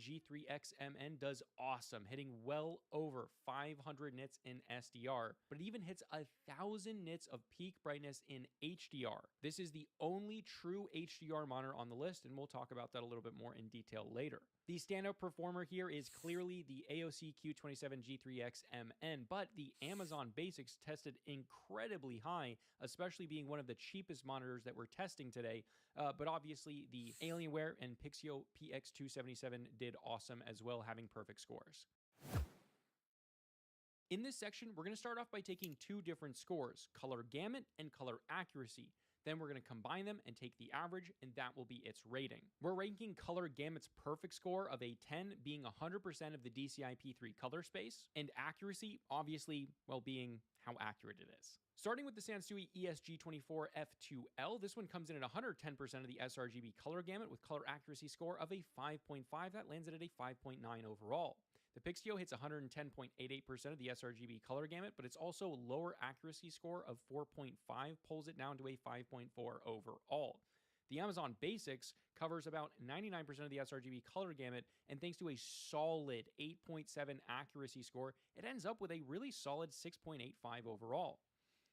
G3XMN does awesome, hitting well over 500 nits in SDR, but it even hits 1,000 nits of peak brightness in HDR. This is the only true HDR monitor on the list, and we'll talk about that a little bit more in detail later. The standout performer here is clearly the AOC Q27 G3XMN, but the Amazon Basics tested incredibly high, especially being one of the cheapest monitors that we're testing today. But obviously, the Alienware and Pixio PX277 did awesome as well, having perfect scores. In this section, we're going to start off by taking two different scores, color gamut and color accuracy. Then we're going to combine them and take the average, and that will be its rating. We're ranking color gamut's perfect score of a 10 being 100% of the DCI-P3 color space, and accuracy, obviously, well, being how accurate it is. Starting with the Sansui ESG24 F2L, this one comes in at 110% of the sRGB color gamut with color accuracy score of a 5.5. That lands it at a 5.9 overall. The Pixio hits 110.88% of the sRGB color gamut, but it's also lower accuracy score of 4.5 pulls it down to a 5.4 overall. The Amazon Basics covers about 99% of the sRGB color gamut, and thanks to a solid 8.7 accuracy score, it ends up with a really solid 6.85 overall.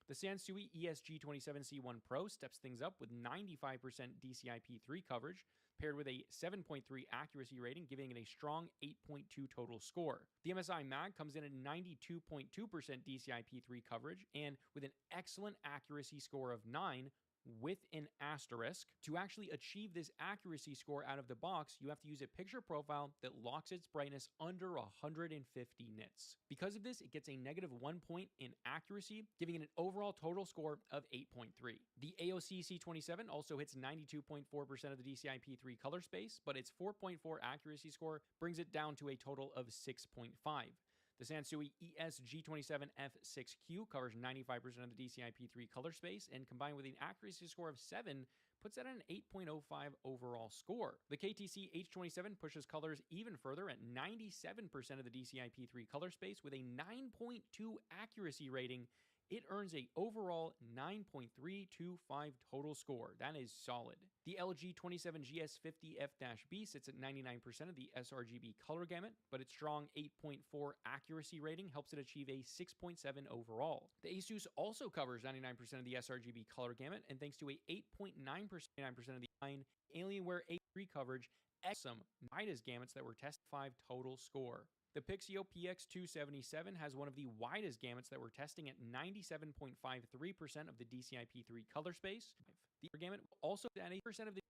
The Sansui ESG27C1 Pro steps things up with 95% DCI-P3 coverage, paired with a 7.3 accuracy rating, giving it a strong 8.2 total score. The MSI Mag comes in at 92.2% DCI-P3 coverage, and with an excellent accuracy score of 9, with an asterisk. To actually achieve this accuracy score out of the box, you have to use a picture profile that locks its brightness under 150 nits. Because of this, it gets a -1 point in accuracy, giving it an overall total score of 8.3. The AOC C27 also hits 92.4% of the DCI-P3 color space, but its 4.4 accuracy score brings it down to a total of 6.5. The Sansui ESG27 F6Q covers 95% of the DCI-P3 color space, and combined with an accuracy score of 7, puts that at an 8.05 overall score. The KTC H27 pushes colors even further at 97% of the DCI-P3 color space with a 9.2 accuracy rating. It earns a overall 9.325 total score. That is solid. The LG 27GS50F-B sits at 99% of the sRGB color gamut, but its strong 8.4 accuracy rating helps it achieve a 6.7 overall. The Asus also covers 99% of the sRGB color gamut, and thanks to a 8.9% of the Alienware A3 coverage, excellent Midas gamuts that were tested 5 total score. The Pixio PX277 has one of the widest gamuts that we're testing at 97.53% of the DCI-P3 color space. The gamut also at 8% of the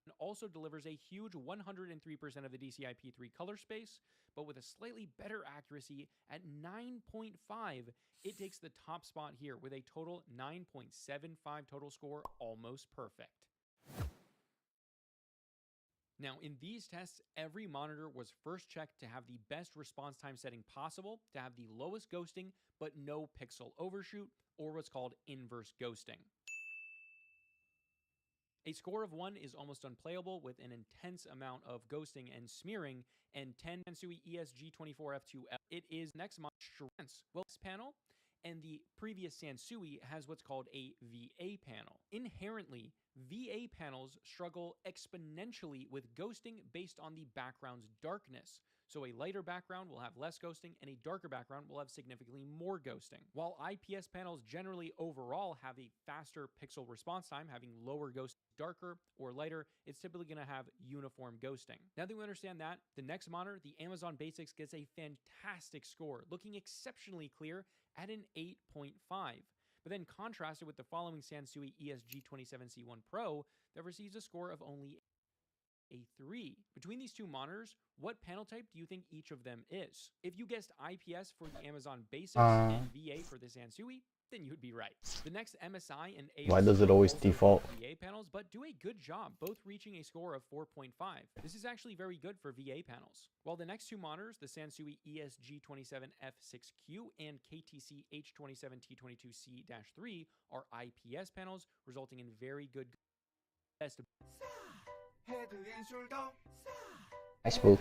and also delivers a huge 103% of the DCI-P3 color space, but with a slightly better accuracy at 9.5. It takes the top spot here with a total 9.75 total score, almost perfect. Now, in these tests, every monitor was first checked to have the best response time setting possible, to have the lowest ghosting, but no pixel overshoot, or what's called inverse ghosting. A score of 1 is almost unplayable with an intense amount of ghosting and smearing, and 10 Sansui ESG24 F2L. It is next month's strengths. Well, this panel and the previous Sansui has what's called a VA panel. Inherently, VA panels struggle exponentially with ghosting based on the background's darkness. So a lighter background will have less ghosting, and a darker background will have significantly more ghosting. While IPS panels generally overall have a faster pixel response time, having lower ghosting, darker or lighter, it's typically going to have uniform ghosting. Now that we understand that, the next monitor, the Amazon Basics, gets a fantastic score, looking exceptionally clear at an 8.5. But then contrasted with the following Sansui ESG27C1 Pro that receives a score of only a 3. Between these two monitors, what panel type do you think each of them is? If you guessed IPS for the Amazon Basics and VA for the Sansui, then you would be right. The next MSI and AOC Why does it always default? VA panels, but do a good job, both reaching a score of 4.5. This is actually very good for VA panels. While the next two monitors, the Sansui ESG27F6Q and KTC H27T22C-3, are IPS panels, resulting in very good best. I spoke.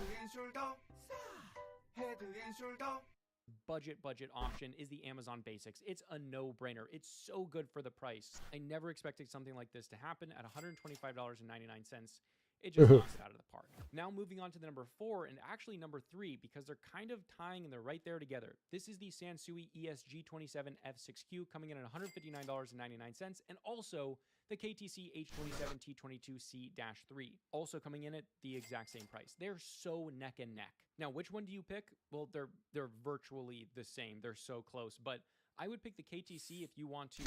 Budget option is the Amazon Basics. It's a no-brainer. It's so good for the price. I never expected something like this to happen at $125.99. it just knocks it out of the park. Now moving on to the number 4 and actually number 3, because they're kind of tying and they're right there together. This is the Sansui ESG27 F6Q coming in at $159.99, and also the KTC H27 T22C-3, also coming in at the exact same price. They're so neck and neck. Now, which one do you pick? Well, they're virtually the same. They're so close, but I would pick the KTC if you want to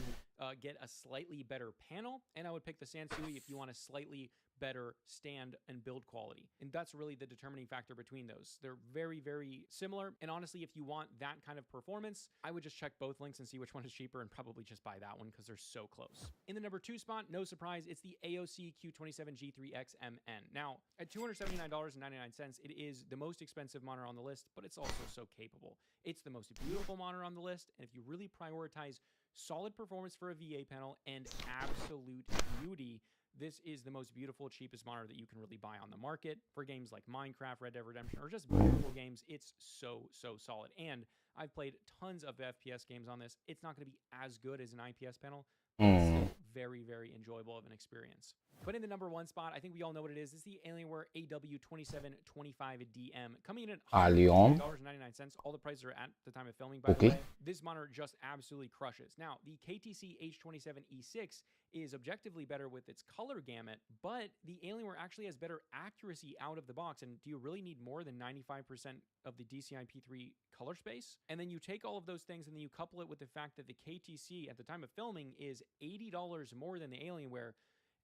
get a slightly better panel, and I would pick the Sansui if you want a slightly better stand and build quality. And that's really the determining factor between those. They're very, very similar. And honestly, if you want that kind of performance, I would just check both links and see which one is cheaper and probably just buy that one because they're so close. In the number 2 spot, no surprise, it's the AOC Q27G3XMN. Now, at $279.99, it is the most expensive monitor on the list, but it's also so capable. It's the most beautiful monitor on the list, and if you really prioritize solid performance for a VA panel and absolute beauty, this is the most beautiful, cheapest monitor that you can really buy on the market for games like Minecraft, Red Dead Redemption, or just beautiful games. It's so solid. And I've played tons of FPS games on this. It's not going to be as good as an IPS panel, but it's still very, very enjoyable of an experience. But in the number 1 spot, I think we all know what it is. It's the Alienware AW2725DM coming in at $100.99. All the prices are at the time of filming, by the way. This monitor just absolutely crushes. Now, the KTC H27E6 is objectively better with its color gamut, but the Alienware actually has better accuracy out of the box. And do you really need more than 95% of the DCI P3 color space? And then you take all of those things and then you couple it with the fact that the KTC at the time of filming is $80 more than the Alienware,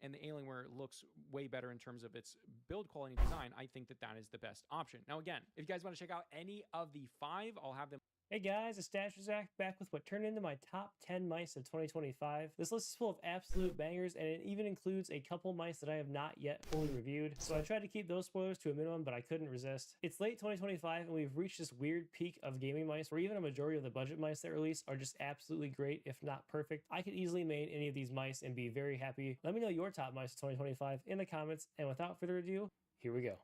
and the Alienware looks way better in terms of its build quality and design. I think that is the best option. Now, again, if you guys want to check out any of the 5, I'll have them. Hey guys, it's Dasher Zach back with what turned into my top 10 mice of 2025. This list is full of absolute bangers, and it even includes a couple mice that I have not yet fully reviewed. So I tried to keep those spoilers to a minimum, but I couldn't resist. It's late 2025, and we've reached this weird peak of gaming mice where even a majority of the budget mice that release are just absolutely great, if not perfect. I could easily main any of these mice and be very happy. Let me know your top mice of 2025 in the comments, and without further ado, here we go.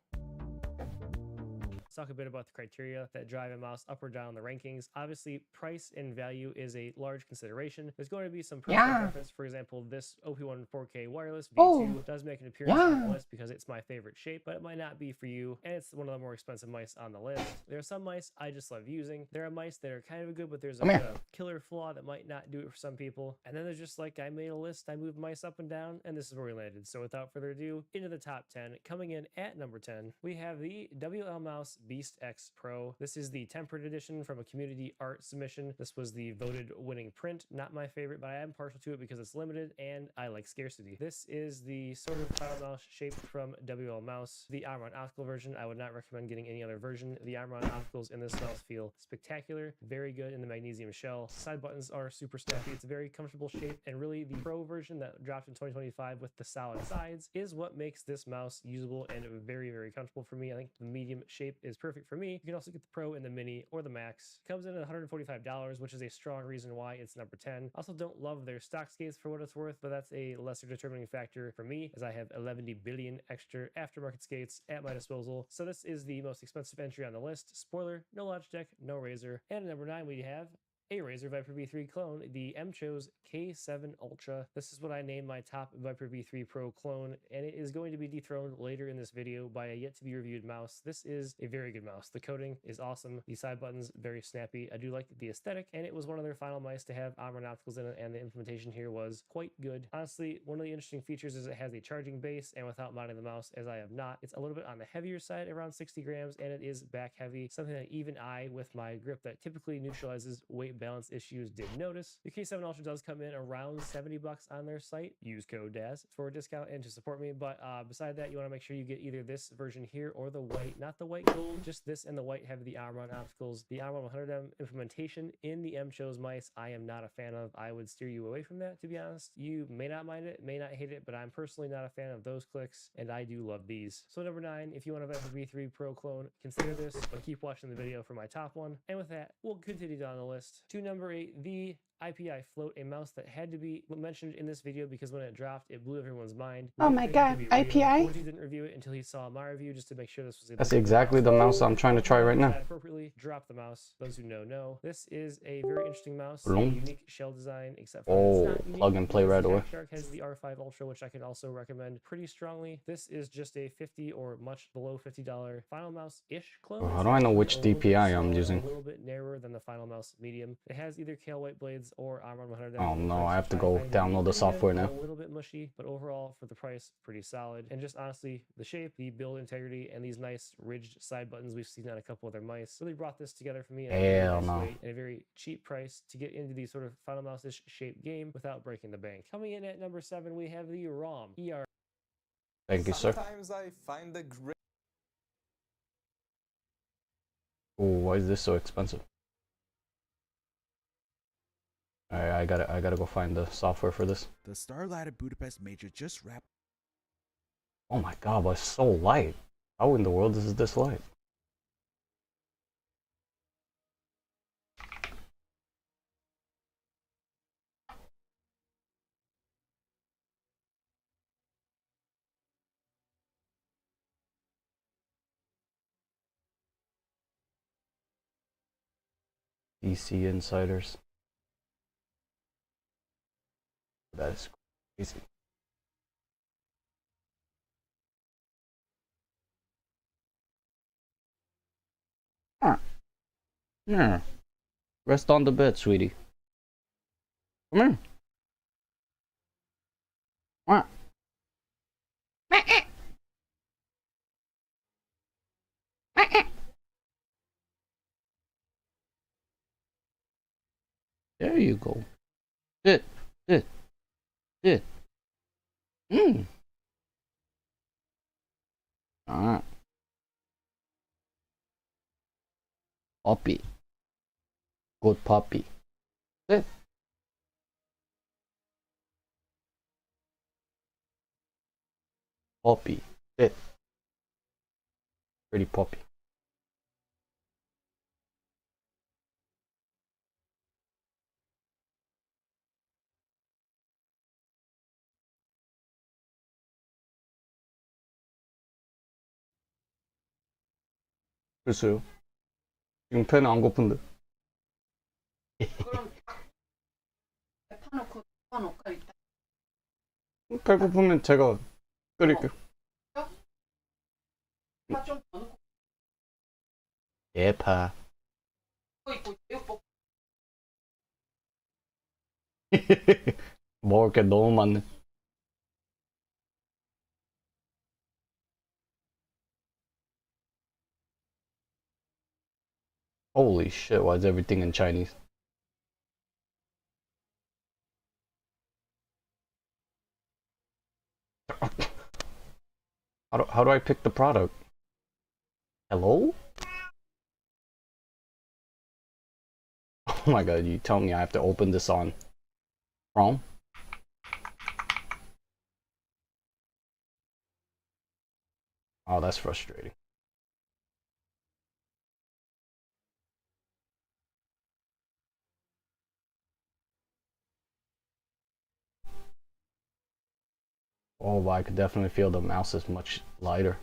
Let's talk a bit about the criteria that drive a mouse up or down the rankings. Obviously, price and value is a large consideration. There's going to be some personal preference. For example, this OP1 4K wireless V2 does make an appearance on the list because it's my favorite shape, but it might not be for you, and it's one of the more expensive mice on the list. There are some mice I just love using. There are mice that are kind of good, but there's a killer flaw that might not do it for some people. And then there's just like, I made a list, I moved mice up and down, and this is where we landed. So without further ado, into the top 10. Coming in at number 10, we have the WL Mouse Beast X Pro. This is the tempered edition from a community art submission. This was the voted winning print. Not my favorite, but I am partial to it because it's limited and I like scarcity. This is the sort of cloud mouse shaped from WL Mouse. The Armron optical version, I would not recommend getting any other version. The Armron opticals in this mouse feel spectacular, very good in the magnesium shell. Side buttons are super snappy. It's a very comfortable shape, and really the Pro version that dropped in 2025 with the solid sides is what makes this mouse usable and very comfortable for me. I think the medium shape is perfect for me. You can also get the Pro in the Mini or the Max. Comes in at $145, which is a strong reason why it's number 10. Also don't love their stock skates for what it's worth, but that's a lesser determining factor for me, as I have 11 billion extra aftermarket skates at my disposal. So this is the most expensive entry on the list. Spoiler, no Logitech, no Razer. And at number 9 we have a Razer Viper V3 clone, the MCHO's K7 Ultra. This is what I named my top Viper V3 Pro clone, and it is going to be dethroned later in this video by a yet to be reviewed mouse. This is a very good mouse. The coating is awesome. The side buttons, very snappy. I do like the aesthetic, and it was one of their final mice to have Armron opticals in it, and the implementation here was quite good. Honestly, one of the interesting features is it has a charging base, and without mounting the mouse, as I have not, it's a little bit on the heavier side, around 60 grams, and it is back heavy, something that even I, with my grip that typically neutralizes weight balance issues, did notice. The K7 Ultra does come in around $70 on their site. Use code DAZ for a discount and to support me, but beside that, you want to make sure you get either this version here or the white, not the white gold, just this and the white have the Armron opticals. The Armron 100M implementation in the MCHO's mice, I am not a fan of. I would steer you away from that, to be honest. You may not mind it, may not hate it, but I'm personally not a fan of those clicks, and I do love these. So number 9, if you want a Viper V3 Pro clone, consider this, but keep watching the video for my top one. And with that, we'll continue down the list to number 8, the IPI Float, a mouse that had to be mentioned in this video because when it dropped, it blew everyone's mind. Oh We my didn't think it god, could be real. IPI? Cordy didn't review it until he saw my review just to make sure this was a That's legitimate exactly the mouse I'm trying to try right now. Appropriately drop the mouse. Those who know. This is a very interesting mouse, a Boom. unique shell design, except for Oh, it's not unique plug and play because right away. Shark has the R5 Ultra, which I can also recommend pretty strongly. This is just a $50 or much below $50 Final Mouse-ish clone. How do I know which DPI I'm using? A little bit narrower than the Final Mouse Medium. It has either Kale White blades or Armor 100. Oh no, I have to go download the software now. A little bit mushy, but overall for the price, pretty solid. And just honestly, the shape, the build integrity, and these nice ridged side buttons we've seen on a couple other mice really brought this together for me in a very nice way and a very cheap price to get into the sort of Final Mouse-ish shaped game without breaking the bank. Coming in at number 7, we have the ROM ER. Thank you, sir. Sometimes I find the great. Oh, why is this so expensive? Alright, I gotta go find the software for this. The Starlighter Budapest Major just wrapped. Oh my god, but it's so light. How in the world is this light? DC Insiders. That is crazy. Yeah. Rest on the bed, sweetie. Come here. What? There you go. Sit. Alright. Puppy. Good puppy. Sit. Puppy. Sit. Pretty puppy. 글쎄요. 지금 배는 안 고픈데. 배고프면 제가 끓일게요. 예파. 먹을 게 너무 많네. Holy shit, why is everything in Chinese? How do I pick the product? Hello? Oh my god, you tell me I have to open this on Chrome? Oh, that's frustrating. Oh, but I could definitely feel the mouse is much lighter.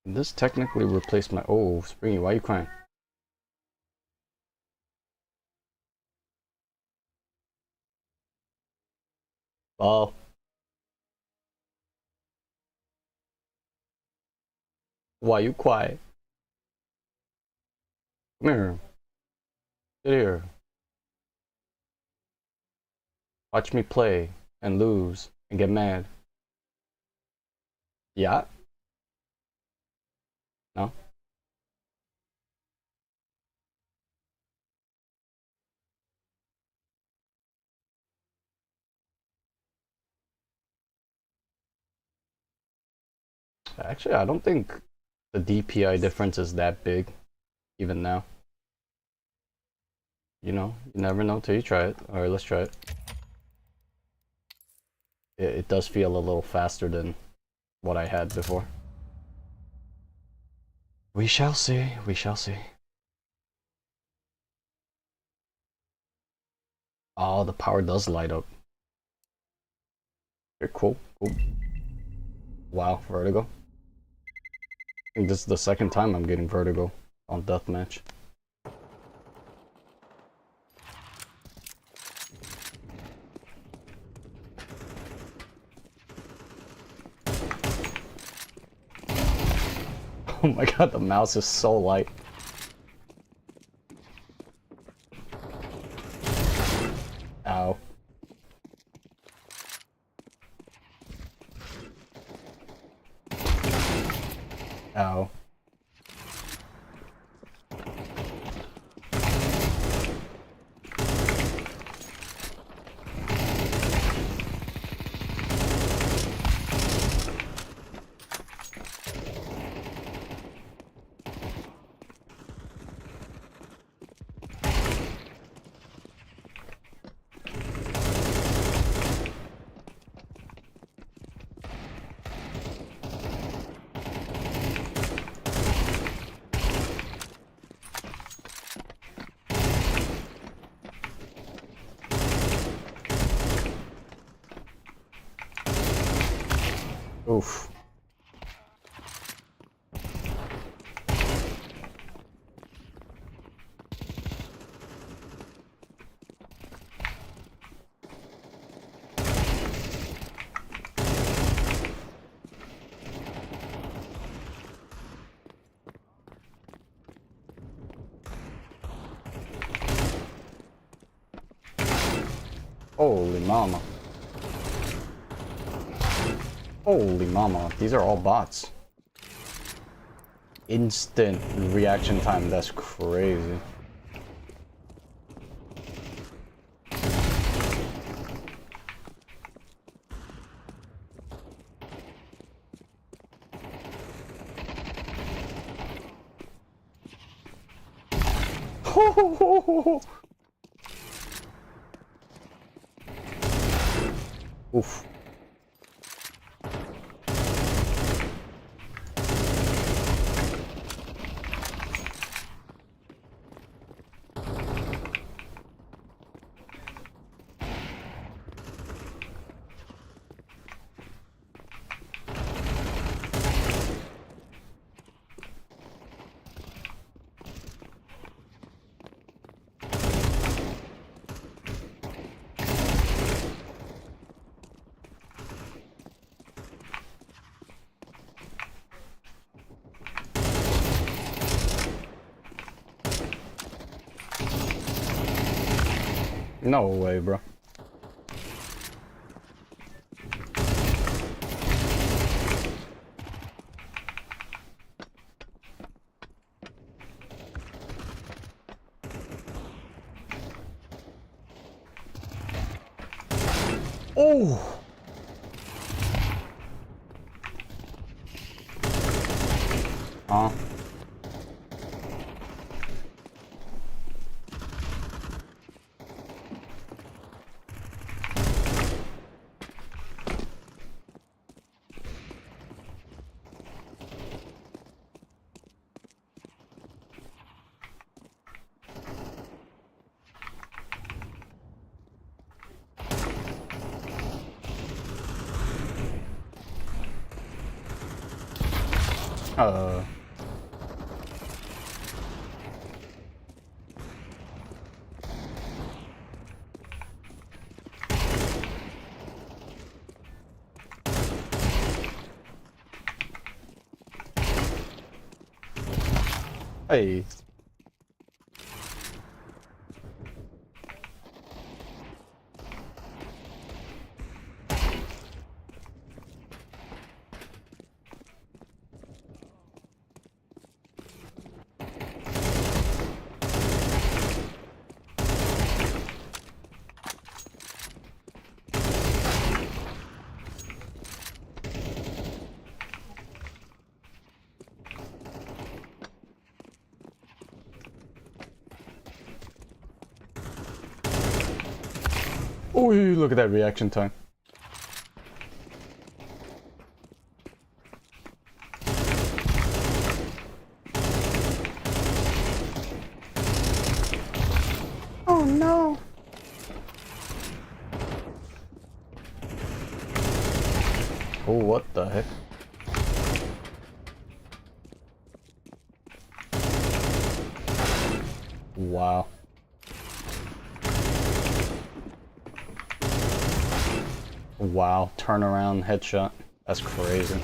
This technically replaced my... Oh, Springy, why are you crying? Oh. Why you quiet? Come here. Sit here. Watch me play and lose and get mad. Yeah? No? Actually, I don't think the DPI difference is that big, even now. You know, you never know till you try it. Alright, let's try it. It does feel a little faster than what I had before. We shall see, we shall see. Oh, the power does light up. Okay, cool, cool. Wow, vertigo. I think this is the second time I'm getting vertigo on deathmatch. Oh my god, the mouse is so light. Ow. Ow. Oof. Holy mama. Holy mama, these are all bots. Instant reaction time, that's crazy. Oof. No way, bro. Oh! Huh? Uh... Hey. Oh, look at that reaction time. Oh, what the heck? Wow. Wow, turnaround headshot. That's crazy.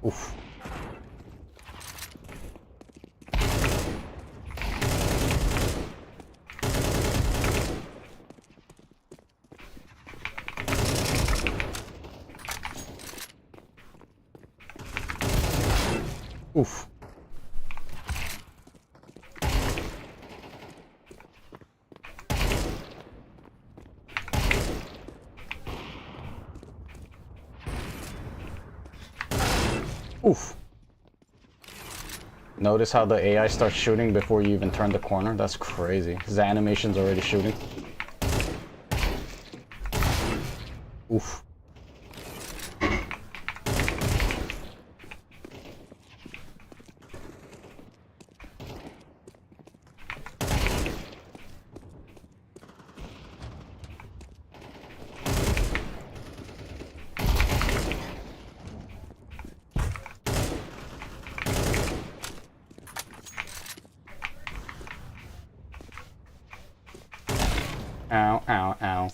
Oof. Oof. Oof. Notice how the AI starts shooting before you even turn the corner? That's crazy. His animation's already shooting. Oof. Ow, ow, ow.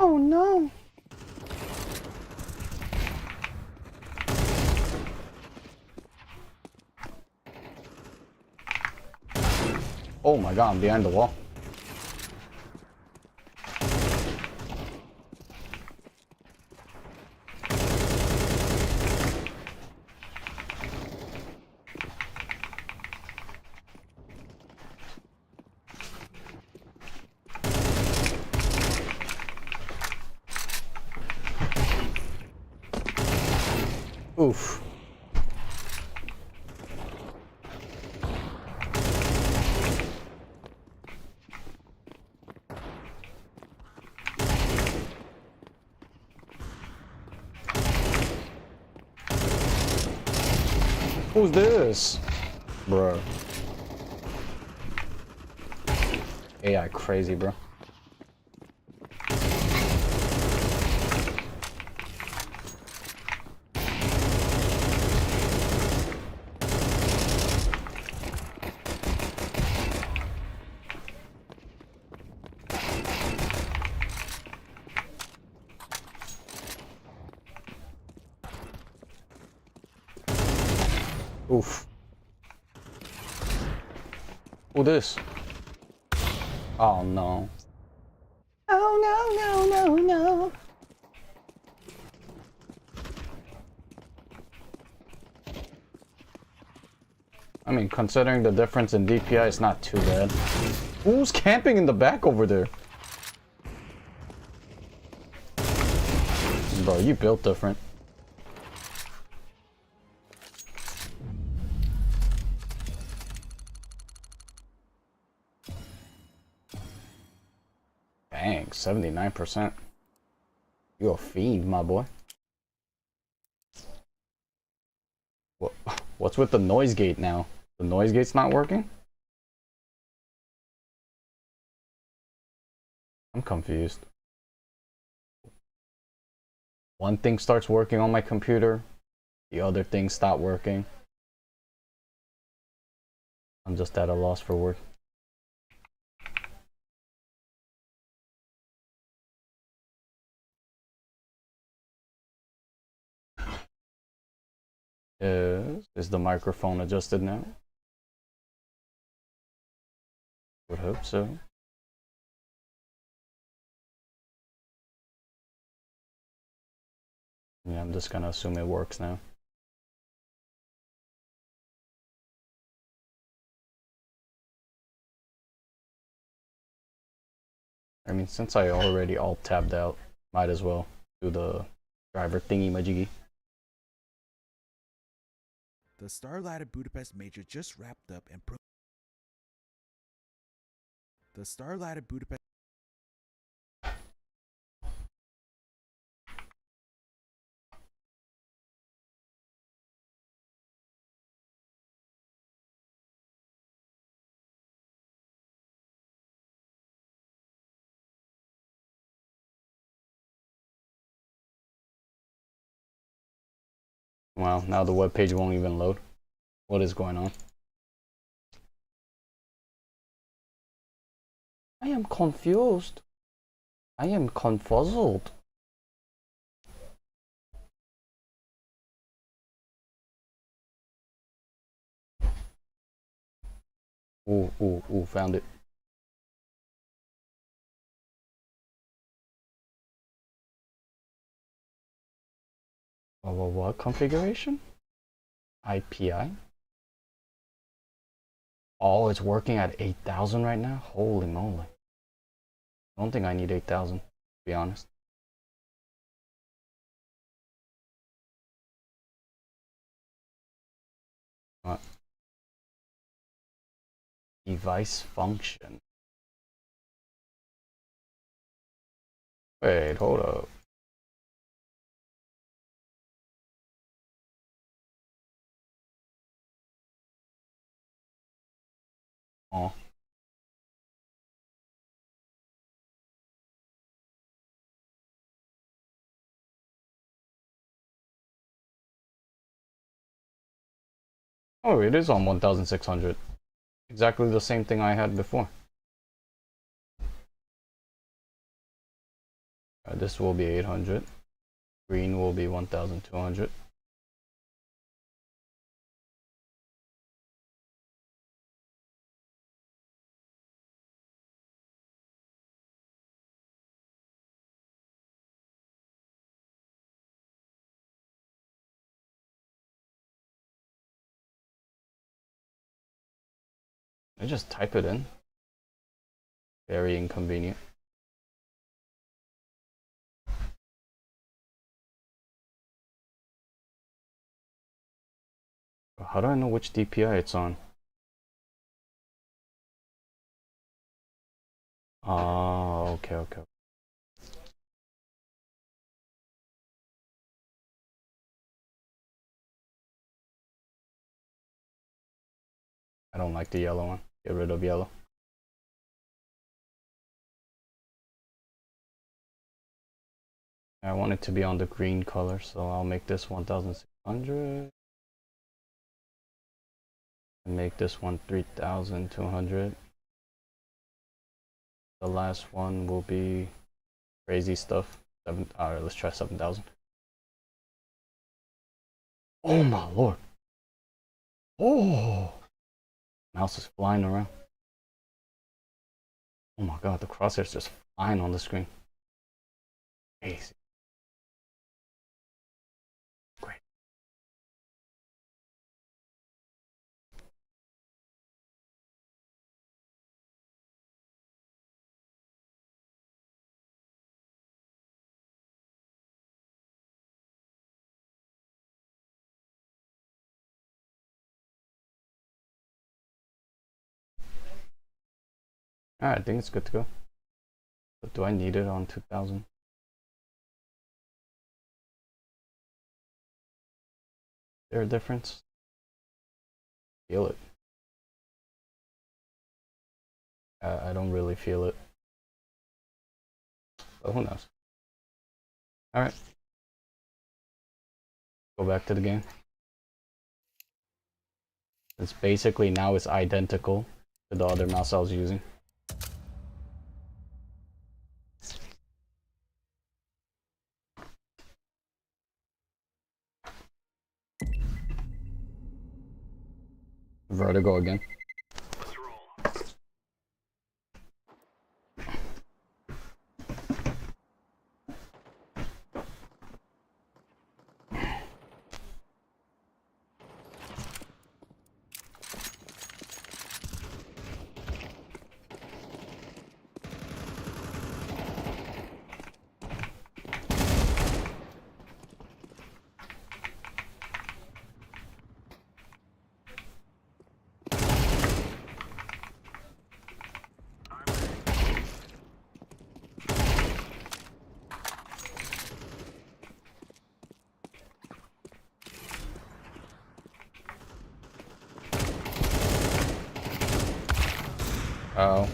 Oh no! Oh my god, I'm behind the wall. Oof. Who's this? Bro. AI crazy, bro. Oof. Who this? Oh no. Oh no, no, no, no. I mean, considering the difference in DPI, it's not too bad. Who's camping in the back over there? Bro, you built different. Dang, 79%. You a fiend, my boy. What's with the noise gate now? The noise gate's not working? I'm confused. One thing starts working on my computer, the other things stop working. I'm just at a loss for words. Is the microphone adjusted now? Would hope so. Yeah, I'm just gonna assume it works now. I mean, since I already alt tabbed out, might as well do the driver thingy majiggy. The Starlight of Budapest Major just wrapped up and the Starlight of Budapest. Wow, now the web page won't even load. What is going on? I am confused. I am confuzzled. Ooh, found it. What configuration? IPI? Oh, it's working at 8,000 right now? Holy moly. I don't think I need 8,000, to be honest. What? Device function. Wait, hold up. Oh. Oh, it is on 1,600. Exactly the same thing I had before. This will be 800. Green will be 1,200. I just type it in. Very inconvenient. How do I know which DPI it's on? Oh, okay. I don't like the yellow one. Get rid of yellow. I want it to be on the green color, so I'll make this 1,600. And make this one 3,200. The last one will be crazy stuff. Alright, let's try 7,000. Oh my lord. Oh, mouse is flying around. Oh my god, the crosshair's just flying on the screen. Crazy. Great. Alright, I think it's good to go. But do I need it on 2,000? Is there a difference? Feel it. I don't really feel it. But who knows? Alright. Go back to the game. It's basically now it's identical to the other mouse I was using. Vertigo again. Oh.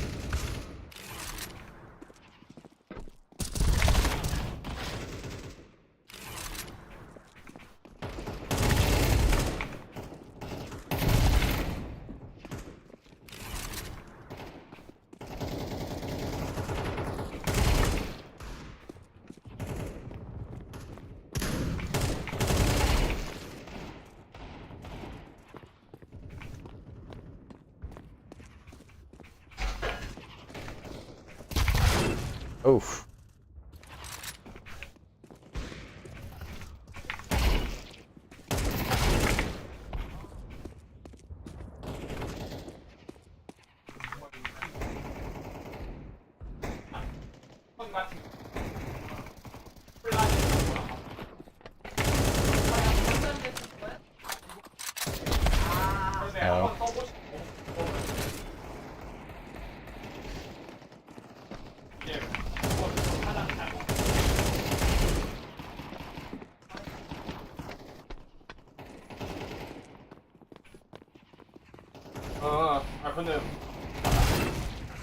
Oof.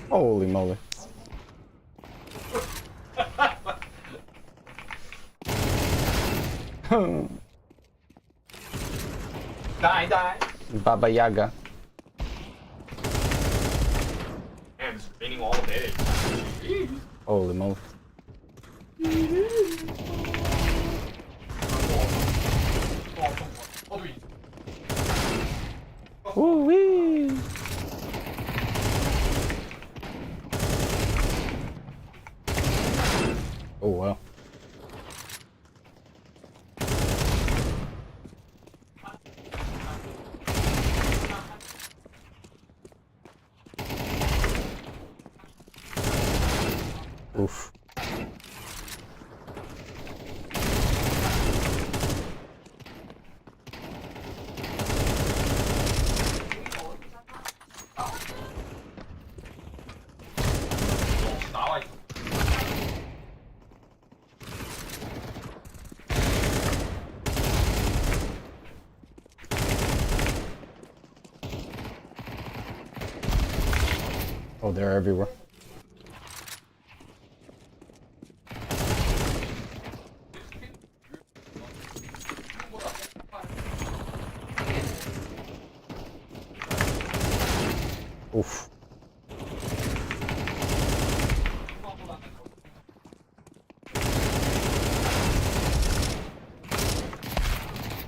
Holy moly. Die. Baba Yaga. Man, it's raining all day. Holy moly. Woo-wee. Oh wow. Oof. 나와 있어. Oh, they're everywhere. Oof.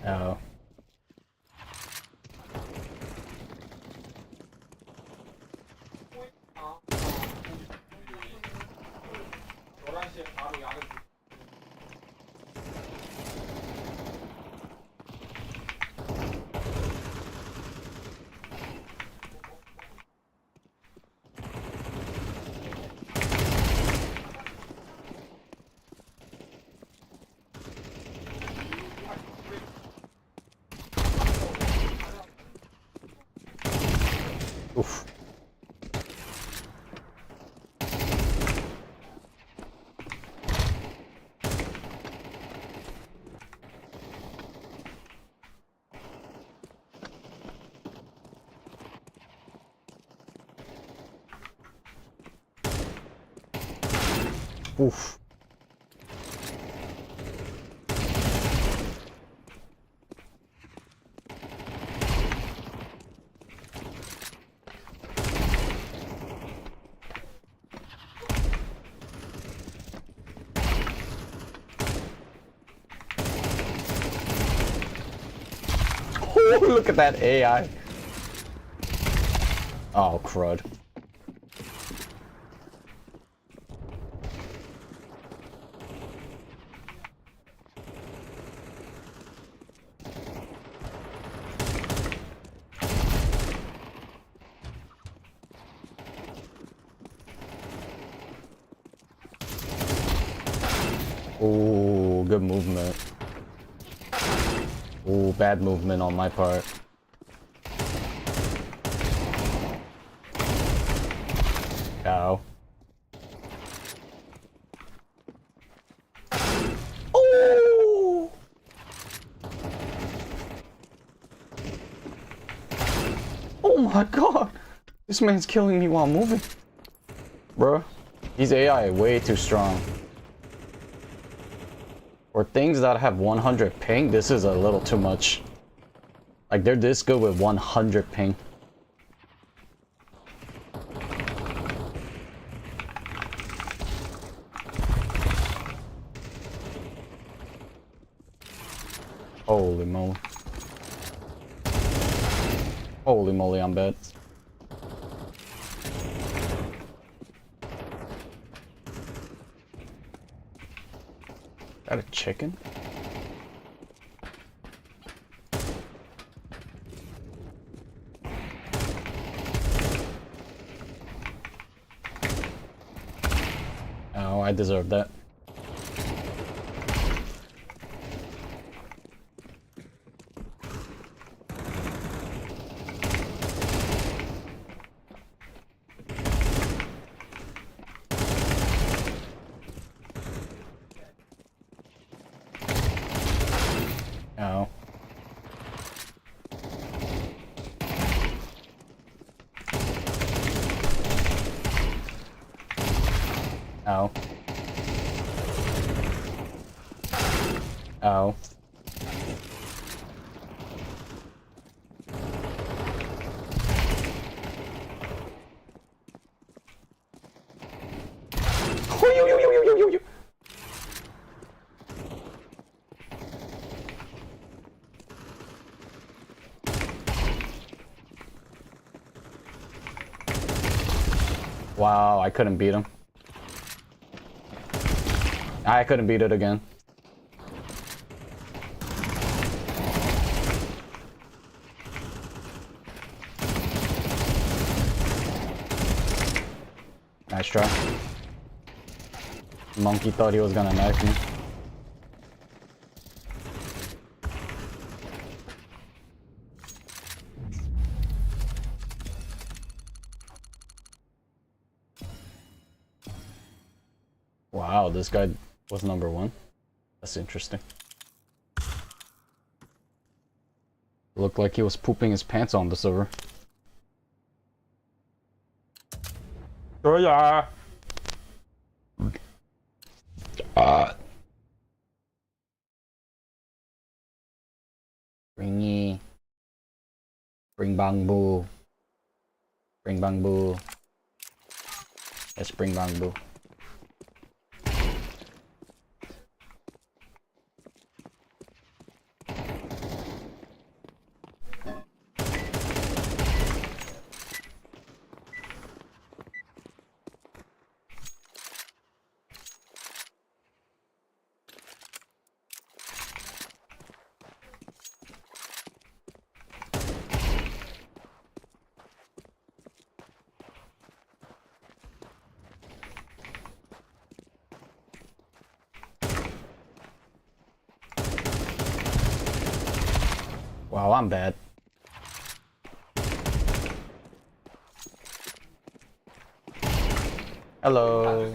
Oh. Oof. Oof. Oh, look at that AI. Oh, crud. Oh, good movement. Oh, bad movement on my part. Ow. Oh! Oh my god! This man's killing me while moving. Bro, these AI way too strong. For things that have 100 ping, this is a little too much. Like, they're this good with 100 ping. Holy moly. Holy moly, I'm bad. Got a chicken? Oh, I deserve that. Oh. Ow. Ow. Wow, I couldn't beat him. I couldn't beat it again. Nice try. Monkey thought he was gonna knife me. Wow, this guy was number 1. That's interesting. Looked like he was pooping his pants on the server. Oh yeah. Bringy. Bring bang boo. Bring bang boo. Let's bring bang boo. Wow, I'm bad. Hello.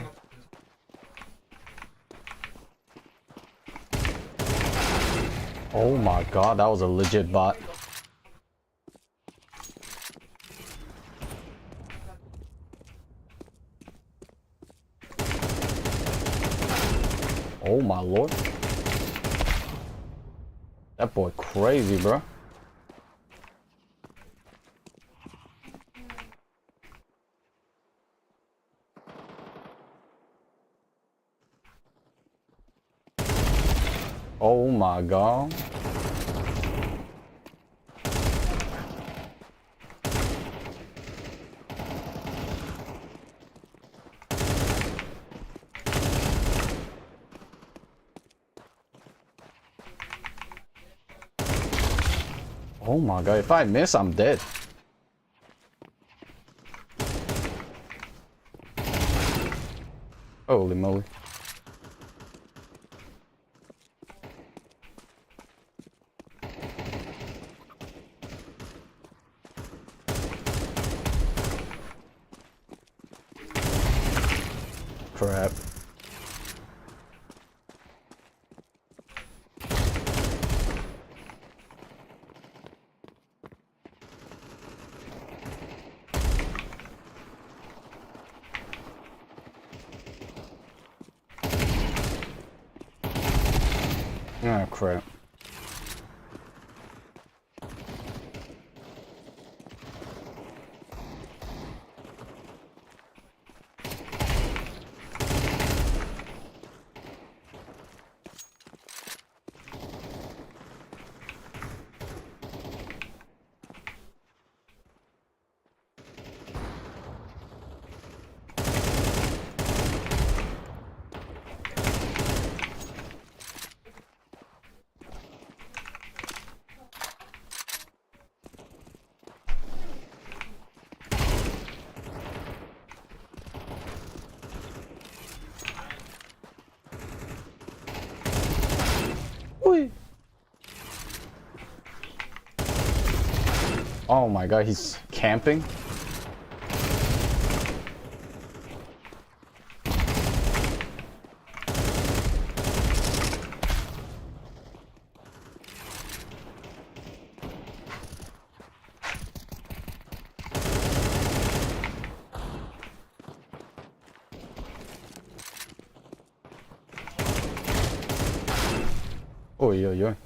Oh my god, that was a legit bot. Oh my lord. That boy crazy, bro. Oh my god. Oh my god, if I miss, I'm dead. Holy moly. Crap. Ah, crap. Oh my god, he's camping? Oi, oi, oi.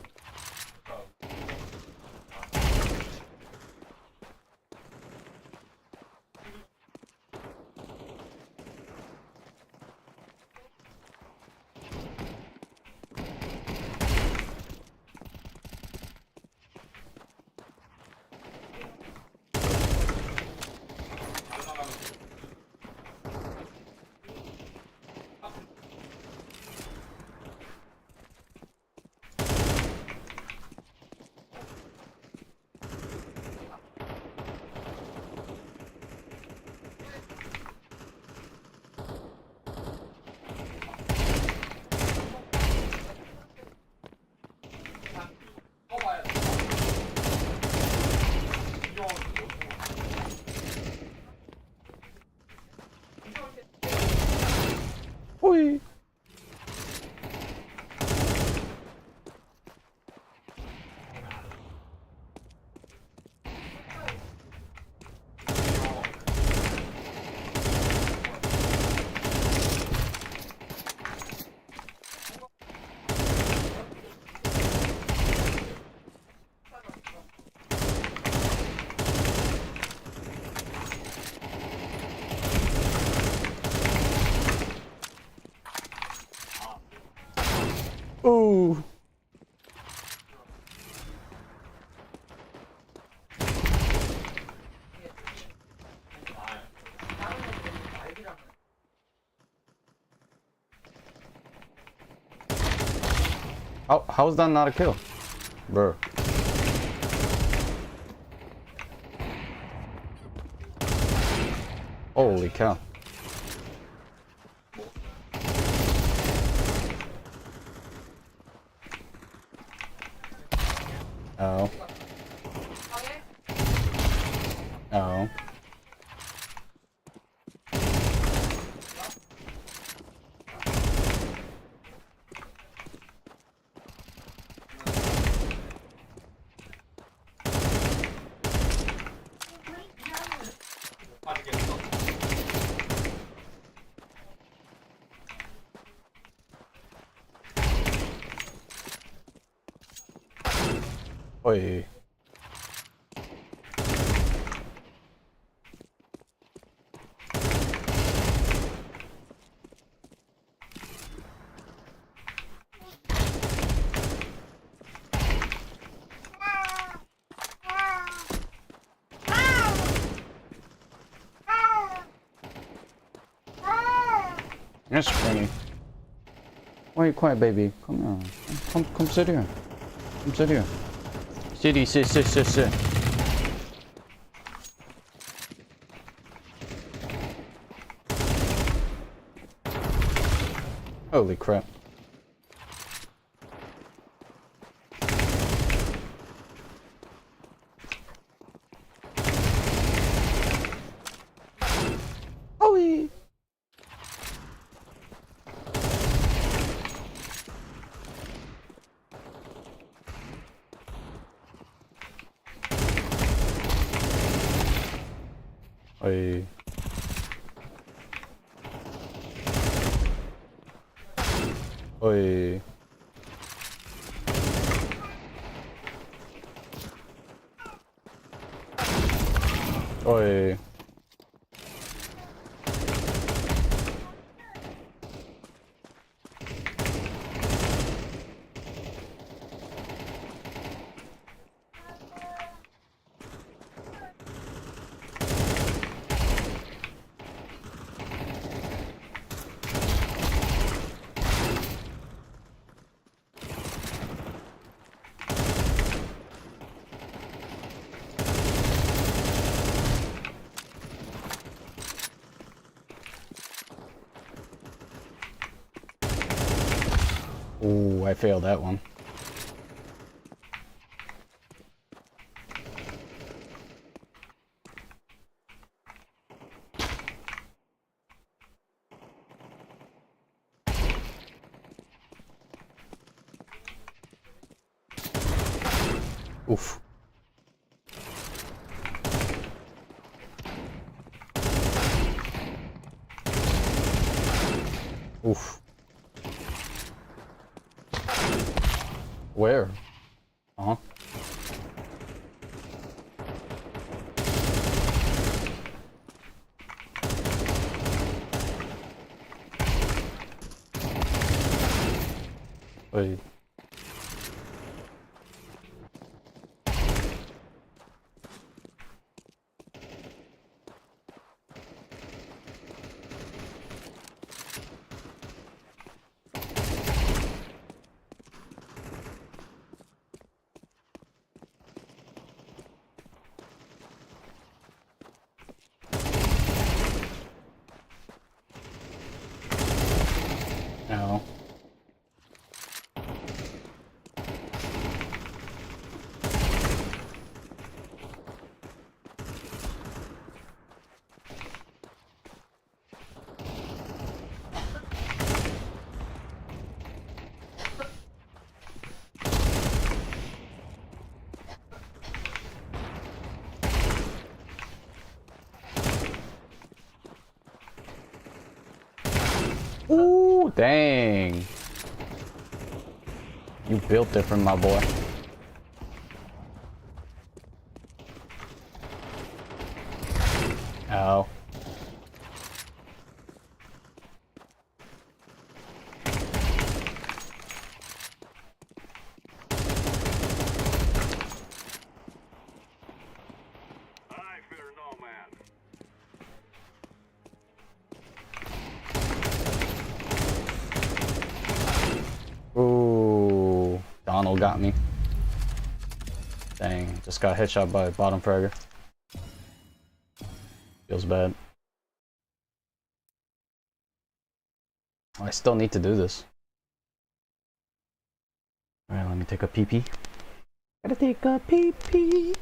Oi. Ooh. How's that not a kill? Bro. Holy cow. Oh. Oh. Oi. You're screaming. Why are you quiet, baby? Come on. Come sit here. Come sit here. Sit. Holy crap. Oi. Oi. Oi. Oi. Ooh, I failed that one. Oof. Oof. Where? Uh-huh. Wait. No. Ooh, dang. You built different, my boy. Ow. Ooh, Donald got me. Dang, just got headshot by bottom fragger. Feels bad. I still need to do this. Alright, let me take a pee pee. Gotta take a pee pee.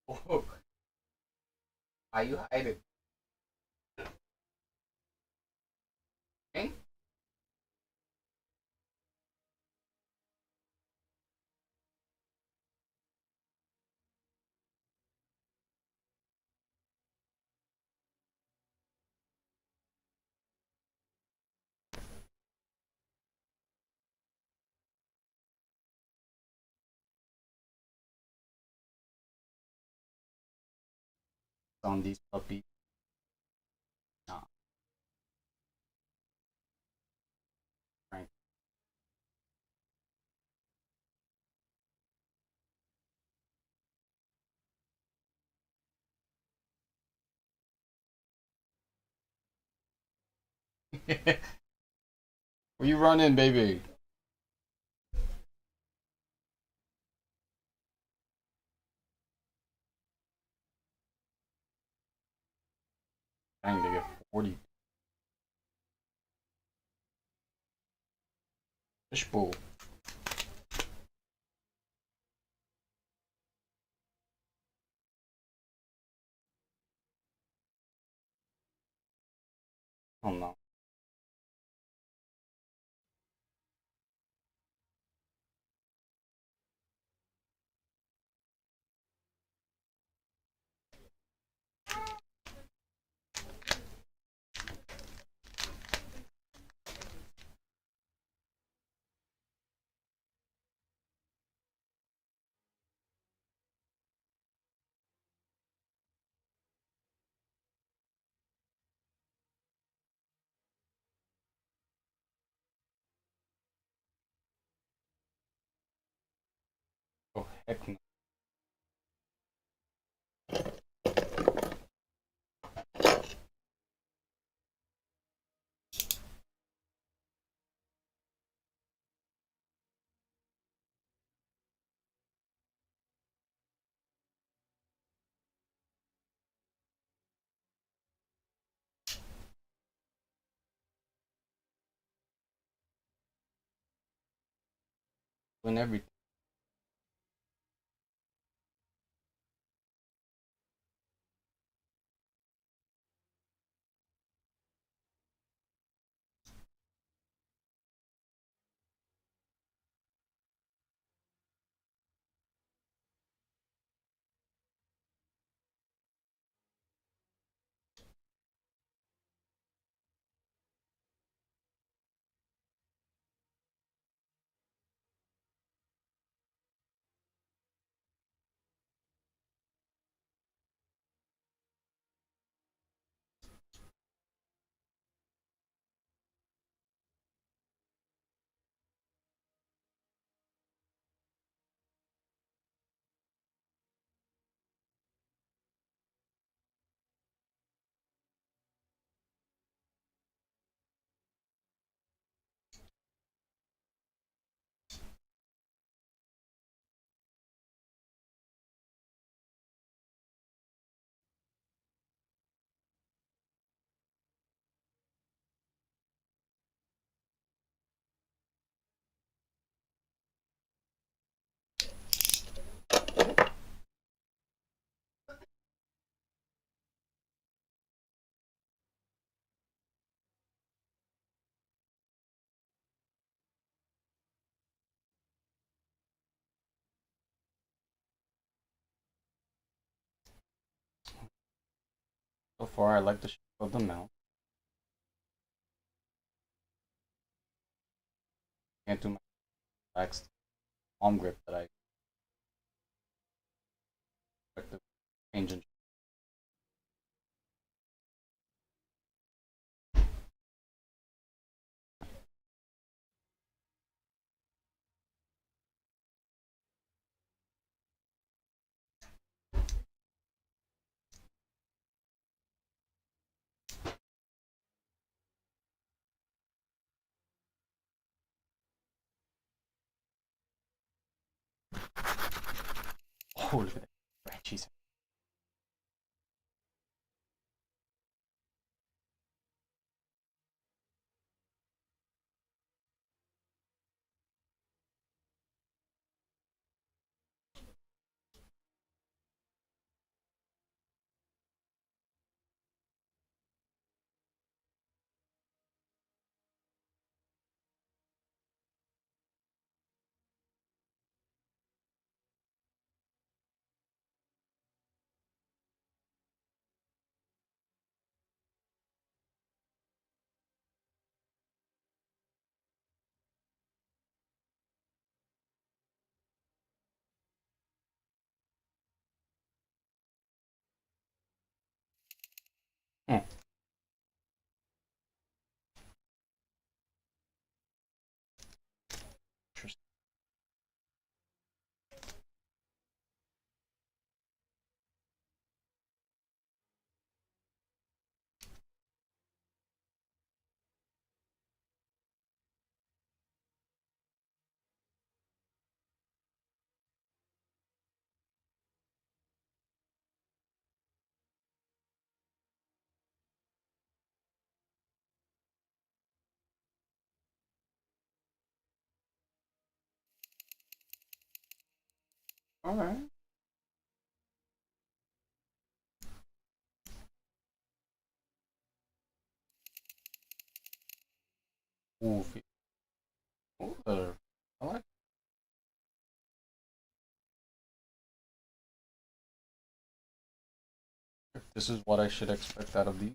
Oh, why you hiding? Eh? On these puppies. Nah, right. Where you running, baby? Dang, they get 40. Fishbowl. Oh no. Oh heck no. Win everything. So far, I like the shape of the mount. Can't do my relaxed palm grip that I expect to change in. Oh, look at that. Right, jeez. Hmm. Interesting. All right. Ooh, I like. If this is what I should expect out of these.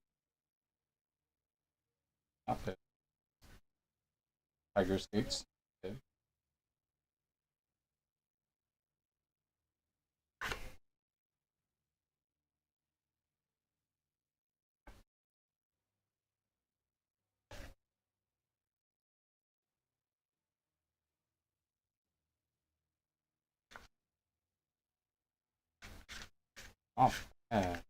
Okay. Tiger skates. Okay. Oh, man.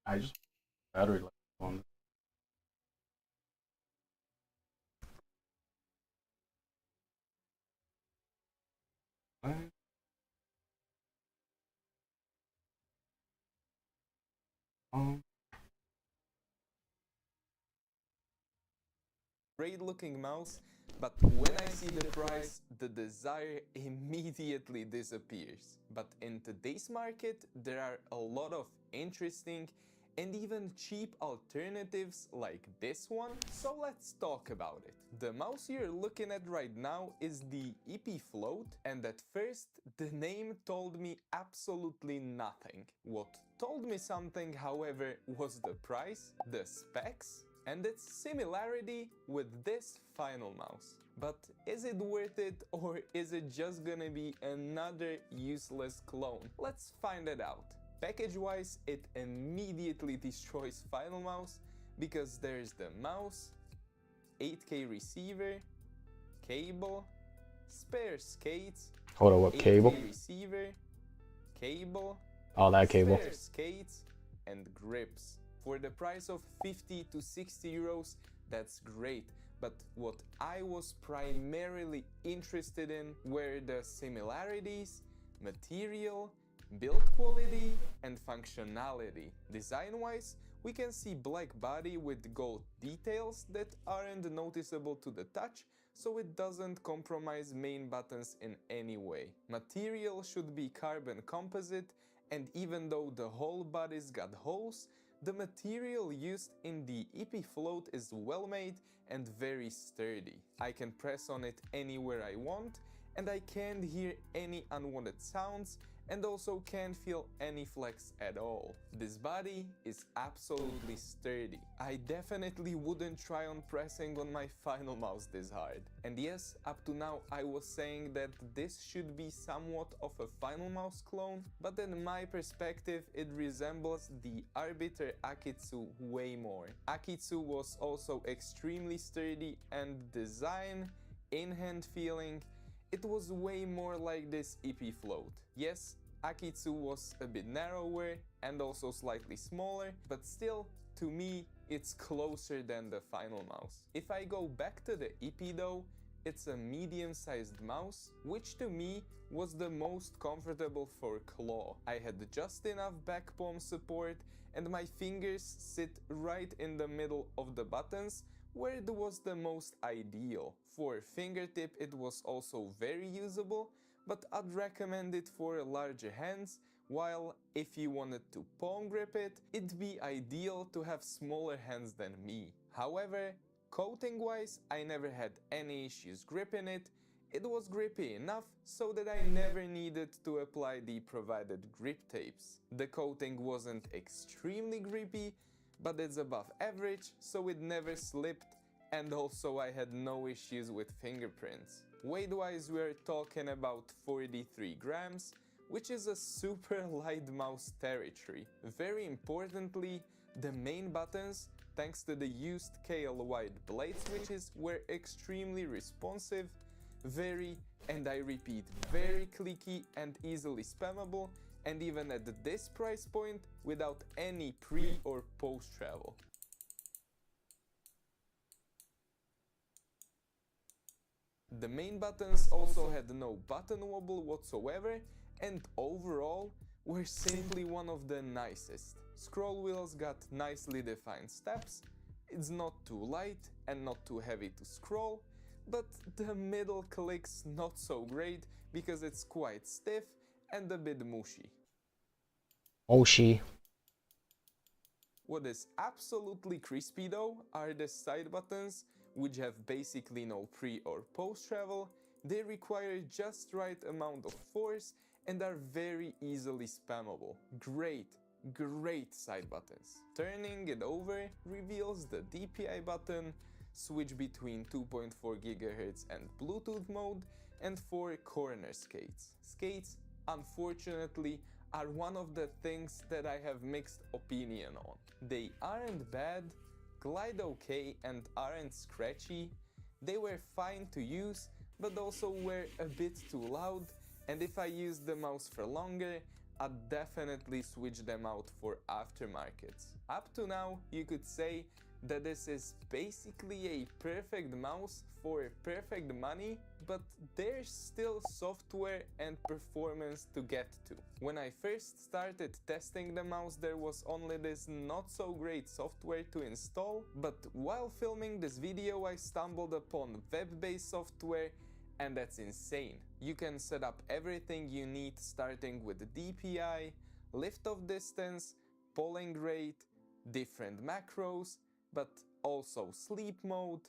I just battery life on. Um, Great looking mouse, but when I see the price, the desire immediately disappears. But in today's market, there are a lot of interesting and even cheap alternatives like this one, so let's talk about it. The mouse you're looking at right now is the EP Float, and at first the name told me absolutely nothing. What told me something, however, was the price, the specs, and its similarity with this final mouse. But is it worth it, or is it just gonna be another useless clone? Let's find it out. Package-wise, it immediately destroys final mouse because there's the mouse, 8K receiver, cable, spare skates, hold on, what 8K cable? receiver, cable, Oh, that cable. spare skates, and grips. For the price of 50 to 60 euros, that's great. But what I was primarily interested in were the similarities, material, build quality, and functionality. Design-wise, we can see black body with gold details that aren't noticeable to the touch, so it doesn't compromise main buttons in any way. Material should be carbon composite, and even though the whole body's got holes, the material used in the EP Float is well made and very sturdy. I can press on it anywhere I want, and I can't hear any unwanted sounds, and also can't feel any flex at all. This body is absolutely sturdy. I definitely wouldn't try on pressing on my final mouse this hard. And yes, up to now I was saying that this should be somewhat of a final mouse clone, but in my perspective it resembles the Arbiter Akitsu way more. Akitsu was also extremely sturdy, and design, in-hand feeling, it was way more like this EP Float. Yes, Akitsu was a bit narrower and also slightly smaller, but still, to me, it's closer than the final mouse. If I go back to the EP though, it's a medium-sized mouse, which to me was the most comfortable for claw. I had just enough back palm support, and my fingers sit right in the middle of the buttons, where it was the most ideal. For fingertip it was also very usable, but I'd recommend it for larger hands, while if you wanted to palm grip it, it'd be ideal to have smaller hands than me. However, coating wise, I never had any issues gripping it. It was grippy enough so that I never needed to apply the provided grip tapes. The coating wasn't extremely grippy, but it's above average, so it never slipped, and also I had no issues with fingerprints. Weight-wise, we're talking about 43 grams, which is a super light mouse territory. Very importantly, the main buttons, thanks to the used KL wide blade switches, were extremely responsive, very, and I repeat, very clicky and easily spammable, and even at this price point, without any pre or post travel. The main buttons also had no button wobble whatsoever, and overall were simply one of the nicest. Scroll wheels got nicely defined steps, it's not too light and not too heavy to scroll, but the middle clicks not so great because it's quite stiff and a bit mushy. Oshi. What is absolutely crispy though are the side buttons, which have basically no pre or post travel. They require just right amount of force and are very easily spammable. Great side buttons. Turning it over reveals the DPI button, switch between 2.4 GHz and Bluetooth mode, and 4 corner skates. Skates, unfortunately, are one of the things that I have mixed opinion on. They aren't bad, glide okay, and aren't scratchy. They were fine to use, but also were a bit too loud, and if I used the mouse for longer, I'd definitely switch them out for aftermarkets. Up to now, you could say that this is basically a perfect mouse for perfect money, but there's still software and performance to get to. When I first started testing the mouse, there was only this not so great software to install, but while filming this video I stumbled upon web-based software, and that's insane. You can set up everything you need, starting with DPI, lift-off distance, polling rate, different macros, but also sleep mode,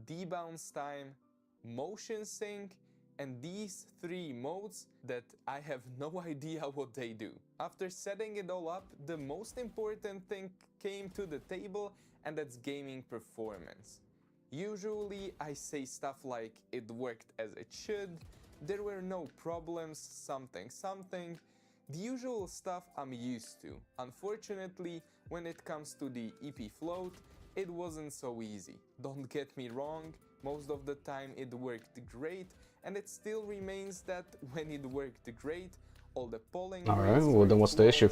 debounce time, motion sync, and these 3 modes that I have no idea what they do. After setting it all up, the most important thing came to the table, and that's gaming performance. Usually I say stuff like it worked as it should, there were no problems, something. The usual stuff I'm used to. Unfortunately, when it comes to the EP float, it wasn't so easy. Don't get me wrong, most of the time it worked great, and it still remains that when it worked great, all the polling Alright, well then what's the issue?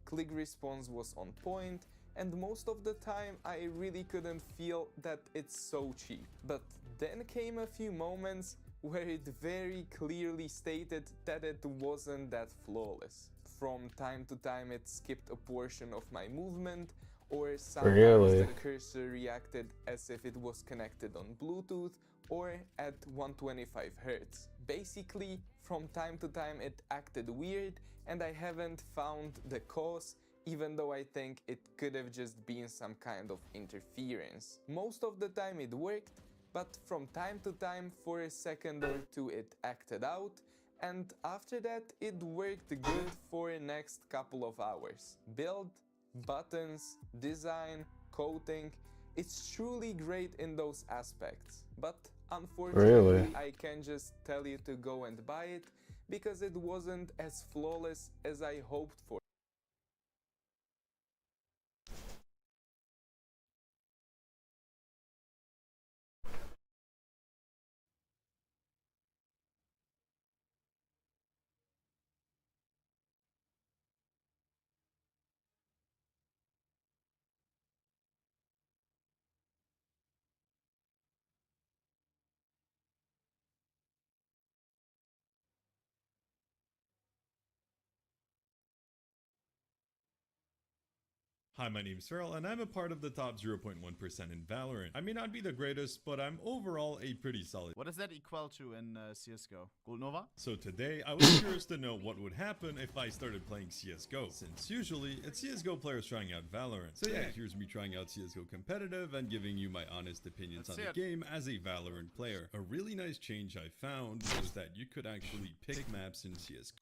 Click response was on point, and most of the time I really couldn't feel that it's so cheap. But then came a few moments where it very clearly stated that it wasn't that flawless. From time to time it skipped a portion of my movement, or sometimes the cursor reacted as if it was connected on Bluetooth or at 125 Hz. Basically, from time to time it acted weird, and I haven't found the cause, even though I think it could have just been some kind of interference. Most of the time it worked, but from time to time for a second or two it acted out, and after that it worked good for the next couple of hours. Build, buttons, design, coating, it's truly great in those aspects, but unfortunately I can't just tell you to go and buy it because it wasn't as flawless as I hoped for. Hi, my name's Farrell, and I'm a part of the top 0.1% in Valorant. I may not be the greatest, but I'm overall a pretty solid. What does that equal to in CSGO? Gold Nova? So today, I was curious to know what would happen if I started playing CSGO, since usually it's CSGO players trying out Valorant. So yeah, here's me trying out CSGO competitive and giving you my honest opinions on the game as a Valorant player. A really nice change I found was that you could actually pick maps in CSGO.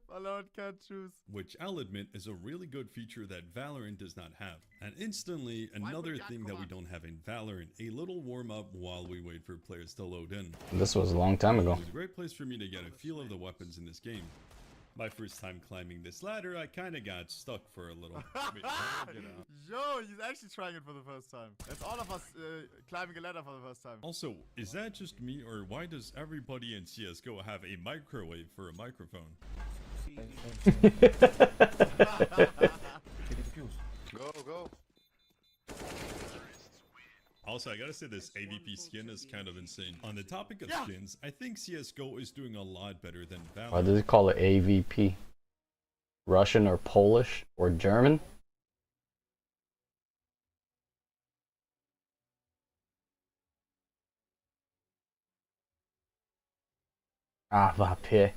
Valorant can't choose. Which I'll admit is a really good feature that Valorant does not have. And instantly, another thing that we don't have in Valorant, a little warm up while we wait for players to load in. This was a long time ago. It was a great place for me to get a feel of the weapons in this game. My first time climbing this ladder, I kinda got stuck for a little. Yo, he's actually trying it for the first time. It's all of us climbing a ladder for the first time. Also, is that just me, or why does everybody in CSGO have a microwave for a microphone? Go. Also, I gotta say this AVP skin is kind of insane. On the topic of skins, I think CSGO is doing a lot better than Valorant. Why does it call it AVP? Russian or Polish or German? AVP.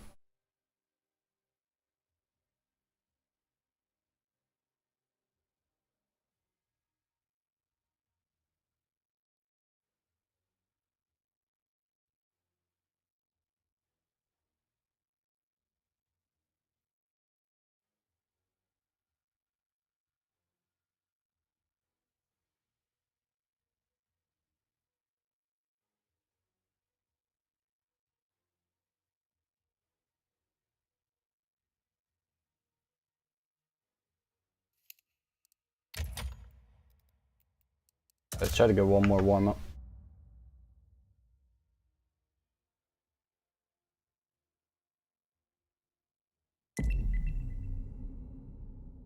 Let's try to get one more warm up.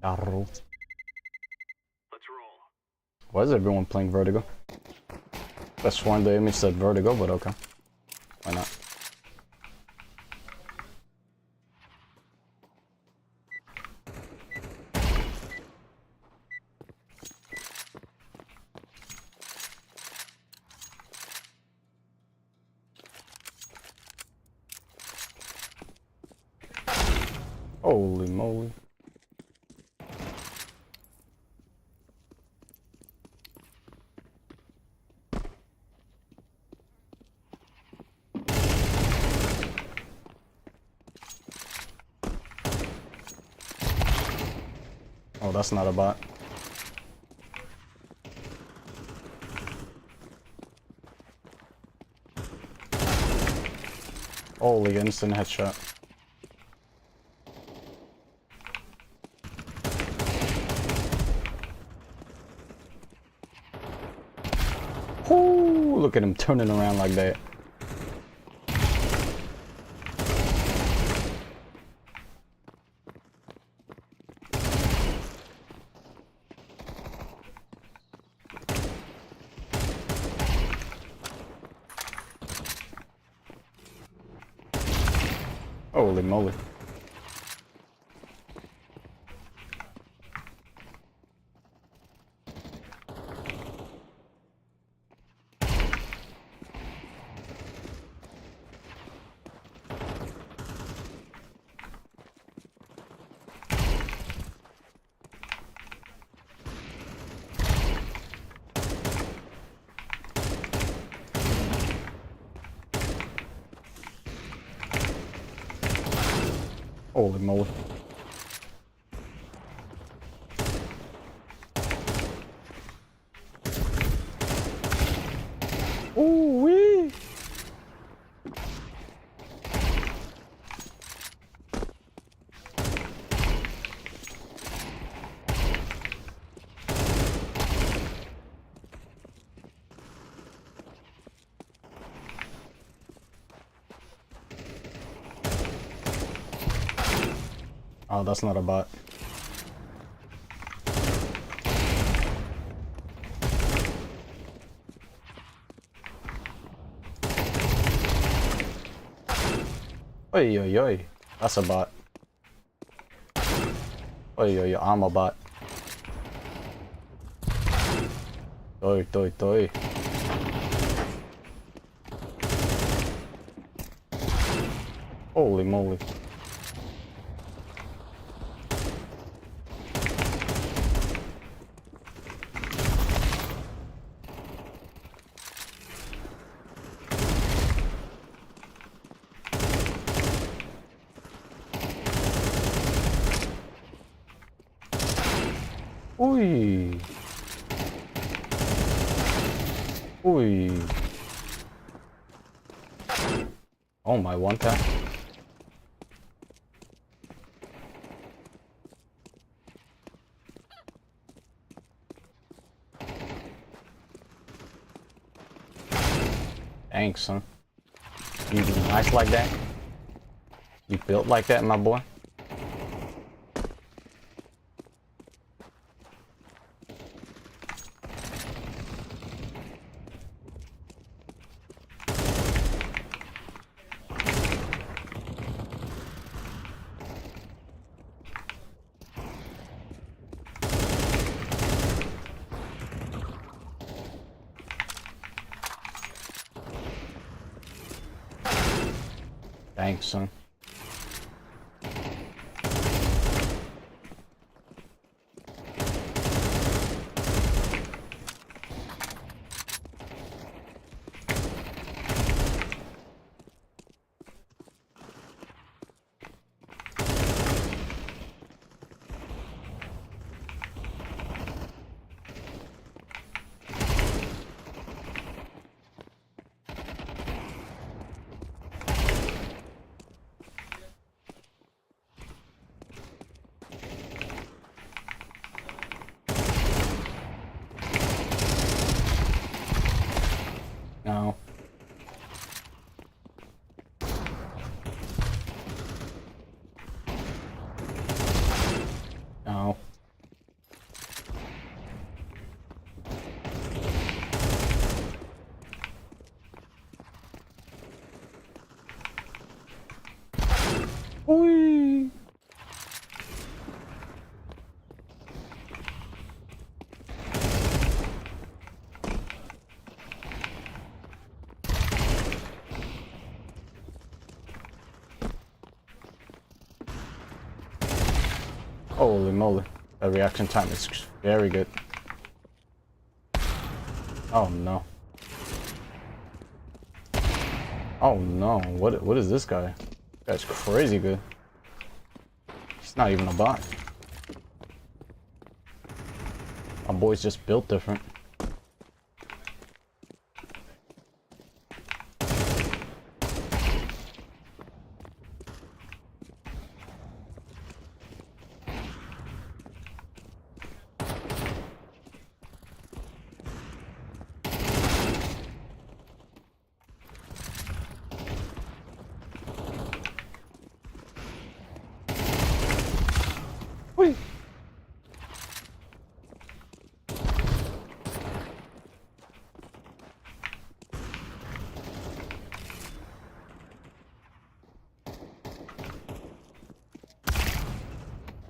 Yarrow. Why is everyone playing Vertigo? I sworn the image said Vertigo, but okay. Why not? Holy moly. Oh, that's not a bot. Holy instant headshot. Ooh, look at him turning around like that. Holy moly. Holy moly. Ooh wee. Oh, that's not a bot. Oi, oi, oi. That's a bot. Oi, oi, oi. I'm a bot. Toi, toi, toi. Holy moly. Ui. Ui. Oh my, one tap. Thanks, son. You nice like that? You built like that, my boy? Thanks, son. Holy moly. That reaction time is very good. Oh no. Oh no. What is this guy? That's crazy good. He's not even a bot. My boy's just built different. Whee!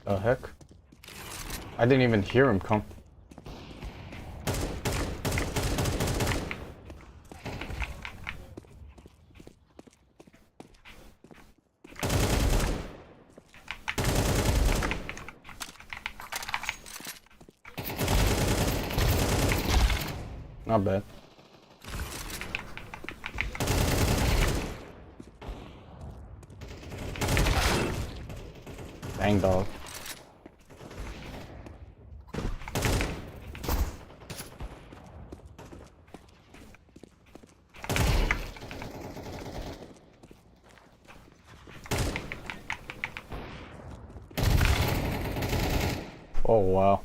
The heck? I didn't even hear him come. Not bad. Dang dog. Oh wow.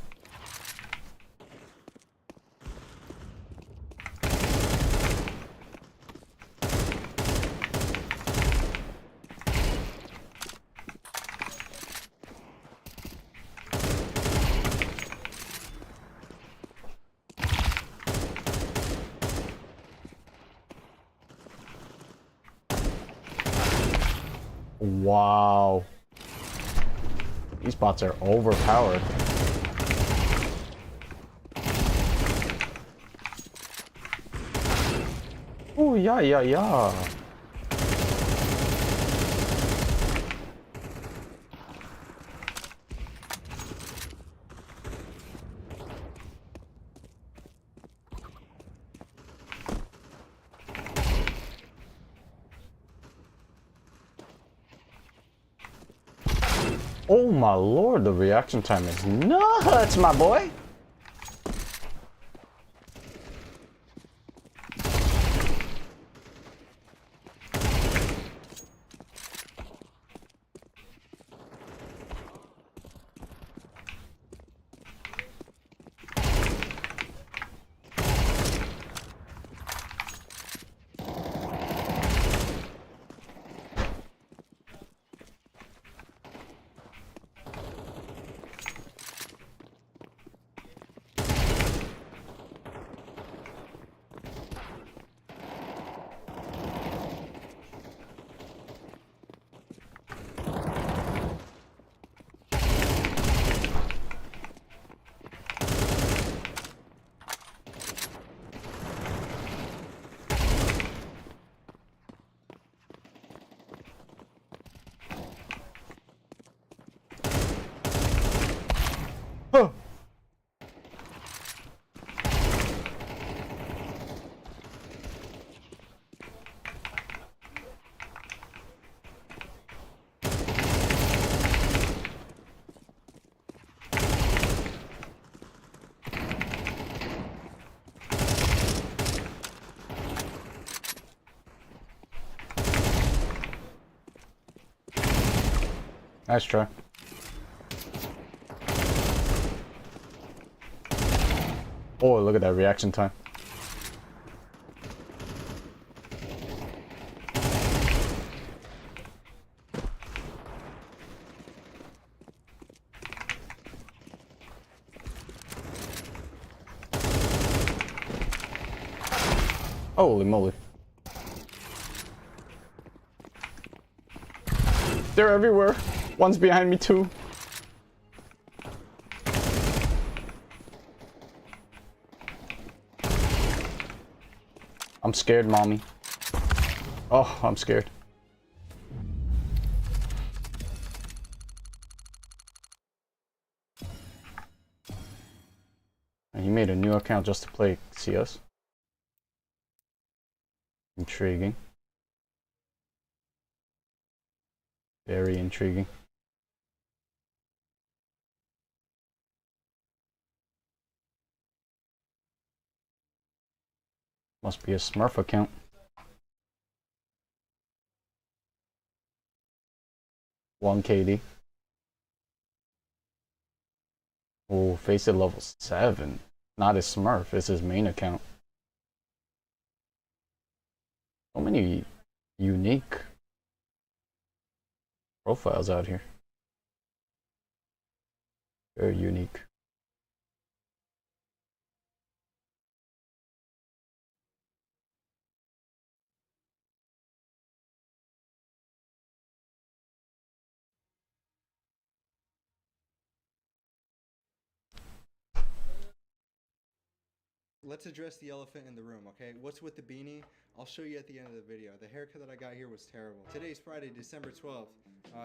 Wow. These bots are overpowered. Oh, yeah, yeah, yeah. Oh my lord, the reaction time is nuts, my boy! Huh. Nice try. Oh, look at that reaction time. Holy moly. They're everywhere. One's behind me too. I'm scared, mommy. Oh, I'm scared. And he made a new account just to play CS. Intriguing. Very intriguing. Must be a Smurf account. One KD. Oh, face it level 7. Not his Smurf, it's his main account. So many unique profiles out here. Very unique. Let's address the elephant in the room, okay? What's with the beanie? I'll show you at the end of the video. The haircut that I got here was terrible. Today's Friday, December 12th.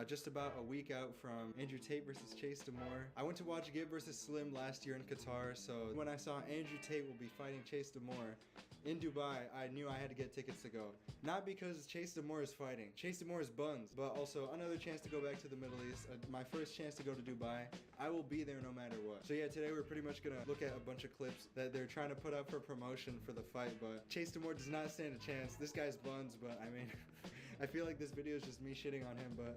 Just about a week out from Andrew Tate versus Chase Damore. I went to watch Gib versus Slim last year in Qatar, so when I saw Andrew Tate will be fighting Chase Damore in Dubai, I knew I had to get tickets to go. Not because Chase Damore is fighting. Chase Damore is buns, but also another chance to go back to the Middle East. My first chance to go to Dubai. I will be there no matter what. So yeah, today we're pretty much gonna look at a bunch of clips that they're trying to put out for promotion for the fight, but Chase Damore does not stand a chance. This guy's buns, but I mean, I feel like this video is just me shitting on him, but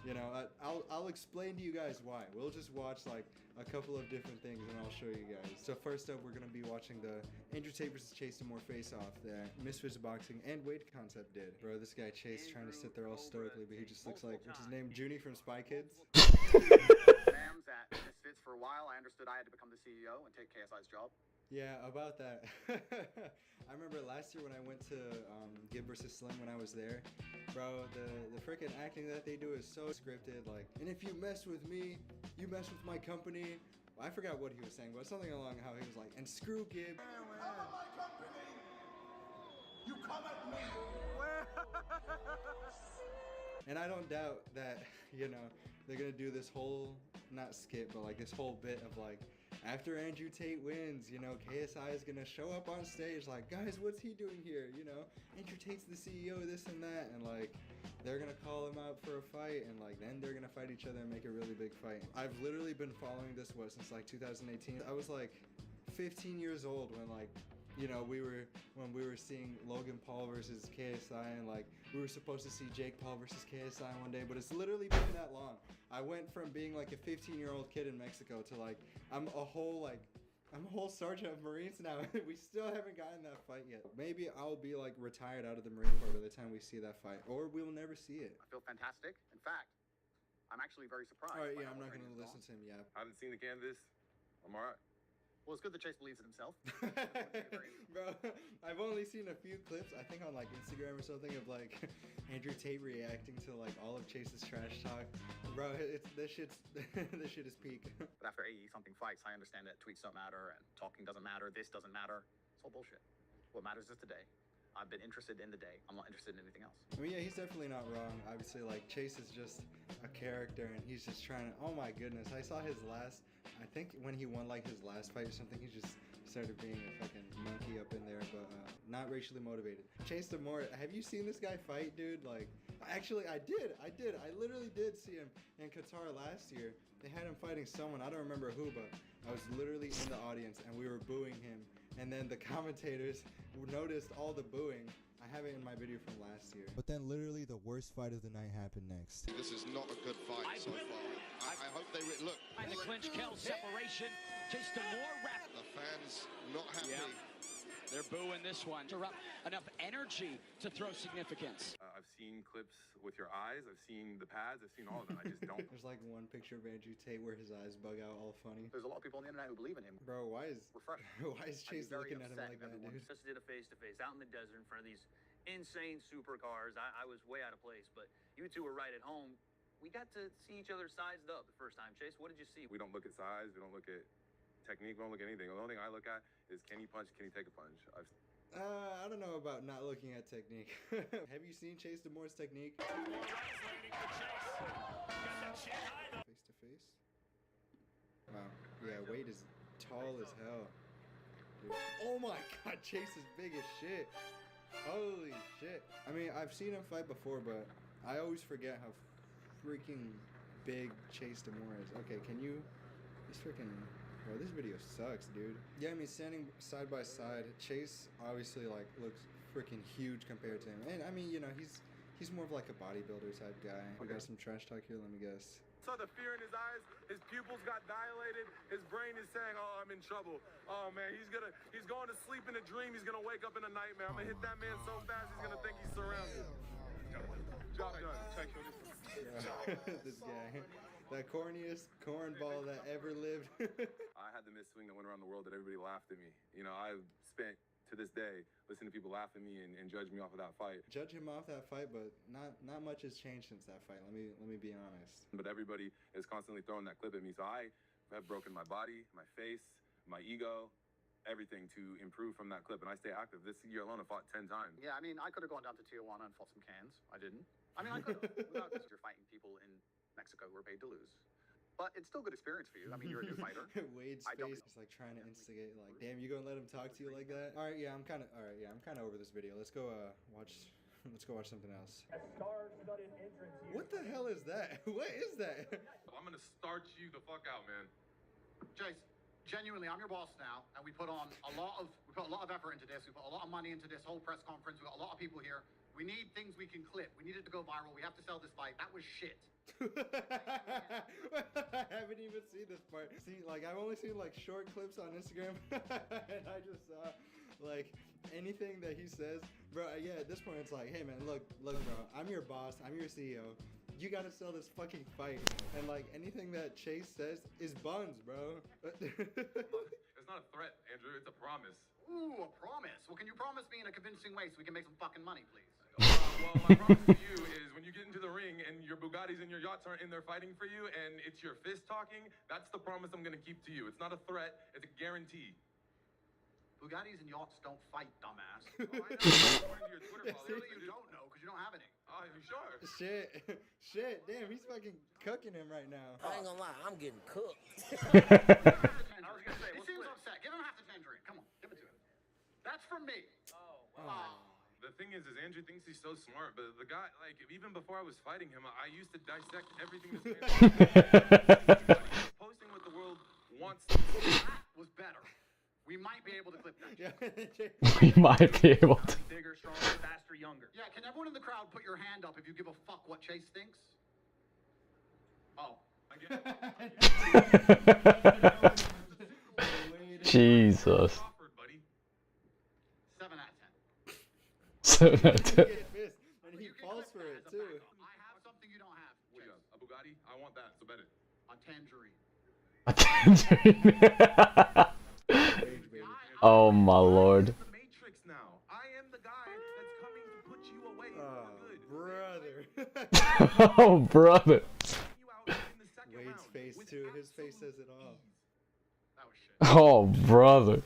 you know, I'll explain to you guys why. We'll just watch like a couple of different things and I'll show you guys. So first up, we're gonna be watching the Andrew Tate versus Chase Damore face-off that Misfits Boxing and Weight Concept did. Bro, this guy Chase trying to sit there all stoically, but he just looks like, what's his name, Junie from Spy Kids? Fams at Misfits for a while. I understood I had to become the CEO and take KSI's job. Yeah, about that. I remember last year when I went to Gib versus Slim when I was there, bro, the freaking acting that they do is so scripted, like, and if you mess with me, you mess with my company. I forgot what he was saying, but something along how he was like, and screw Gib. Come at my company! You come at me! And I don't doubt that, you know, they're gonna do this whole, not skit, but like this whole bit of like, after Andrew Tate wins, you know, KSI is gonna show up on stage like, guys, what's he doing here? You know, Andrew Tate's the CEO, this and that, and like, they're gonna call him out for a fight, and like, then they're gonna fight each other and make a really big fight. I've literally been following this, since like 2018. I was like 15 years old when like, you know, when we were seeing Logan Paul versus KSI, and like we were supposed to see Jake Paul versus KSI one day, but it's literally been that long. I went from being like a 15-year-old kid in Mexico to like I'm a whole sergeant of Marines now. We still haven't gotten that fight yet. Maybe I'll be like retired out of the Marine Corps by the time we see that fight, or we'll never see it. I feel fantastic. In fact, I'm actually very surprised. All right, yeah, I'm not gonna listen to him yet. I haven't seen the canvas. I'm alright. Well, it's good that Chase believes in himself. Bro, I've only seen a few clips, I think on like Instagram or something, of like Andrew Tate reacting to like all of Chase's trash talk. Bro, this shit is peak. But after 80 something fights, I understand that tweets don't matter and talking doesn't matter. This doesn't matter. It's all bullshit. What matters is today. I've been interested in the day. I'm not interested in anything else. I mean, yeah, he's definitely not wrong. Obviously, like, Chase is just a character, and he's just trying to... Oh, my goodness. I saw his last... I think when he won, like, his last fight or something, he just started being a fucking monkey up in there, but not racially motivated. Chase Damore, have you seen this guy fight, dude? Like, actually, I did. I literally did see him in Qatar last year. They had him fighting someone. I don't remember who, but I was literally in the audience, and we were booing him. And then the commentators noticed all the booing. I have it in my video from last year. But then literally the worst fight of the night happened next. This is not a good fight so far. I hope they look. And the clinch kill separation. Chase Damore wrap. The fans not happy. Yeah. They're booing this one. Enough energy to throw significance. I've seen clips with your eyes. I've seen the pads. I've seen all of them. I just don't. There's like one picture of Andrew Tate where his eyes bug out all funny. There's a lot of people on the internet who believe in him. Bro, why is Chase looking at him like that, dude? Just did a face-to-face out in the desert in front of these insane supercars. I was way out of place, but you two were right at home. We got to see each other sized up the first time. Chase, what did you see? We don't look at size. We don't look at technique. We don't look at anything. The only thing I look at is can he punch? Can he take a punch? I don't know about not looking at technique. Have you seen Chase Damore's technique? Face to face. Wow. Yeah, Wade is tall as hell. dude. Oh my god, Chase is big as shit. Holy shit. I mean, I've seen him fight before, but I always forget how freaking big Chase Demore is. Okay, can you... This freaking... Bro, this video sucks, dude. Yeah, I mean, standing side by side, Chase obviously, like, looks freaking huge compared to him. And, I mean, you know, he's more of like a bodybuilder type guy. We got some trash talk here, let me guess. Saw the fear in his eyes, his pupils got dilated, his brain is saying, oh, I'm in trouble. Oh man, he's going to sleep in a dream, he's gonna wake up in a nightmare. I'm gonna hit that man so fast, he's gonna think he's surrounded. Job done. Check you. This guy. That corniest cornball that ever lived. I had the missed swing that went around the world that everybody laughed at me. You know, I've spent, to this day, listening to people laugh at me and judge me off of that fight. Judge him off that fight, but not much has changed since that fight. Let me be honest. But everybody is constantly throwing that clip at me, so I have broken my body, my face, my ego, everything to improve from that clip, and I stay active. This year alone, I fought 10 times. Yeah, I mean, I could have gone down to Tijuana and fought some cans. I didn't. I mean, I could have. Without this, you're fighting people in Mexico who are paid to lose. But it's still good experience for you. I mean, you're a new fighter. Wade's face is like trying to instigate, like, damn, you gonna let him talk to you like that? All right, yeah, I'm kind of over this video. Let's go watch something else. What the hell is that? What is that? I'm gonna starch you the fuck out, man. Jace, genuinely, I'm your boss now, and we put a lot of effort into this. We put a lot of money into this whole press conference. We got a lot of people here. We need things we can clip. We need it to go viral. We have to sell this fight. That was shit. I haven't even seen this part. See, like, I've only seen like short clips on Instagram, and I just saw like anything that he says, bro. Yeah, at this point, it's like, hey man, look, bro. I'm your boss. I'm your CEO. You gotta sell this fucking fight, and like anything that Chase says is buns, bro. It's not a threat, Andrew. It's a promise. Ooh, a promise. Well, can you promise me in a convincing way so we can make some fucking money, please? Well, my promise to you is when you get into the ring and your Bugattis and your yachts aren't in there fighting for you and it's your fist talking, that's the promise I'm going to keep to you. It's not a threat, it's a guarantee. Bugattis and yachts don't fight, dumbass. Oh, I know. According to your Twitter followers, Clearly you don't know because you don't have any. Oh, you sure? Shit, damn, he's fucking cooking him right now. I ain't gonna lie, I'm getting cooked. I was gonna say, he seems upset. Give him half the tangerine. Come on, give it to him. That's from me. Oh. The thing is Andrew thinks he's so smart, but the guy, like, even before I was fighting him, I used to dissect everything this man posting what the world wants to see. That was better. We might be able to clip that. We might be able to. Bigger, stronger, faster, younger. Yeah, can everyone in the crowd put your hand up if you give a fuck what Chase thinks? Oh. Jesus. 7 out of 10. 7 out of 10. And he falls for it too. I have something you don't have. What you got? A Bugatti? I want that, so bet it. A tangerine. A tangerine. Oh my lord. The Matrix now. I am the guy that's coming to put you away for good. Brother. Oh, brother. Wade's face too. His face says it all. That was shit. Oh, brother.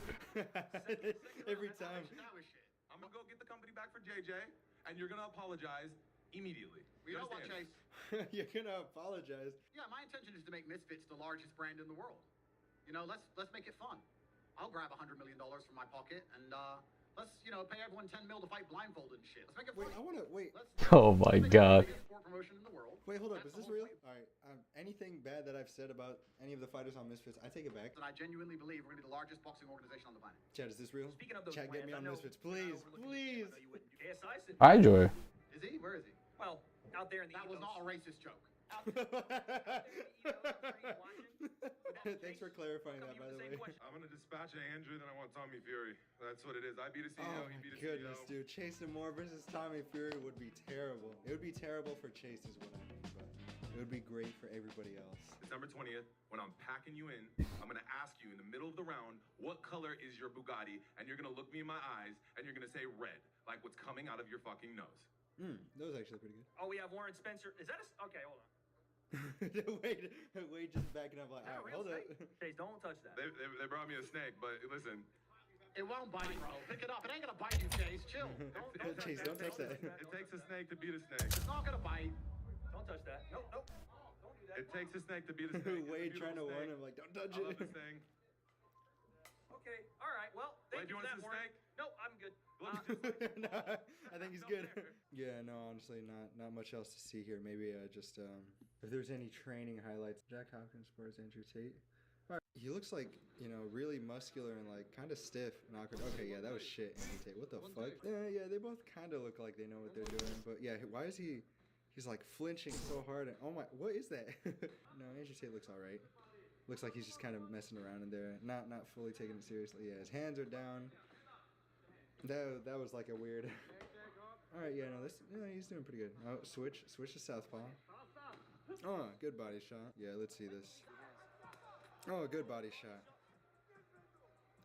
Every time. That was shit. I'm gonna go get the company back for JJ, and you're gonna apologize immediately. You know what, understand? Chase? You're gonna apologize. Yeah, my intention is to make Misfits the largest brand in the world. You know, let's make it fun. I'll grab $100 million from my pocket and let's, you know, pay everyone 10 mil to fight blindfolded and shit. Let's make it fun. Wait, I wanna wait. Oh my god. Sport promotion in the world. Wait, hold up. That's Is this the whole real? point. All right. Anything bad that I've said about any of the fighters on Misfits, I take it back. And I genuinely believe we're gonna be the largest boxing organization on the planet. Chad, is this real? Speaking of those Chad, get me on plans, I know Misfits, you're please, not overlooking please. this. I know you wouldn't do KSI said- I enjoy. Is he? Where is he? Well, out there in the That was not a racist joke. Thanks for clarifying that, by the way. I'm gonna dispatch an Andrew, then I want Tommy Fury. That's what it is. I beat a CEO, Oh he my beat a goodness, CEO. dude. Chase Demore versus Tommy Fury would be terrible. It would be terrible for Chase is what I mean, but it would be great for everybody else. December 20th, when I'm packing you in, I'm gonna ask you in the middle of the round, what color is your Bugatti? And you're gonna look me in my eyes, and you're gonna say red, like what's coming out of your fucking nose. That was actually pretty good. Oh, we have Warren Spencer. Is that a... Okay, hold on. Wait, just backing up like, all right, hold up. Chase, don't touch that. They brought me a snake, but listen. It won't bite, bro. Pick it up. It ain't gonna bite you, Chase. Chill. Don't Chase, don't touch that. It takes a snake to beat a snake. It's not gonna bite. Don't touch that. Nope. Don't do that. It takes a snake to beat a snake. Wade trying to warn him, like, don't touch I love it. this thing. Okay, all right. Well, Wait, do you want some steak? No, I'm good. No, I think he's good. Yeah, no, honestly, not much else to see here. Maybe just if there's any training highlights. Jack Hopkins versus Andrew Tate. All right, he looks like, you know, really muscular and like kind of stiff and awkward. Okay, yeah, that was shit, Andrew Tate. What the fuck? Yeah, they both kind of look like they know what they're doing. But yeah, why is he? He's like flinching so hard. And, oh my, what is that? No, Andrew Tate looks all right. Looks like he's just kind of messing around in there, not fully taking it seriously. Yeah, his hands are down. That was like a weird. All right, yeah, no, he's doing pretty good. Oh, switch to southpaw. Oh, good body shot. Yeah, let's see this. Oh, good body shot.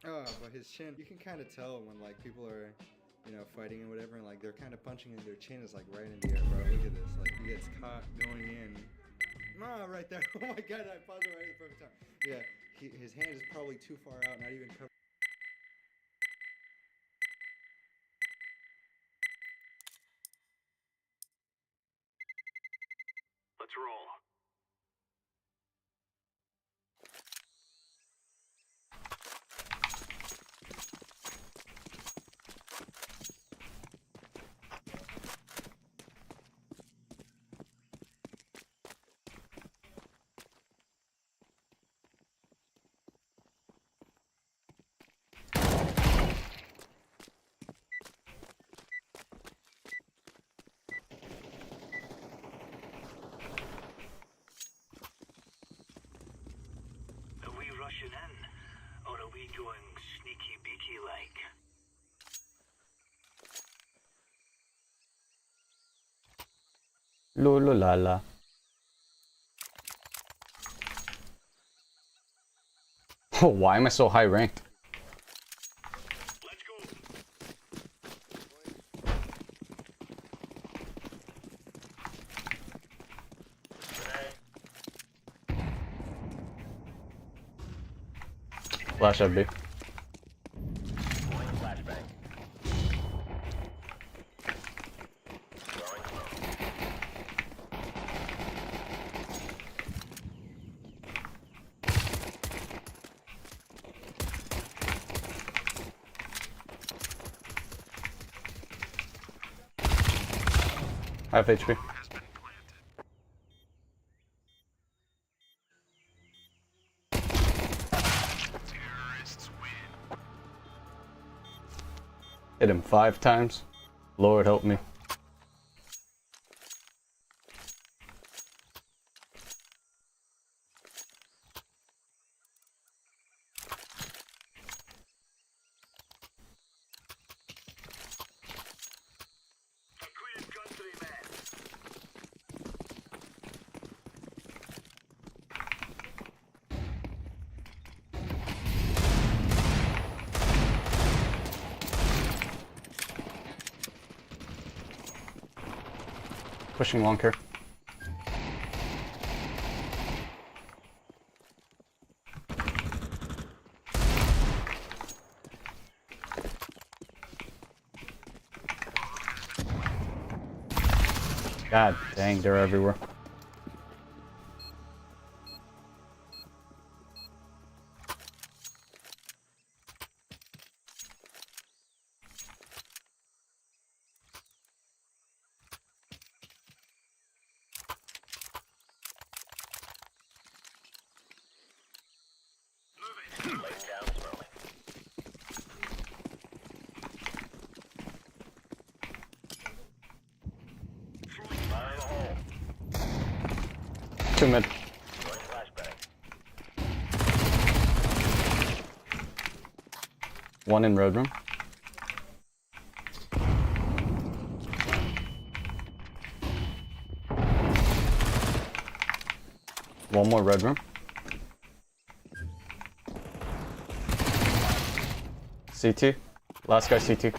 Oh, but his chin, you can kind of tell when like people are, you know, fighting and whatever, and like they're kind of punching and their chin is like right in the air, bro. Look at this. Like he gets caught going in. Ah, right there. Oh my god, I paused it right at the perfect time. Yeah, his hand is probably too far out, not even covered. Let's roll. Rushing in, or are we going sneaky beaky like? Lolo lala. Oh, why am I so high ranked? Let's go. Flash up B. Half HP. Hit him 5 times. Lord help me. Pushing long here. God dang, they're everywhere. Two mid. One in road room. One more red room. CT. Last guy CT.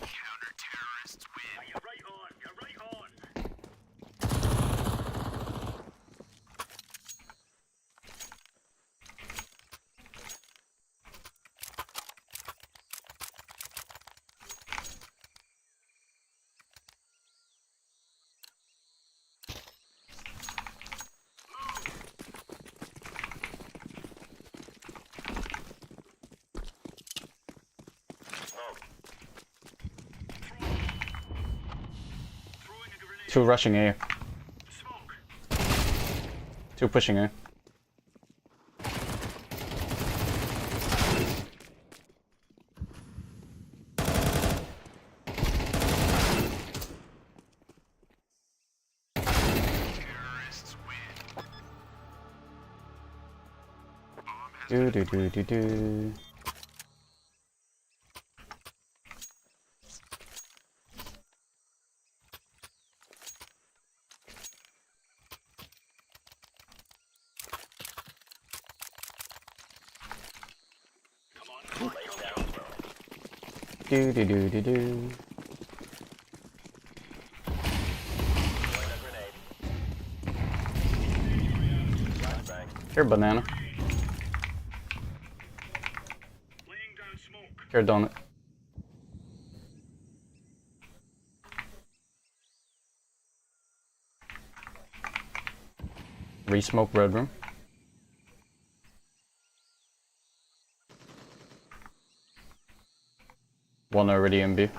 Two rushing A. Two pushing A. Do do do do do. Do do do do do. Here, banana. Here, donut. Re-smoke red room. One already in B.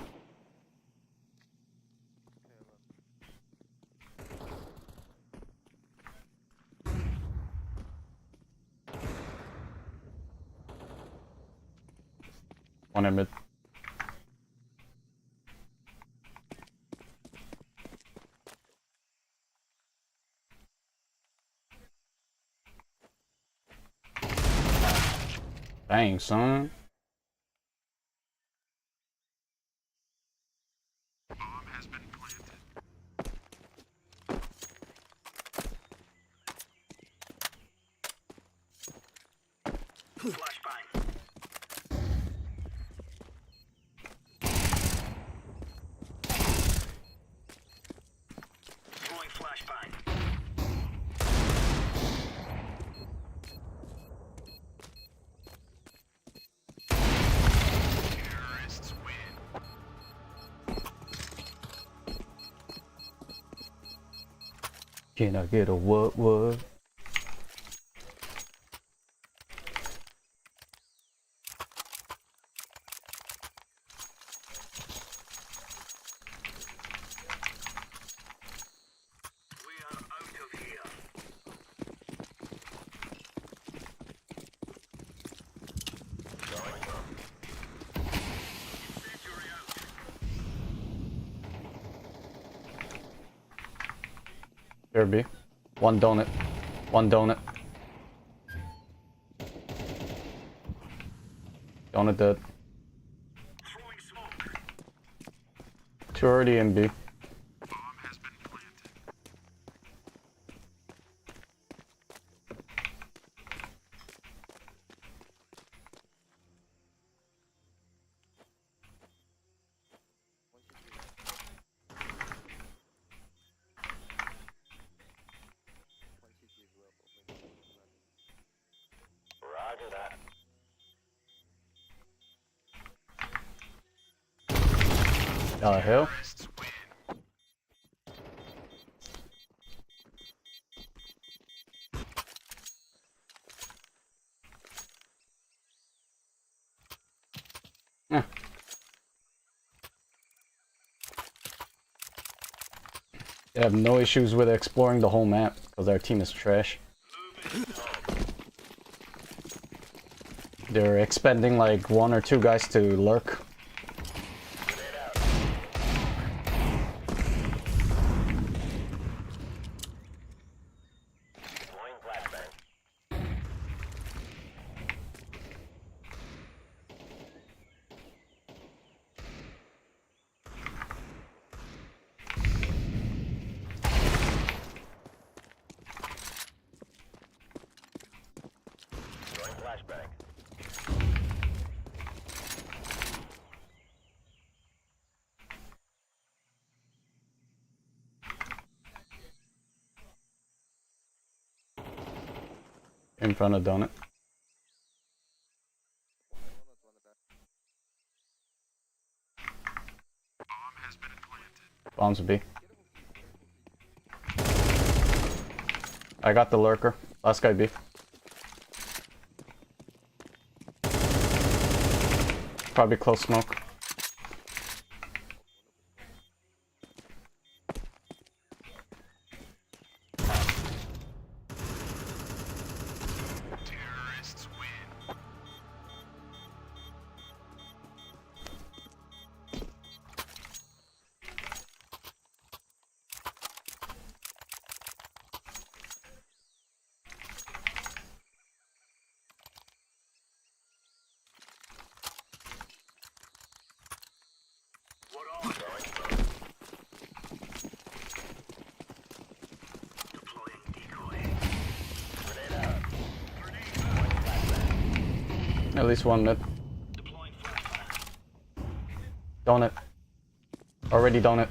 One in mid. Dang, son. Can I get a what? There be. One donut. One donut. Donut dead. Two already in B. Hell? Yeah. They have no issues with exploring the whole map because our team is trash. They're expending like 1 or 2 guys to lurk. In front of donut. Bombs B. I got the lurker. Last guy B. Probably close smoke. At least one mid. Donut. Already donut.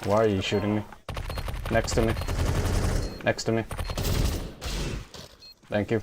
Why are you shooting me? Next to me. Next to me. Thank you.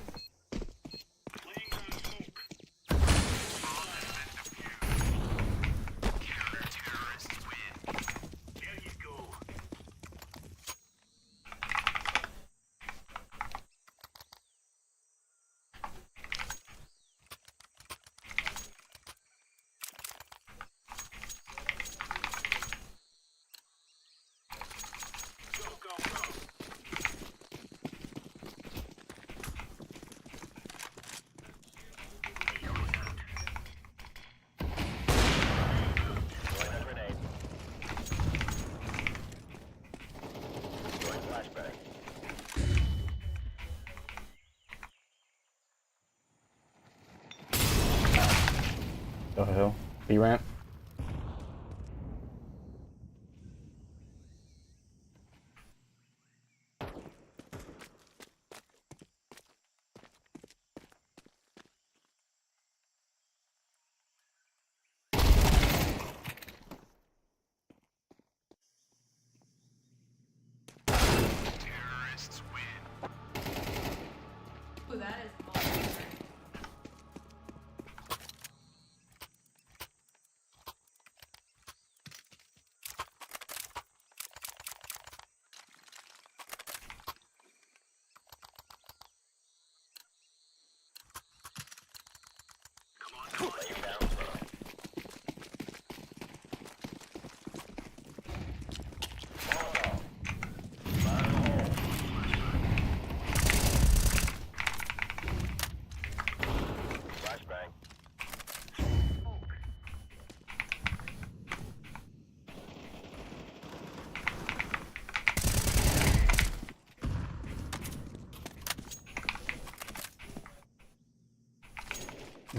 Go hill. B ramp. Ooh, that is awesome.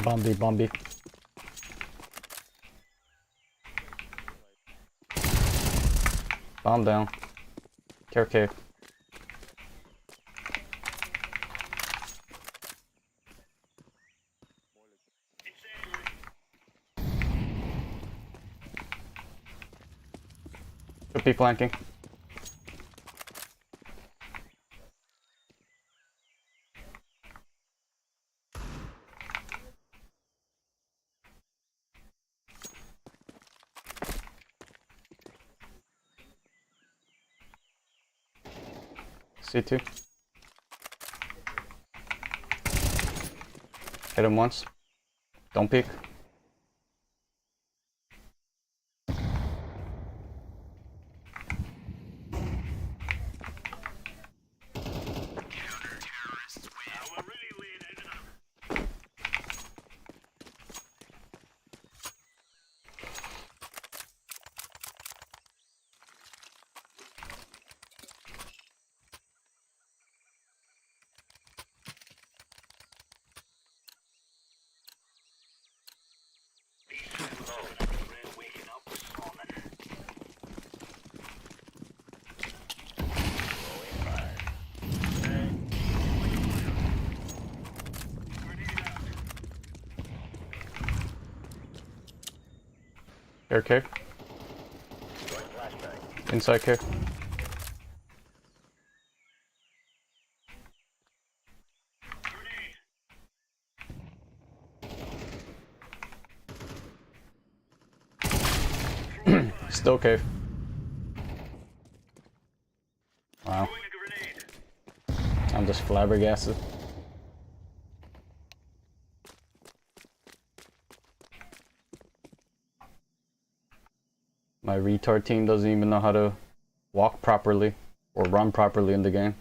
Bombi, bombi. Bomb down. Care. Could be flanking. C2. Hit him once. Don't peek. Air cave. Inside cave. Still cave. Wow. I'm just flabbergasted. My retard team doesn't even know how to walk properly or run properly in the game.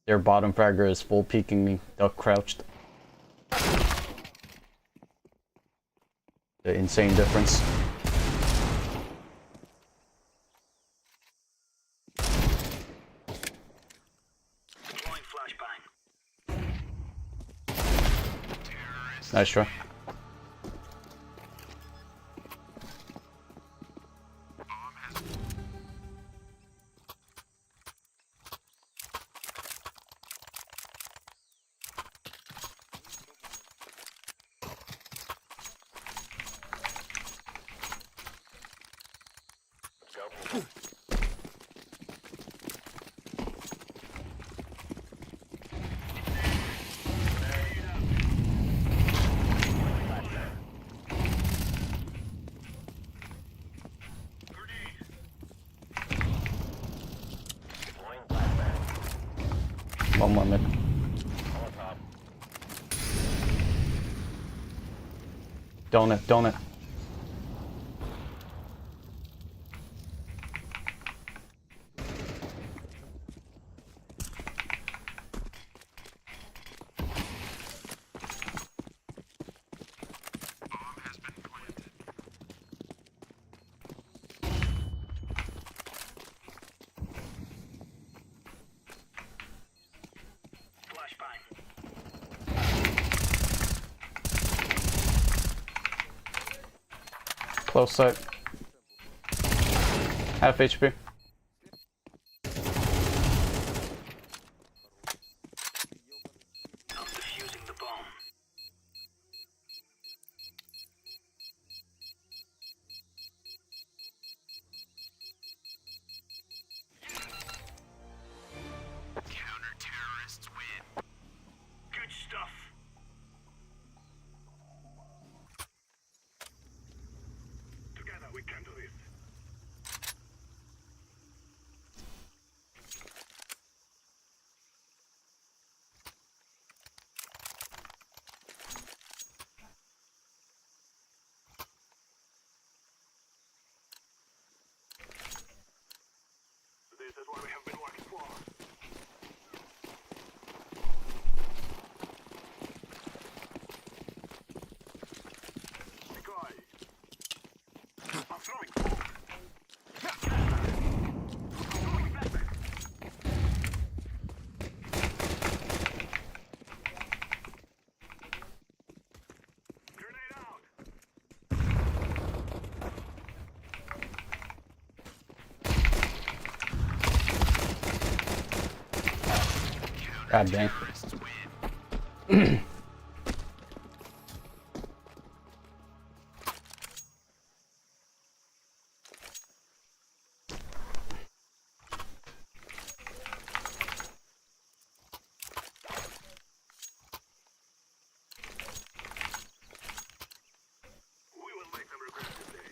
Their bottom fragger is full peeking me, duck crouched. The insane difference. Nice try. One more mid. Donut. Close sight. Half HP. I'm defusing the bomb. Counter-terrorists win. Good stuff. Together we can do this. This is what we have been working for. Decoy. I'm throwing smoke. Throwing flashbang. Grenade out. God dang. We will make them regret this day.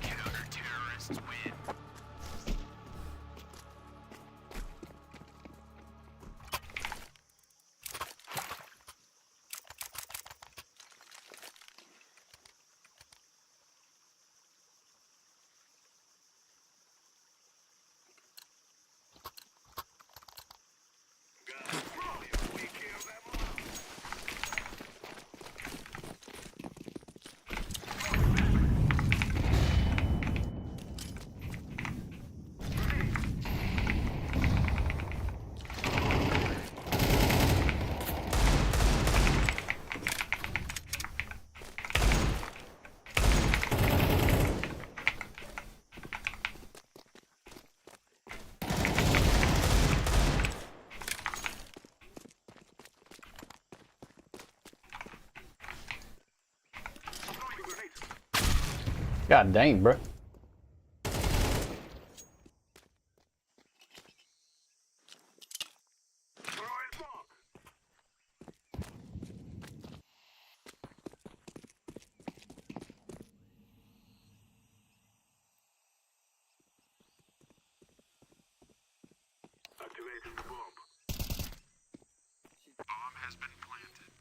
Counter-terrorists win. We kill them all. God dang, bro. Activating the bomb. Bomb has been planted.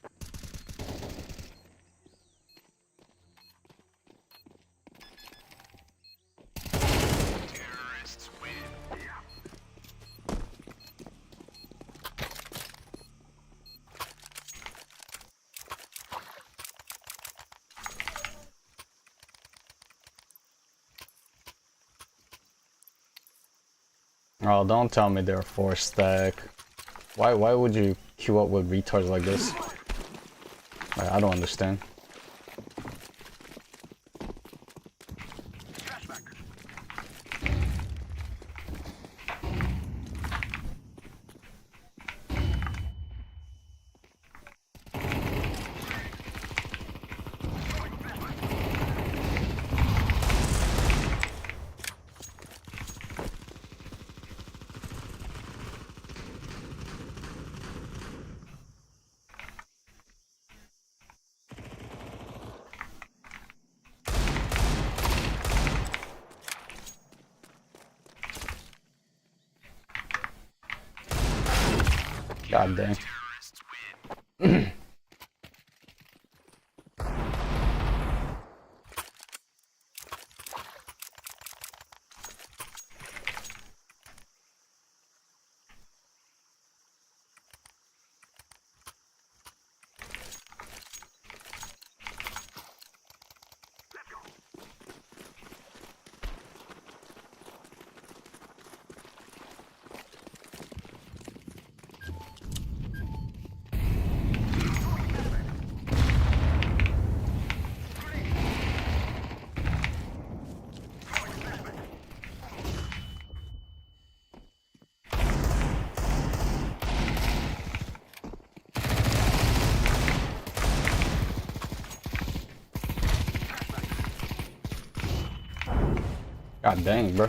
Oh, don't tell me they're 4-stack. Why would you queue up with retards like this? Like, I don't understand. God dang. God dang, bro.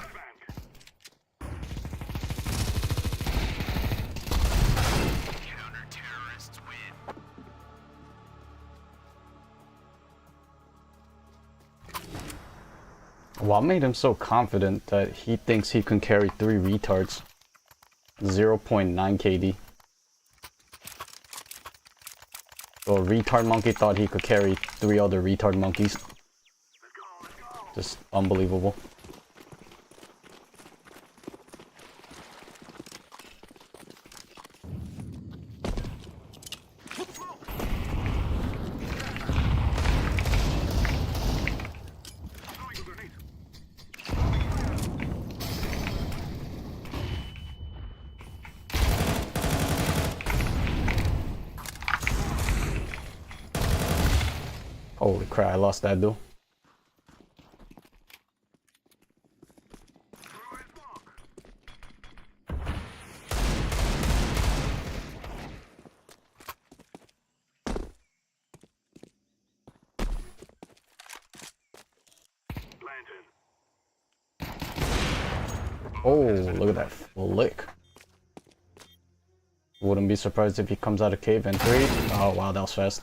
What made him so confident that he thinks he can carry 3 retards? 0.9 KD. So a retard monkey thought he could carry 3 other retard monkeys. Just unbelievable. Holy crap, I lost that dude. Oh, look at that flick. Wouldn't be surprised if he comes out of cave in 3. Oh wow, that was fast.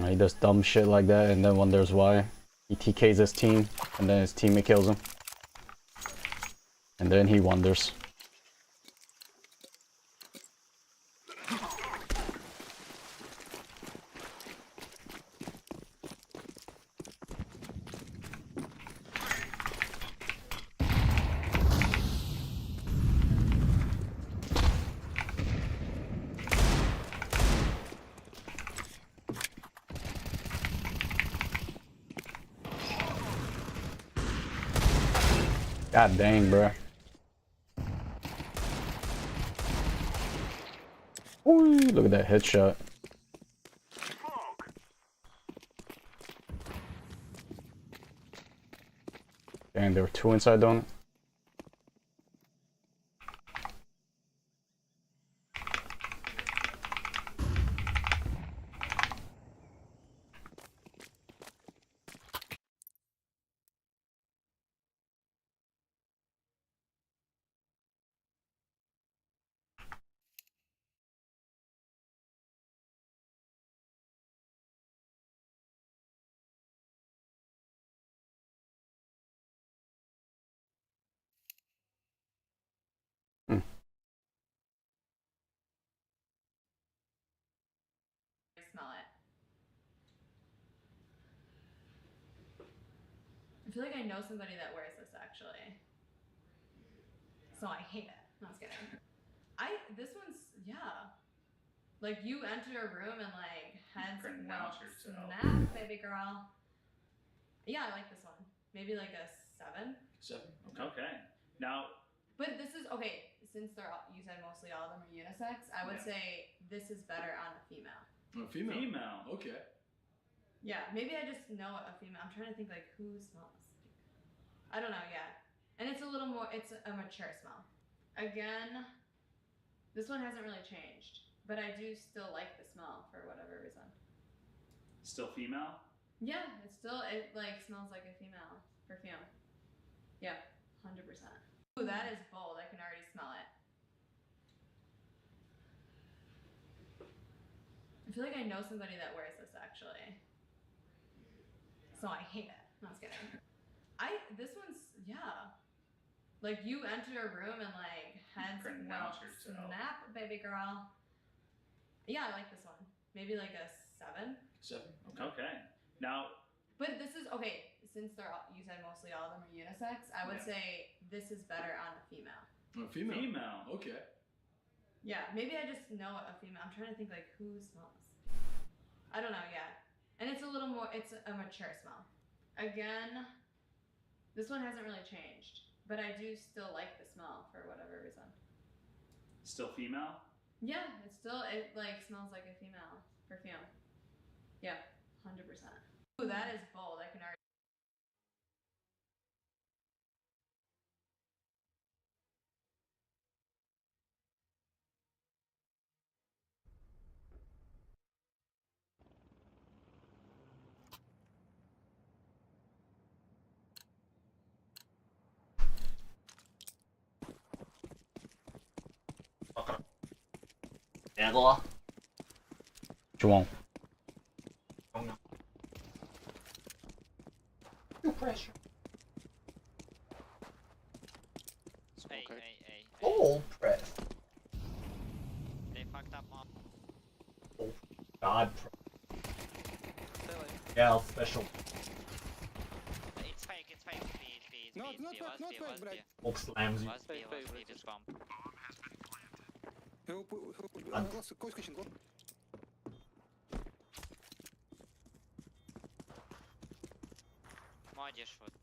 He does dumb shit like that and then wonders why. He TKs his team and then his teammate kills him. And then he wonders. God dang, bruh. Ooh, look at that headshot. Dang, there were 2 inside, don't it? Smell it. I feel like I know somebody that wears this actually. So I hate it. No, I was kidding. This one's, yeah. Like you enter a room and like heads Pronounce will yourself. snap, baby girl. Yeah, I like this one. Maybe like a 7. 7. Okay. Now, But this is okay. Since they're all, you said mostly all of them are unisex, I would say this is better on a female. a female. Female. Okay. Yeah, maybe I just know a female. I'm trying to think like who smells. I don't know. Yeah, and it's a little more. It's a mature smell. Again, this one hasn't really changed, but I do still like the smell for whatever reason. Still female? Yeah, it like smells like a female perfume. Yeah, 100%. Ooh, that is bold. I can already smell it. I feel like I know somebody that wears this actually. So I hate it. No, I was kidding. This one's, yeah. Like you enter a room and like heads will snap, baby girl. Yeah, I like this one. Maybe like a 7. 7. Okay. Now, but this is okay. Since they're all, you said mostly all of them are unisex, I would say this is better on a female. A female. Female. Okay. Yeah, maybe I just know a female. I'm trying to think like who smells. I don't know. Yeah, and it's a little more. It's a mature smell. Again, this one hasn't really changed, but I do still like the smell for whatever reason. Still female? Yeah, it like smells like a female perfume. Yeah, 100%. Ooh, that is bold. I can already. Angela? João. No pressure. Hey. Oh, press. They fucked up, mom. Oh, God. Yeah, special. It's fake, please. Not fake, блядь. Ох, слаймс. Was B, this bomb. Close kitchen, go. Молодец, вот.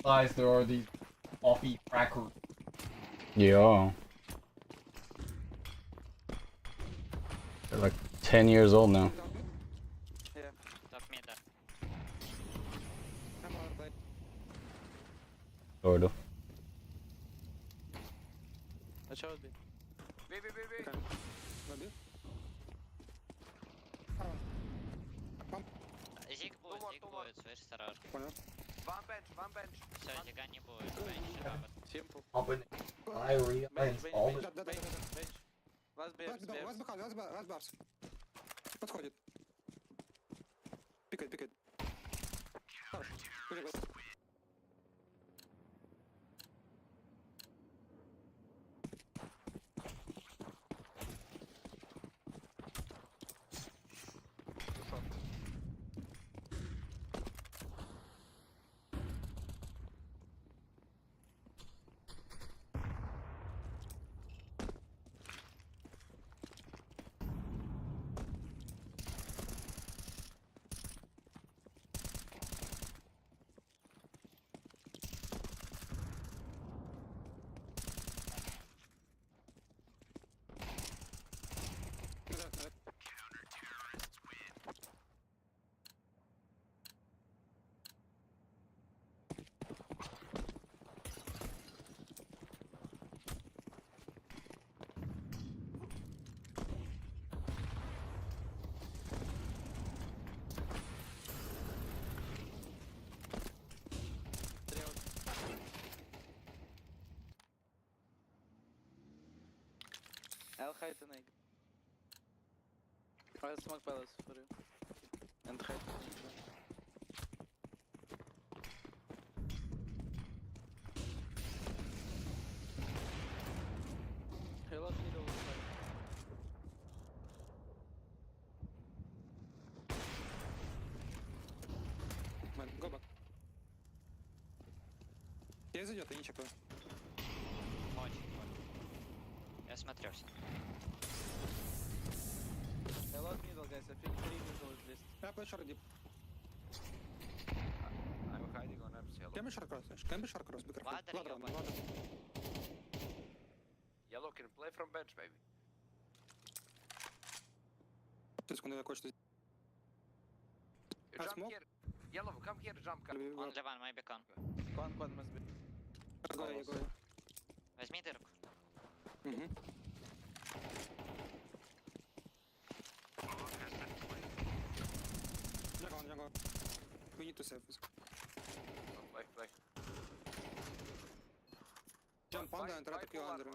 Guys, there are these coffee crackers. Yeah. They're like 10 years old now. Sort of. Зиг будет, слышь, осторожно. One bench. Все, зига не будет, бенч, робот. Open diarrhea installed. Last bars. Подходит. Пикает. Хорош. I'll hide the egg. I'll smoke palace for you. And hide the egg. He lost middle side. Не зайдет, я не чекаю. Очень. Я смотрелся. A lot middle, guys. I feel 3 middle at least. Я плay short deep. I'm hiding on apps yellow. Can be short cross. Can be short cross. Be careful. Ladder, Ladder. Yellow can play from bench maybe. 2 секунды, я кое-что... Jump smoke? here. Yellow, come here, jump. Only one, maybe con. Con must be. Я go. Возьми дырку. Угу. Jungle. We need to save this. Play. Jump under and try to kill under.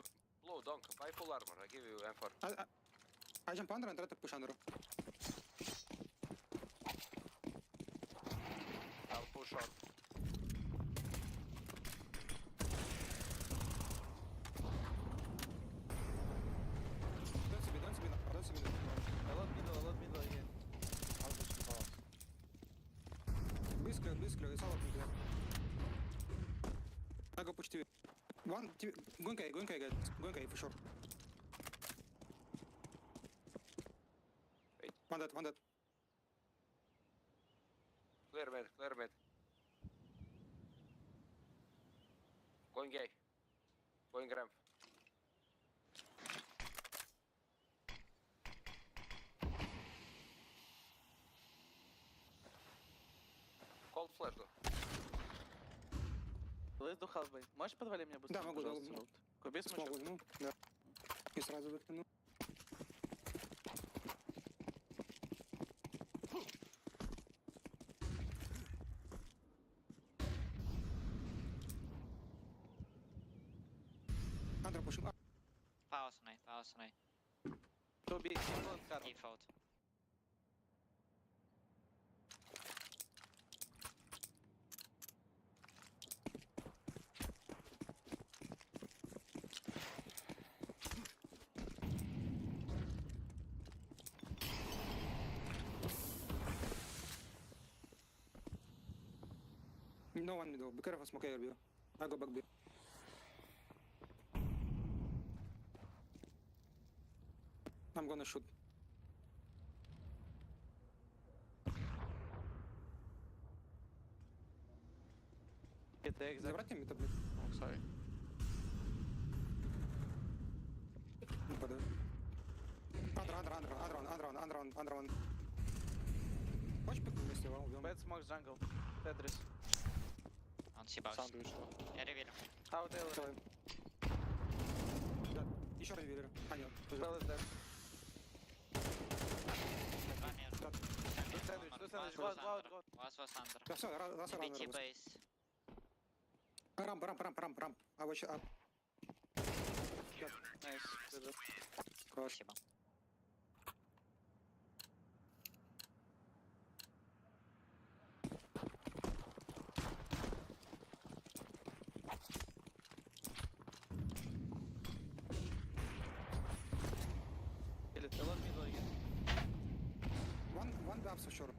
Blue, donk, buy full armor. I give you M4. I jump under and try to push under. I'll push on. Don't see me. A lot middle again. Близко, it's all up in there. I go push TV. One, TV. Go and guys. Go and for sure. Wait. One dead. Clear mid. Going gay. Going ramp. Cold flash though. Let's do halfway. Можешь подвали меня быстро? Да, могу, да. Пожалуйста, роут. Купи Смог смачок. возьму, да. И сразу выкину. Under pushing up. Pause on A. 2B, single and car. Default. No one middle. Be careful, smoke air view. I go back B. I'm gonna shoot. Это exact. Забрать мне таблет? Sorry. Не падаю. Under. Хочешь пикнуть вместе, убьем? Bad smoke jungle. Tetris. Он съебался. Сам вышел. Я ревелю. How Taylor? Давай. Да. Еще раз вилер. А, нет. Spell is dead. Два мир. Two sandwich. Go out. Was under. Да все, раз BT рано. base. Рамп. I watch up. Nice. Good job. Хорош. Спасибо. Kill it. A lot middle again. One bumps for sure.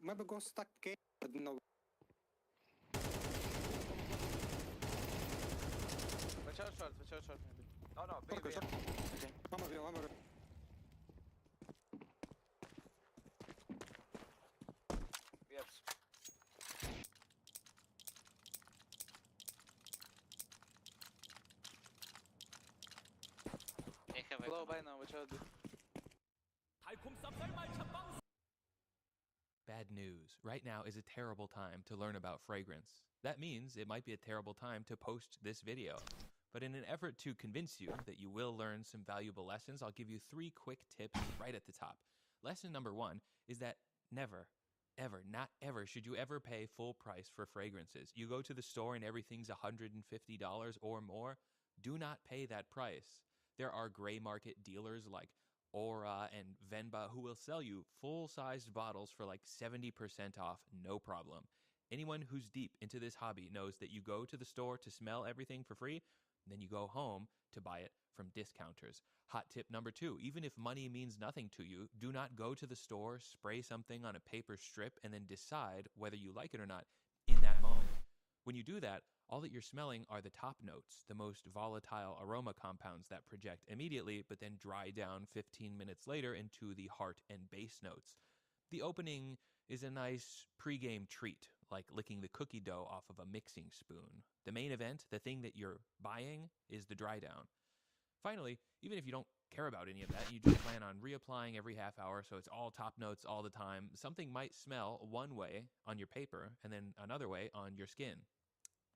Maybe go stack K, but no. Watch out short maybe. No, Okay, baby. short. I'm over. Yes. They have Low a by now. Watch out. Bad news. Right now is a terrible time to learn about fragrance. That means it might be a terrible time to post this video. But in an effort to convince you that you will learn some valuable lessons, I'll give you 3 quick tips right at the top. Lesson number 1 is that never, not ever, should you ever pay full price for fragrances. You go to the store and everything's $150 or more. Do not pay that price. There are gray market dealers like Aura and Venba who will sell you full-sized bottles for like 70% off, no problem. Anyone who's deep into this hobby knows that you go to the store to smell everything for free, and then you go home to buy it from discounters. Hot tip number 2, even if money means nothing to you, do not go to the store, spray something on a paper strip, and then decide whether you like it or not in that moment. When you do that, all that you're smelling are the top notes, the most volatile aroma compounds that project immediately but then dry down 15 minutes later into the heart and base notes. The opening is a nice pregame treat, like licking the cookie dough off of a mixing spoon. The main event, the thing that you're buying, is the dry down. Finally, even if you don't care about any of that, you just plan on reapplying every half hour so it's all top notes all the time, something might smell one way on your paper and then another way on your skin.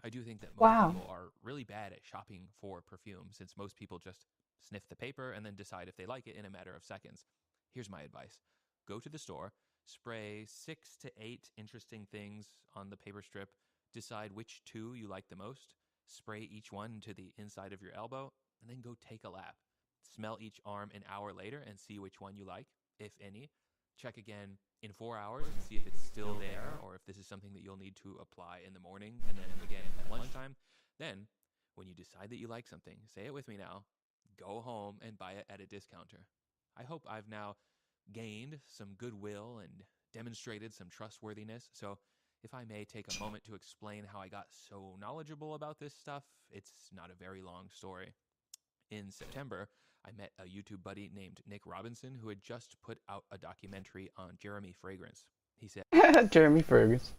I do think that most people are really bad at shopping for perfume, since most people just sniff the paper and then decide if they like it in a matter of seconds. Here's my advice. Go to the store, spray 6 to 8 interesting things on the paper strip, decide which 2 you like the most, spray each one to the inside of your elbow, and then go take a lap. Smell each arm an hour later and see which one you like, if any. Check again in 4 hours and see if it's still there, or if this is something that you'll need to apply in the morning, and then again at lunchtime. Then, when you decide that you like something, say it with me now, go home and buy it at a discounter. I hope I've now gained some goodwill and demonstrated some trustworthiness, so if I may take a moment to explain how I got so knowledgeable about this stuff, it's not a very long story. In September, I met a YouTube buddy named Nick Robinson who had just put out a documentary on Jeremy Fragrance. He said, Jeremy Fragrance.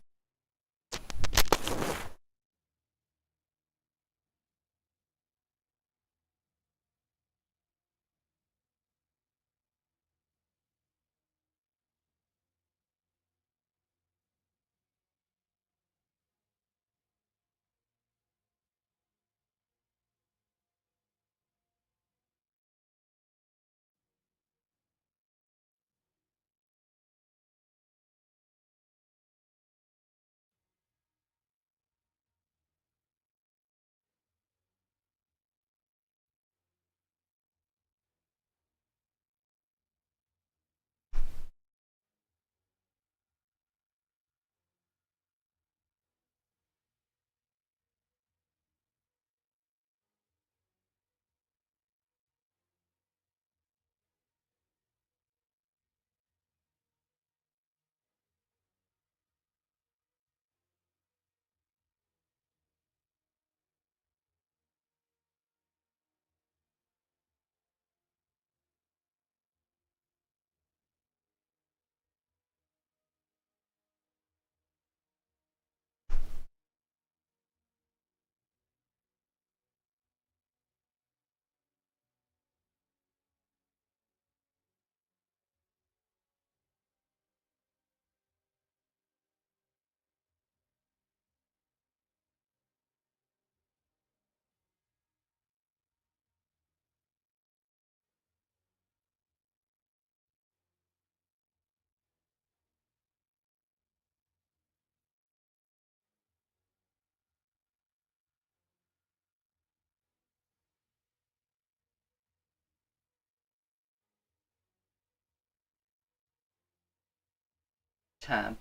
Time.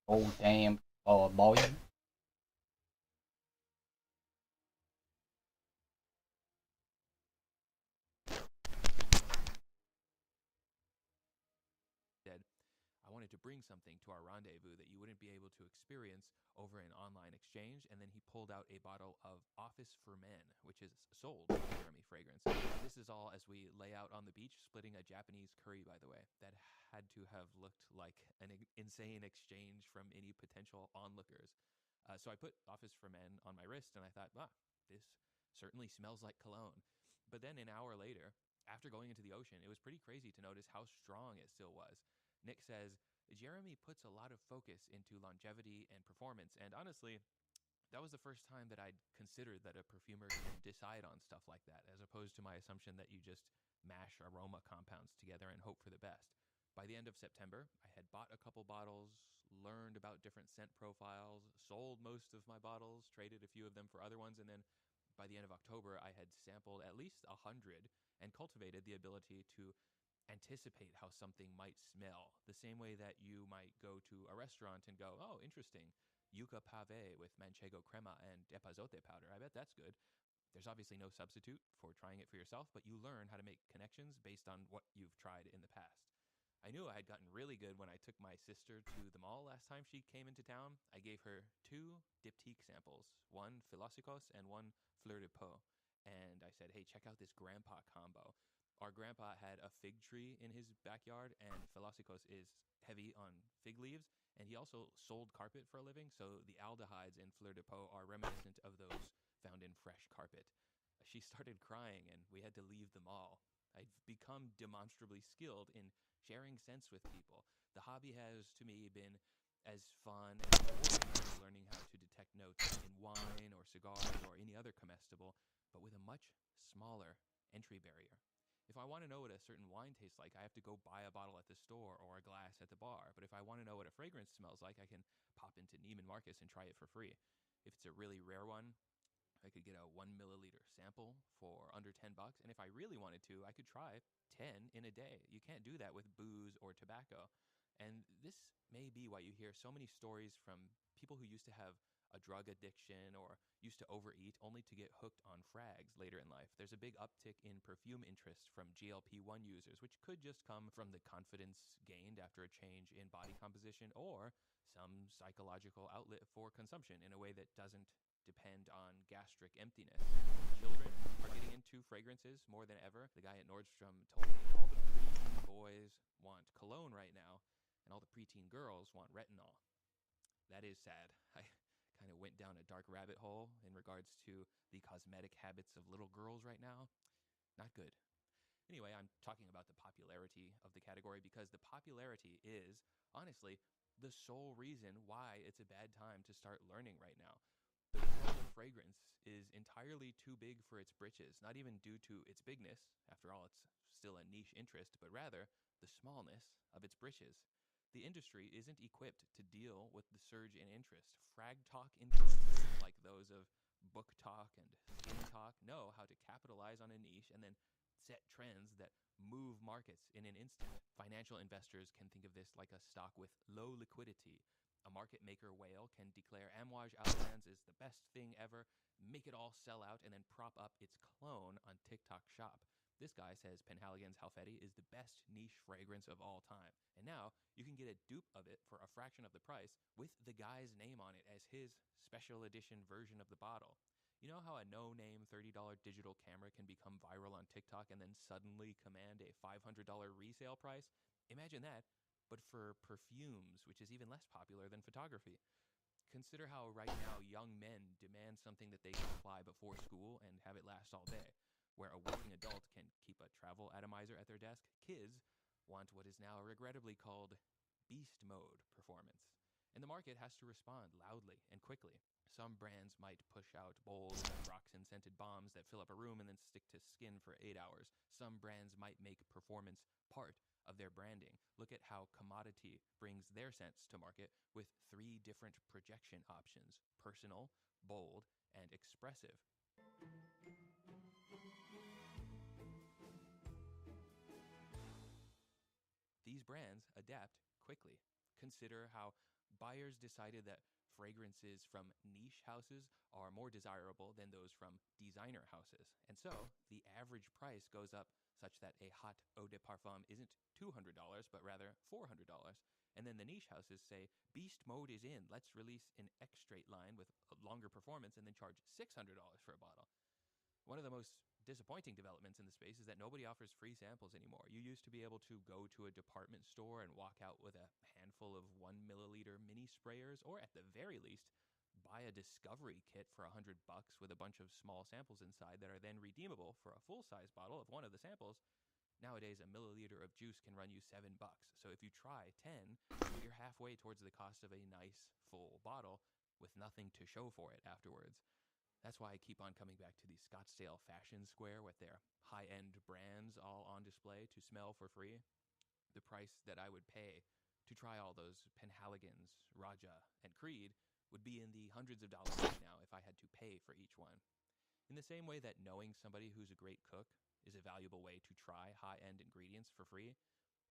Oh damn, boy. I wanted to bring something to our rendezvous that you wouldn't be able to experience over an online exchange, and then he pulled out a bottle of Office for Men, which is sold by Jeremy Fragrance. This is all as we lay out on the beach, splitting a Japanese curry, by the way. That had to have looked like an insane exchange from any potential onlookers. So I put Office for Men on my wrist, and I thought, this certainly smells like cologne. But then an hour later, after going into the ocean, it was pretty crazy to notice how strong it still was. Nick says, Jeremy puts a lot of focus into longevity and performance, and honestly, that was the first time that I'd considered that a perfumer can decide on stuff like that, as opposed to my assumption that you just mash aroma compounds together and hope for the best. By the end of September, I had bought a couple bottles, learned about different scent profiles, sold most of my bottles, traded a few of them for other ones, and then by the end of October, I had sampled at least 100 and cultivated the ability to anticipate how something might smell, the same way that you might go to a restaurant and go, oh, interesting, yucca pave with manchego crema and epazote powder. I bet that's good. There's obviously no substitute for trying it for yourself, but you learn how to make connections based on what you've tried in the past. I knew I had gotten really good when I took my sister to the mall last time she came into town. I gave her 2 diptyque samples, one Philosikos and one Fleur de Peau. And I said, hey, check out this grandpa combo. Our grandpa had a fig tree in his backyard, and Philosikos is heavy on fig leaves, and he also sold carpet for a living, so the aldehydes in Fleur de Peau are reminiscent of those found in fresh carpet. She started crying, and we had to leave the mall. I've become demonstrably skilled in sharing scents with people. The hobby has, to me, been as fun and rewarding as learning how to detect notes in wine or cigars or any other comestible, but with a much smaller entry barrier. If I want to know what a certain wine tastes like, I have to go buy a bottle at the store or a glass at the bar. But if I want to know what a fragrance smells like, I can pop into Neiman Marcus and try it for free. If it's a really rare one, I could get a 1 milliliter sample for under $10. And if I really wanted to, I could try 10 in a day. You can't do that with booze or tobacco. And this may be why you hear so many stories from people who used to have a drug addiction or used to overeat only to get hooked on frags later in life. There's a big uptick in perfume interest from GLP-1 users, which could just come from the confidence gained after a change in body composition or some psychological outlet for consumption in a way that doesn't depend on gastric emptiness. Children are getting into fragrances more than ever. The guy at Nordstrom told me all the preteen boys want cologne right now, and all the preteen girls want retinol. That is sad. I kind of went down a dark rabbit hole in regards to the cosmetic habits of little girls right now. Not good. Anyway, I'm talking about the popularity of the category because the popularity is, honestly, the sole reason why it's a bad time to start learning right now. The world of fragrance is entirely too big for its britches, not even due to its bigness, after all, it's still a niche interest, but rather the smallness of its britches. The industry isn't equipped to deal with the surge in interest. Frag talk influencers, like those of Book Talk and Skin Talk, know how to capitalize on a niche and then set trends that move markets in an instant. Financial investors can think of this like a stock with low liquidity. A market maker whale can declare Amouage Outlands is the best thing ever, make it all sell out, and then prop up its clone on TikTok Shop. This guy says Penhaligon's Halfeti is the best niche fragrance of all time. And now you can get a dupe of it for a fraction of the price with the guy's name on it as his special edition version of the bottle. You know how a no-name $30 digital camera can become viral on TikTok and then suddenly command a $500 resale price? Imagine that, but for perfumes, which is even less popular than photography. Consider how right now young men demand something that they can apply before school and have it last all day. Where a working adult can keep a travel atomizer at their desk, kids want what is now regrettably called beast mode performance. And the market has to respond loudly and quickly. Some brands might push out bold Roxanne-scented bombs that fill up a room and then stick to skin for 8 hours. Some brands might make performance part of their branding. Look at how Commodity brings their scents to market with 3 different projection options: personal, bold, and expressive. These brands adapt quickly. Consider how buyers decided that fragrances from niche houses are more desirable than those from designer houses. And so the average price goes up such that a hot eau de parfum isn't $200, but rather $400. And then the niche houses say, beast mode is in, let's release an X-straight line with a longer performance and then charge $600 for a bottle. One of the most disappointing developments in the space is that nobody offers free samples anymore. You used to be able to go to a department store and walk out with a handful of 1 milliliter mini sprayers, or at the very least, buy a discovery kit for $100 with a bunch of small samples inside that are then redeemable for a full-size bottle of one of the samples. Nowadays, a milliliter of juice can run you $7. So if you try 10, you're halfway towards the cost of a nice, full bottle with nothing to show for it afterwards. That's why I keep on coming back to the Scottsdale Fashion Square with their high-end brands all on display to smell for free. The price that I would pay to try all those Penhaligons, Raja, and Creed would be in the hundreds of dollars right now if I had to pay for each one. In the same way that knowing somebody who's a great cook is a valuable way to try high-end ingredients for free,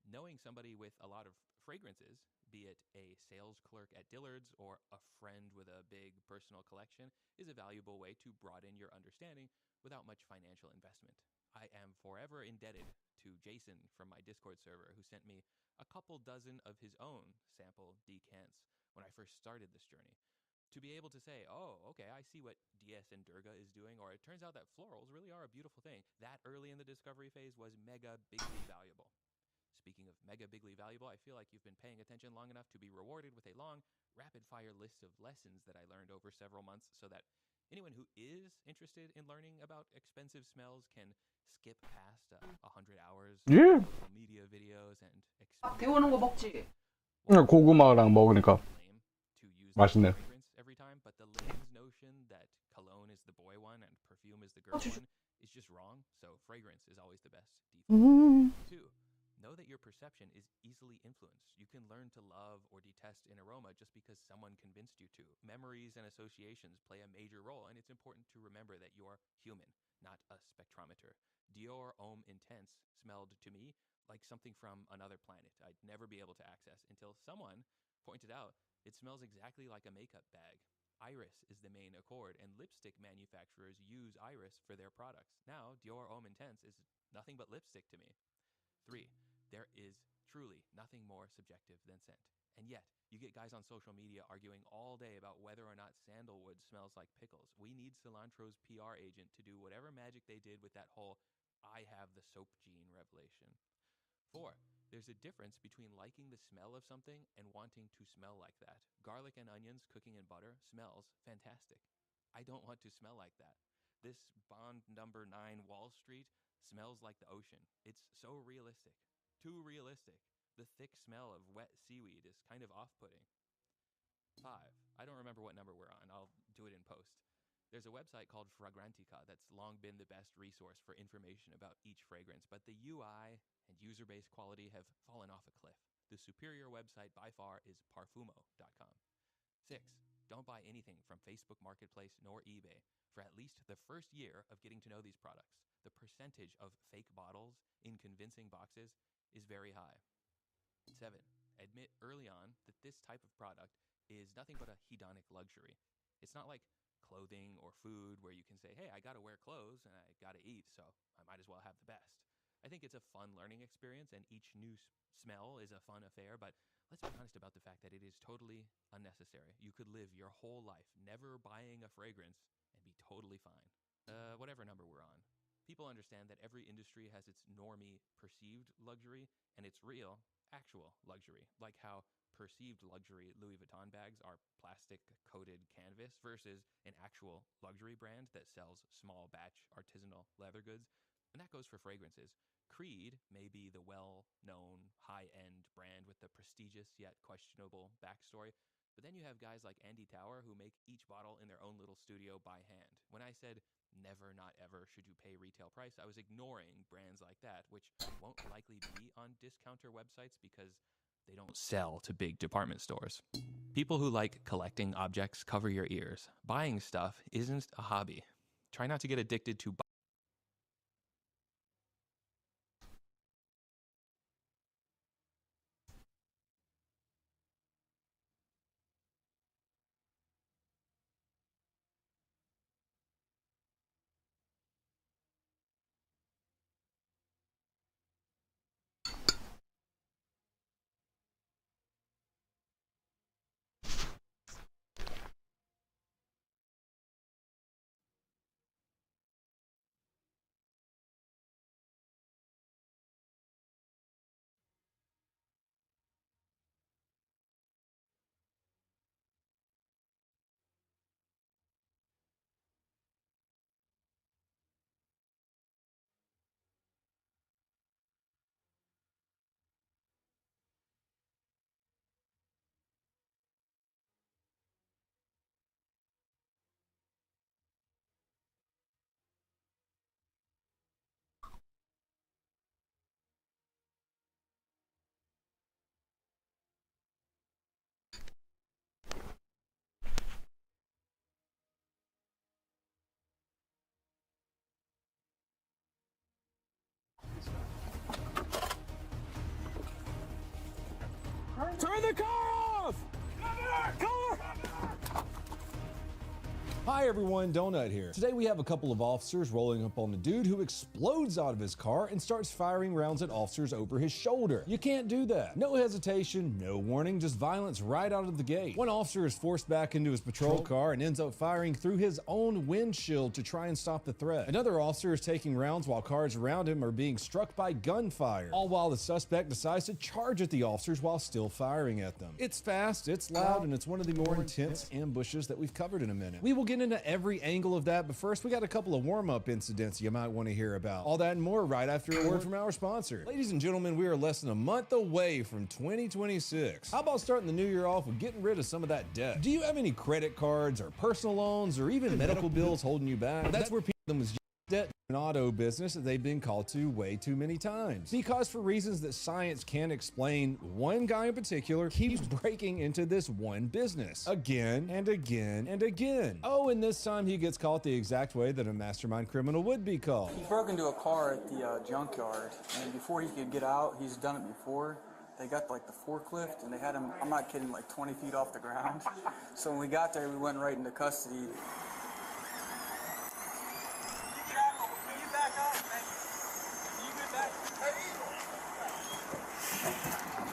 Knowing somebody with a lot of fragrances, be it a sales clerk at Dillard's or a friend with a big personal collection, is a valuable way to broaden your understanding without much financial investment. I am forever indebted to Jason from my Discord server, who sent me a couple dozen of his own sample decants when I first started this journey. To be able to say, oh, okay, I see what DS and Durga is doing, or it turns out that florals really are a beautiful thing, that early in the discovery phase was mega bigly valuable. Speaking of mega bigly valuable, I feel like you've been paying attention long enough to be rewarded with a long, rapid-fire list of lessons that I learned over several months, so that anyone who is interested in learning about expensive smells can skip past 100 hours Yeah. of social media videos and 데우는 거 먹지. 고구마랑 먹으니까 맛있네. fragrance every time, but the layman's notion that cologne is the boy one and perfume is the girl one is just wrong. So fragrance is always the best default. 2. Know that your perception is easily influenced. You can learn to love or detest an aroma just because someone convinced you to. Memories and associations play a major role, and it's important to remember that you're human, not a spectrometer. Dior Homme Intense smelled to me like something from another planet I'd never be able to access until someone pointed out it smells exactly like a makeup bag. Iris is the main accord, and lipstick manufacturers use iris for their products. Now, Dior Homme Intense is nothing but lipstick to me. 3. There is truly nothing more subjective than scent. And yet, you get guys on social media arguing all day about whether or not sandalwood smells like pickles. We need Cilantro's PR agent to do whatever magic they did with that whole I have the soap gene revelation. 4. There's a difference between liking the smell of something and wanting to smell like that. Garlic and onions cooking in butter smells fantastic. I don't want to smell like that. This Bond number 9 Wall Street smells like the ocean. It's so realistic. Too realistic. The thick smell of wet seaweed is kind of off-putting. 5. I don't remember what number we're on. I'll do it in post. There's a website called Fragrantica that's long been the best resource for information about each fragrance, but the UI and user-based quality have fallen off a cliff. The superior website by far is Parfumo.com. 6. Don't buy anything from Facebook Marketplace nor eBay for at least the first year of getting to know these products. The percentage of fake bottles in convincing boxes is very high. 7. Admit early on that this type of product is nothing but a hedonic luxury. It's not like clothing or food where you can say, hey, I gotta wear clothes and I gotta eat, so I might as well have the best. I think it's a fun learning experience, and each new smell is a fun affair, but let's be honest about the fact that it is totally unnecessary. You could live your whole life never buying a fragrance and be totally fine. Whatever number we're on. People understand that every industry has its normie perceived luxury and its real actual luxury, like how perceived luxury Louis Vuitton bags are plastic coated canvas versus an actual luxury brand that sells small batch artisanal leather goods. And that goes for fragrances. Creed may be the well-known high-end brand with the prestigious yet questionable backstory, but then you have guys like Andy Tower who make each bottle in their own little studio by hand. When I said never, not ever should you pay retail price, I was ignoring brands like that, which won't likely be on discounter websites because they don't sell to big department stores. People who like collecting objects cover your ears. Buying stuff isn't a hobby. Try not to get addicted to Turn the car off! Hi everyone, Donut here. Today we have a couple of officers rolling up on a dude who explodes out of his car and starts firing rounds at officers over his shoulder. You can't do that. No hesitation, no warning, just violence right out of the gate. One officer is forced back into his patrol car and ends up firing through his own windshield to try and stop the threat. Another officer is taking rounds while cars around him are being struck by gunfire, all while the suspect decides to charge at the officers while still firing at them. It's fast, it's loud, and it's one of the more intense ambushes that we've covered in a minute. We will get into every angle of that, but first we got a couple of warm-up incidents you might want to hear about. All that and more right after a word from our sponsor. Ladies and gentlemen, we are less than a month away from 2026. How about starting the new year off with getting rid of some of that debt? Do you have any credit cards or personal loans or even medical bills holding you back? Well, that's where people with debt an auto business that they've been called to way too many times. Because for reasons that science can't explain, one guy in particular keeps breaking into this one business again and again and again. Oh, and this time he gets caught the exact way that a mastermind criminal would be caught. He broke into a car at the junkyard, and before he could get out, he's done it before. They got like the forklift, and they had him, I'm not kidding, like 20 feet off the ground. So when we got there, we went right into custody.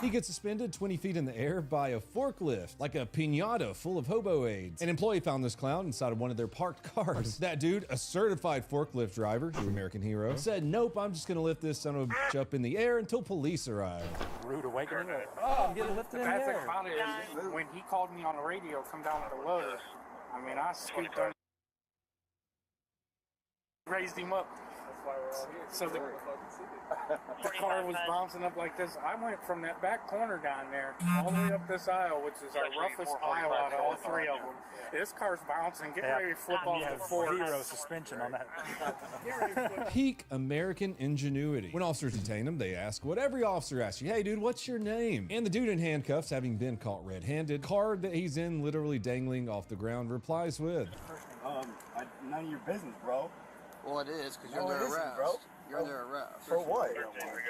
He gets suspended 20 feet in the air by a forklift, like a piñata full of hobo aids. An employee found this clown inside of one of their parked cars. That dude, a certified forklift driver, the American hero, said, nope, I'm just gonna lift this son of a bitch up in the air until police arrive. Rude awakening. Oh, I'm getting lifted in the air. When he called me on the radio, come down with the loader, I mean, I scooped on, raised him up. So the car was bouncing up like this. I went from that back corner down there all the way up this aisle, which is our roughest aisle out of all three of them. This car's bouncing, getting ready to flip off the floor. Zero suspension on that. Peak American ingenuity. When officers detain him, they ask what every officer asks you, hey dude, what's your name? And the dude in handcuffs, having been caught red-handed, card that he's in literally dangling off the ground, replies with, None of your business, bro. Well, it is, because you're under arrest. Bro. You're under arrest. For what?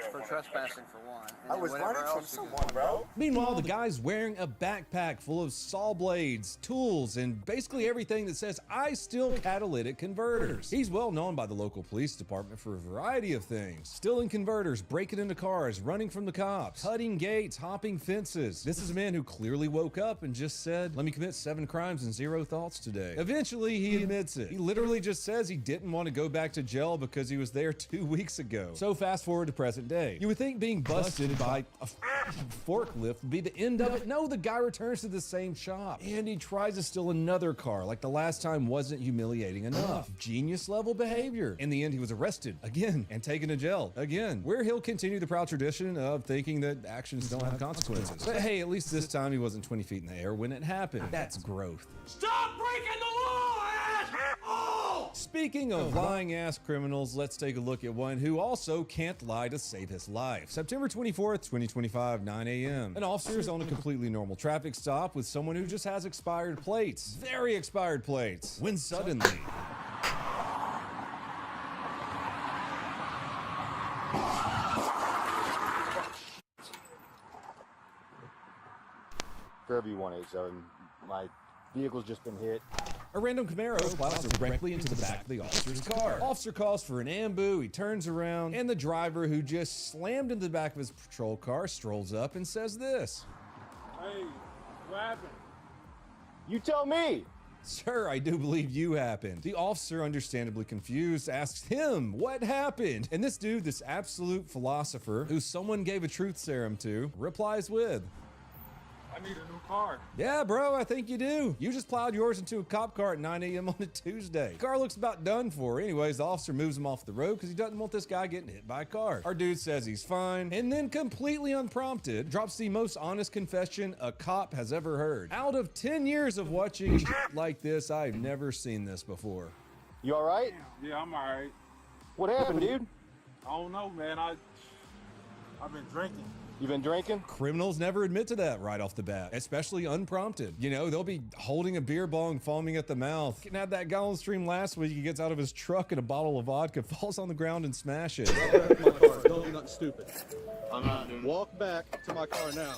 For trespassing for one. And I was then whatever running from else you someone, bro. Meanwhile, the guy's wearing a backpack full of saw blades, tools, and basically everything that says, I steal catalytic converters. He's well known by the local police department for a variety of things. Stealing converters, breaking into cars, running from the cops, cutting gates, hopping fences. This is a man who clearly woke up and just said, let me commit 7 crimes and 0 thoughts today. Eventually, he admits it. He literally just says he didn't want to go back to jail because he was there 2 weeks ago. So fast forward to present day. You would think being busted by a forklift would be the end of it. No, the guy returns to the same shop and he tries to steal another car like the last time wasn't humiliating enough. Genius level behavior. In the end, he was arrested again and taken to jail again, where he'll continue the proud tradition of thinking that actions don't have consequences. But hey, at least this time he wasn't 20 feet in the air when it happened. That's growth. Stop breaking the law, asshole! Speaking of lying ass criminals, let's take a look at one who also can't lie to save his life. September 24th, 2025, 9 a.m. An officer is on a completely normal traffic stop with someone who just has expired plates. Very expired plates. When suddenly... Fairview 187. My vehicle's just been hit. A random Camaro plows directly into the back of the officer's car. Officer calls for an ambu, he turns around, and the driver who just slammed into the back of his patrol car strolls up and says this. Hey, what happened? You tell me! Sir, I do believe you happened. The officer, understandably confused, asks him what happened. And this dude, this absolute philosopher, who someone gave a truth serum to, replies with, I need a new car. yeah, bro, I think you do. You just plowed yours into a cop car at 9 a.m. on a Tuesday. The car looks about done for. Anyways, the officer moves him off the road because he doesn't want this guy getting hit by a car. Our dude says he's fine, and then completely unprompted, drops the most honest confession a cop has ever heard. Out of 10 years of watching shit like this, I've never seen this before. You all right? Yeah, I'm all right. What happened, dude? I don't know, man. I've been drinking. You been drinking? Criminals never admit to that right off the bat, especially unprompted. You know, they'll be holding a beer bong, foaming at the mouth. Getting at that guy on the stream last week, he gets out of his truck and a bottle of vodka, falls on the ground and smashes. Don't do nothing stupid. I'm not doing. Walk back to my car now.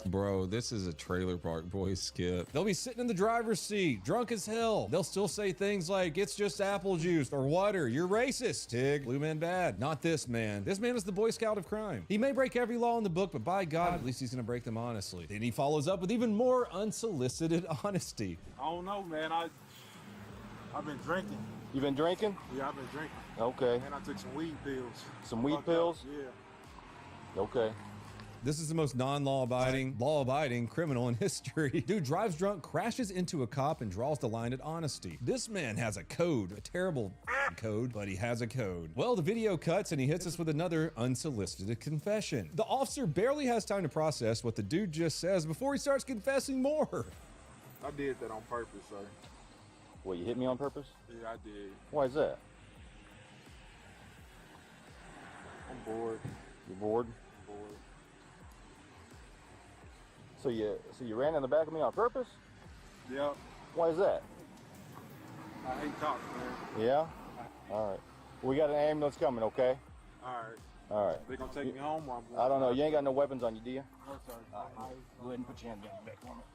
Bro, this is a trailer park boys skip. They'll be sitting in the driver's seat, drunk as hell. They'll still say things like, it's just apple juice or water. You're racist, Tig. Blue man bad. Not this man. This man is the Boy Scout of crime. He may break every law in the book, but by God, at least he's gonna break them honestly. Then he follows up with even more unsolicited honesty. I don't know, man. I've been drinking. You been drinking? Yeah, I've been drinking. Okay. And I took some weed pills. Some weed Fucked pills? up. Yeah. Okay. This is the most non-law-abiding, law-abiding criminal in history. Dude drives drunk, crashes into a cop, and draws the line at honesty. This man has a code, a terrible code, but he has a code. Well, the video cuts and he hits us with another unsolicited confession. The officer barely has time to process what the dude just says before he starts confessing more. I did that on purpose, sir. What, you hit me on purpose? Yeah, I did. Why is that? I'm bored. You're bored? I'm bored. So you ran in the back of me on purpose? Yep. Why is that? I hate cops, man. Yeah? All right. We got an ambulance coming, okay? All right. All right. They gonna take me home or I'm I don't know. You ain't got no weapons on you, do you? No, sir. Go ahead and put your hand down back on it.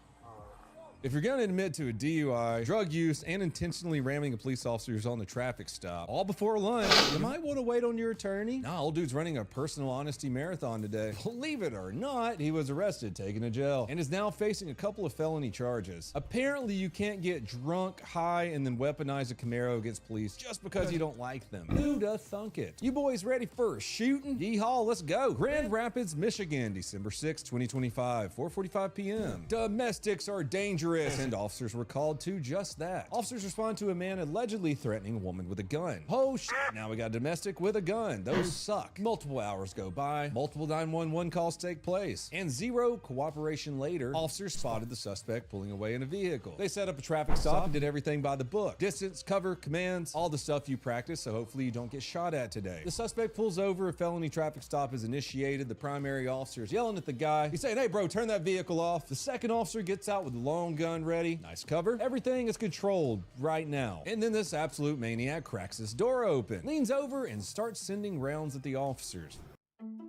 If you're going to admit to a DUI, drug use, and intentionally ramming a police officer who's on the traffic stop, all before lunch, you might want to wait on your attorney. Nah, old dude's running a personal honesty marathon today. Believe it or not, he was arrested, taken to jail, and is now facing a couple of felony charges. Apparently, you can't get drunk, high, and then weaponize a Camaro against police just because you don't like them. Who'd have thunk it? You boys ready for a shooting? Yeehaw, let's go. Grand Rapids, Michigan, December 6, 2025, 4:45 p.m. Domestics are dangerous, and officers were called to just that. Officers respond to a man allegedly threatening a woman with a gun. Oh shit, now we got a domestic with a gun. Those suck. Multiple hours go by, multiple 911 calls take place, and zero cooperation later, officers spotted the suspect pulling away in a vehicle. They set up a traffic stop and did everything by the book. Distance, cover, commands, all the stuff you practice, so hopefully you don't get shot at today. The suspect pulls over, a felony traffic stop is initiated. The primary officer is yelling at the guy. He's saying, hey bro, turn that vehicle off. The second officer gets out with a long gun ready. Nice cover. Everything is controlled right now. And then this absolute maniac cracks his door open, leans over, and starts sending rounds at the officers.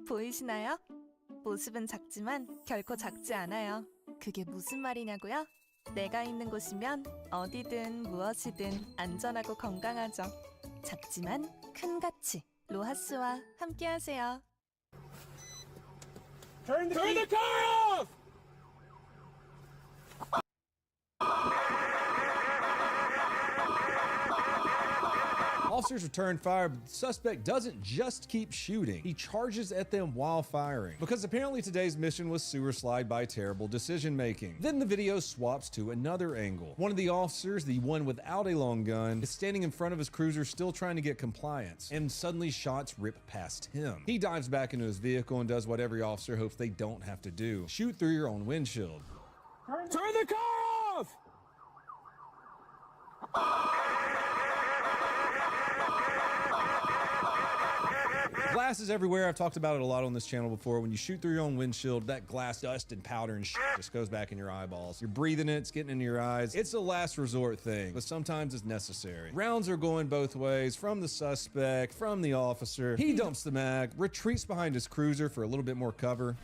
보이시나요? 모습은 작지만 결코 작지 않아요. 그게 무슨 말이냐고요? 내가 있는 곳이면 어디든 무엇이든 안전하고 건강하죠. 작지만 큰 가치. 로하스와 함께하세요. Turn the car off! Officers return fire, but the suspect doesn't just keep shooting. He charges at them while firing, because apparently today's mission was sewer slide by terrible decision making. Then the video swaps to another angle. One of the officers, the one without a long gun, is standing in front of his cruiser still trying to get compliance, and suddenly shots rip past him. He dives back into his vehicle and does what every officer hopes they don't have to do: shoot through your own windshield. Turn the car off! Glass is everywhere. I've talked about it a lot on this channel before. When you shoot through your own windshield, that glass dust and powder and shit just goes back in your eyeballs. You're breathing it, it's getting into your eyes. It's a last resort thing, but sometimes it's necessary. Rounds are going both ways, from the suspect, from the officer. He dumps the mag, retreats behind his cruiser for a little bit more cover.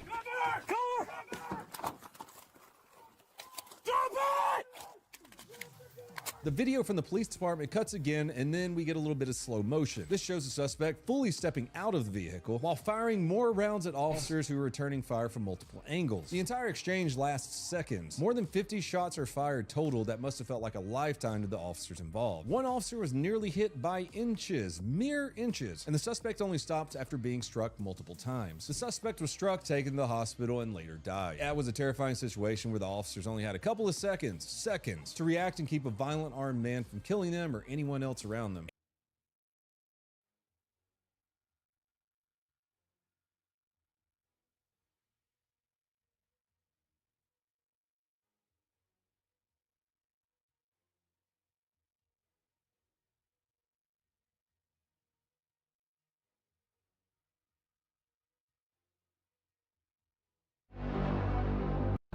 The video from the police department cuts again, and then we get a little bit of slow motion. This shows the suspect fully stepping out of the vehicle while firing more rounds at officers who are returning fire from multiple angles. The entire exchange lasts seconds. More than 50 shots are fired total. That must have felt like a lifetime to the officers involved. One officer was nearly hit by inches, mere inches, and the suspect only stopped after being struck multiple times. The suspect was struck, taken to the hospital, and later died. That was a terrifying situation where the officers only had a couple of seconds to react and keep a violent armed man from killing them or anyone else around them.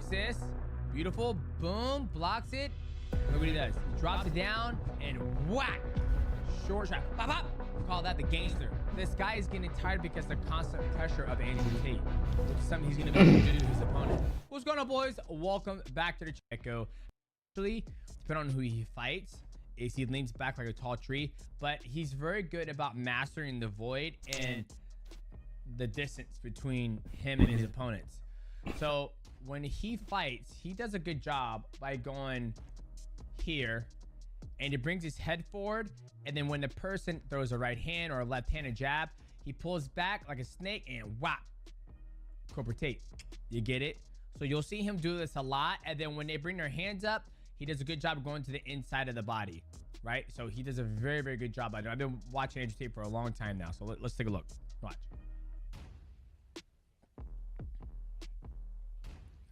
this. Beautiful. Boom. Blocks it. Look what he does. He drops it down and whack. Short shot. Pop, pop. Call that the gangster. This guy is getting tired because the constant pressure of Andrew Tate, which is something he's going to be able to do to his opponent. What's going on, boys? Welcome back to the Checo. Actually, depending on who he fights, is he leans back like a tall tree, but he's very good about mastering the void and the distance between him and his opponents. So when he fights, he does a good job by going here, and he brings his head forward, and then when the person throws a right hand or a left-handed jab, he pulls back like a snake and whap. Cobra Tate. You get it? So you'll see him do this a lot, and then when they bring their hands up, he does a good job of going to the inside of the body, right? So he does a very, very good job. I've been watching Andrew Tate for a long time now, so let's take a look. Watch.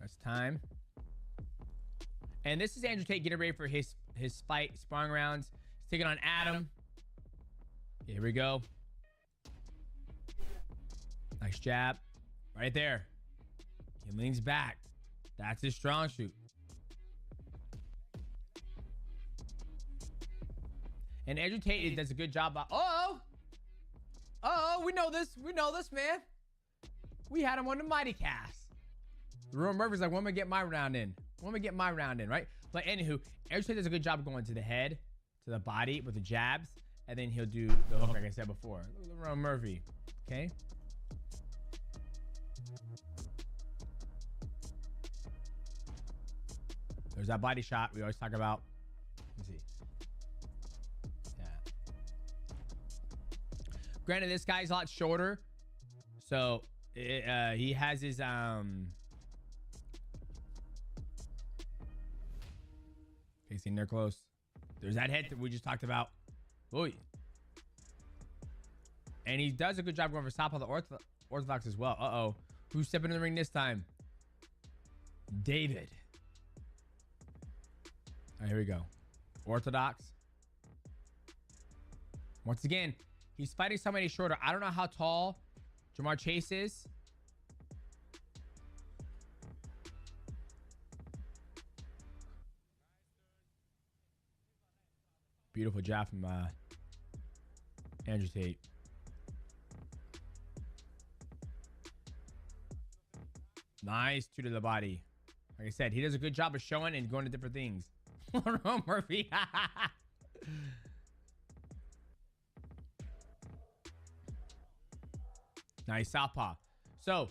That's time. And this is Andrew Tate getting ready for his fight, sparring rounds. He's taking on Adam. Here we go. Nice jab. Right there. He leans back. That's his strong suit. And Andrew Tate does a good job. We know this. We know this, man. We had him on the Mighty Cast. Jerome Murphy's like, when am I get my round in? When am I get my round in, right? But anywho, Andrew Tate does a good job of going to the head, to the body with the jabs, and then he'll do the hook, like I said before. Look at Jerome Murphy. Okay. There's that body shot we always talk about. Let's see. Granted, this guy's a lot shorter, so he has his Okay, seen there close. There's that head that we just talked about. Oy. And he does a good job going for southpaw the orthodox as well. Uh-oh. Who's stepping in the ring this time? David. All right, here we go. Orthodox. Once again, he's fighting somebody shorter. I don't know how tall Jamar Chase is. Beautiful job from Andrew Tate. Nice two to the body. Like I said, he does a good job of showing and going to different things. Murphy. Nice southpaw. So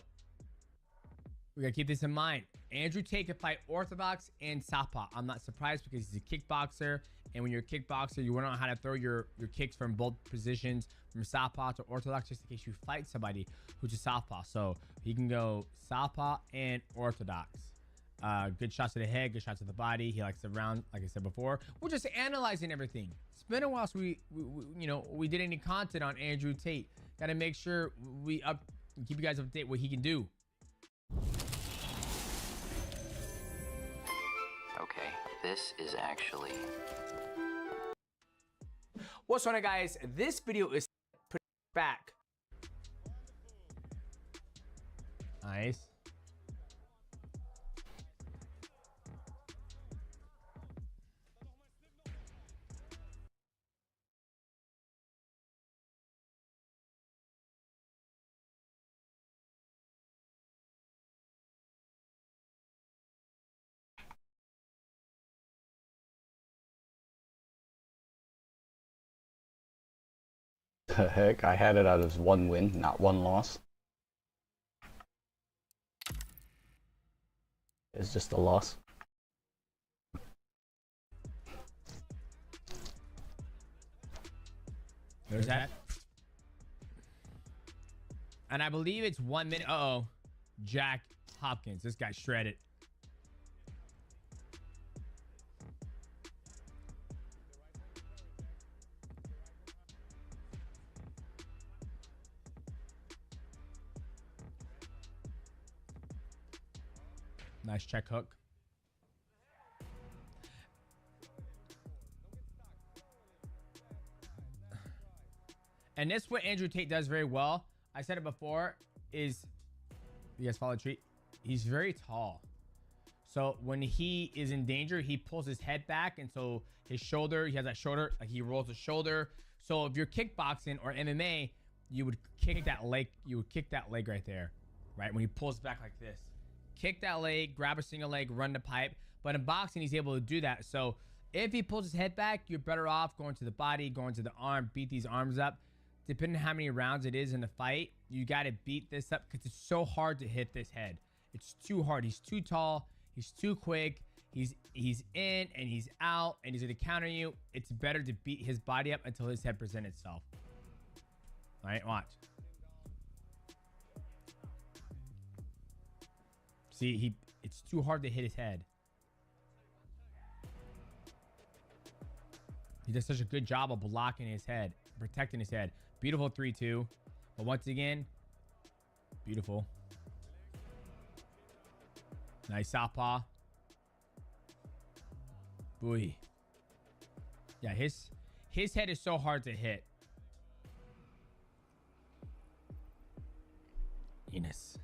we gotta keep this in mind. Andrew Tate can fight orthodox and southpaw. I'm not surprised because he's a kickboxer, and when you're a kickboxer, you want to know how to throw your kicks from both positions, from southpaw to orthodox, just in case you fight somebody who's a southpaw. So he can go southpaw and orthodox. Good shots to the head, good shots to the body. He likes to round, like I said before. We're just analyzing everything. It's been a while since we did any content on Andrew Tate. Got to make sure we keep you guys up to date what he can do. Okay, this is actually... What's going on, guys? This video is put back. Nice. The heck, I had it as 1 win, not 1 loss. It's just a loss. There's that. And I believe it's 1 minute. Uh-oh. Jack Hopkins. This guy's shredded. Nice check hook. And this is what Andrew Tate does very well. I said it before, is, you guys follow the treat? He's very tall. So when he is in danger, he pulls his head back, and so his shoulder, he has that shoulder, like he rolls his shoulder. So if you're kickboxing or MMA, you would kick that leg. You would kick that leg right there, right? When he pulls back like this, kick that leg, grab a single leg, run the pipe. But in boxing, he's able to do that. So if he pulls his head back, you're better off going to the body, going to the arm, beat these arms up. Depending on how many rounds it is in the fight, you got to beat this up because it's so hard to hit this head. It's too hard. He's too tall. He's too quick. He's in and he's out and he's going to counter you. It's better to beat his body up until his head presents itself. All right, watch. See, it's too hard to hit his head. He does such a good job of blocking his head, protecting his head. Beautiful 3-2. But once again, beautiful. Nice southpaw. Boy. Yeah, his head is so hard to hit. Enos.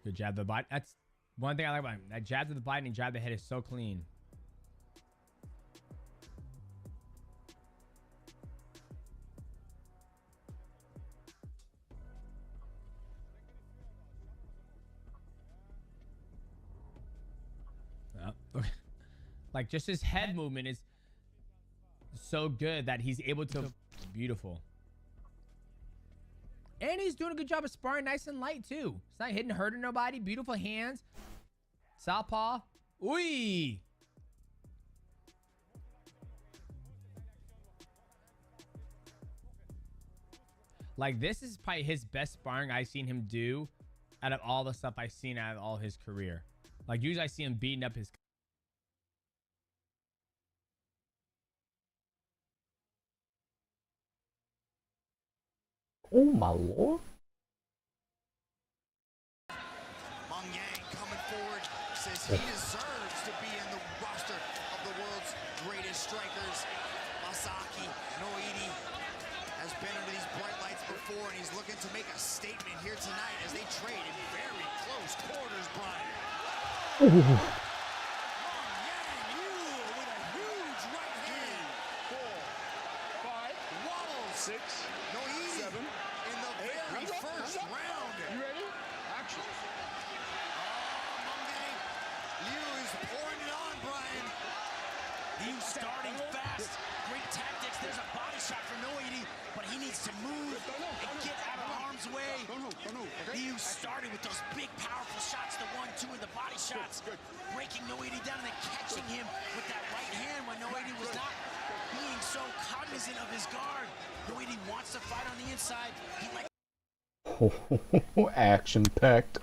Good jab to the body. That's one thing I like about him. That jab to the body and jab to the head is so clean. Like just his head movement is so good that he's able to. Beautiful. And he's doing a good job of sparring nice and light too. It's not hitting, hurting nobody. Beautiful hands. Southpaw. Ooh. Like this is probably his best sparring I've seen him do out of all the stuff I've seen out of all his career. Like usually I see him beating up his. Oh my lord. Meng Yang coming forward says he deserves to be in the roster of the world's greatest strikers. Masaki Noidi has been under these bright lights before, and he's looking to make a statement here tonight as they trade in very close quarters, Brian. Meng Yang with a huge right hand. 4, 5, wobbles. 6, Noidi 7, in the very first round. You ready? Action. Liu is pouring it on, Brian. Liu starting fast. Great tactics. There's a body shot for Noidi, but he needs to move and get out of harm's way. Liu started with those big, powerful shots, the 1-2 and the body shots, breaking Noidi down and then catching him with that right hand when Noidi was not being so cognizant of his guard. Noidi wants to fight on the inside. He likes Action packed.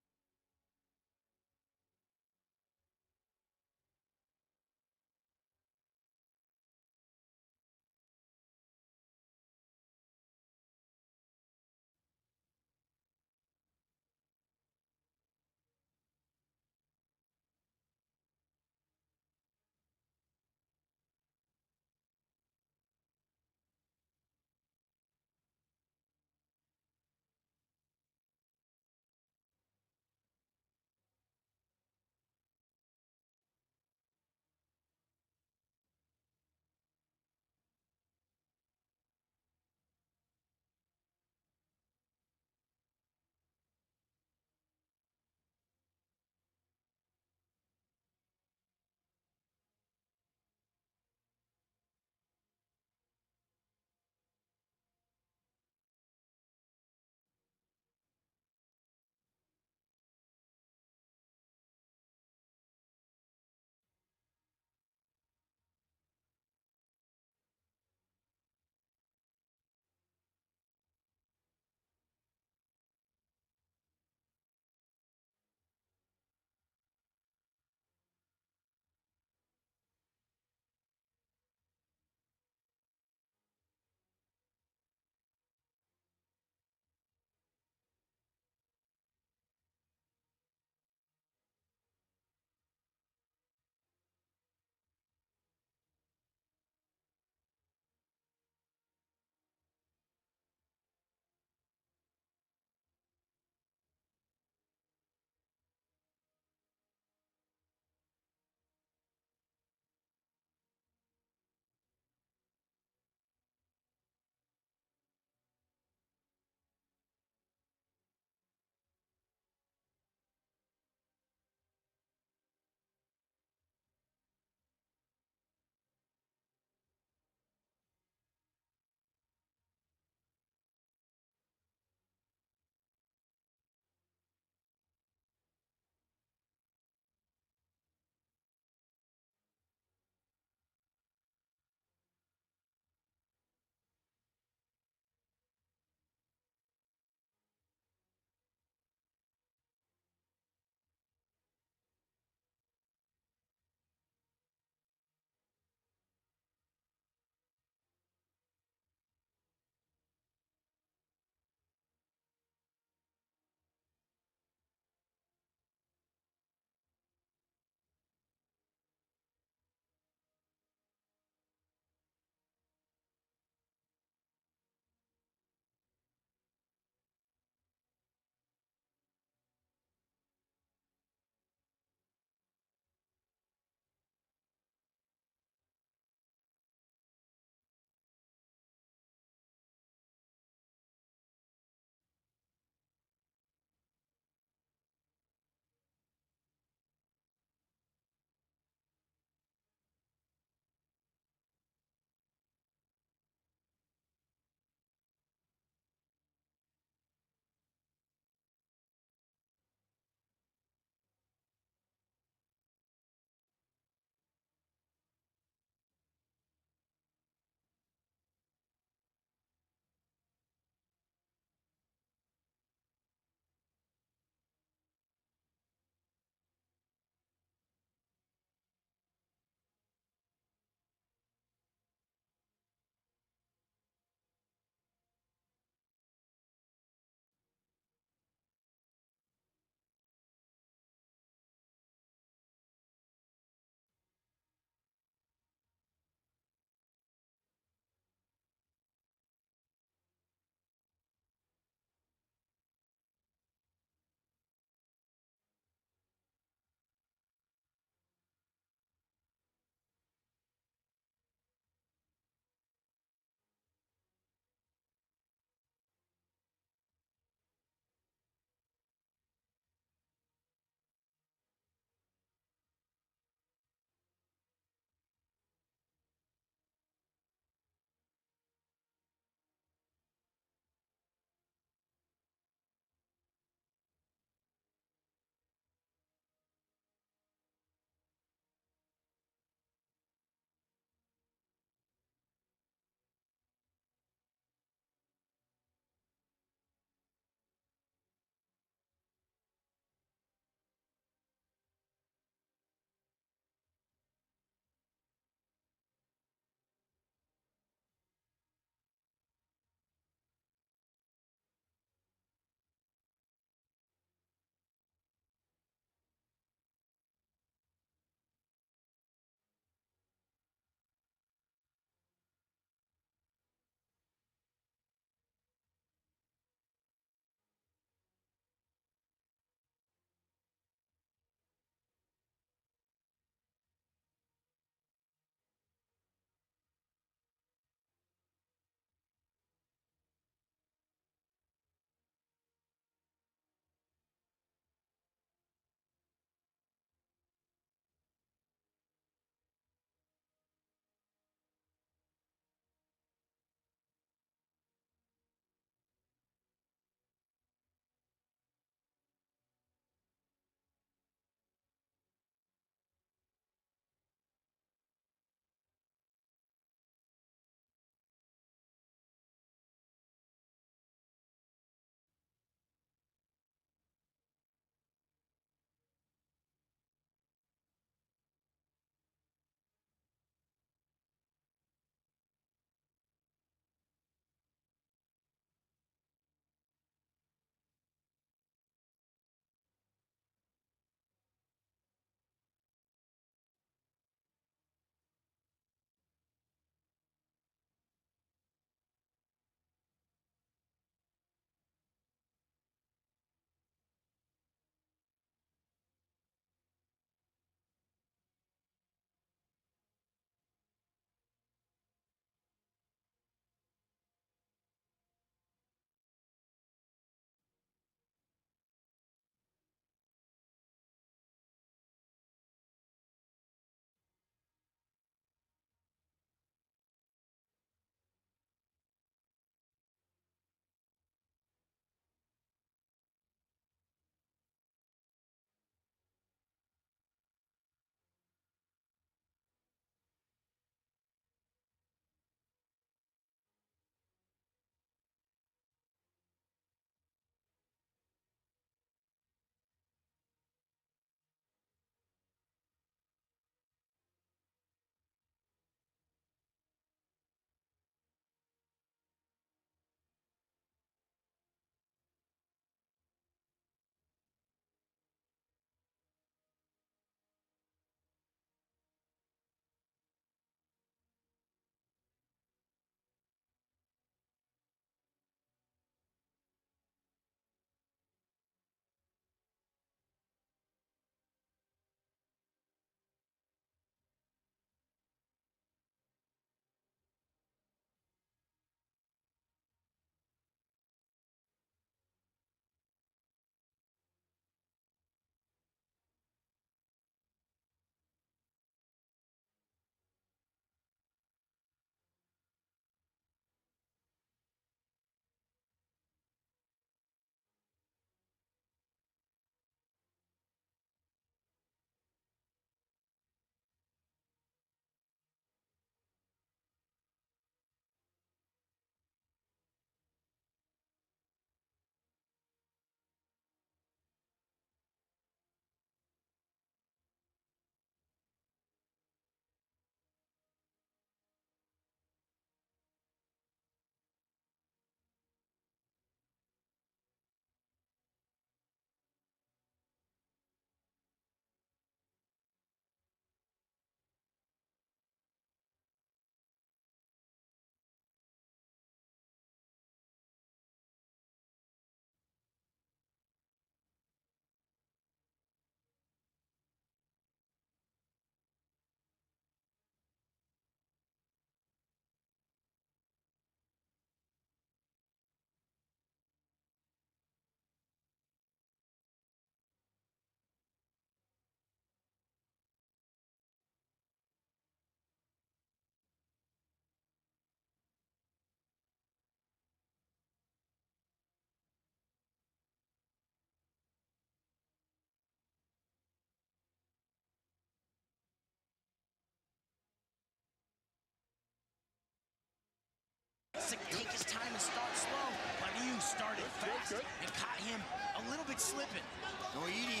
Take his time and start slow. But Liu started fast and caught him a little bit slipping. Noidi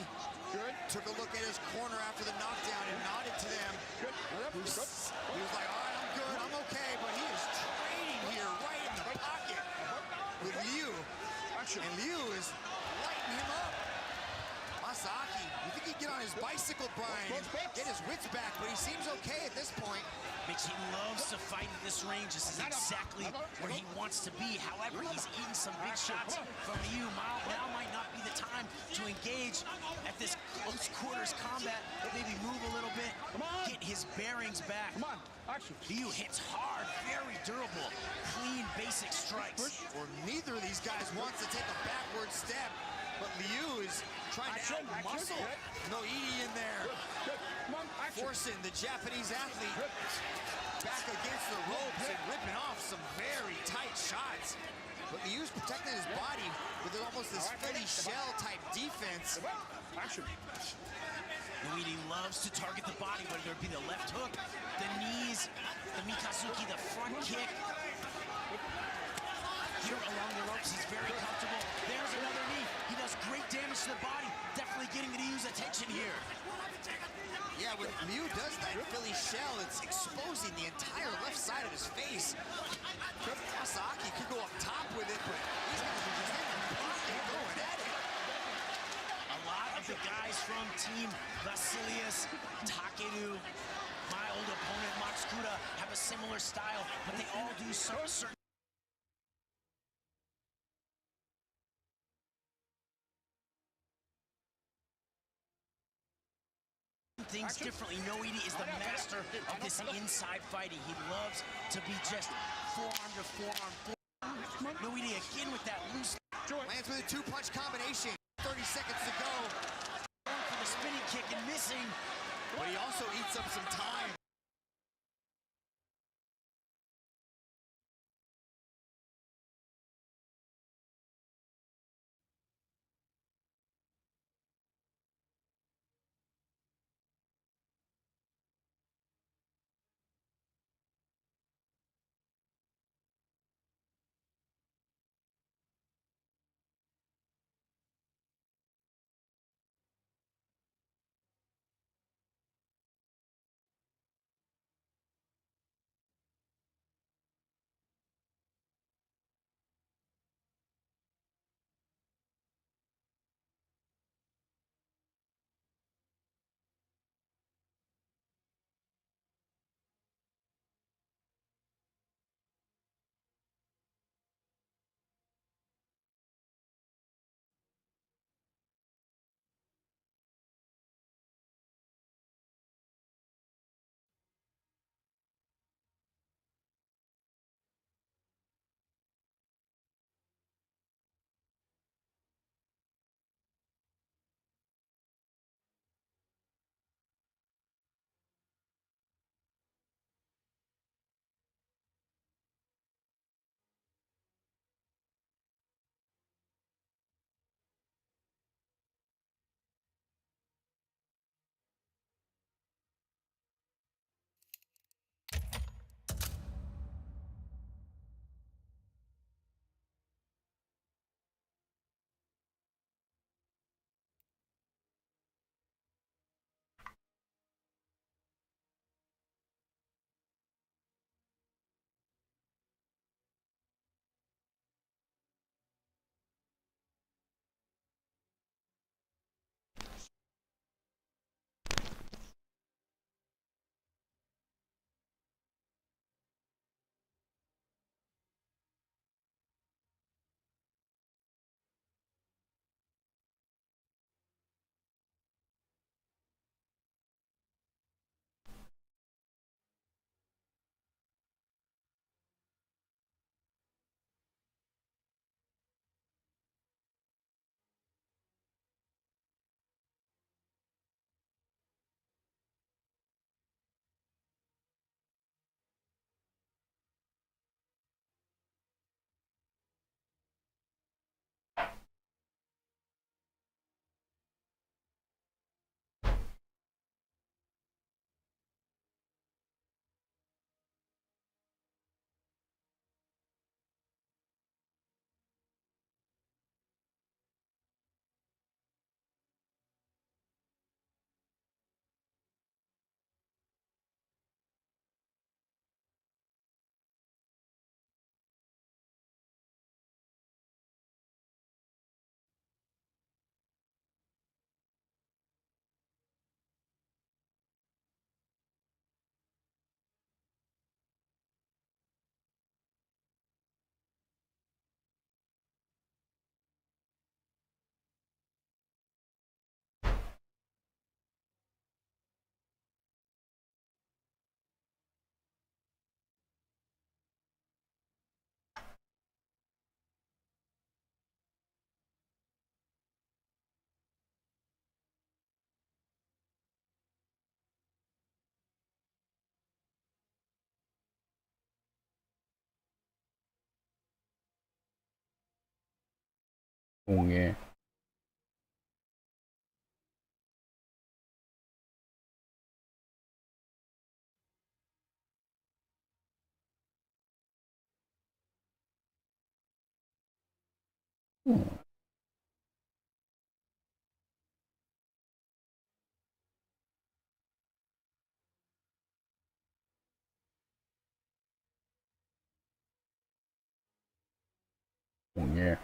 took a look at his corner after the knockdown and nodded to them. He was like, all right, I'm good, I'm okay, but he is trading here right in the pocket with Liu. And Liu is lighting him up. Masaki, you think he'd get on his bicycle, Brian, and get his wits back, but he seems okay at this point. Mitch, he loves to fight at this range. This is exactly where he wants to be. However, he's eating some big shots from Liu. Now might not be the time to engage at this close quarters combat. Maybe move a little bit, get his bearings back. Liu hits hard, very durable, clean, basic strikes. Or neither of these guys wants to take a backward step, but Liu is trying to out-muscle Noidi in there. Forcing the Japanese athlete back against the ropes and ripping off some very tight shots. But Liu's protecting his body with almost this Philly shell type defense. Noidi loves to target the body, whether it be the left hook, the knees, the Mikazuki, the front kick. Here along the ropes, he's very comfortable. There's another knee. He does great damage to the body. Definitely getting Liu's attention here. Yeah, when Liu does that Philly shell, it's exposing the entire left side of his face. Masaki could go up top with it, but these guys are just in the pocket going at it. A lot of the guys from Team Vasilius, Takeru, my old opponent Matsukuta, have a similar style, but they all do certain things differently. Noidi is the master of this inside fighting. He loves to be just forearm to forearm. Noidi again with that loose. Lands with a two-punch combination. 30 seconds to go. Going for the spinning kick and missing. But he also eats up some time. 공예. 공예.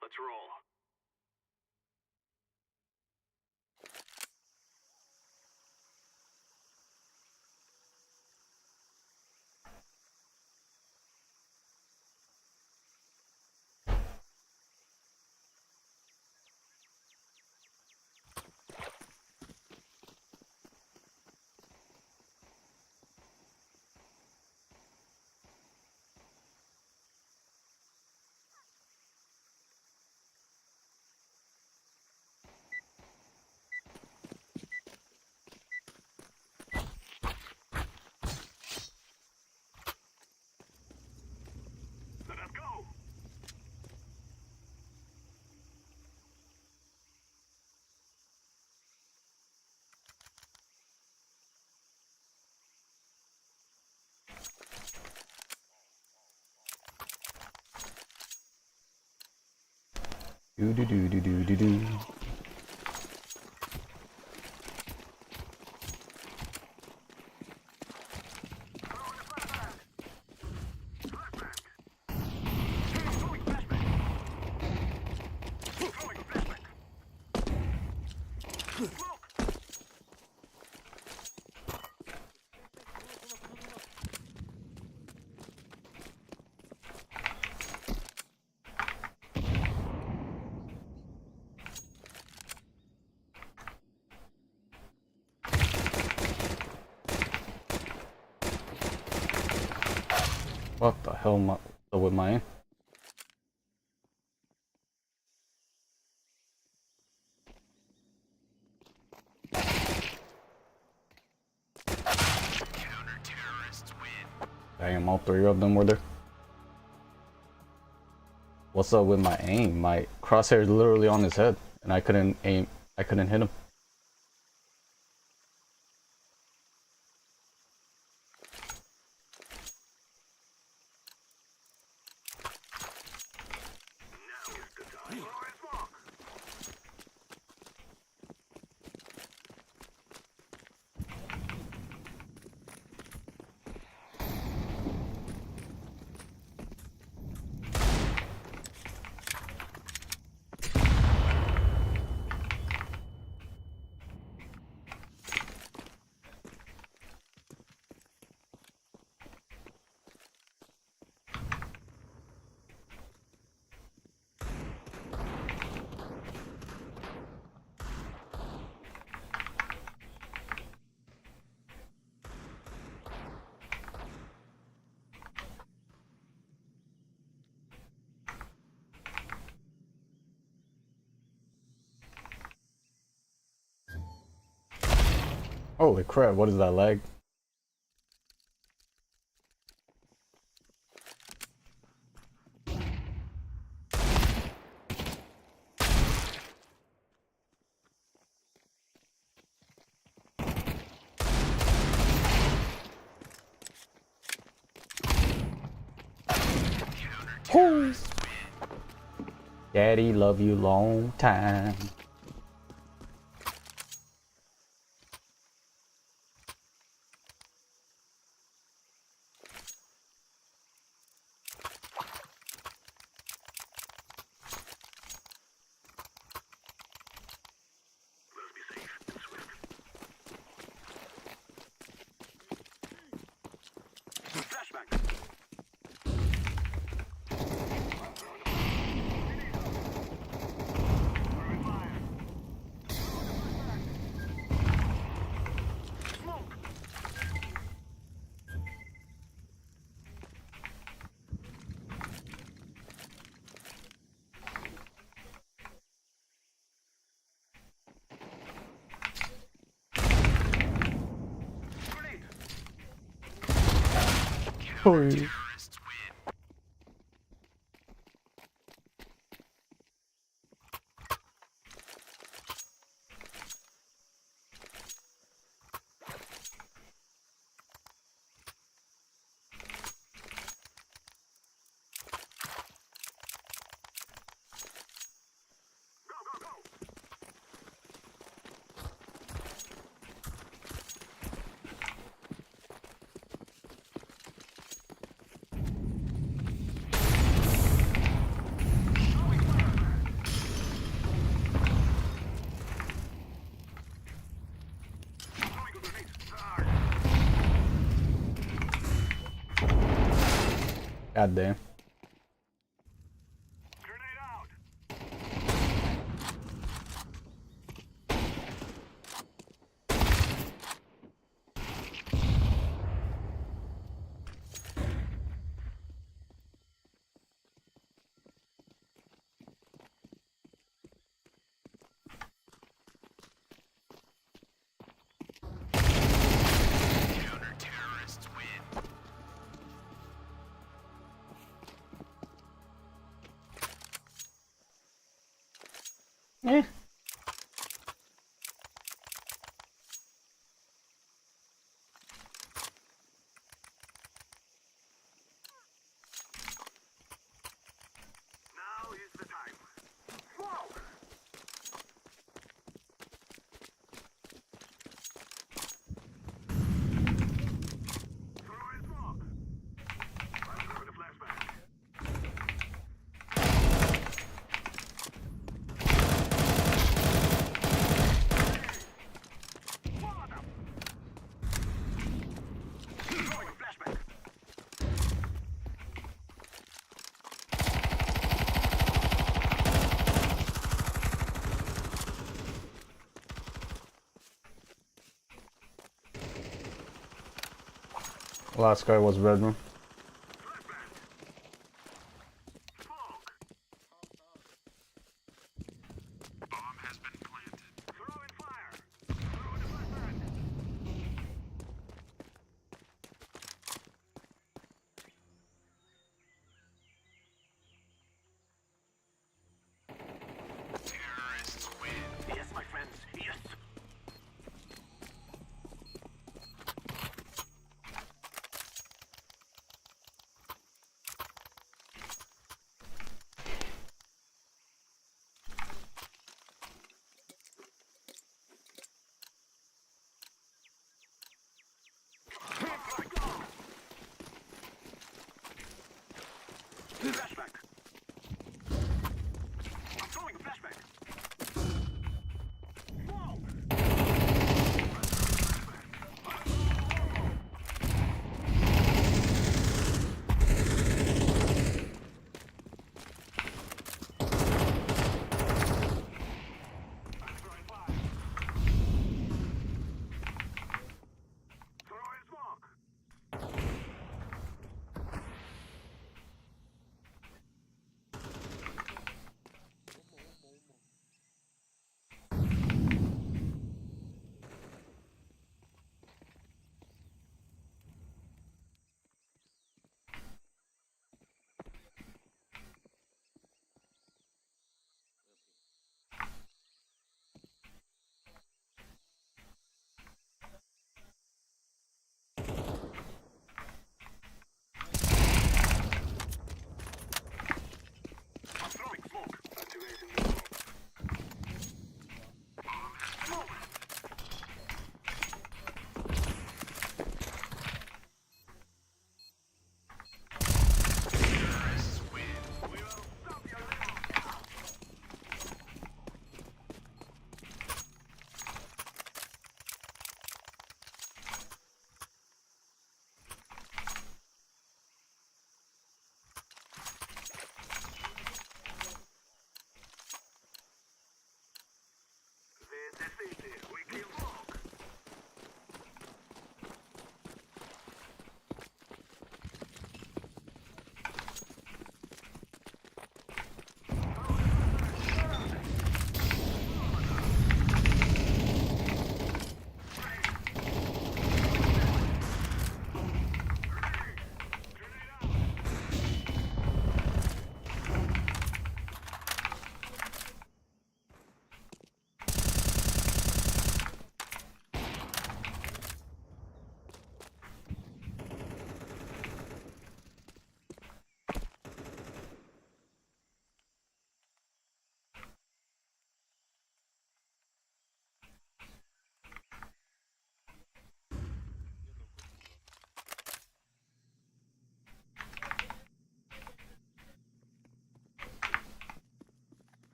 Let's roll. Let us go. Do do do do do do do. What the hell am I with my aim? Damn, all three of them were there. What's up with my aim? My crosshair is literally on his head, and I couldn't aim. I couldn't hit him. Holy crap, what is that lag? Daddy love you long time. Oi. God damn. Eh. Last guy was bedroom. Yes, my friends, yes. Flashback. I'm throwing a flashback.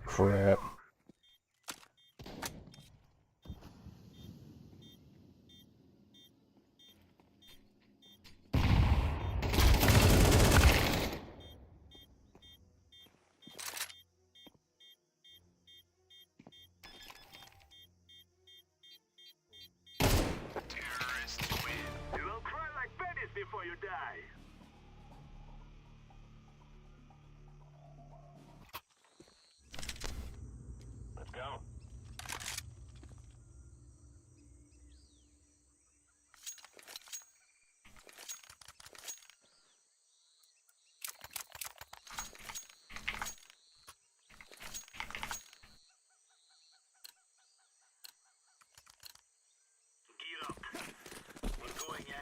Crap. You will cry like babies before you die. Let's go. Gear up. We're going in.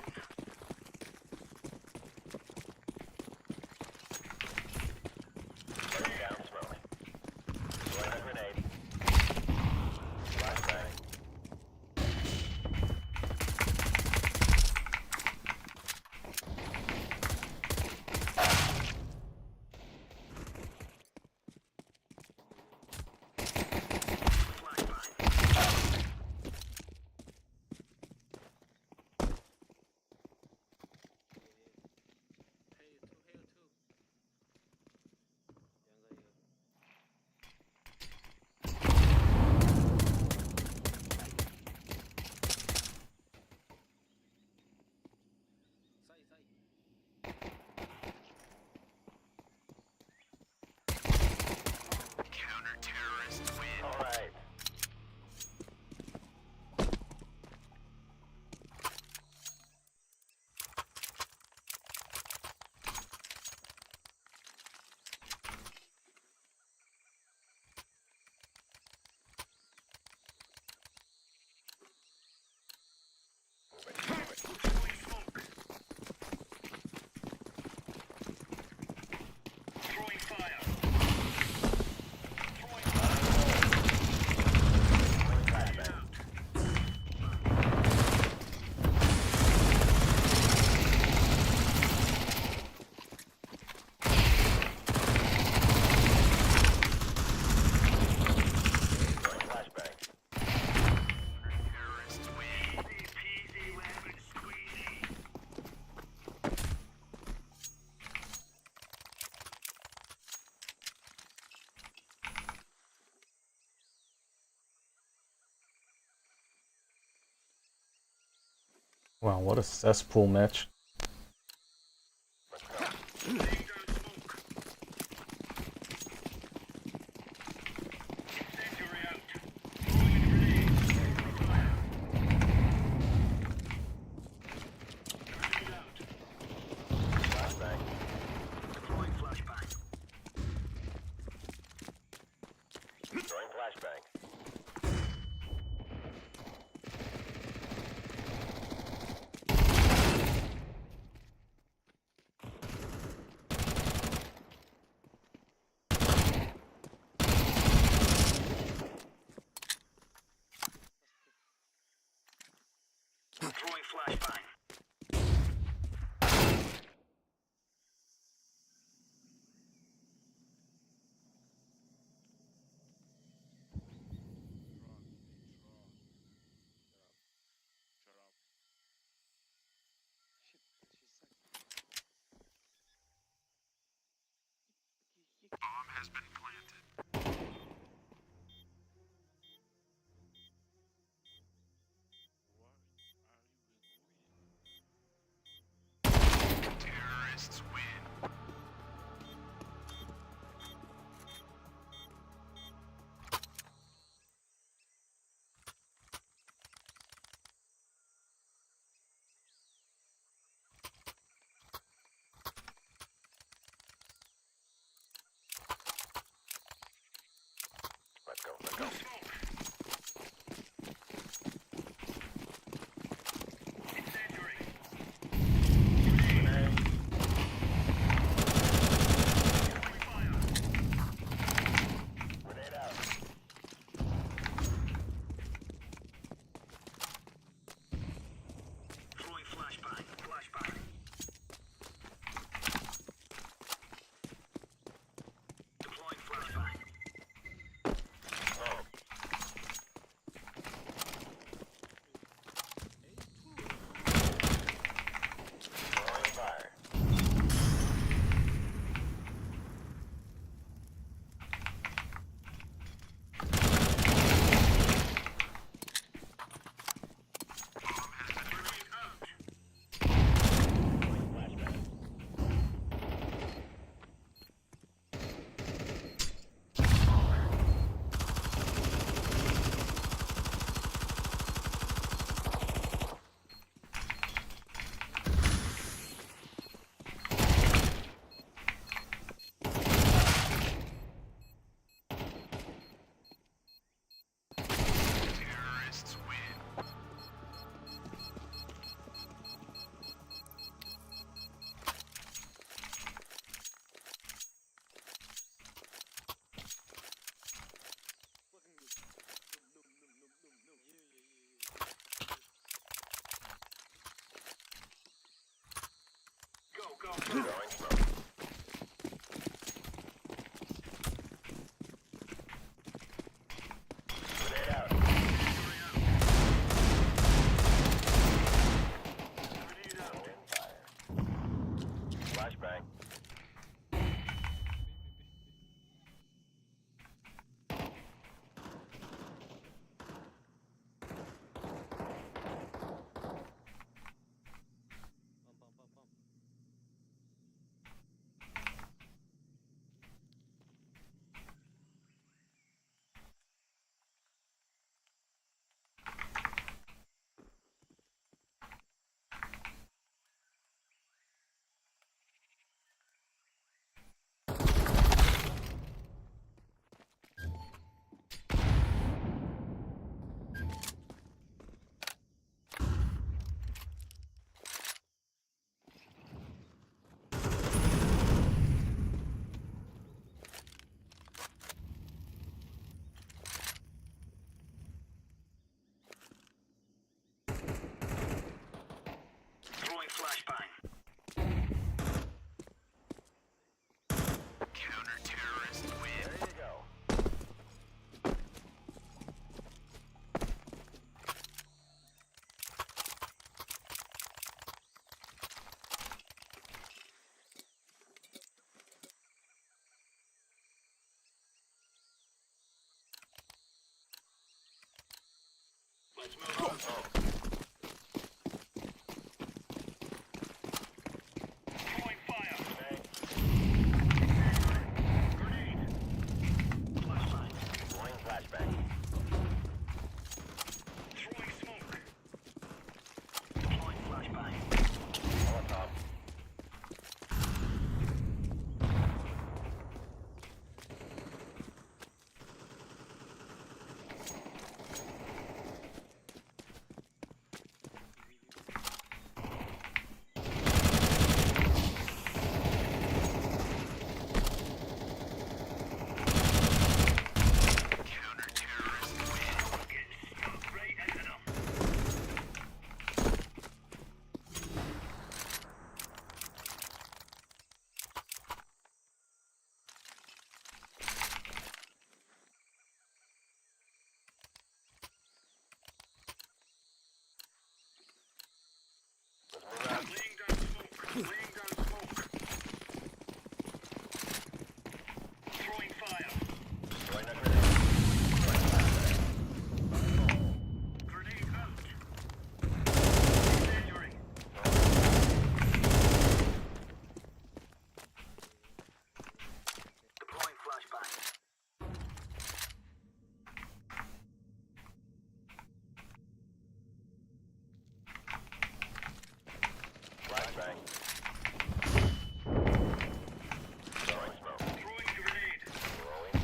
Laying down slowly. Throwing a grenade. Flashbang. Counter-terrorist win. All right. Throwing fire. Wow, what a cesspool match. Throwing flashbang. Throwing flashbang. Bomb has been planted. Flashbang. Throwing flashbang. Counter-terrorist win. There you go. Let's move on. Throwing fire. Grenade. Flashbang. Throwing flashbang. Throwing smoke. Deploying flashbang. Molotov. Counter-terrorist win. Getting stuck right into them. Laying down smoke. Laying down smoke. Throwing fire. Throwing a grenade. Throwing flashbang. Grenade out. Injury. Deploying flashbang. Flashbang. Throwing smoke. Throwing grenade. Throwing.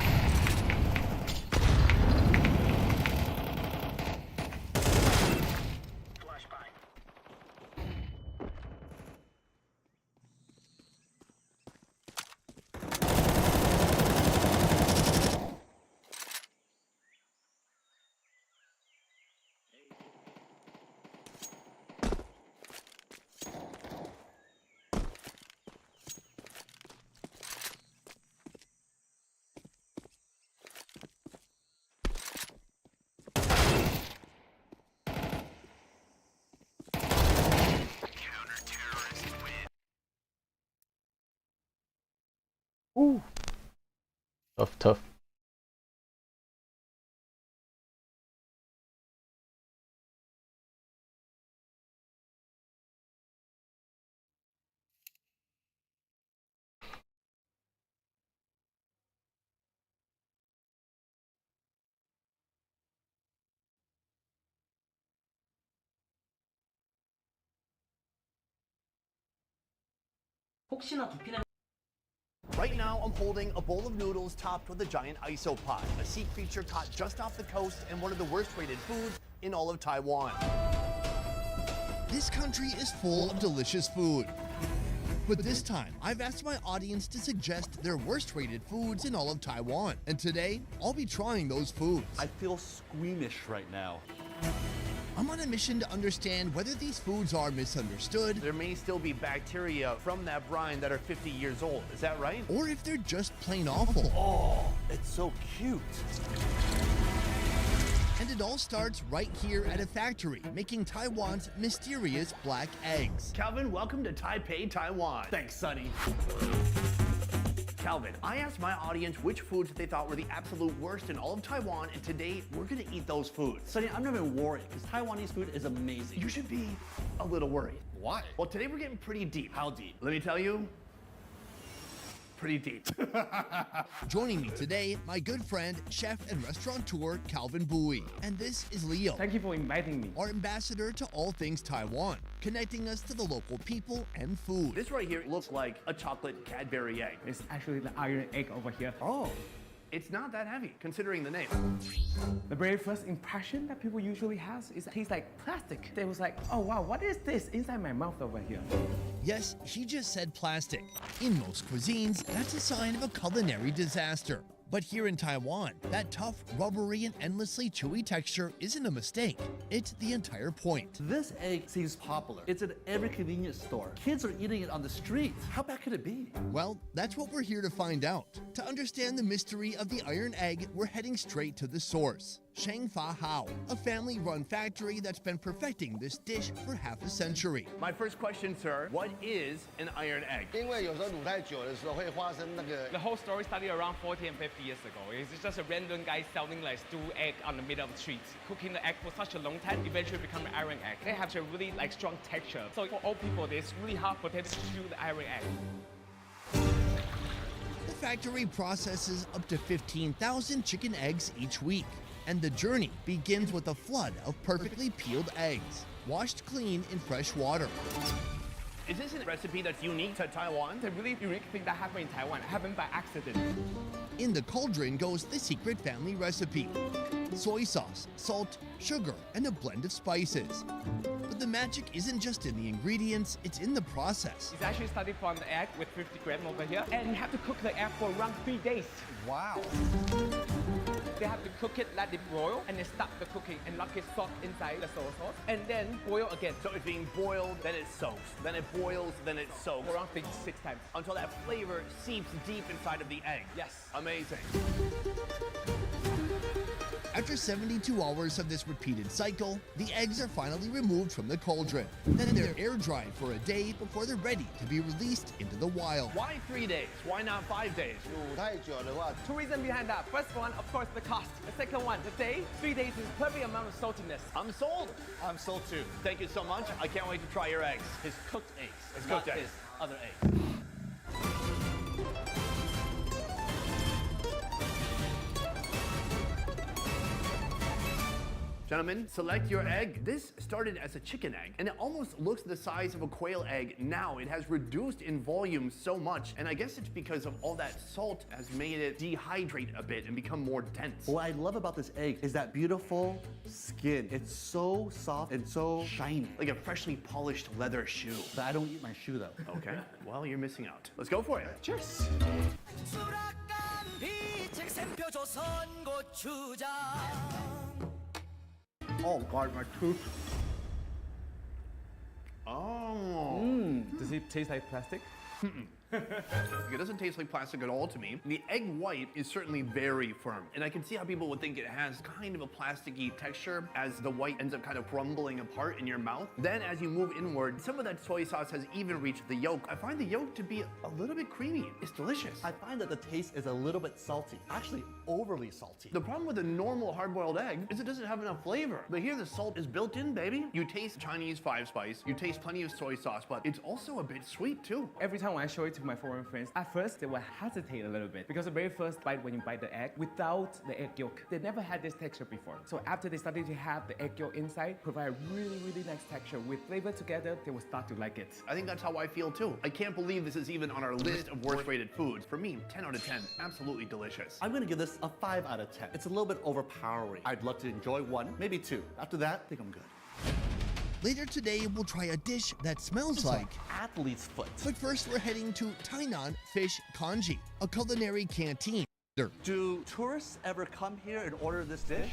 Flashbang. Counter-terrorist win. Ooh. Tough, tough. Right now, I'm holding a bowl of noodles topped with a giant isopod, a sea creature caught just off the coast and one of the worst rated foods in all of Taiwan. This country is full of delicious food. But this time, I've asked my audience to suggest their worst rated foods in all of Taiwan. And today, I'll be trying those foods. I feel squeamish right now. I'm on a mission to understand whether these foods are misunderstood, There may still be bacteria from that brine that are 50 years old. Is that right? or if they're just plain awful. Oh, it's so cute. And it all starts right here at a factory making Taiwan's mysterious black eggs. Calvin, welcome to Taipei, Taiwan. Thanks, Sonny. Calvin, I asked my audience which foods they thought were the absolute worst in all of Taiwan, and today we're gonna eat those foods. Sonny, I'm not even worried because Taiwanese food is amazing. You should be a little worried. Why? Well, today we're getting pretty deep. How deep? Let me tell you, pretty deep. Joining me today, my good friend, chef and restaurateur Calvin Bui. And this is Leo. Thank you for inviting me. Our ambassador to all things Taiwan, connecting us to the local people and food. This right here looks like a chocolate Cadbury egg. It's actually the iron egg over here. Oh, it's not that heavy, considering the name. The very first impression that people usually have is it tastes like plastic. They was like, oh wow, what is this inside my mouth over here? Yes, he just said plastic. In most cuisines, that's a sign of a culinary disaster. But here in Taiwan, that tough, rubbery, and endlessly chewy texture isn't a mistake. It's the entire point. This egg seems popular. It's at every convenience store. Kids are eating it on the streets. How bad could it be? Well, that's what we're here to find out. To understand the mystery of the iron egg, we're heading straight to the source. Sheng Fa Hao, a family-run factory that's been perfecting this dish for half a century. My first question, sir, what is an iron egg? The whole story started around 40 and 50 years ago. It's just a random guy selling like stew egg on the middle of the street. Cooking the egg for such a long time, eventually become an iron egg. They have a really like strong texture. So for old people, it's really hard for them to chew the iron egg. The factory processes up to 15,000 chicken eggs each week. And the journey begins with a flood of perfectly peeled eggs, washed clean in fresh water. Is this a recipe that's unique to Taiwan? It's a really unique thing that happened in Taiwan. It happened by accident. In the cauldron goes the secret family recipe. Soy sauce, salt, sugar, and a blend of spices. But the magic isn't just in the ingredients, it's in the process. It's actually started from the egg with 50 grams over here. And you have to cook the egg for around 3 days. Wow. They have to cook it, let it boil, and then stop the cooking and lock it soft inside the soy sauce, and then boil again. So it's being boiled, then it soaks, then it boils, then it soaks. Around 6 times. Until that flavor seeps deep inside of the egg. Yes. Amazing. After 72 hours of this repeated cycle, the eggs are finally removed from the cauldron. Then they're air dried for a day before they're ready to be released into the wild. Why 3 days? Why not 5 days? 2 reasons behind that. First one, of course, the cost. The second one, the day. 3 days is perfect amount of saltiness. I'm sold. I'm sold too. Thank you so much. I can't wait to try your eggs. His cooked eggs. His cooked not eggs. His other eggs. Gentlemen, select your egg. This started as a chicken egg, and it almost looks the size of a quail egg. Now it has reduced in volume so much, and I guess it's because of all that salt has made it dehydrate a bit and become more dense. What I love about this egg is that beautiful skin. It's so soft and so shiny. Like a freshly polished leather shoe. But I don't eat my shoe though. Okay, well, you're missing out. Let's go for it. Cheers. Oh God, my tooth. Oh. Does it taste like plastic? It doesn't taste like plastic at all to me. The egg white is certainly very firm, and I can see how people would think it has kind of a plasticky texture as the white ends up kind of crumbling apart in your mouth. Then as you move inward, some of that soy sauce has even reached the yolk. I find the yolk to be a little bit creamy. It's delicious. I find that the taste is a little bit salty, actually overly salty. The problem with a normal hard-boiled egg is it doesn't have enough flavor. But here the salt is built in, baby. You taste Chinese 5-spice, you taste plenty of soy sauce, but it's also a bit sweet too. Every time when I show it to my foreign friends, at first they will hesitate a little bit because the very first bite when you bite the egg without the egg yolk, they never had this texture before. So after they started to have the egg yolk inside, provide really, really nice texture with flavor together, they will start to like it. I think that's how I feel too. I can't believe this is even on our list of worst rated foods. For me, 10 out of 10, absolutely delicious. I'm gonna give this a 5 out of 10. It's a little bit overpowering. I'd love to enjoy 1, maybe 2. After that, I think I'm good. Later today, we'll try a dish that smells like athlete's foot. But first, we're heading to Tainan Fish Kanji, a culinary canteen Do tourists ever come here and order this dish?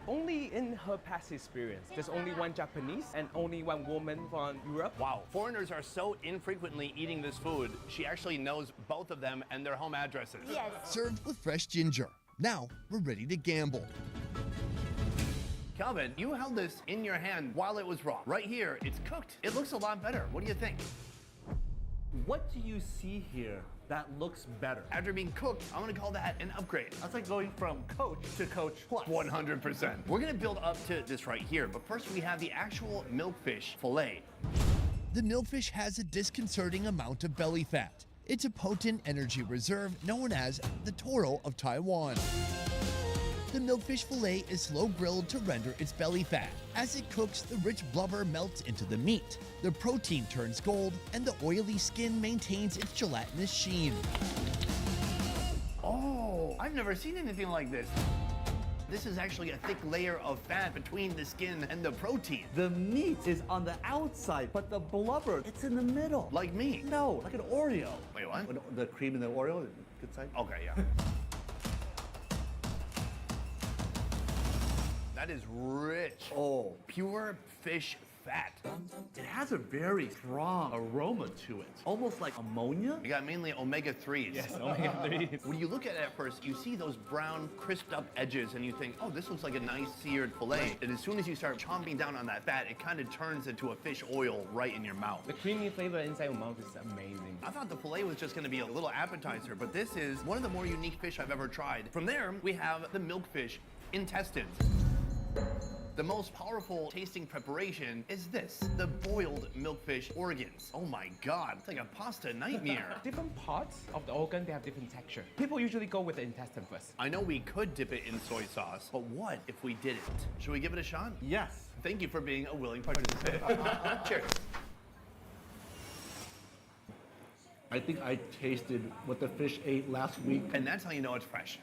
Only in her past experience. There's only one Japanese and only one woman from Europe. Wow, foreigners are so infrequently eating this food, she actually knows both of them and their home addresses. Yes. Served with fresh ginger. Now we're ready to gamble. Calvin, you held this in your hand while it was raw. Right here, it's cooked. It looks a lot better. What do you think? What do you see here that looks better? After being cooked, I'm gonna call that an upgrade. That's like going from Coach to Coach Plus. 100%. We're gonna build up to this right here, but first we have the actual milkfish fillet. The milkfish has a disconcerting amount of belly fat. It's a potent energy reserve known as the Toro of Taiwan. The milkfish fillet is slow grilled to render its belly fat. As it cooks, the rich blubber melts into the meat. The protein turns gold, and the oily skin maintains its gelatinous sheen. Oh, I've never seen anything like this. This is actually a thick layer of fat between the skin and the protein. The meat is on the outside, but the blubber, it's in the middle. Like me? No, like an Oreo. Wait, what? The cream in the Oreo, good side? Okay, yeah. That is rich. Oh, pure fish fat. It has a very strong aroma to it, almost like ammonia. You got mainly omega-3s. Yes, omega-3s. When you look at it at first, you see those brown, crisped up edges, and you think, oh, this looks like a nice seared fillet. And as soon as you start chomping down on that fat, it kind of turns into a fish oil right in your mouth. The creamy flavor inside your mouth is amazing. I thought the fillet was just gonna be a little appetizer, but this is one of the more unique fish I've ever tried. From there, we have the milkfish intestines. The most powerful tasting preparation is this, the boiled milkfish organs. Oh my God, it's like a pasta nightmare. Different parts of the organ, they have different texture. People usually go with the intestine first. I know we could dip it in soy sauce, but what if we didn't? Should we give it a shot? Yes. Thank you for being a willing participant. Cheers. I think I tasted what the fish ate last week. And that's how you know it's fresh.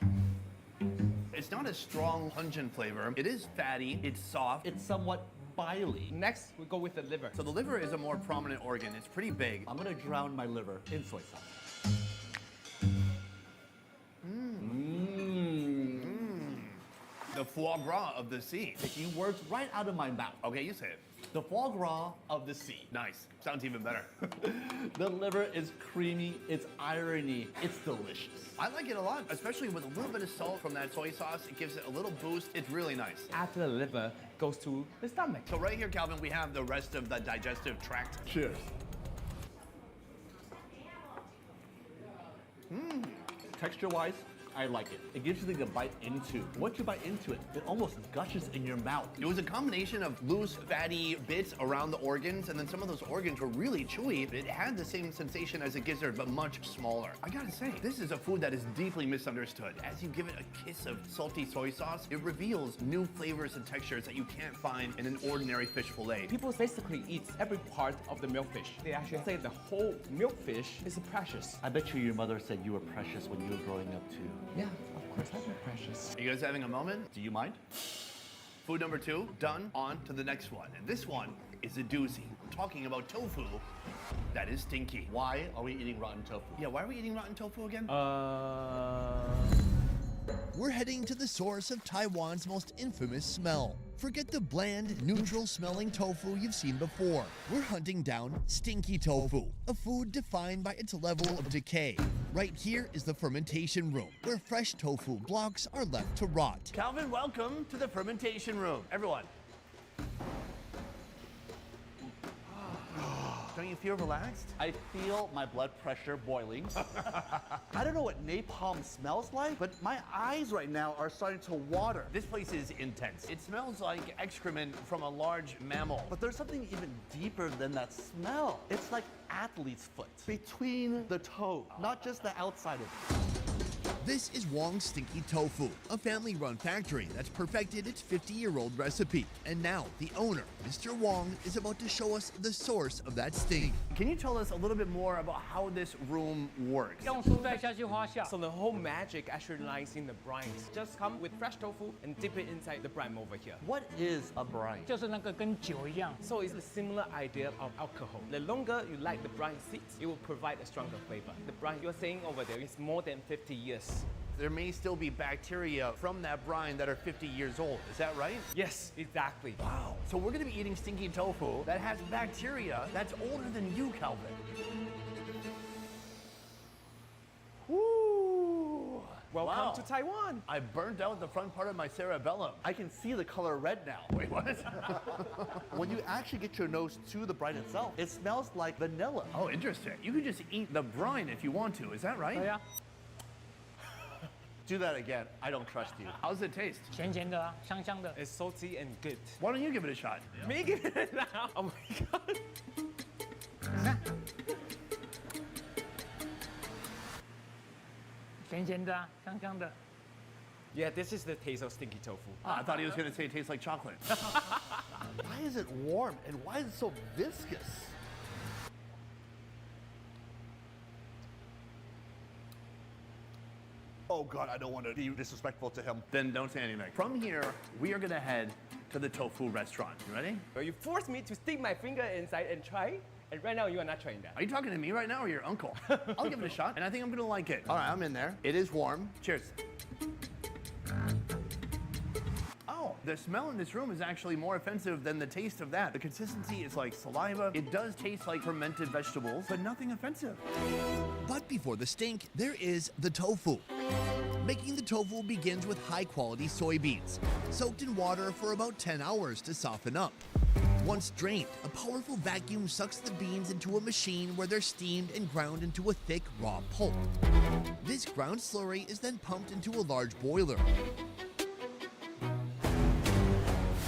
It's not a strong, pungent flavor. It is fatty, it's soft. It's somewhat bily. Next, we go with the liver. So the liver is a more prominent organ. It's pretty big. I'm gonna drown my liver in soy sauce. The foie gras of the sea. Taking words right out of my mouth. Okay, you say it. The foie gras of the sea. Nice. Sounds even better. The liver is creamy, it's irony, it's delicious. I like it a lot, especially with a little bit of salt from that soy sauce. It gives it a little boost. It's really nice. After the liver goes to the stomach. So right here, Calvin, we have the rest of the digestive tract. Cheers. Texture-wise, I like it. It gives you something to bite into. Once you bite into it, it almost gushes in your mouth. It was a combination of loose, fatty bits around the organs, and then some of those organs were really chewy. It had the same sensation as a gizzard, but much smaller. I gotta say, this is a food that is deeply misunderstood. As you give it a kiss of salty soy sauce, it reveals new flavors and textures that you can't find in an ordinary fish fillet. People basically eat every part of the milkfish. They actually say the whole milkfish is precious. I bet you your mother said you were precious when you were growing up too. Yeah, of course, I'm precious. Are you guys having a moment? Do you mind? Food number 2, done. On to the next one. And this one is a doozy. We're talking about tofu that is stinky. Why are we eating rotten tofu? Yeah, why are we eating rotten tofu again? We're heading to the source of Taiwan's most infamous smell. Forget the bland, neutral-smelling tofu you've seen before. We're hunting down stinky tofu, a food defined by its level of decay. Right here is the fermentation room, where fresh tofu blocks are left to rot. Calvin, welcome to the fermentation room. Everyone. Don't you feel relaxed? I feel my blood pressure boiling. I don't know what napalm smells like, but my eyes right now are starting to water. This place is intense. It smells like excrement from a large mammal. But there's something even deeper than that smell. It's like athlete's foot between the toes, not just the outside of it. This is Wong's Stinky Tofu, a family-run factory that's perfected its 50-year-old recipe. And now, the owner, Mr. Wong, is about to show us the source of that stink. Can you tell us a little bit more about how this room works? So the whole magic actually lies in the brines. Just come with fresh tofu and dip it inside the brine over here. What is a brine? So it's a similar idea of alcohol. The longer you let the brine sit, it will provide a stronger flavor. The brine you're saying over there is more than 50 years. there may still be bacteria from that brine that are 50 years old. Is that right? Yes, exactly. Wow. So we're gonna be eating stinky tofu that has bacteria that's older than you, Calvin. Woo! Welcome Wow. to Taiwan. I burned out the front part of my cerebellum. I can see the color red now. Wait, what? When you actually get your nose to the brine itself, it smells like vanilla. Oh, interesting. You can just eat the brine if you want to. Is that right? Oh, yeah. Do that again. I don't trust you. How's it taste? 咸咸的，香香的。It's salty and good. Why don't you give it a shot? Me give it now. Oh my god. Yeah, this is the taste of stinky tofu. I thought he was gonna say it tastes like chocolate. Why is it warm and why is it so viscous? Oh God, I don't want to be disrespectful to him. Then don't say anything. From here, we are gonna head to the tofu restaurant. You ready? Well, you forced me to stick my finger inside and try, and right now you are not trying that. Are you talking to me right now or your uncle? I'll give it a shot, and I think I'm gonna like it. All right, I'm in there. It is warm. Cheers. Oh, the smell in this room is actually more offensive than the taste of that. The consistency is like saliva. It does taste like fermented vegetables, but nothing offensive. But before the stink, there is the tofu. Making the tofu begins with high-quality soybeans, soaked in water for about 10 hours to soften up. Once drained, a powerful vacuum sucks the beans into a machine where they're steamed and ground into a thick, raw pulp. This ground slurry is then pumped into a large boiler.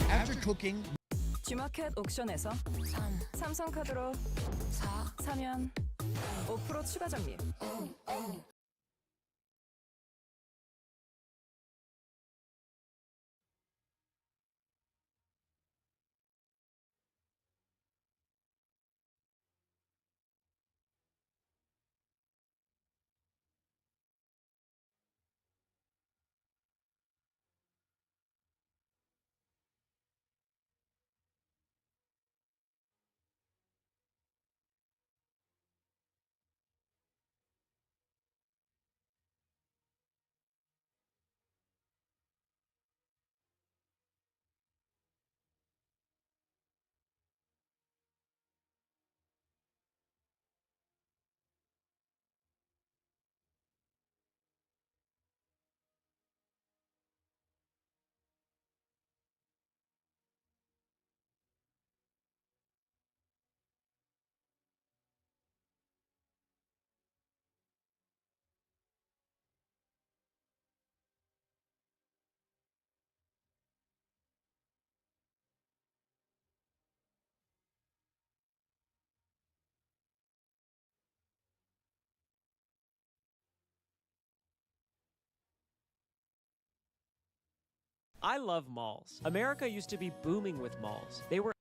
After cooking, G마켓 옥션에서 삼성카드로 사면 5% 추가 적립. I love malls. America used to be booming with malls. They were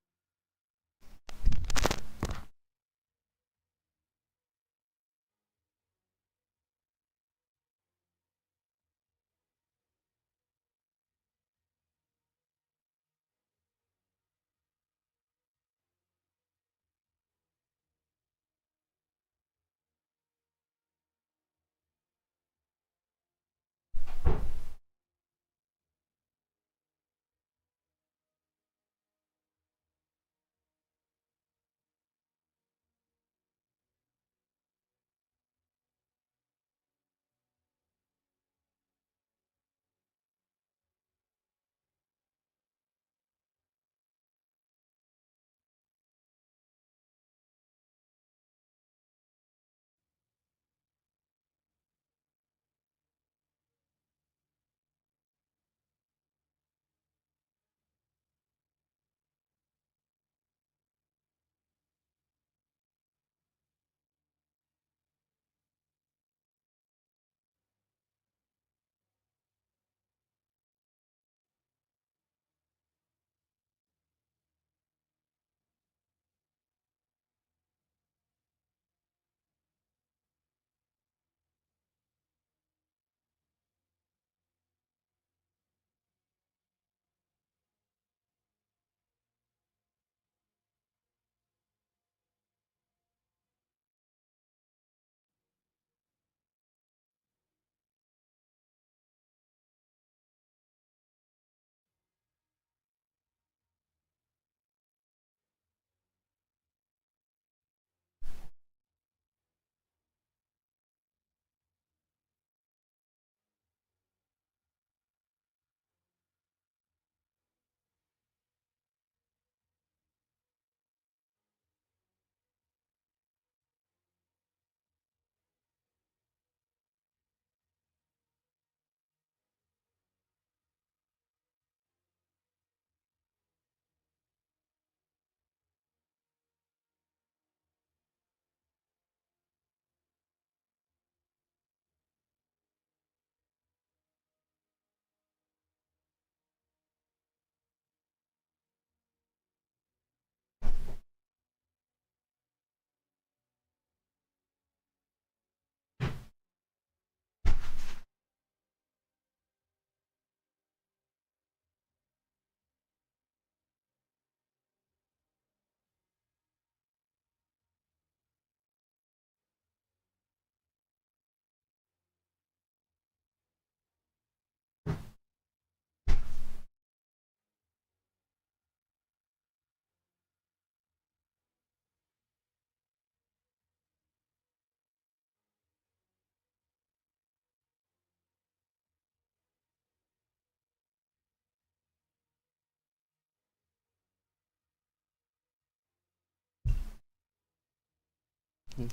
Were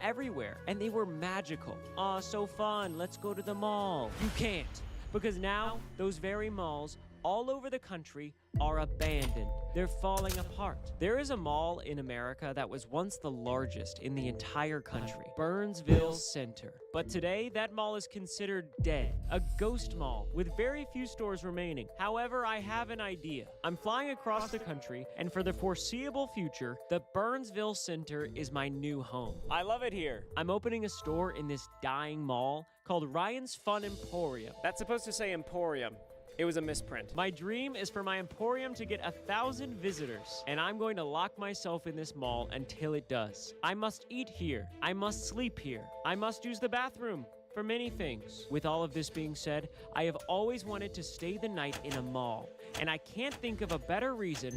everywhere, and they were magical. Aw, so fun, let's go to the mall. You can't, because now those very malls all over the country are abandoned. They're falling apart. There is a mall in America that was once the largest in the entire country, Burnsville Center. But today, that mall is considered dead, a ghost mall with very few stores remaining. However, I have an idea. I'm flying across the country, and for the foreseeable future, the Burnsville Center is my new home. I love it here. I'm opening a store in this dying mall called Ryan's Fun Emporium. That's supposed to say Emporium. It was a misprint. My dream is for my Emporium to get 1,000 visitors, and I'm going to lock myself in this mall until it does. I must eat here. I must sleep here. I must use the bathroom for many things. With all of this being said, I have always wanted to stay the night in a mall, and I can't think of a better reason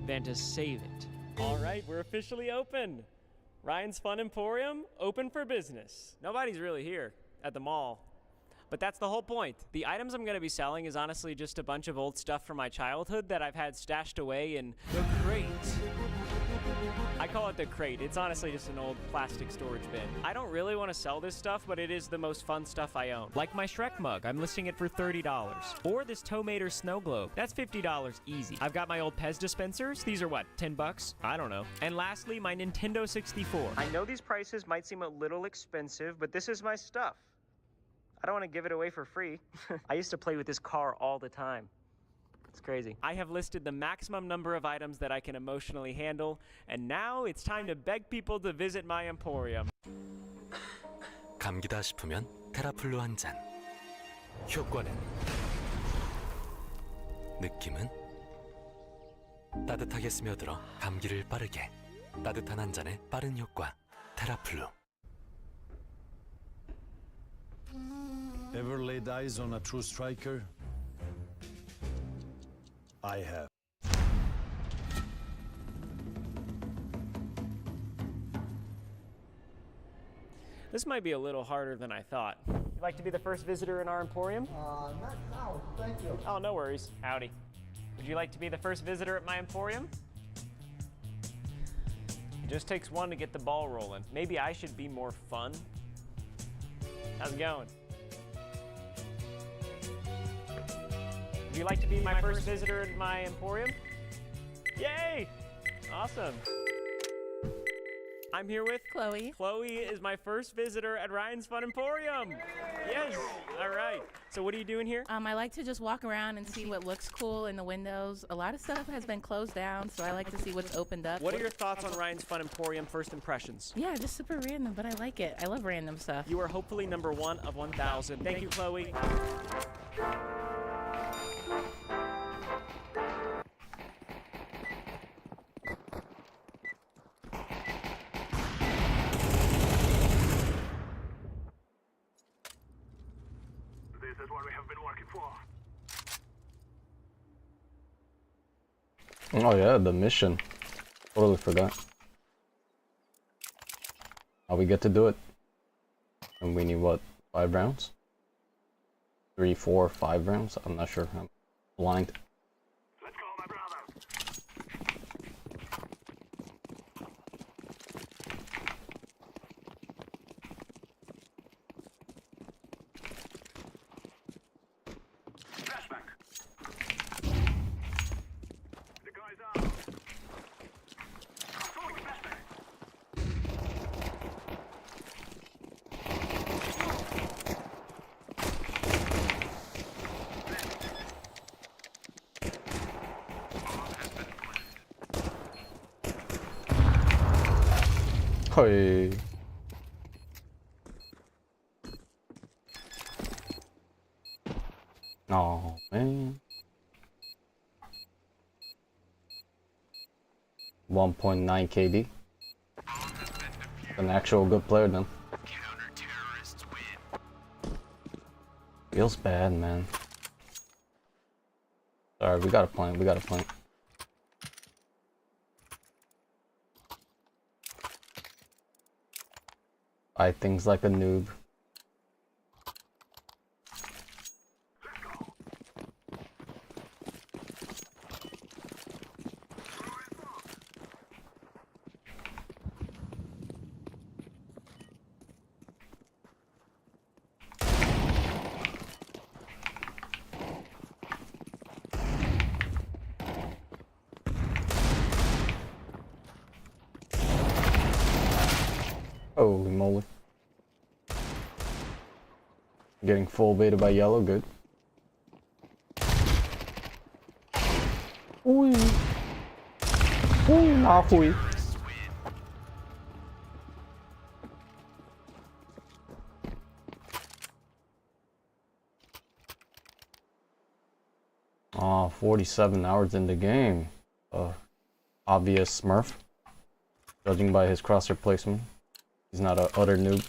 than to save it. All right, we're officially open. Ryan's Fun Emporium, open for business. Nobody's really here at the mall. But that's the whole point. The items I'm going to be selling is honestly just a bunch of old stuff from my childhood that I've had stashed away in the crate. I call it the crate. It's honestly just an old plastic storage bin. I don't really want to sell this stuff, but it is the most fun stuff I own. Like my Shrek mug, I'm listing it for $30. Or this Tomater snow globe, that's $50 easy. I've got my old Pez dispensers. These are what, 10 bucks? I don't know. And lastly, my Nintendo 64. I know these prices might seem a little expensive, but this is my stuff. I don't want to give it away for free. I used to play with this car all the time. It's crazy. I have listed the maximum number of items that I can emotionally handle, and now it's time to beg people to visit my emporium. 감기다 싶으면 테라플루 한 잔. 효과는? 느낌은? 따뜻하게 스며들어 감기를 빠르게. 따뜻한 한 잔의 빠른 효과. 테라플루. Ever laid eyes on a true striker? I have. This might be a little harder than I thought. You'd like to be the first visitor in our emporium? Not now, thank you. Oh, no worries. Howdy. Would you like to be the first visitor at my emporium? It just takes one to get the ball rolling. Maybe I should be more fun. How's it going? Would you like to be my first visitor at my emporium? Yay! Awesome. I'm here with Chloe. Chloe is my first visitor at Ryan's Fun Emporium. Yes. All right. So what are you doing here? I like to just walk around and see what looks cool in the windows. A lot of stuff has been closed down, so I like to see what's opened up. What are your thoughts on Ryan's Fun Emporium first impressions? Yeah, just super random, but I like it. I love random stuff. You are hopefully number 1 of 1,000. Thank you, Chloe. This is what we have been working for. Oh yeah, the mission. Totally forgot. How we get to do it. And we need what, 5 rounds? 3, 4, 5 rounds? I'm not sure. I'm blind. Let's go, my brother. Flashback. The guys out. I'm throwing flashback. Hey. Oh man. 1.9 KD. An actual good player then. Feels bad, man. Sorry, we got a plan. We got a plan. Buy things like a noob. Holy moly. Getting full baited by yellow, good. Ui. Ui, nahui. Oh, 47 hours in the game. Obvious smurf. Judging by his crosshair placement. He's not an utter noob.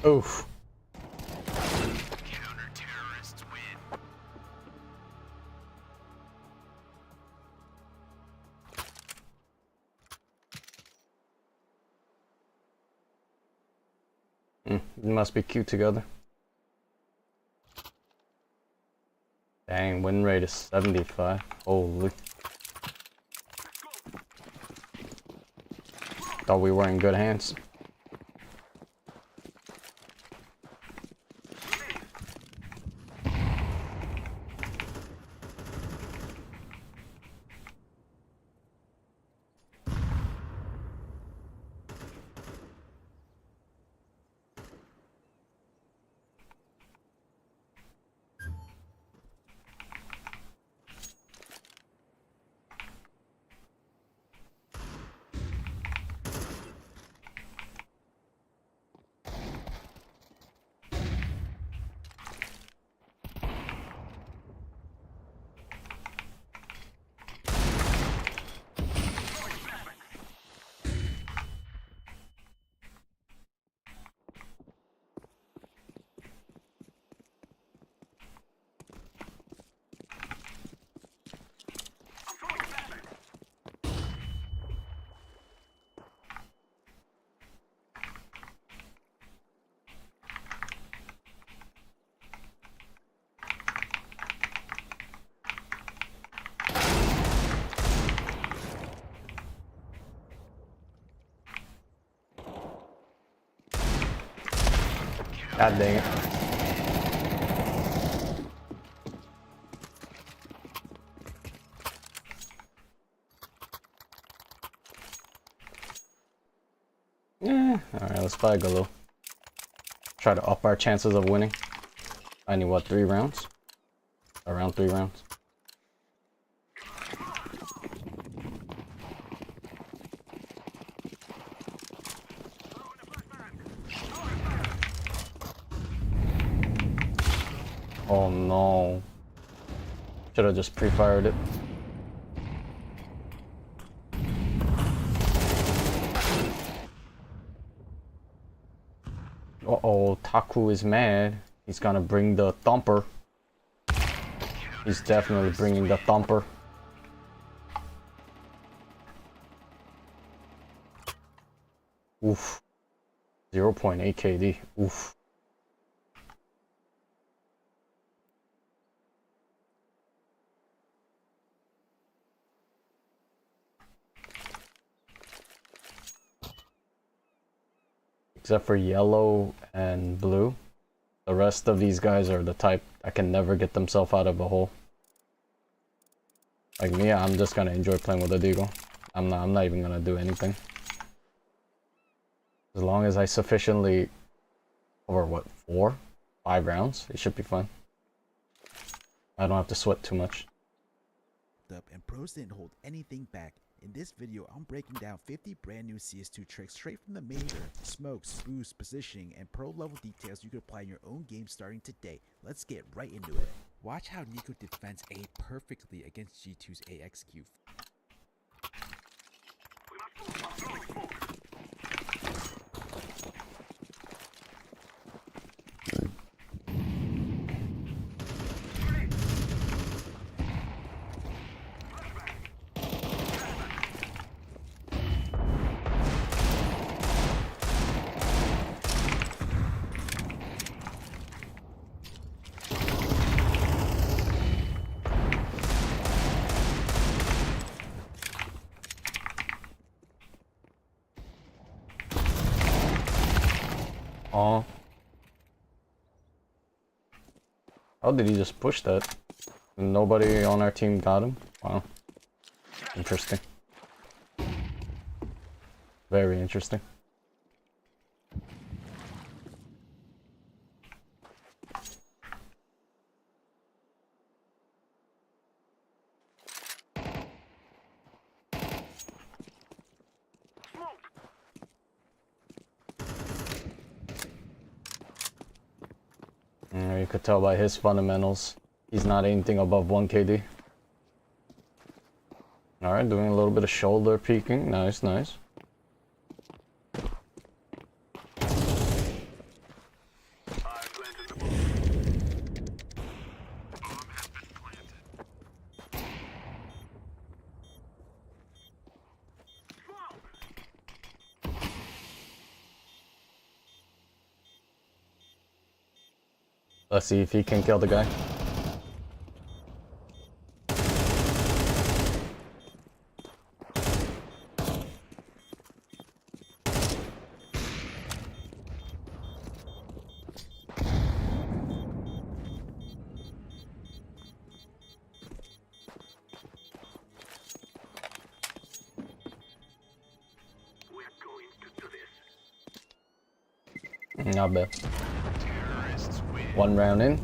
Oof. Counter-terrorists win. It must be cute together. Dang, win rate is 75. Holy. Thought we were in good hands. God dang it. Alright, let's buy a Galil. Try to up our chances of winning. I need what, 3 rounds? Around 3 rounds. Oh no. Should have just pre-fired it. Uh-oh, Taku is mad. He's gonna bring the thumper. He's definitely bringing the thumper. Oof. 0.8 KD. Oof. Except for yellow and blue. The rest of these guys are the type that can never get themselves out of a hole. Like me, I'm just gonna enjoy playing with a Deagle. I'm not even gonna do anything. As long as I sufficiently over what, 4, 5 rounds, it should be fun. I don't have to sweat too much. built up and pros didn't hold anything back. In this video, I'm breaking down 50 brand new CS2 tricks straight from the major, smokes, boosts, positioning, and pro level details you can apply in your own game starting today. Let's get right into it. Watch how Nico defends A perfectly against G2's AXQ. Oh. How did he just push that? Nobody on our team got him? Wow. Interesting. Very interesting. You could tell by his fundamentals, he's not anything above 1 KD. Alright, doing a little bit of shoulder peeking. Nice, nice. Let's see if he can kill the guy. Not bad. One round in.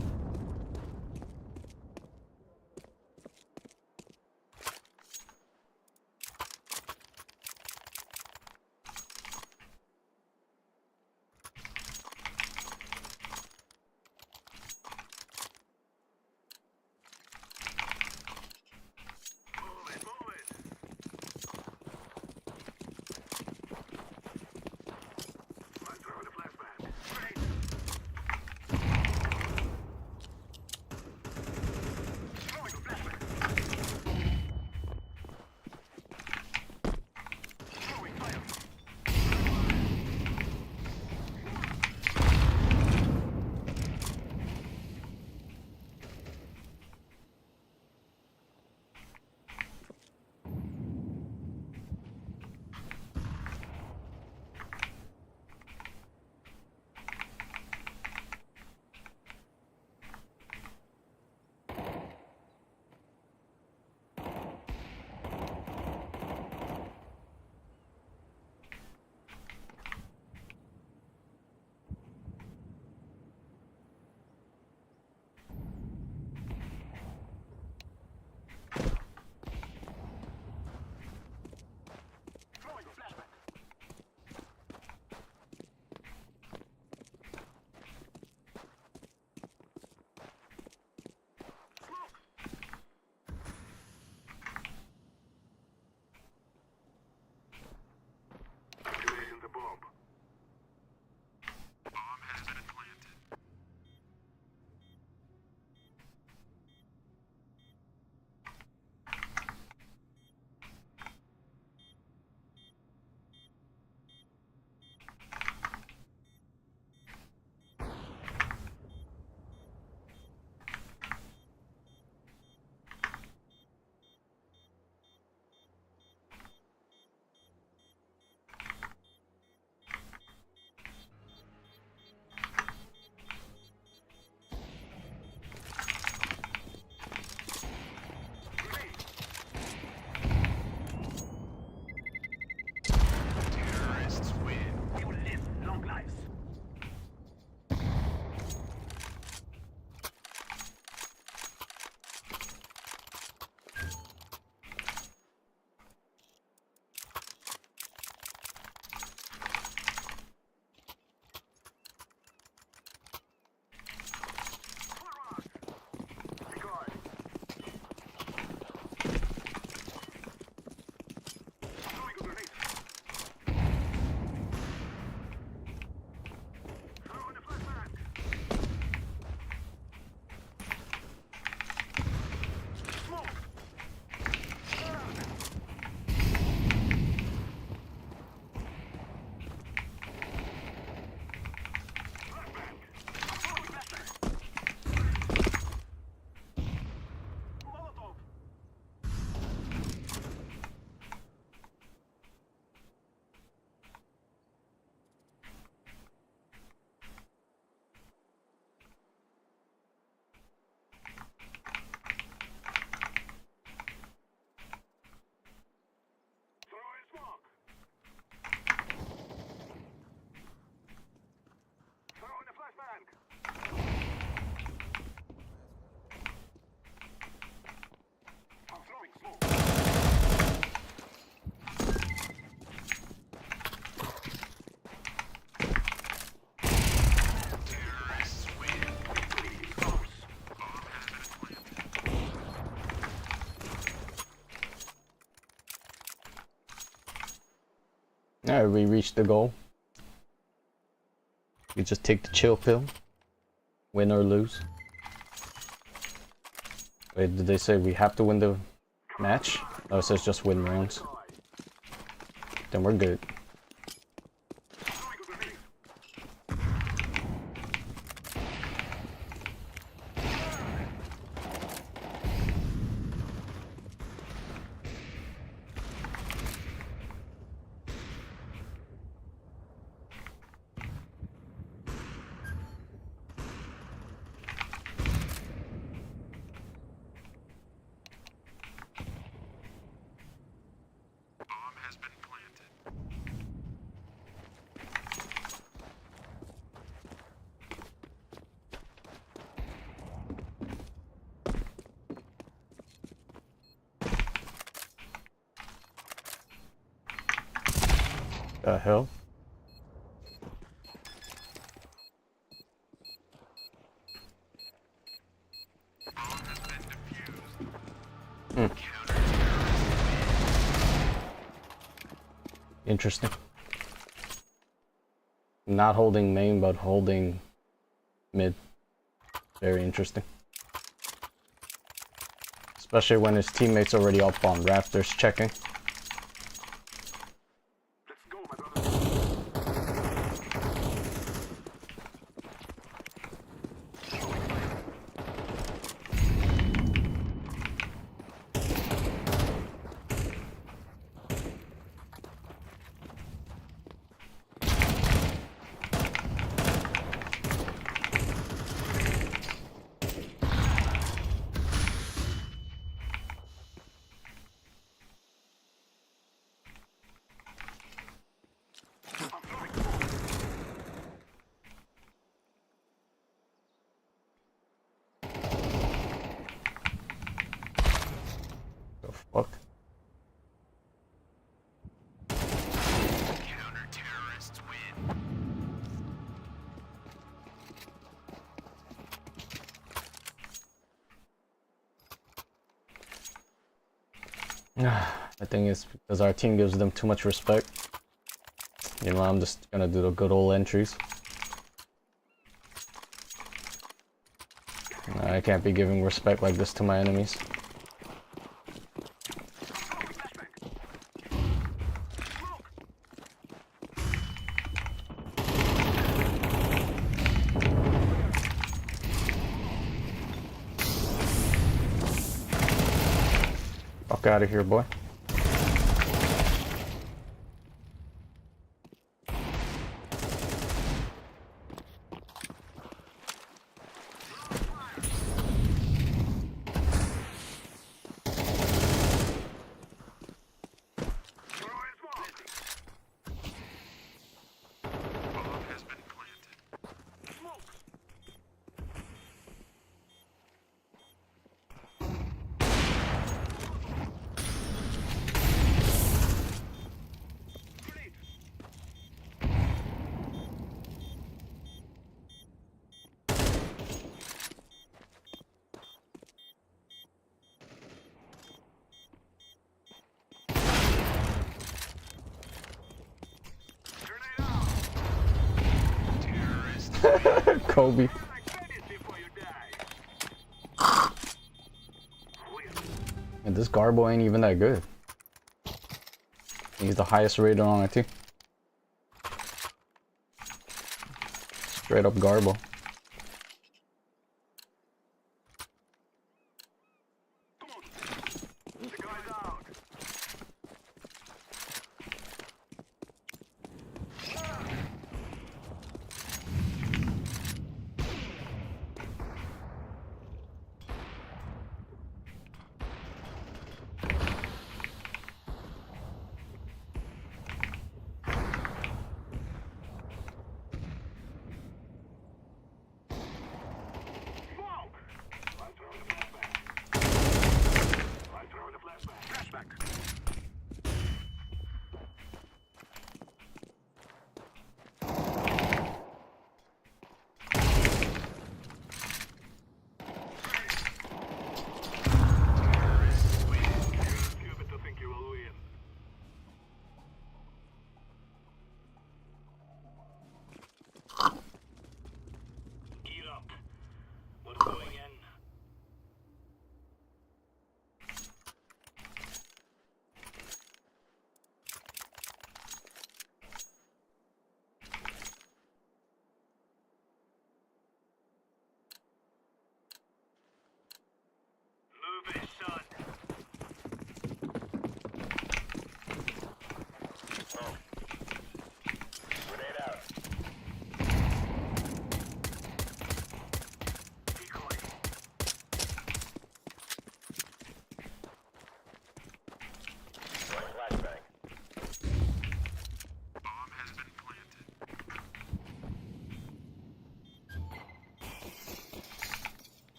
Alright, we reached the goal. We just take the chill pill. Win or lose. Wait, did they say we have to win the match? No, it says just win rounds. Then we're good. The hell? Interesting. Not holding main, but holding mid. Very interesting. Especially when his teammates already up on rafters checking. The fuck? Counter-terrorists win. I think it's because our team gives them too much respect. You know, I'm just gonna do the good old entries. I can't be giving respect like this to my enemies. Fuck out of here, boy. Kobe. And this Garbo ain't even that good. He's the highest rated on our team. Straight up Garbo.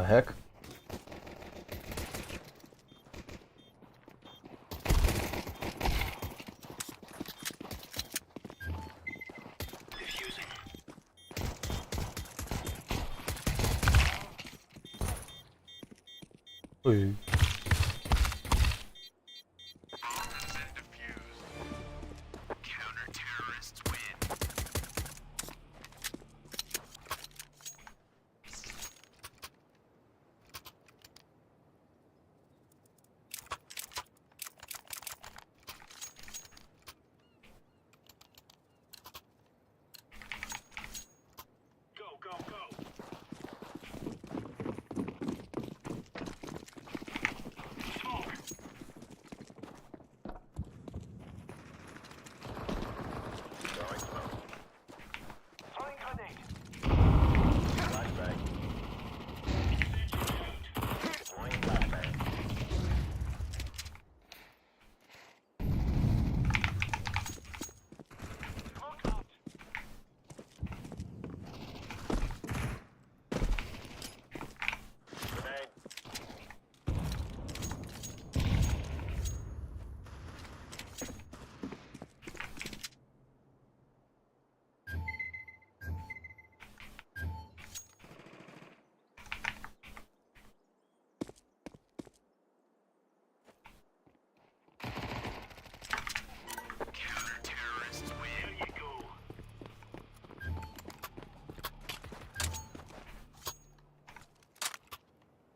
The heck? Oy.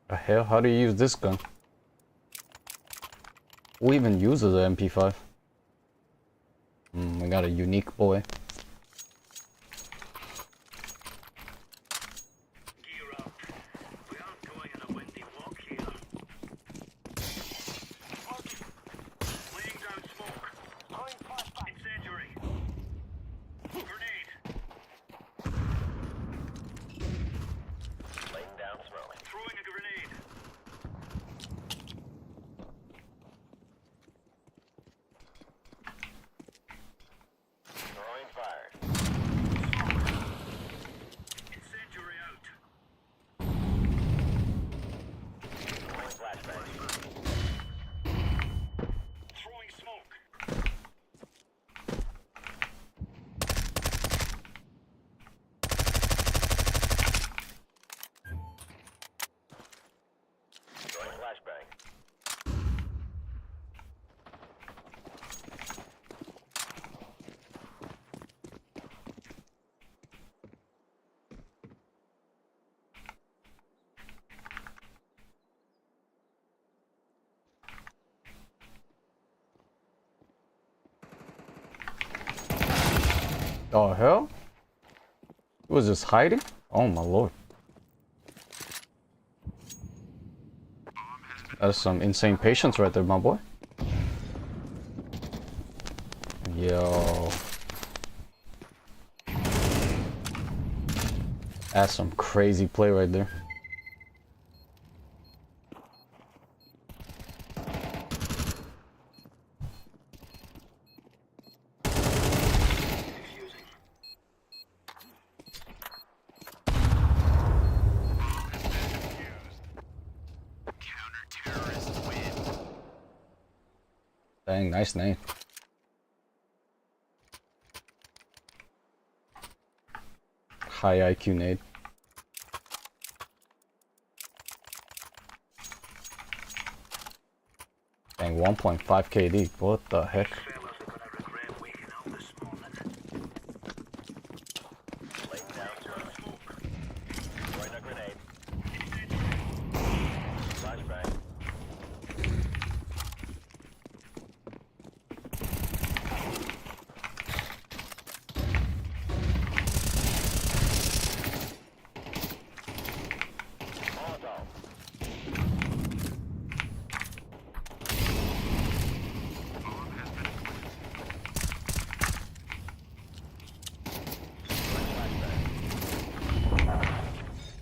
The hell? How do you use this gun? Who even uses an MP5? We got a unique boy. The hell? He was just hiding? Oh my lord. That's some insane patience right there, my boy. Yo. That's some crazy play right there. Dang, nice name. High IQ nade. Dang, 1.5 KD. What the heck?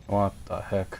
What the heck?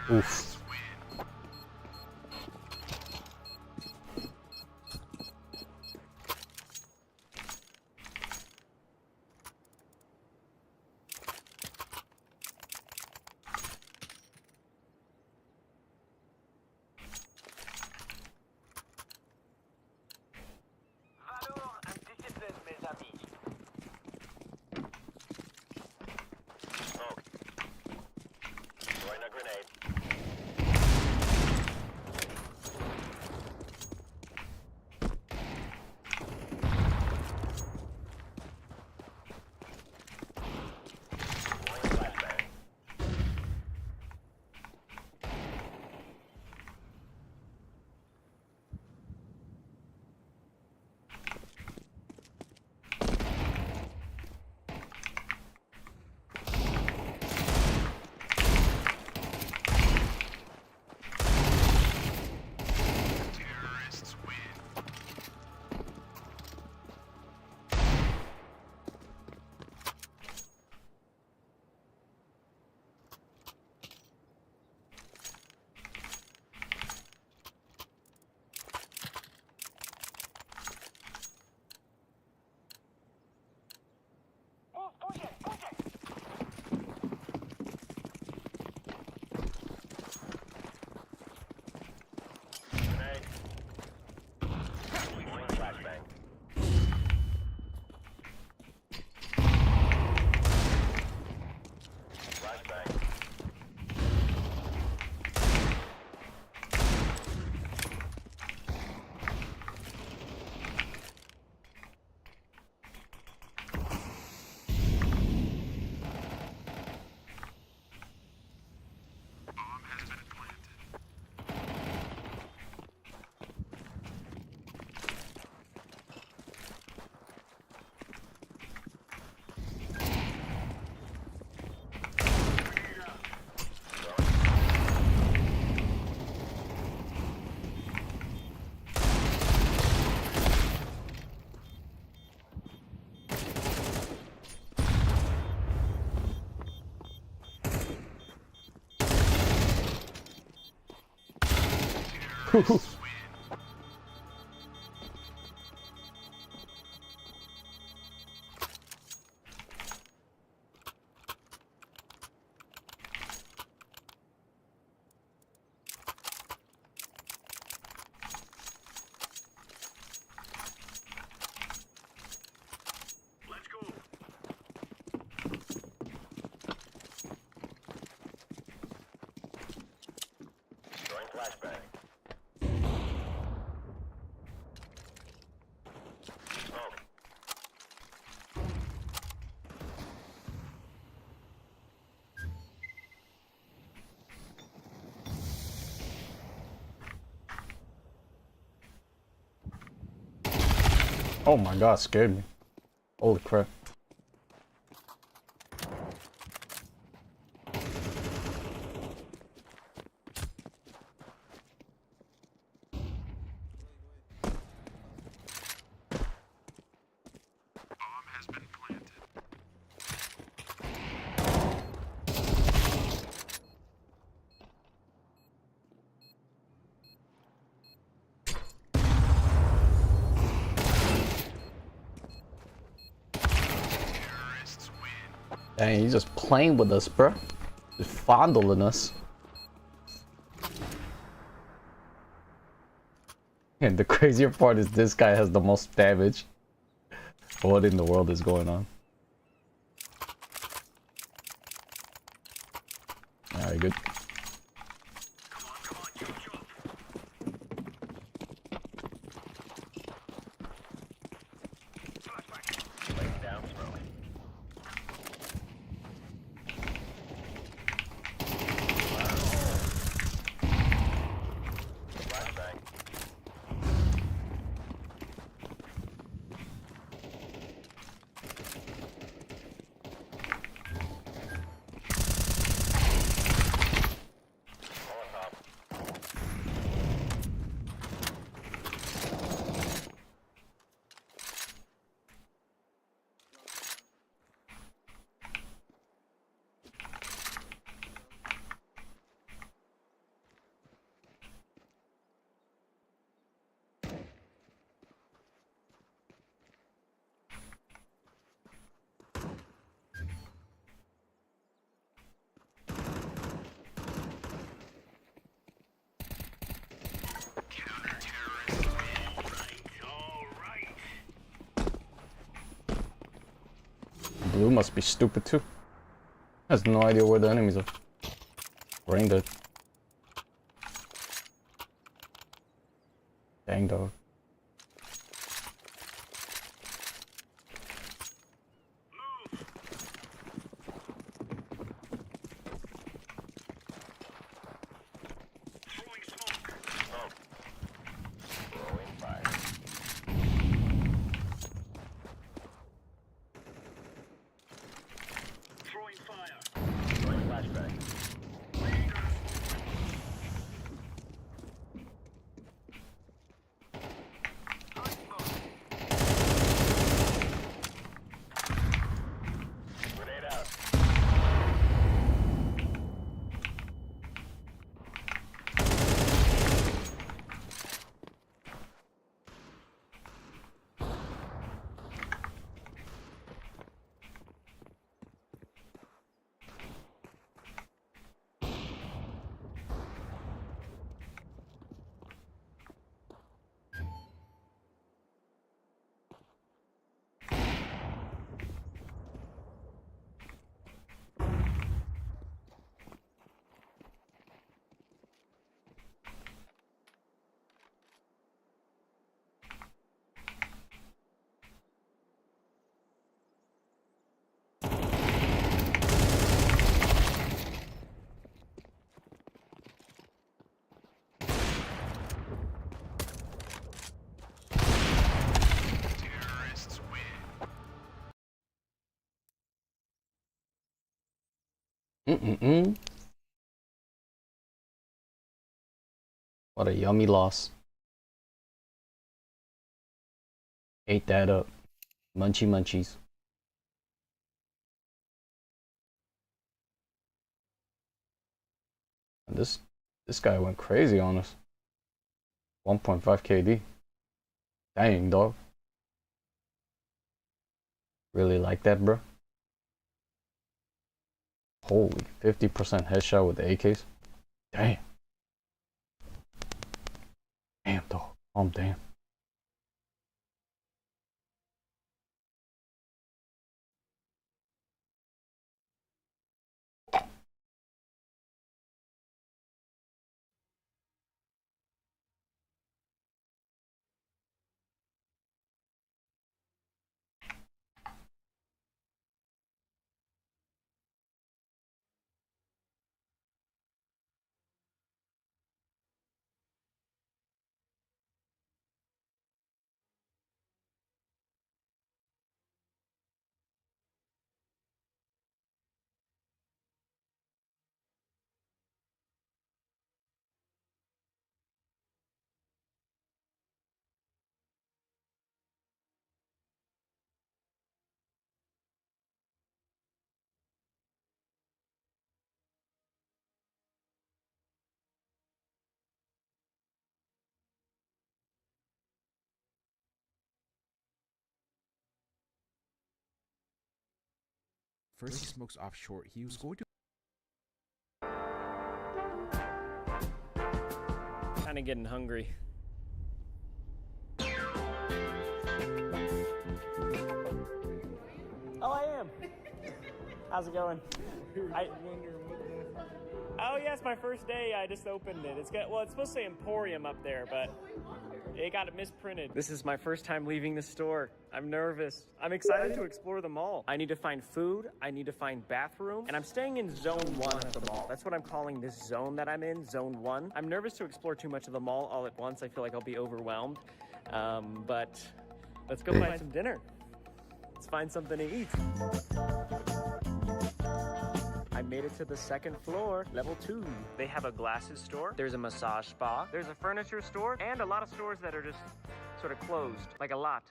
Oof. Smoke. Throwing a grenade. Flashbang. Smoke. Oh my god, scared me. Holy crap. Dang, he's just playing with us, bro. Just fondling us. And the crazier part is this guy has the most damage. What in the world is going on? Alright, good. blue must be stupid too. Has no idea where the enemies are. Brain dead. Dang dog. What a yummy loss. Ate that up. Munchy munchies. And this guy went crazy on us. 1.5 KD. Dang, dog. Really like that, bro. Holy, 50% headshot with the AKs. Damn. Damn, dog. Damn. First, he smokes off short. He was going to. Kind of getting hungry. Oh, I am. How's it going? Oh, yeah, it's my first day. I just opened it. It's supposed to say Emporium up there, but it got it misprinted. This is my first time leaving the store. I'm nervous. I'm excited to explore the mall. I need to find food. I need to find bathroom. And I'm staying in zone 1 of the mall. That's what I'm calling this zone that I'm in, zone 1. I'm nervous to explore too much of the mall all at once. I feel like I'll be overwhelmed. But let's go find some dinner. Let's find something to eat. I made it to the 2nd floor, level 2. They have a glasses store, there's a massage spa, there's a furniture store, and a lot of stores that are just sort of closed. Like a lot.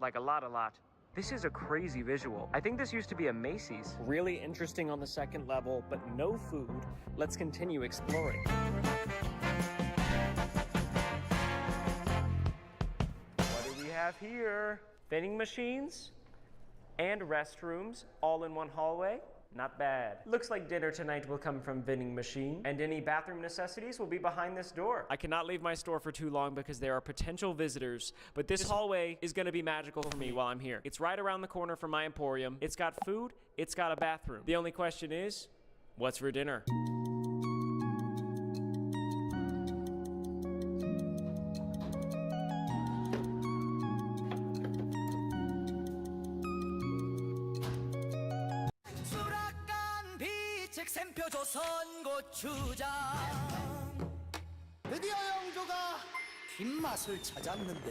Like a lot. This is a crazy visual. I think this used to be a Macy's. Really interesting on the 2nd level, but no food. Let's continue exploring. What do we have here? Vending machines and restrooms all in one hallway. Not bad. Looks like dinner tonight will come from vending machine, and any bathroom necessities will be behind this door. I cannot leave my store for too long because there are potential visitors, but this hallway is gonna be magical for me while I'm here. It's right around the corner from my emporium. It's got food, it's got a bathroom. The only question is, what's for dinner? 샘표 조선 고추장 드디어 영조가 뒷맛을 찾았는데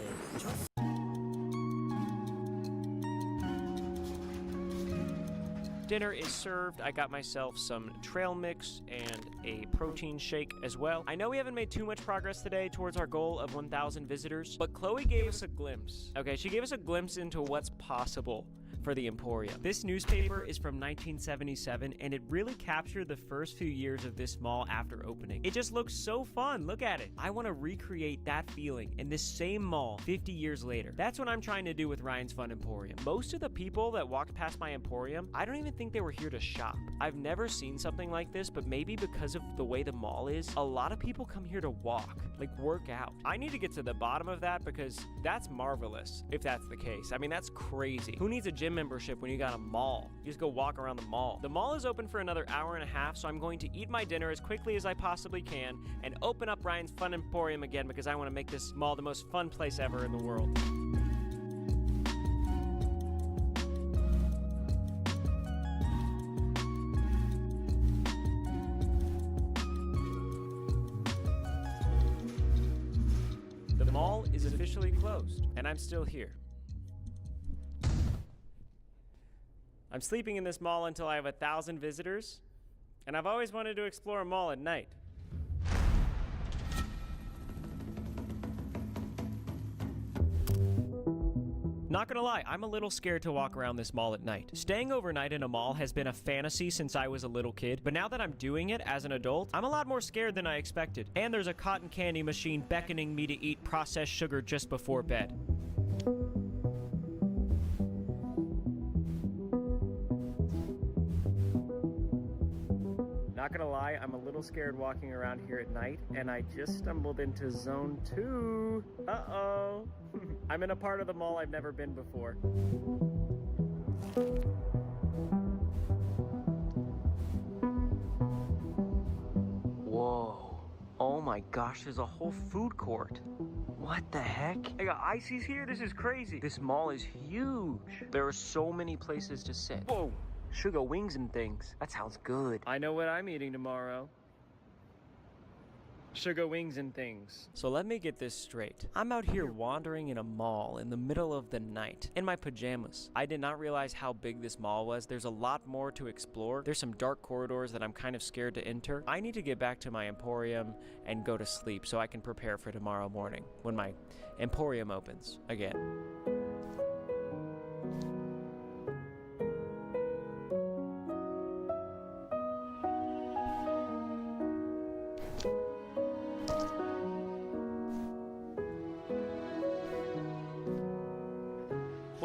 Dinner is served. I got myself some trail mix and a protein shake as well. I know we haven't made too much progress today towards our goal of 1,000 visitors, but Chloe gave us a glimpse. Okay, she gave us a glimpse into what's possible for the Emporium. This newspaper is from 1977, and it really captured the first few years of this mall after opening. It just looks so fun. Look at it. I want to recreate that feeling in this same mall 50 years later. That's what I'm trying to do with Ryan's Fun Emporium. Most of the people that walked past my Emporium, I don't even think they were here to shop. I've never seen something like this, but maybe because of the way the mall is, a lot of people come here to walk, like work out. I need to get to the bottom of that because that's marvelous, if that's the case. I mean, that's crazy. Who needs a gym membership when you got a mall? You just go walk around the mall. The mall is open for another hour and a half, so I'm going to eat my dinner as quickly as I possibly can and open up Ryan's Fun Emporium again because I want to make this mall the most fun place ever in the world. The mall is officially closed, and I'm still here. I'm sleeping in this mall until I have 1,000 visitors, and I've always wanted to explore a mall at night. Not gonna lie, I'm a little scared to walk around this mall at night. Staying overnight in a mall has been a fantasy since I was a little kid, but now that I'm doing it as an adult, I'm a lot more scared than I expected. And there's a cotton candy machine beckoning me to eat processed sugar just before bed. Not gonna lie, I'm a little scared walking around here at night, and I just stumbled into Zone 2. Uh-oh. I'm in a part of the mall I've never been before. Whoa. Oh my gosh, there's a whole food court. What the heck? I got ices here? This is crazy. This mall is huge. There are so many places to sit. Whoa. Sugar wings and things. That sounds good. I know what I'm eating tomorrow. Sugar wings and things. So let me get this straight. I'm out here wandering in a mall in the middle of the night in my pajamas. I did not realize how big this mall was. There's a lot more to explore. There's some dark corridors that I'm kind of scared to enter. I need to get back to my Emporium and go to sleep so I can prepare for tomorrow morning when my Emporium opens again.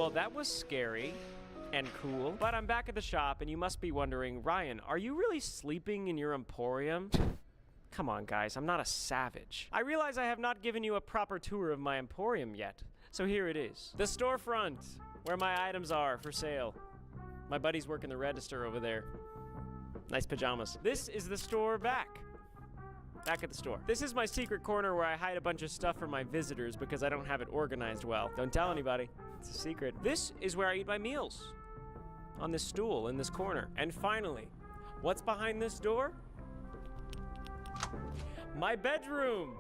Well, that was scary and cool, but I'm back at the shop and you must be wondering, Ryan, are you really sleeping in your Emporium? Come on, guys, I'm not a savage. I realize I have not given you a proper tour of my Emporium yet, so here it is. The storefront, where my items are for sale. My buddy's working the register over there. Nice pajamas. This is the store back at the store. This is my secret corner where I hide a bunch of stuff for my visitors because I don't have it organized well. Don't tell anybody. It's a secret. This is where I eat my meals. On this stool in this corner. And finally, what's behind this door? My bedroom.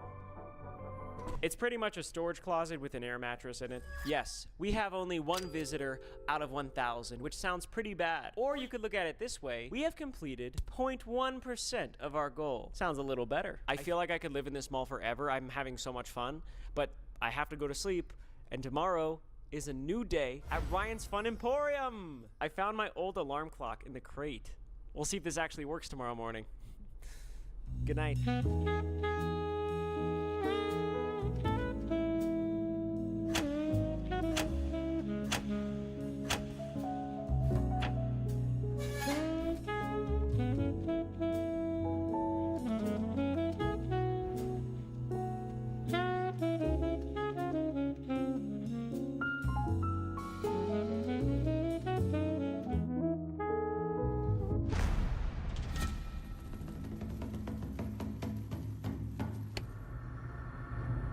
It's pretty much a storage closet with an air mattress in it. Yes, we have only one visitor out of 1,000, which sounds pretty bad. Or you could look at it this way. We have completed 0.1% of our goal. Sounds a little better. I feel like I could live in this mall forever. I'm having so much fun, but I have to go to sleep, and tomorrow is a new day at Ryan's Fun Emporium. I found my old alarm clock in the crate. We'll see if this actually works tomorrow morning. Good night.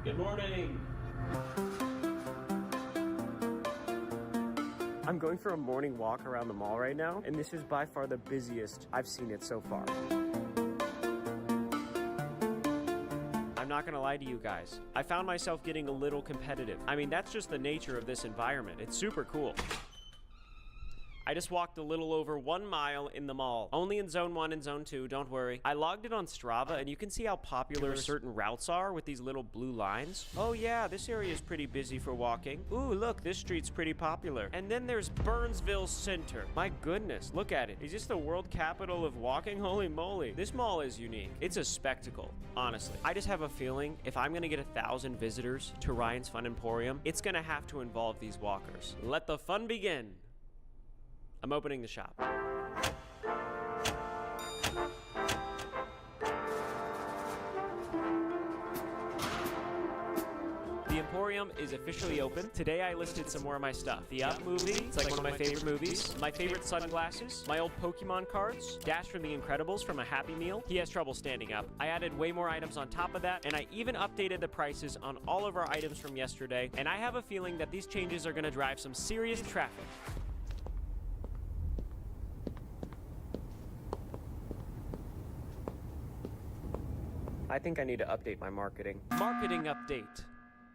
Good morning. I'm going for a morning walk around the mall right now, and this is by far the busiest I've seen it so far. I'm not gonna lie to you guys. I found myself getting a little competitive. I mean, that's just the nature of this environment. It's super cool. I just walked a little over 1 mile in the mall. Only in zone 1 and zone 2, don't worry. I logged it on Strava, and you can see how popular certain routes are with these little blue lines. Oh yeah, this area is pretty busy for walking. Ooh, look, this street's pretty popular. And then there's Burnsville Center. My goodness, look at it. Is this the world capital of walking? Holy moly. This mall is unique. It's a spectacle, honestly. I just have a feeling if I'm gonna get 1,000 visitors to Ryan's Fun Emporium, it's gonna have to involve these walkers. Let the fun begin. I'm opening the shop. The Emporium is officially open. Today I listed some more of my stuff. The Up movie, it's like one of my favorite movies. My favorite sunglasses. My old Pokemon cards. Dash from The Incredibles from a Happy Meal. He has trouble standing up. I added way more items on top of that, and I even updated the prices on all of our items from yesterday, and I have a feeling that these changes are gonna drive some serious traffic. I think I need to update my marketing. Marketing update.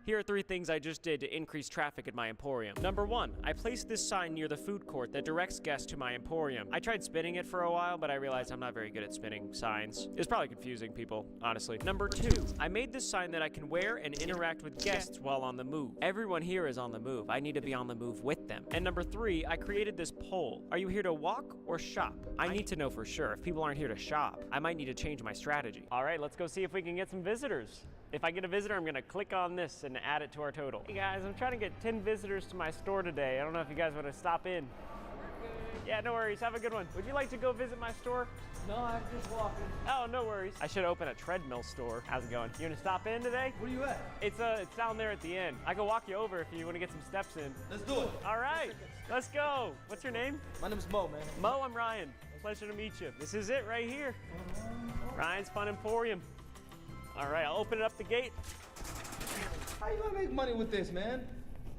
Here are 3 things I just did to increase traffic at my Emporium. Number 1, I placed this sign near the food court that directs guests to my Emporium. I tried spinning it for a while, but I realized I'm not very good at spinning signs. It's probably confusing people, honestly. Number 2, I made this sign that I can wear and interact with guests while on the move. Everyone here is on the move. I need to be on the move with them. And number 3, I created this poll. Are you here to walk or shop? I need to know for sure. If people aren't here to shop, I might need to change my strategy. All right, let's go see if we can get some visitors. If I get a visitor, I'm gonna click on this and add it to our total. Hey guys, I'm trying to get 10 visitors to my store today. I don't know if you guys want to stop in. Yeah, no worries. Have a good one. Would you like to go visit my store? No, I'm just walking. Oh, no worries. I should open a treadmill store. How's it going? You gonna stop in today? Where you at? It's down there at the end. I can walk you over if you want to get some steps in. Let's do it. All right, let's go. What's your name? My name's Mo, man. Mo, I'm Ryan. Pleasure to meet you. This is it right here. Ryan's Fun Emporium. All right, I'll open it up the gate. How you gonna make money with this, man?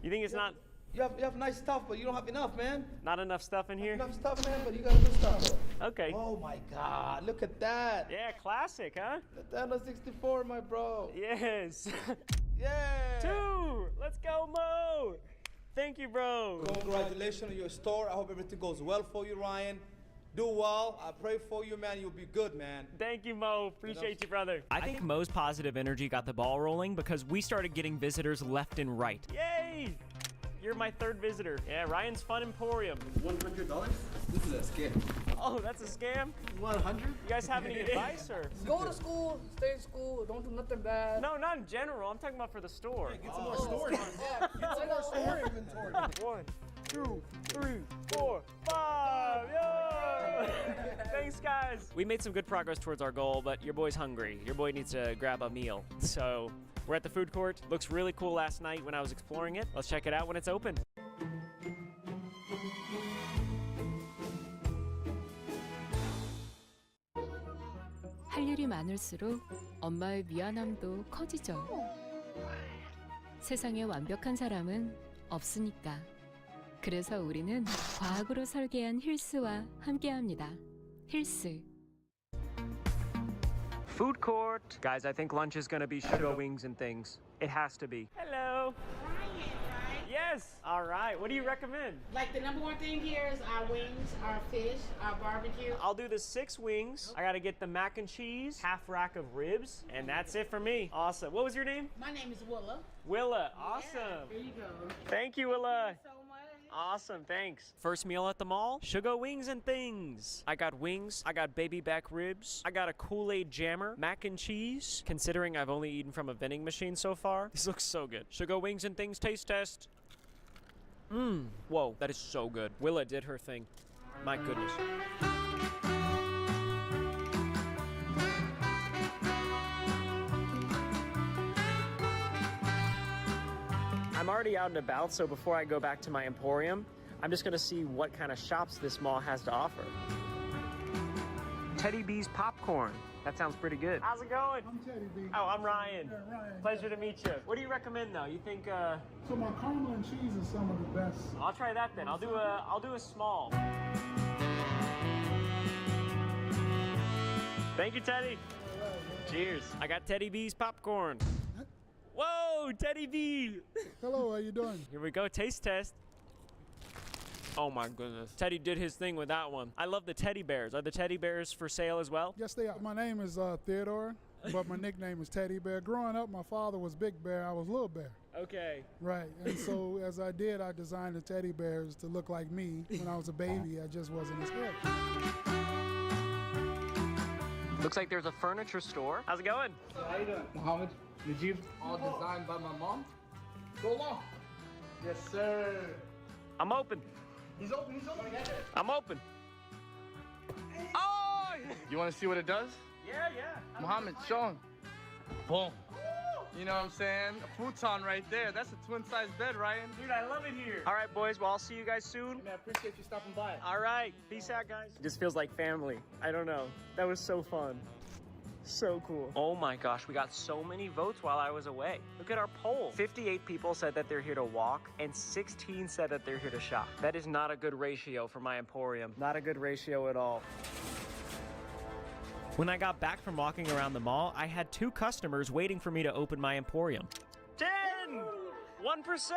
You think it's not? You have nice stuff, but you don't have enough, man. Not enough stuff in here? Enough stuff, man, but you got good stuff. Okay. Oh my God, look at that. Yeah, classic, huh? The Nintendo 64, my bro. Yes. Yeah. 2. Let's go, Mo. Thank you, bro. Congratulations on your store. I hope everything goes well for you, Ryan. Do well. I pray for you, man. You'll be good, man. Thank you, Mo. Appreciate you, brother. I think Mo's positive energy got the ball rolling because we started getting visitors left and right. Yay! You're my 3rd visitor. Yeah, Ryan's Fun Emporium. $100? This is a scam. Oh, that's a scam? 100? You guys have any advice, or? Go to school, stay in school, don't do nothing bad. No, not in general. I'm talking about for the store. Yeah, get some more storage. Get some more store inventory. 1, 2, 3, 4, 5. Yo! Thanks, guys. We made some good progress towards our goal, but your boy's hungry. Your boy needs to grab a meal. So we're at the food court. Looks really cool last night when I was exploring it. Let's check it out when it's open. 할 일이 많을수록 엄마의 미안함도 커지죠. 세상에 완벽한 사람은 없으니까. 그래서 우리는 과학으로 설계한 힐스와 함께합니다. 힐스. Food court. Guys, I think lunch is gonna be sugar wings and things. It has to be. Hello. Yes. All right. What do you recommend? Like the #1 thing here is our wings, our fish, our barbecue. I'll do the 6 wings. I gotta get the mac and cheese, half rack of ribs, and that's it for me. Awesome. What was your name? My name is Willa. Willa. Awesome. Yeah, here you go. Thank you, Willa. Thank you so much. Awesome, thanks. First meal at the mall, sugar wings and things. I got wings, I got baby back ribs, I got a Kool-Aid jammer, mac and cheese. Considering I've only eaten from a vending machine so far, this looks so good. Sugar wings and things taste test. Whoa, that is so good. Willa did her thing. My goodness. I'm already out and about, so before I go back to my Emporium, I'm just gonna see what kind of shops this mall has to offer. Teddy B's popcorn. That sounds pretty good. How's it going? I'm Teddy B. Oh, I'm Ryan. Yeah, Ryan. Pleasure to meet you. What do you recommend though? You think So my caramel and cheese is some of the best. I'll try that then. I'll do a small. Thank you, Teddy. Cheers. I got Teddy B's popcorn. Whoa, Teddy B. Hello, how you doing? Here we go, taste test. Oh my goodness. Teddy did his thing with that one. I love the teddy bears. Are the teddy bears for sale as well? Yes, they are. My name is Theodore, but my nickname is Teddy Bear. Growing up, my father was Big Bear. I was Little Bear. Okay. Right. And so as I designed the teddy bears to look like me. When I was a baby, I just wasn't as big. Looks like there's a furniture store. How's it going? How you doing? Mohammed, Najib, all designed by my mom. Go along. Yes, sir. I'm open. He's open, he's open. I'm open. Oh! You want to see what it does? Yeah. Mohammed, show him. Boom. You know what I'm saying? A futon right there. That's a twin-size bed, Ryan. Dude, I love it here. All right, boys. Well, I'll see you guys soon. Man, I appreciate you stopping by. All right. Peace out, guys. It just feels like family. I don't know. That was so fun. So cool. Oh my gosh, we got so many votes while I was away. Look at our poll. 58 people said that they're here to walk, and 16 said that they're here to shop. That is not a good ratio for my Emporium. Not a good ratio at all. When I got back from walking around the mall, I had 2 customers waiting for me to open my Emporium. 10! 1%!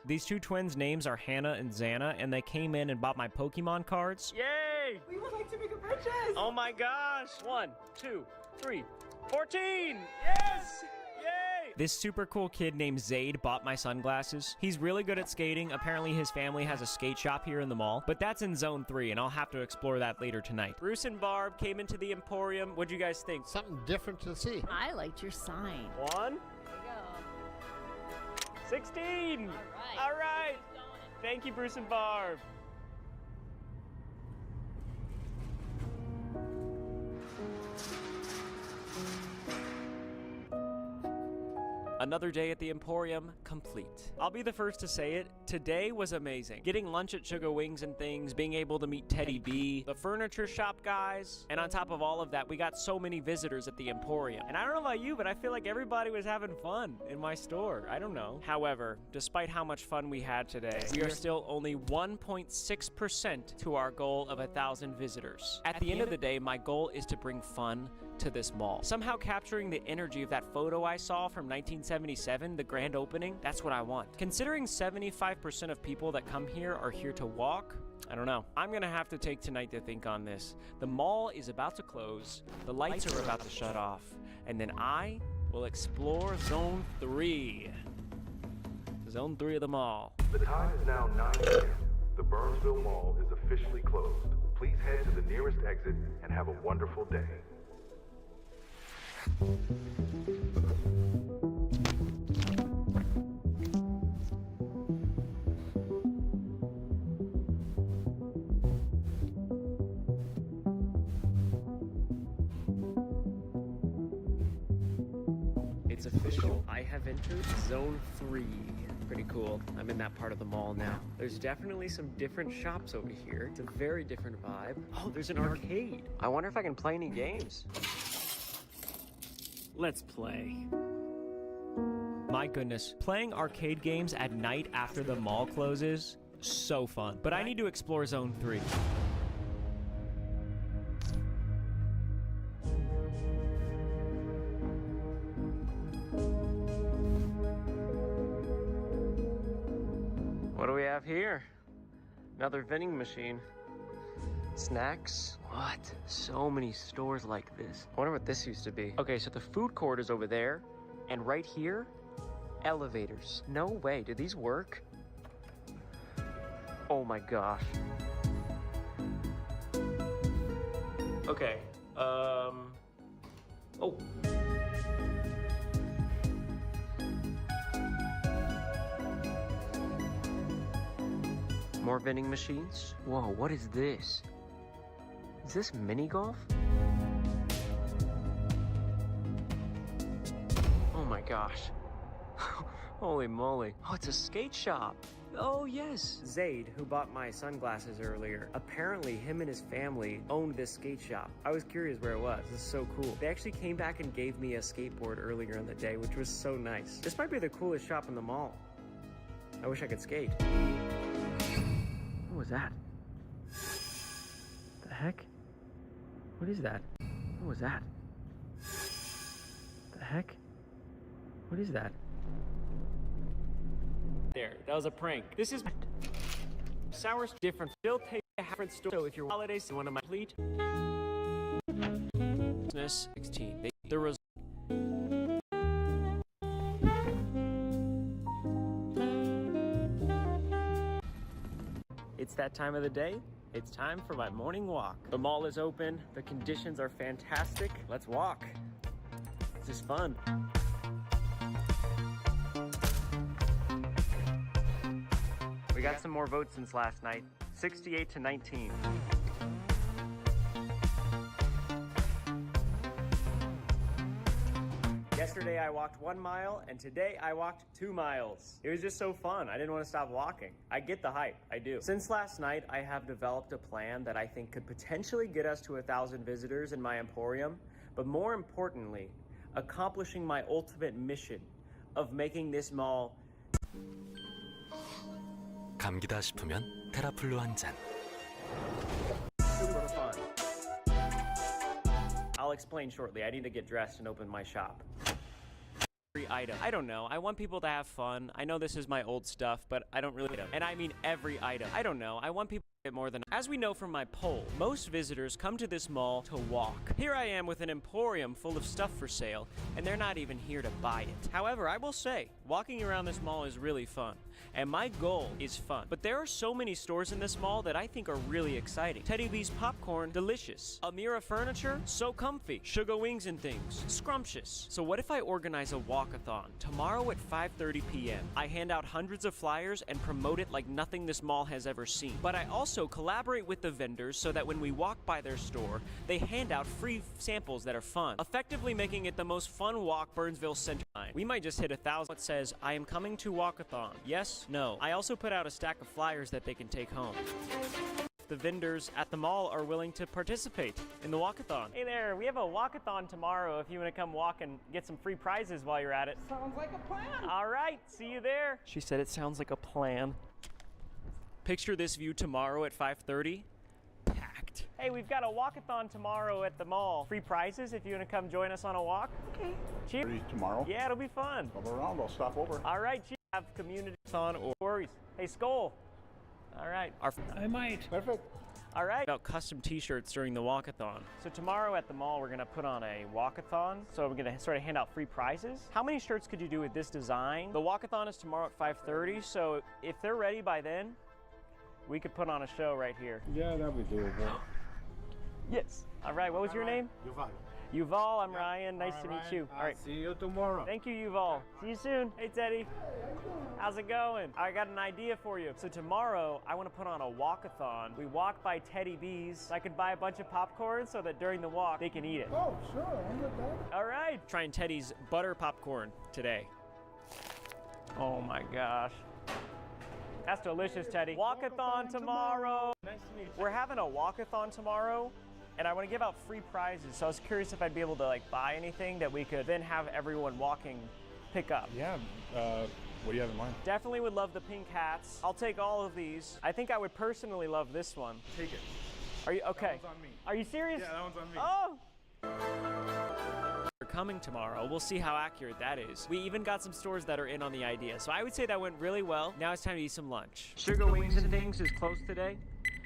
These 2 twins' names are Hannah and Xana, and they came in and bought my Pokemon cards. Yay! We would like to make a purchase. Oh my gosh! 1, 2, 3, 14! Yes! Yay! This super cool kid named Zaid bought my sunglasses. He's really good at skating. Apparently his family has a skate shop here in the mall, but that's in Zone 3, and I'll have to explore that later tonight. Bruce and Barb came into the Emporium. What'd you guys think? Something different to see. I liked your sign. 1, 16! All right! Thank you, Bruce and Barb. Another day at the Emporium, complete. I'll be the first to say it, today was amazing. Getting lunch at Sugar Wings and things, being able to meet Teddy B, the furniture shop guys, and on top of all of that, we got so many visitors at the Emporium. And I don't know about you, but I feel like everybody was having fun in my store. I don't know. However, despite how much fun we had today, we are still only 1.6% to our goal of 1,000 visitors. At the end of the day, my goal is to bring fun to this mall. Somehow capturing the energy of that photo I saw from 1977, the grand opening, that's what I want. Considering 75% of people that come here are here to walk, I don't know. I'm gonna have to take tonight to think on this. The mall is about to close, the lights are about to shut off, and then I will explore Zone 3. Zone 3 of the mall. The time is now 9 a.m. The Burnsville Mall is officially closed. Please head to the nearest exit and have a wonderful day. It's official. I have entered Zone 3. Pretty cool. I'm in that part of the mall now. There's definitely some different shops over here. It's a very different vibe. Oh, there's an arcade. I wonder if I can play any games. Let's play. My goodness, playing arcade games at night after the mall closes, so fun. But I need to explore Zone 3. What do we have here? Another vending machine. Snacks? What? So many stores like this. I wonder what this used to be. Okay, so the food court is over there, and right here, elevators. No way, do these work? Oh my gosh. Okay, oh. More vending machines? Whoa, what is this? Is this mini golf? Oh my gosh. Holy moly. Oh, it's a skate shop. Oh, yes. Zaid, who bought my sunglasses earlier, apparently him and his family owned this skate shop. I was curious where it was. This is so cool. They actually came back and gave me a skateboard earlier in the day, which was so nice. This might be the coolest shop in the mall. I wish I could skate. What was that? The heck? What is that? What was that? The heck? What is that? There, that was a prank. This is sour different. Still take a different store. So if your holidays one of my complete 16. There was It's that time of the day. It's time for my morning walk. The mall is open. The conditions are fantastic. Let's walk. This is fun. We got some more votes since last night. 68 to 19. Yesterday I walked 1 mile, and today I walked 2 miles. It was just so fun. I didn't want to stop walking. I get the hype. I do. Since last night, I have developed a plan that I think could potentially get us to 1,000 visitors in my emporium, but more importantly, accomplishing my ultimate mission of making this mall 감기다 싶으면 테라플루 한 잔. super fun. I'll explain shortly. I need to get dressed and open my shop. Every item. I don't know. I want people to have fun. I know this is my old stuff, but I don't really. And I mean every item. I don't know. I want people to get more than. As we know from my poll, most visitors come to this mall to walk. Here I am with an emporium full of stuff for sale, and they're not even here to buy it. However, I will say, walking around this mall is really fun. And my goal is fun. But there are so many stores in this mall that I think are really exciting. Teddy B's popcorn, delicious. Amira furniture, so comfy. Sugar wings and things, scrumptious. So what if I organize a walkathon tomorrow at 5:30 p.m. I hand out hundreds of flyers and promote it like nothing this mall has ever seen. But I also collaborate with the vendors so that when we walk by their store, they hand out free samples that are fun, effectively making it the most fun walk Burnsville Center. We might just hit 1,000. It says, I am coming to walkathon. Yes? No. I also put out a stack of flyers that they can take home. The vendors at the mall are willing to participate in the walkathon. Hey there, we have a walkathon tomorrow if you want to come walk and get some free prizes while you're at it. Sounds like a plan. All right, see you there. She said it sounds like a plan. Picture this view tomorrow at 5:30. Packed. Hey, we've got a walkathon tomorrow at the mall. Free prizes if you want to come join us on a walk. Okay. Cheers. Tomorrow? Yeah, it'll be fun. Come around, I'll stop over. All right, cheers. Have community-thon or worries. Hey, Skull. All right. I might. Perfect. All right. About custom t-shirts during the walkathon. So tomorrow at the mall, we're gonna put on a walkathon. So we're gonna sort of hand out free prizes. How many shirts could you do with this design? The walkathon is tomorrow at 5:30. So if they're ready by then, we could put on a show right here. Yeah, that'll be doable. Yes. All right. What was your name? Yuval. Yuval, I'm Ryan. Nice to meet you. All right. See you tomorrow. Thank you, Yuval. See you soon. Hey, Teddy. How's it going? I got an idea for you. So tomorrow, I want to put on a walkathon. We walk by Teddy B's. So I could buy a bunch of popcorn so that during the walk, they can eat it. Oh, sure. I'm with that. All right. Trying Teddy's butter popcorn today. Oh, my gosh. That's delicious, Teddy. Walkathon tomorrow. Nice to meet you. We're having a walkathon tomorrow, and I want to give out free prizes. So I was curious if I'd be able to like buy anything that we could then have everyone walking pick up. Yeah, what do you have in mind? Definitely would love the pink hats. I'll take all of these. I think I would personally love this one. Take it. Are you okay? That one's on me. Are you serious? Yeah, that one's on me. Oh! We're coming tomorrow. We'll see how accurate that is. We even got some stores that are in on the idea. So I would say that went really well. Now it's time to eat some lunch. Sugar Wings and Things is closed today.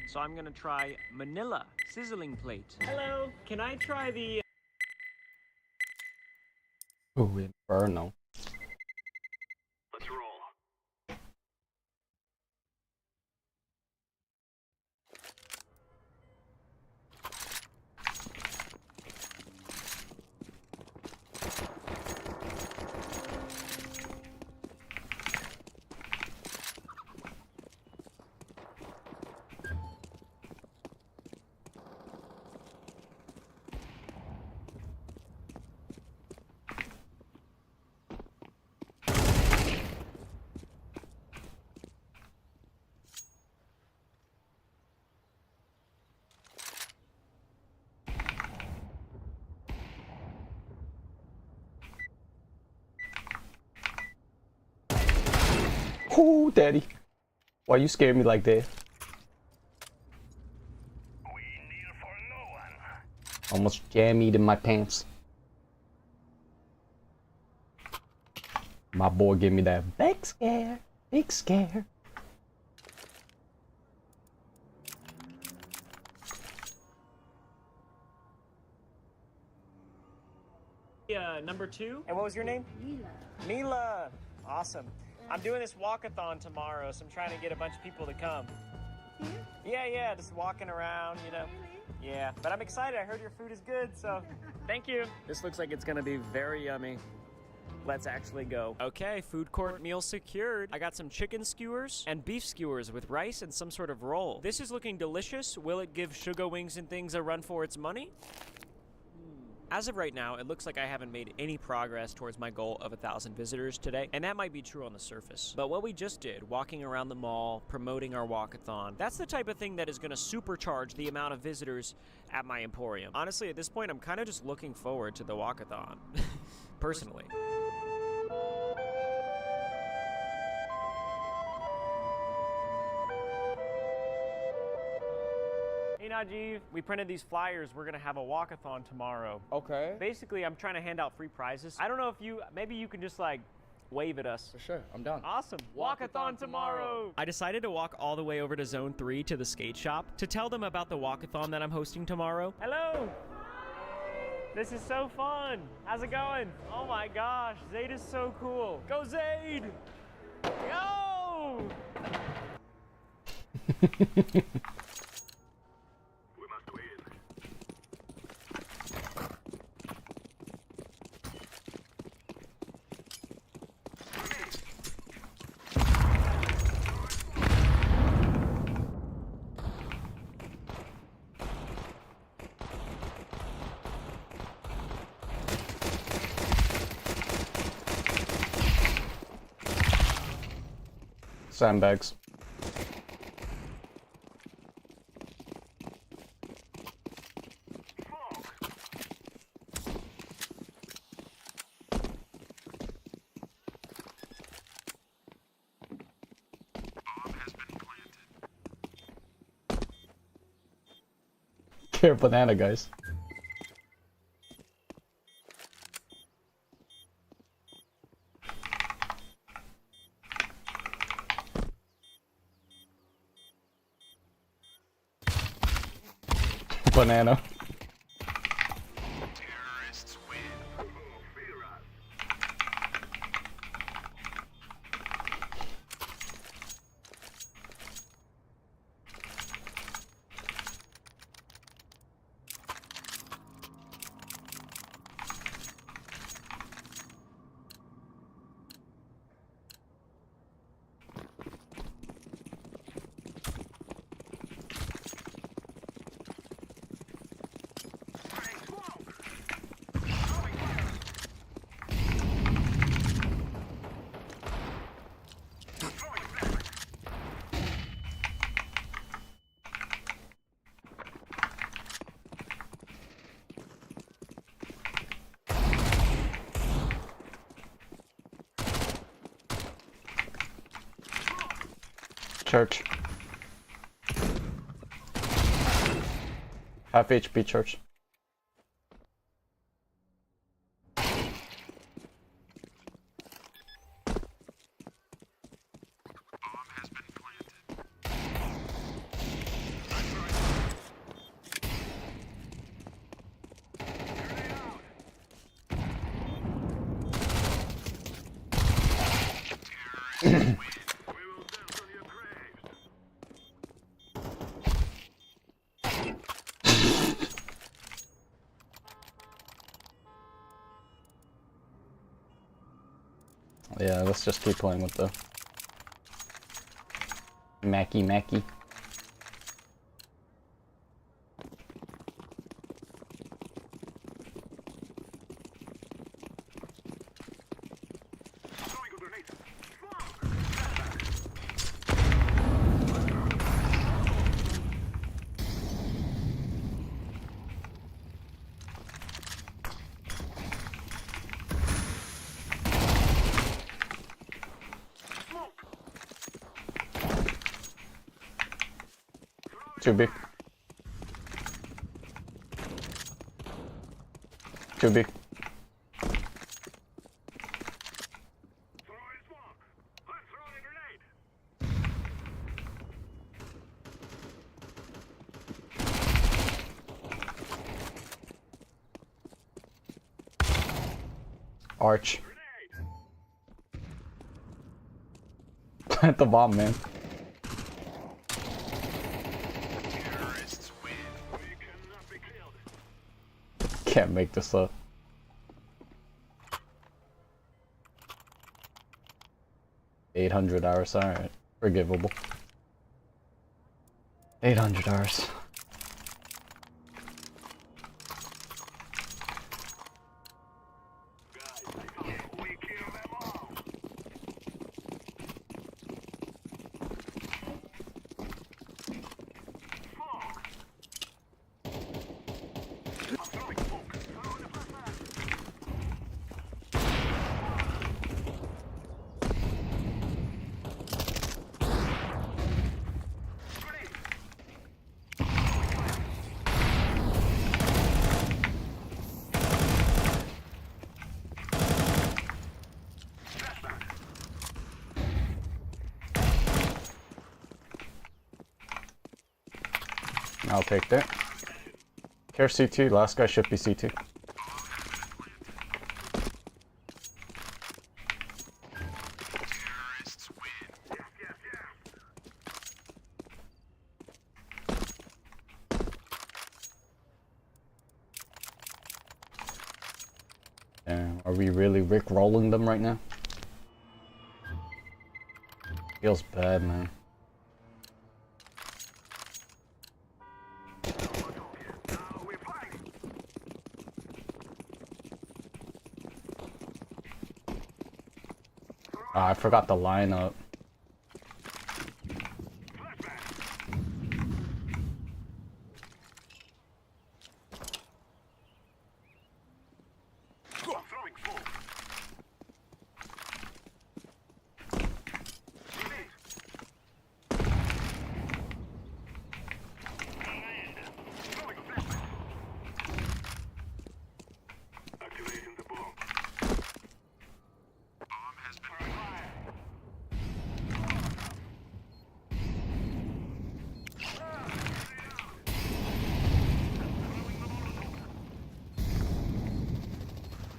So I'm gonna try Manila sizzling plate. Hello, can I try the... Oh, Inferno. Let's roll. Oh, daddy. Why you scared me like that? Almost jammed in my pants. My boy gave me that big scare. Big scare. Number 2. And what was your name? Mila. Mila. Awesome. I'm doing this walkathon tomorrow, so I'm trying to get a bunch of people to come. Yeah, just walking around, you know. Yeah, but I'm excited. I heard your food is good, so thank you. This looks like it's gonna be very yummy. Let's actually go. Okay, food court meal secured. I got some chicken skewers and beef skewers with rice and some sort of roll. This is looking delicious. Will it give Sugar Wings and Things a run for its money? As of right now, it looks like I haven't made any progress towards my goal of 1,000 visitors today, and that might be true on the surface. But what we just did, walking around the mall, promoting our walkathon, that's the type of thing that is going to supercharge the amount of visitors at my emporium. Honestly, at this point, I'm kind of just looking forward to the walkathon, personally. Hey Najib, we printed these flyers. We're gonna have a walkathon tomorrow. Okay. Basically, I'm trying to hand out free prizes. I don't know if maybe you can just like wave at us. For sure, I'm down. Awesome. Walkathon tomorrow. I decided to walk all the way over to Zone 3 to the skate shop to tell them about the walkathon that I'm hosting tomorrow. Hello. This is so fun. How's it going? Oh my gosh, Zayd is so cool. Go Zayd! Yo! Sandbags. Care banana, guys. Banana. Church. Half HP church. Yeah, let's just keep playing with the Mackie. 2B. 2B. Arch. Plant the bomb, man. Can't make this up. $800, alright. Forgivable. 800 hours. I'll take that. Care C2, last guy should be C2. Damn, are we really Rick-rolling them right now? Feels bad, man. I forgot the lineup.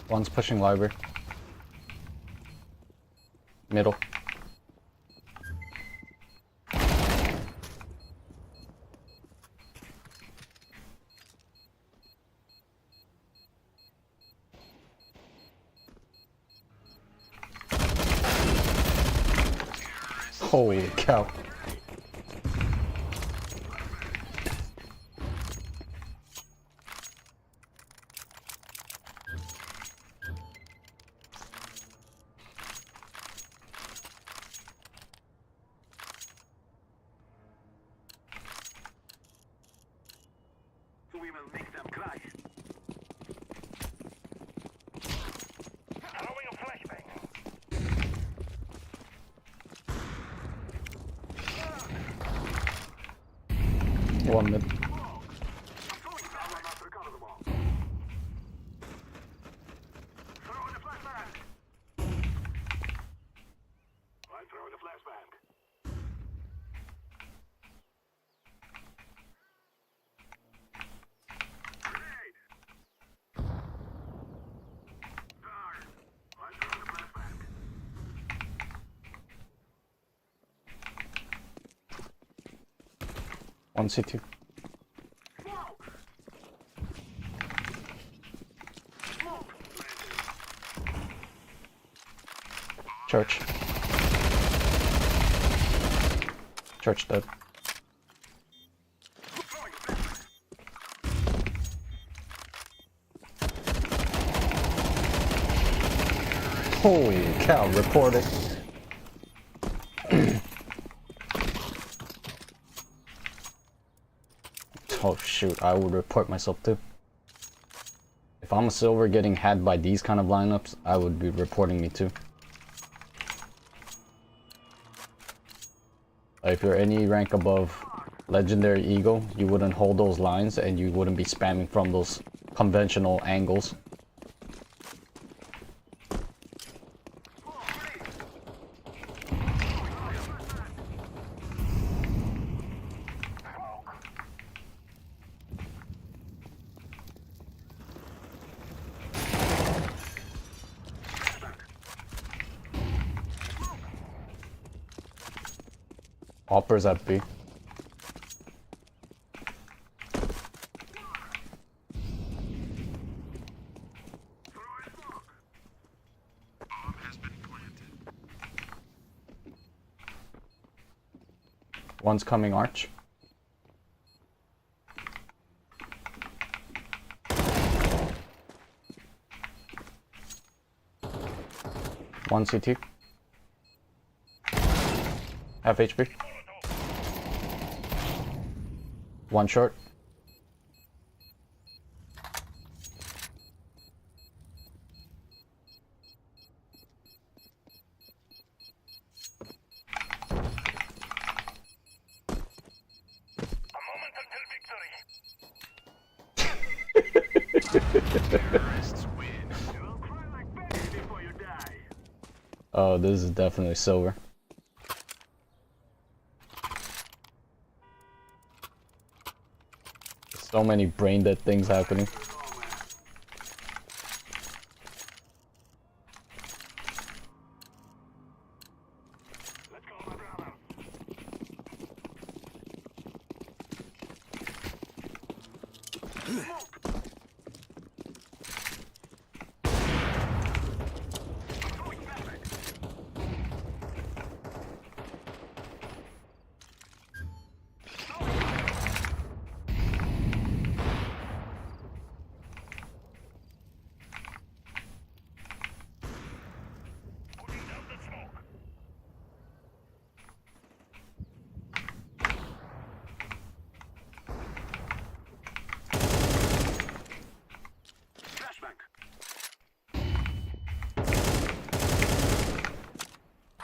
One's pushing library. Middle. Holy cow. We will make them cry. Throwing a flashbang. One mid. One C2. Church. Church dead. Holy cow, report it. Oh shoot, I would report myself too. If I'm a silver getting had by these kind of lineups, I would be reporting me too. If you're any rank above Legendary Eagle, you wouldn't hold those lines and you wouldn't be spamming from those conventional angles. Hoppers at B. One's coming arch. One CT. Half HP. One short. Oh, this is definitely silver. So many brain dead things happening.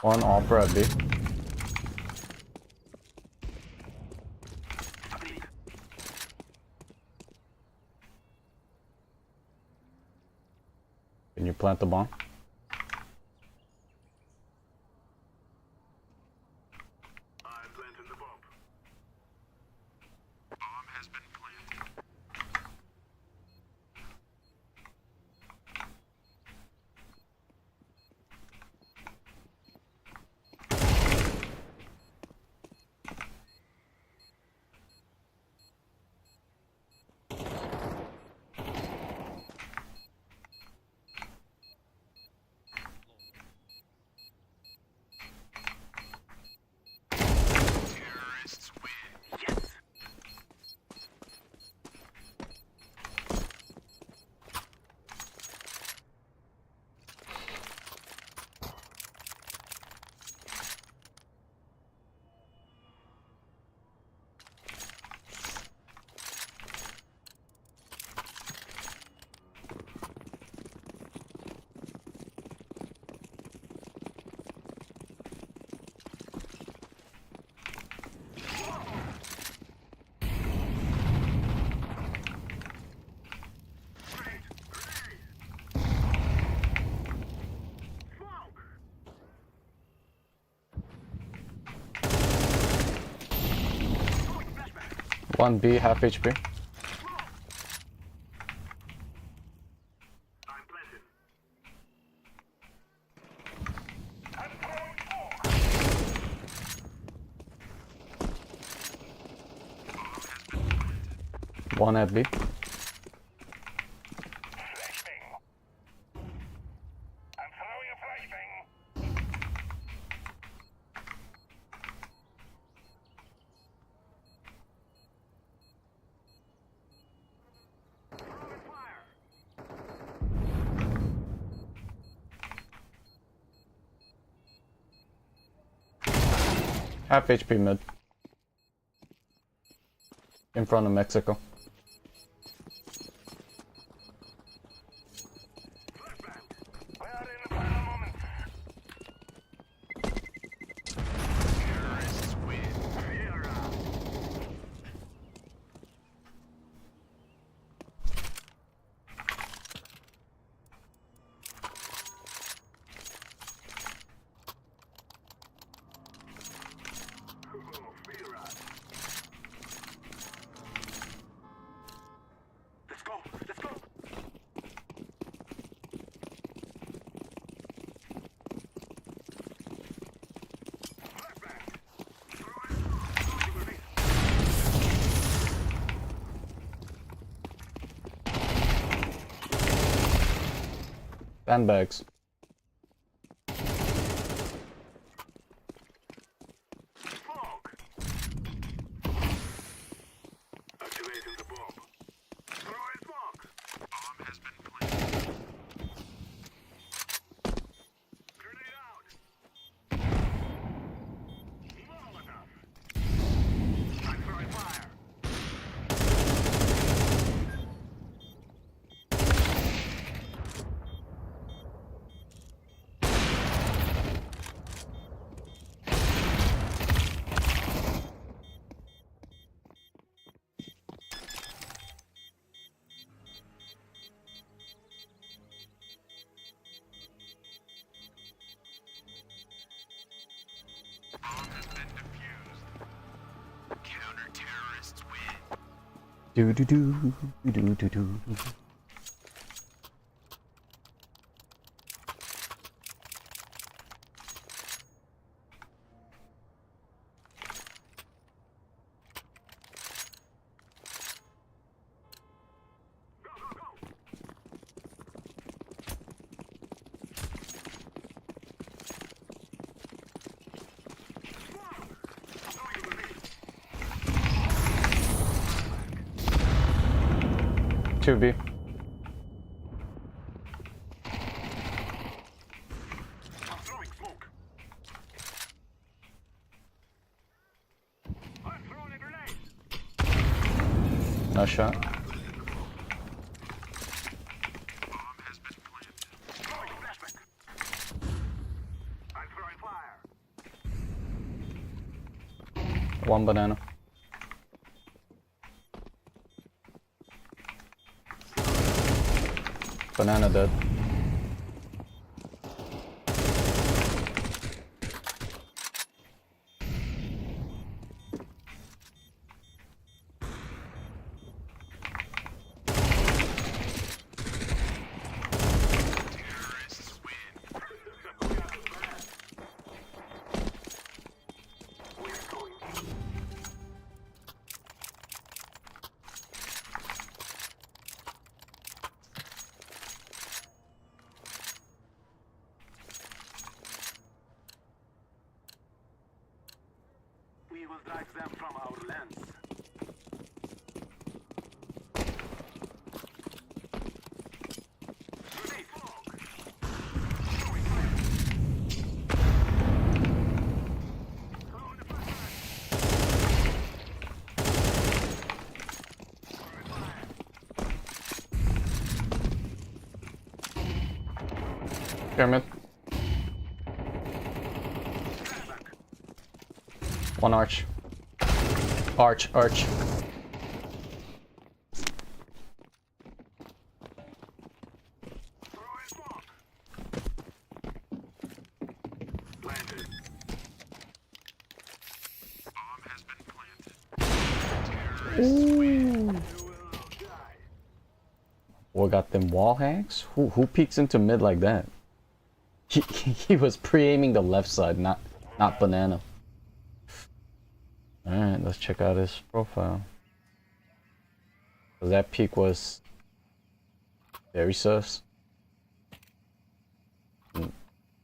One offer at B. Can you plant the bomb? One B, half HP. One at B. Half HP mid. In front of Mexico. Sandbags. Activating the bomb. Throwing smoke. Bomb has been planted. Grenade out. Molotov. I'm throwing fire. Bomb has been defused. Counter-terrorists win. Do do do do do do. Two B. I'm throwing smoke. I'm throwing a grenade. No shot. Bomb has been planted. Throwing flashback. I'm throwing fire. One banana. Banana dead. Terrorists win. We're going to. We will drive them from our lands. Grenade smoke. Throwing fire. Throwing the flashbang. Throwing fire. Pyramid. One arch. Arch. Throwing smoke. Planted. Bomb has been planted. Ooh. Boy got them wall hacks? Who peeks into mid like that? He was pre-aiming the left side, not banana. Alright, let's check out his profile. So that peek was very sus.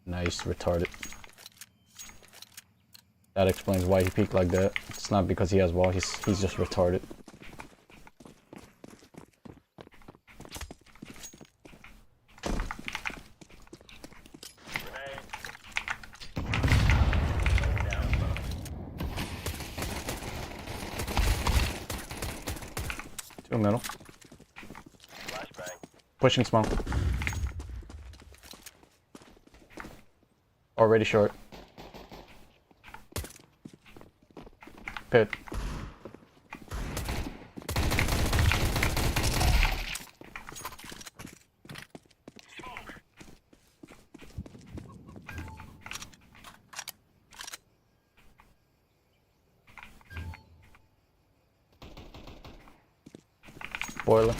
Nice, retarded. That explains why he peeked like that. It's not because he has wall, he's just retarded. Two middle. Flashbang. Pushing smoke. Already short. Pit. Boiler.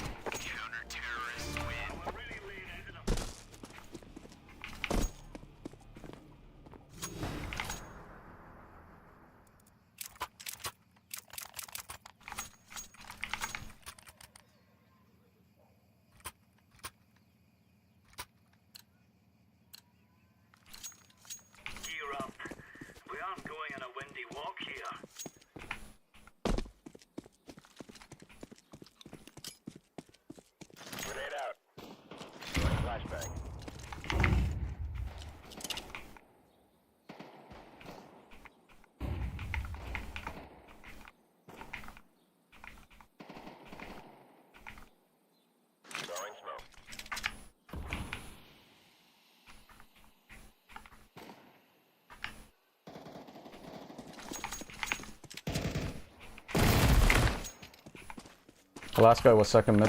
The last guy was second mid.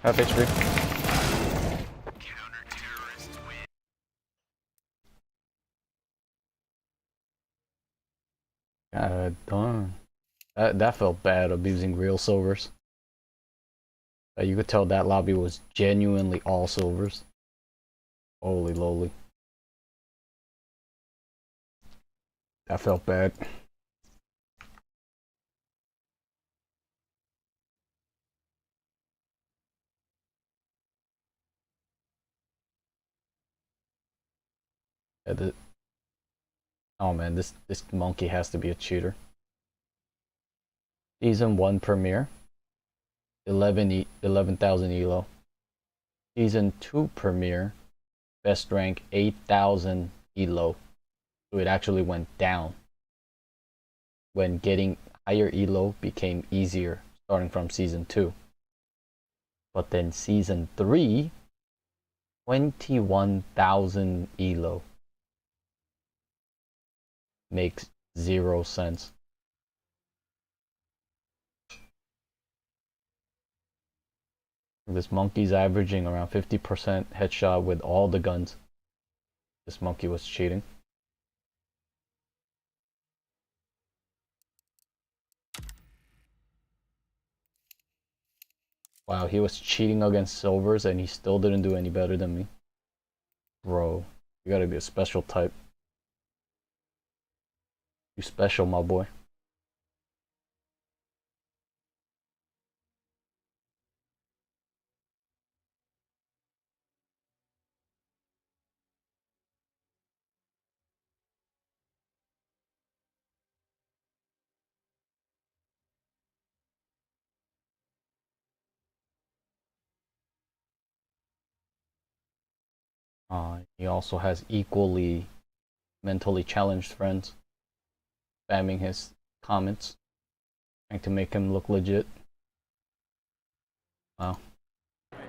Half HP. God darn. That felt bad, abusing real silvers. You could tell that lobby was genuinely all silvers. Holy lowly. That felt bad. Yeah, oh man, this monkey has to be a cheater. Season 1 premiere, 11,000 elo. Season 2 premiere, best rank 8,000 elo. So it actually went down when getting higher elo became easier starting from season 2. But then season 3, 21,000 elo. Makes 0 sense. This monkey's averaging around 50% headshot with all the guns. This monkey was cheating. Wow, he was cheating against silvers and he still didn't do any better than me. Bro, you gotta be a special type. You special, my boy. He also has equally mentally challenged friends spamming his comments, trying to make him look legit. Wow.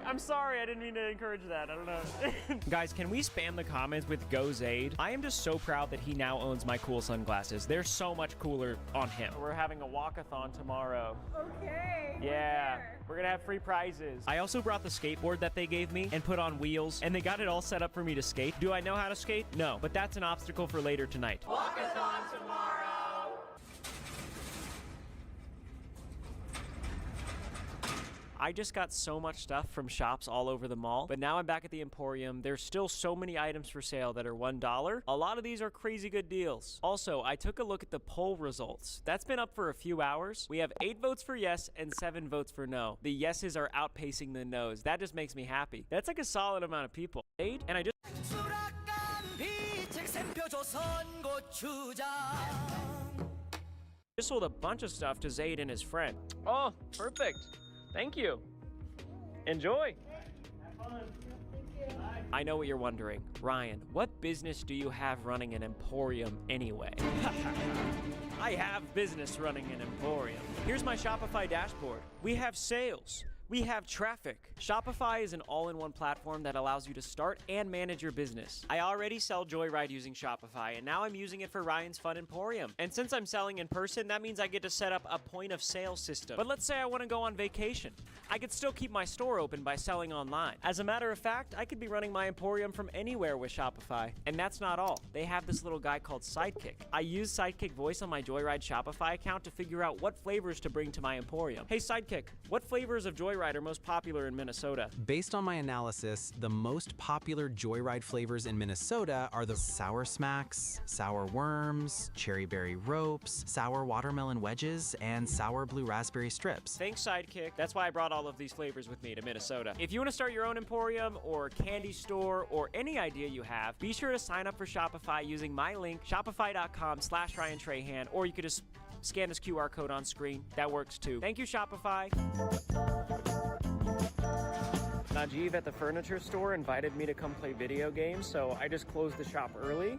I'm sorry, I didn't mean to encourage that. I don't know. Guys, can we spam the comments with Go Zaid? I am just so proud that he now owns my cool sunglasses. They're so much cooler on him. We're having a walkathon tomorrow. Okay. Yeah, we're gonna have free prizes. I also brought the skateboard that they gave me and put on wheels, and they got it all set up for me to skate. Do I know how to skate? No, but that's an obstacle for later tonight. Walkathon tomorrow. I just got so much stuff from shops all over the mall, but now I'm back at the Emporium. There's still so many items for sale that are $1. A lot of these are crazy good deals. Also, I took a look at the poll results. That's been up for a few hours. We have 8 votes for yes and 7 votes for no. The yeses are outpacing the no's. That just makes me happy. That's like a solid amount of people. 8, and I just sold a bunch of stuff to Zaid and his friend. Oh, perfect. Thank you. Enjoy. I know what you're wondering. Ryan, what business do you have running an emporium anyway? I have business running an emporium. Here's my Shopify dashboard. We have sales. We have traffic. Shopify is an all-in-one platform that allows you to start and manage your business. I already sell Joyride using Shopify, and now I'm using it for Ryan's Fun Emporium. And since I'm selling in person, that means I get to set up a point-of-sale system. But let's say I want to go on vacation. I could still keep my store open by selling online. As a matter of fact, I could be running my Emporium from anywhere with Shopify. And that's not all. They have this little guy called Sidekick. I use Sidekick voice on my Joyride Shopify account to figure out what flavors to bring to my Emporium. Hey Sidekick, what flavors of Joyride are most popular in Minnesota? Based on my analysis, the most popular Joyride flavors in Minnesota are the Sour Smacks, Sour Worms, Cherry Berry Ropes, Sour Watermelon Wedges, and Sour Blue Raspberry Strips. Thanks, Sidekick. That's why I brought all of these flavors with me to Minnesota. If you want to start your own emporium or candy store or any idea you have, be sure to sign up for Shopify using my link, shopify.com/Ryan Trahan, or you could just scan this QR code on screen. That works too. Thank you, Shopify. Najib at the furniture store invited me to come play video games, so I just closed the shop early,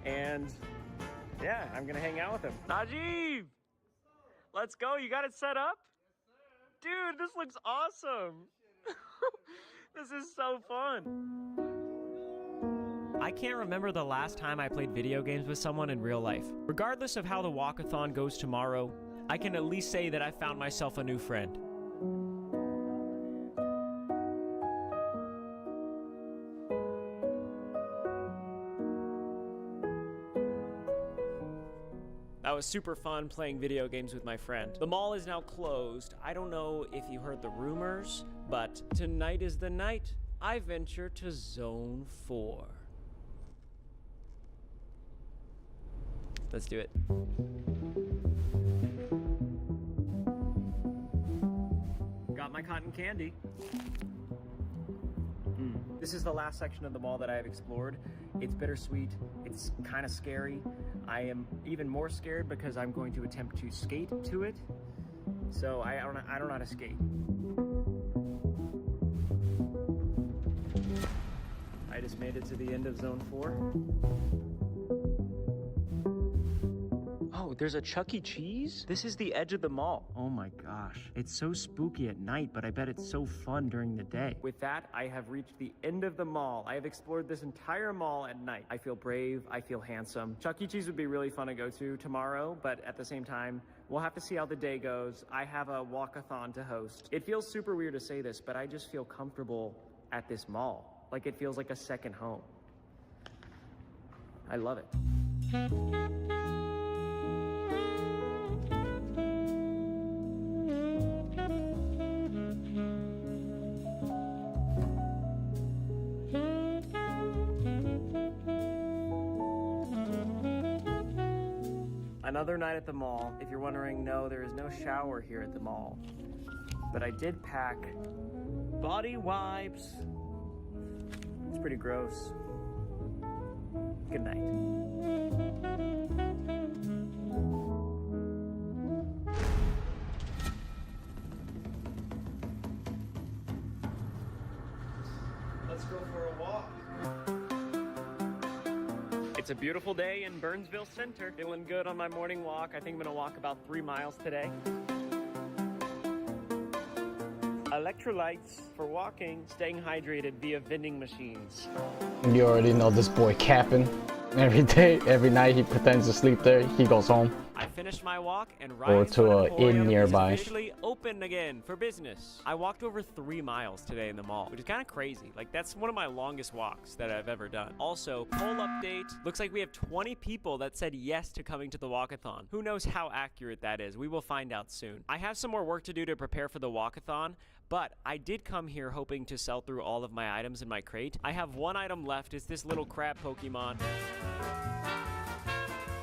and yeah, I'm gonna hang out with him. Najib! Let's go, you got it set up? Dude, this looks awesome! This is so fun! I can't remember the last time I played video games with someone in real life. Regardless of how the walkathon goes tomorrow, I can at least say that I found myself a new friend. That was super fun playing video games with my friend. The mall is now closed. I don't know if you heard the rumors, but tonight is the night I venture to Zone 4. Let's do it. Got my cotton candy. This is the last section of the mall that I have explored. It's bittersweet, it's kind of scary. I am even more scared because I'm going to attempt to skate to it. So I don't know how to skate. I just made it to the end of Zone 4. Oh, there's a Chuck E. Cheese? This is the edge of the mall. Oh my gosh. It's so spooky at night, but I bet it's so fun during the day. With that, I have reached the end of the mall. I have explored this entire mall at night. I feel brave, I feel handsome. Chuck E. Cheese would be really fun to go to tomorrow, but at the same time, we'll have to see how the day goes. I have a walkathon to host. It feels super weird to say this, but I just feel comfortable at this mall. Like it feels like a second home. I love it. Another night at the mall. If you're wondering, no, there is no shower here at the mall. But I did pack body wipes. It's pretty gross. Good night. Let's go for a walk. It's a beautiful day in Burnsville Center. Feeling good on my morning walk. I think I'm gonna walk about 3 miles today. Electrolytes for walking, staying hydrated via vending machines. You already know this boy capping. Every day, every night he pretends to sleep there. He goes home. I finished my walk and Or Ryan's to Fun a Emporium inn nearby. is officially open again for business. I walked over 3 miles today in the mall, which is kind of crazy. Like that's one of my longest walks that I've ever done. Also, poll update. Looks like we have 20 people that said yes to coming to the walkathon. Who knows how accurate that is? We will find out soon. I have some more work to do to prepare for the walkathon, but I did come here hoping to sell through all of my items in my crate. I have one item left. It's this little crab Pokemon.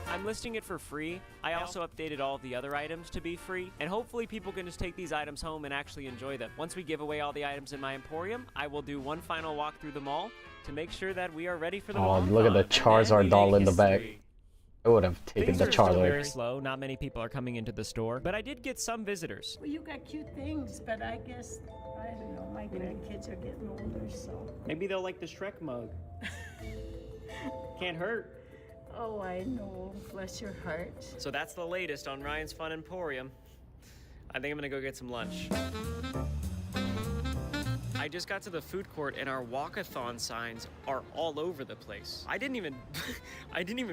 I'm listing it for free. I also updated all of the other items to be free, and hopefully people can just take these items home and actually enjoy them. Once we give away all the items in my emporium, I will do one final walk through the mall to make sure that we are ready for the walkathon. Look at the Charizard doll in the back. I would have taken Things the are still Charizard. very slow. Not many people are coming into the store, but I did get some visitors. Well, you got cute things, but I guess, I don't know, my grandkids are getting older, so. Maybe they'll like the Shrek mug. Can't hurt. Oh, I know. Bless your heart. So that's the latest on Ryan's Fun Emporium. I think I'm gonna go get some lunch. I just got to the food court and our walkathon signs are all over the place. I didn't even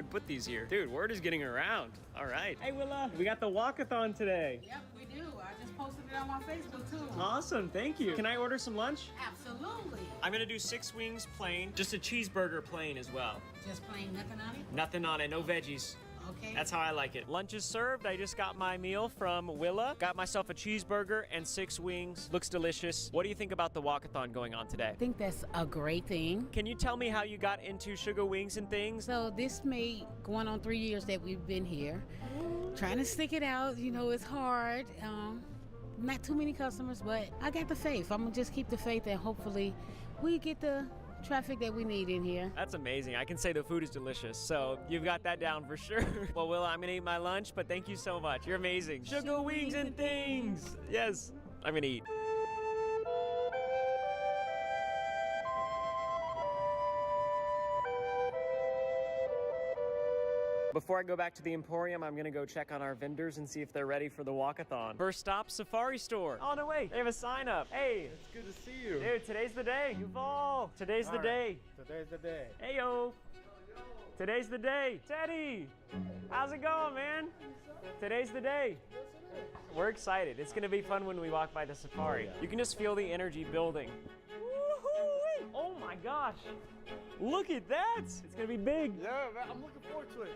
put these here. Dude, word is getting around. All right. Hey Willa, we got the walkathon today. Yep, we do. I just posted it on my Facebook too. Awesome, thank you. Can I order some lunch? Absolutely. I'm gonna do 6 wings plain, just a cheeseburger plain as well. Just plain, nothing on it? Nothing on it, no veggies. Okay. That's how I like it. Lunch is served. I just got my meal from Willa. Got myself a cheeseburger and 6 wings. Looks delicious. What do you think about the walkathon going on today? I think that's a great thing. Can you tell me how you got into sugar wings and things? So this may going on 3 years that we've been here. Trying to stick it out, you know, it's hard. Not too many customers, but I got the faith. I'm gonna just keep the faith and hopefully we get the traffic that we need in here. That's amazing. I can say the food is delicious, so you've got that down for sure. Well, Willa, I'm gonna eat my lunch, but thank you so much. You're amazing. Sugar wings and things. Yes, I'm gonna eat. Before I go back to the Emporium, I'm gonna go check on our vendors and see if they're ready for the walkathon. First stop, Safari Store. Oh, no, wait, they have a sign up. Hey. It's good to see you. Dude, today's the day. Yuval, today's the day. Today's the day. Hey, yo. Today's the day. Teddy, how's it going, man? Today's the day. We're excited. It's gonna be fun when we walk by the safari. You can just feel the energy building. Woo-hoo-wee. Oh my gosh. Look at that. It's gonna be big. Yeah, man, I'm looking forward to it.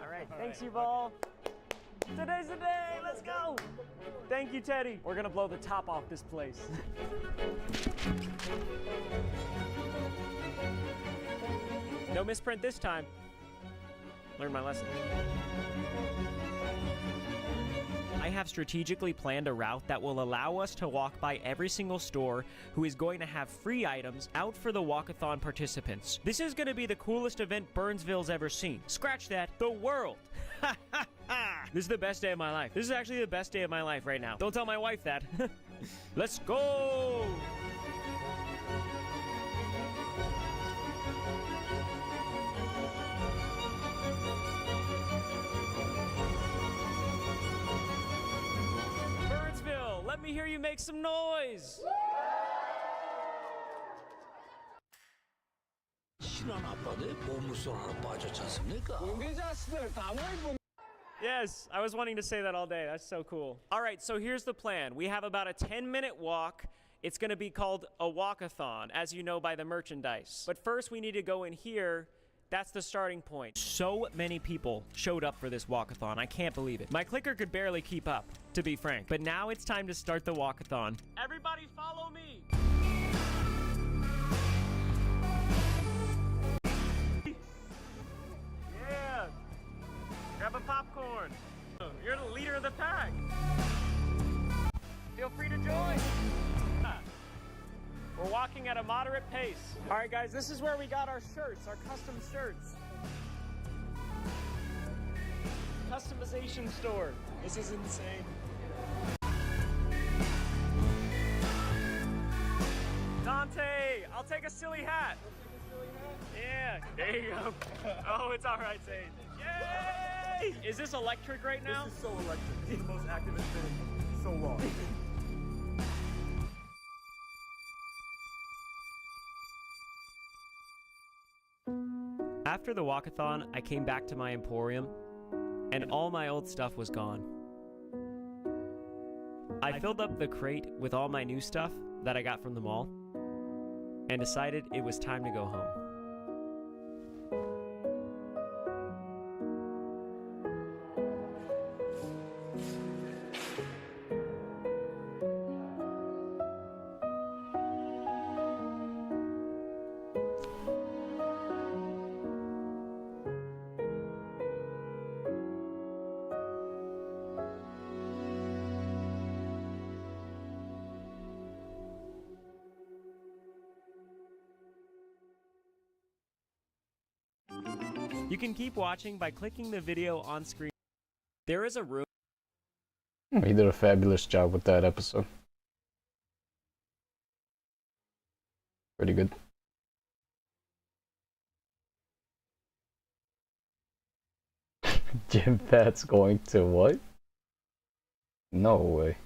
All right, thanks, Yuval. Today's the day, let's go. Thank you, Teddy. We're gonna blow the top off this place. No misprint this time. Learned my lesson. I have strategically planned a route that will allow us to walk by every single store who is going to have free items out for the walkathon participants. This is going to be the coolest event Burnsville's ever seen. Scratch that, the world. This is the best day of my life. This is actually the best day of my life right now. Don't tell my wife that. Let's go! Let me hear you make some noise. Yes, I was wanting to say that all day. That's so cool. All right, so here's the plan. We have about a 10-minute walk. It's going to be called a walkathon, as you know by the merchandise. But first, we need to go in here. That's the starting point. So many people showed up for this walkathon. I can't believe it. My clicker could barely keep up, to be frank. But now it's time to start the walkathon. Everybody follow me! Yeah! Grab a popcorn. You're the leader of the pack. Feel free to join. We're walking at a moderate pace. All right, guys, this is where we got our shirts, our custom shirts. Customization store. This is insane. Dante, I'll take a silly hat. Yeah, there you go. Oh, it's all right, Zane. Yay! Is this electric right now? This is so electric. This is the most active it's been in so long. After the walkathon, I came back to my Emporium, and all my old stuff was gone. I filled up the crate with all my new stuff that I got from the mall, and decided it was time to go home. You can keep watching by clicking the video on screen. There is a room. He did a fabulous job with that episode. Pretty good. Jim Pat's going to what? No way.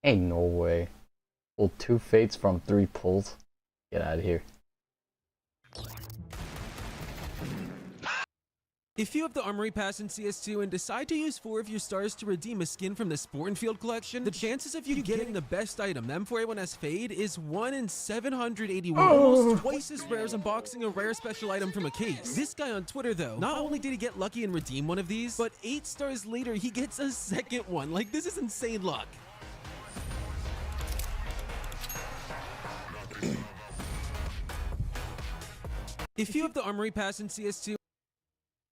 Ain't no way. Pull 2 fates from 3 pulls. Get out of here. If you have the Armory Pass in CS2 and decide to use 4 of your stars to redeem a skin from the Sportenfield collection, the chances of you getting the best item, the M4A1S Fade, is 1 in 781. Almost twice as rare as unboxing a rare special item from a case. This guy on Twitter, though, not only did he get lucky and redeem one of these, but 8 stars later, he gets a second one. Like, this is insane luck. If you have the Armory Pass in CS2,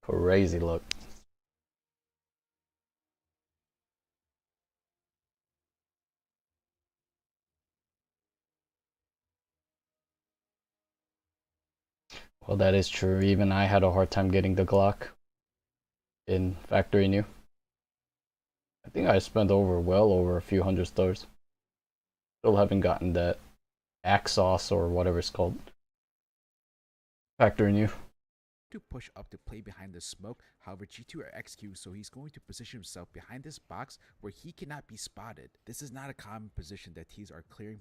Crazy luck. Well, that is true. Even I had a hard time getting the Glock in Factory New. I think I spent well over a few hundred stars. Still haven't gotten that Axos or whatever it's called. Factory New. To push up to play behind the smoke. However, G2 are XQ, so he's going to position himself behind this box where he cannot be spotted. This is not a common position that teams are clearing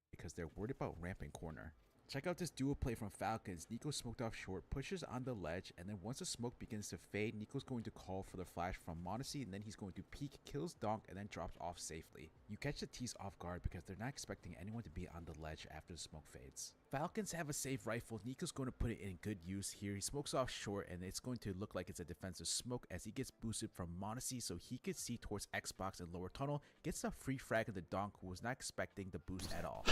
because they're worried about ramping corner. Check out this duo play from Falcons. Nico smoked off short, pushes on the ledge, and then once the smoke begins to fade, Nico's going to call for the flash from Monacy, and then he's going to peek, kills Donk, and then drops off safely. You catch the T's off guard because they're not expecting anyone to be on the ledge after the smoke fades. Falcons have a safe rifle. Nico's going to put it in good use here. He smokes off short, and it's going to look like it's a defensive smoke as he gets boosted from Monacy so he could see towards Xbox and lower tunnel. Gets a free frag of the Donk who was not expecting the boost at all.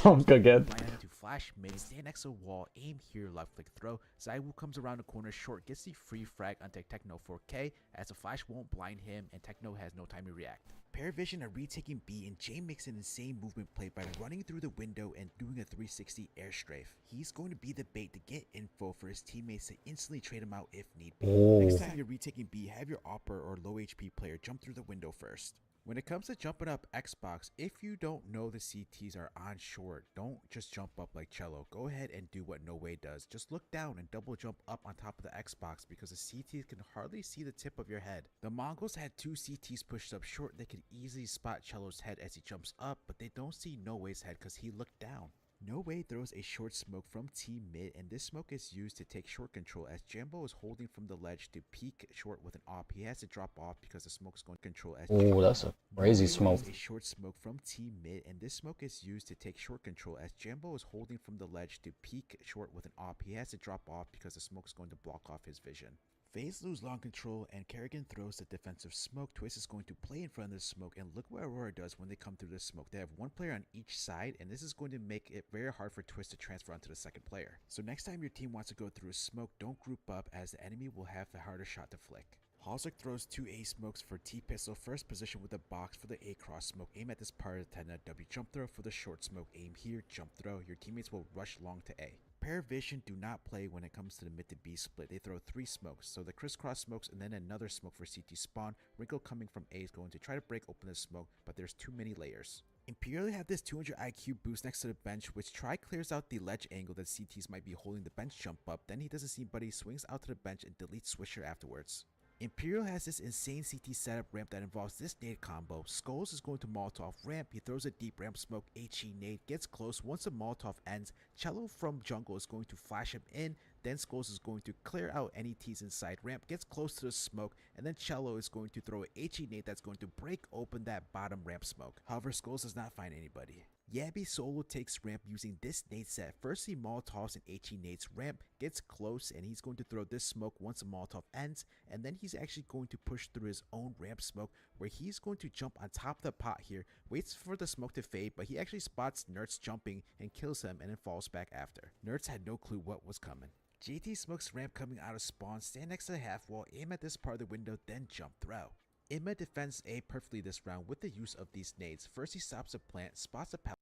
Donk again. To flash mid, stand next to the wall, aim here, left click throw. Zaiwu comes around the corner short, gets the free frag onto Techno 4K as the flash won't blind him and Techno has no time to react. Paravision are retaking B and Jay makes an insane movement play by running through the window and doing a 360 air strafe. He's going to be the bait to get info for his teammates to instantly trade him out if need be. Next time you're retaking B, have your Opper or low HP player jump through the window first. When it comes to jumping up Xbox, if you don't know the CTs are on short, don't just jump up like Cello. Go ahead and do what No Way does. Just look down and double jump up on top of the Xbox because the CTs can hardly see the tip of your head. The Mongols had two CTs pushed up short. They could easily spot Cello's head as he jumps up, but they don't see No Way's head because he looked down. No Way throws a short smoke from T mid, and this smoke is used to take short control as Jambo is holding from the ledge to peek short with an op. He has to drop off because the smoke is going to control as Oh, that's a crazy smoke. A short smoke from T mid, and this smoke is used to take short control as Jambo is holding from the ledge to peek short with an op. He has to drop off because the smoke is going to block off his vision. FaZe lose long control and Kerrigan throws the defensive smoke. Twist is going to play in front of the smoke, and look what Aurora does when they come through the smoke. They have one player on each side, and this is going to make it very hard for Twist to transfer onto the second player. So next time your team wants to go through a smoke, don't group up as the enemy will have the harder shot to flick. Halsik throws two A smokes for T-Pistol. First position with a box for the A cross smoke. Aim at this part of the 10 W jump throw for the short smoke. Aim here, jump throw. Your teammates will rush long to A. Paravision do not play when it comes to the mid to B split. They throw three smokes. So the crisscross smokes and then another smoke for CT spawn. Wrinkle coming from A is going to try to break open the smoke, but there's too many layers. Imperial have this 200 IQ boost next to the bench, which try clears out the ledge angle that CTs might be holding the bench jump up. Then he doesn't see Buddy, swings out to the bench and deletes Swisher afterwards. Imperial has this insane CT setup ramp that involves this nade combo. Skulls is going to Molotov ramp. He throws a deep ramp smoke. HE nade gets close. Once the Molotov ends, Cello from jungle is going to flash him in. Then Skulls is going to clear out any T's inside ramp. Gets close to the smoke. And then Cello is going to throw a HE nade that's going to break open that bottom ramp smoke. However, Skulls does not find anybody. Yabby solo takes ramp using this nade set. First he Molotovs and HE nades ramp, gets close, and he's going to throw this smoke once the Molotov ends, and then he's actually going to push through his own ramp smoke where he's going to jump on top of the pot here, waits for the smoke to fade, but he actually spots Nerds jumping and kills him and then falls back after. Nerds had no clue what was coming. JT smokes ramp coming out of spawn, stand next to the half wall, aim at this part of the window, then jump throw. Imma defends A perfectly this round with the use of these nades. First he stops a plant, spots a pal.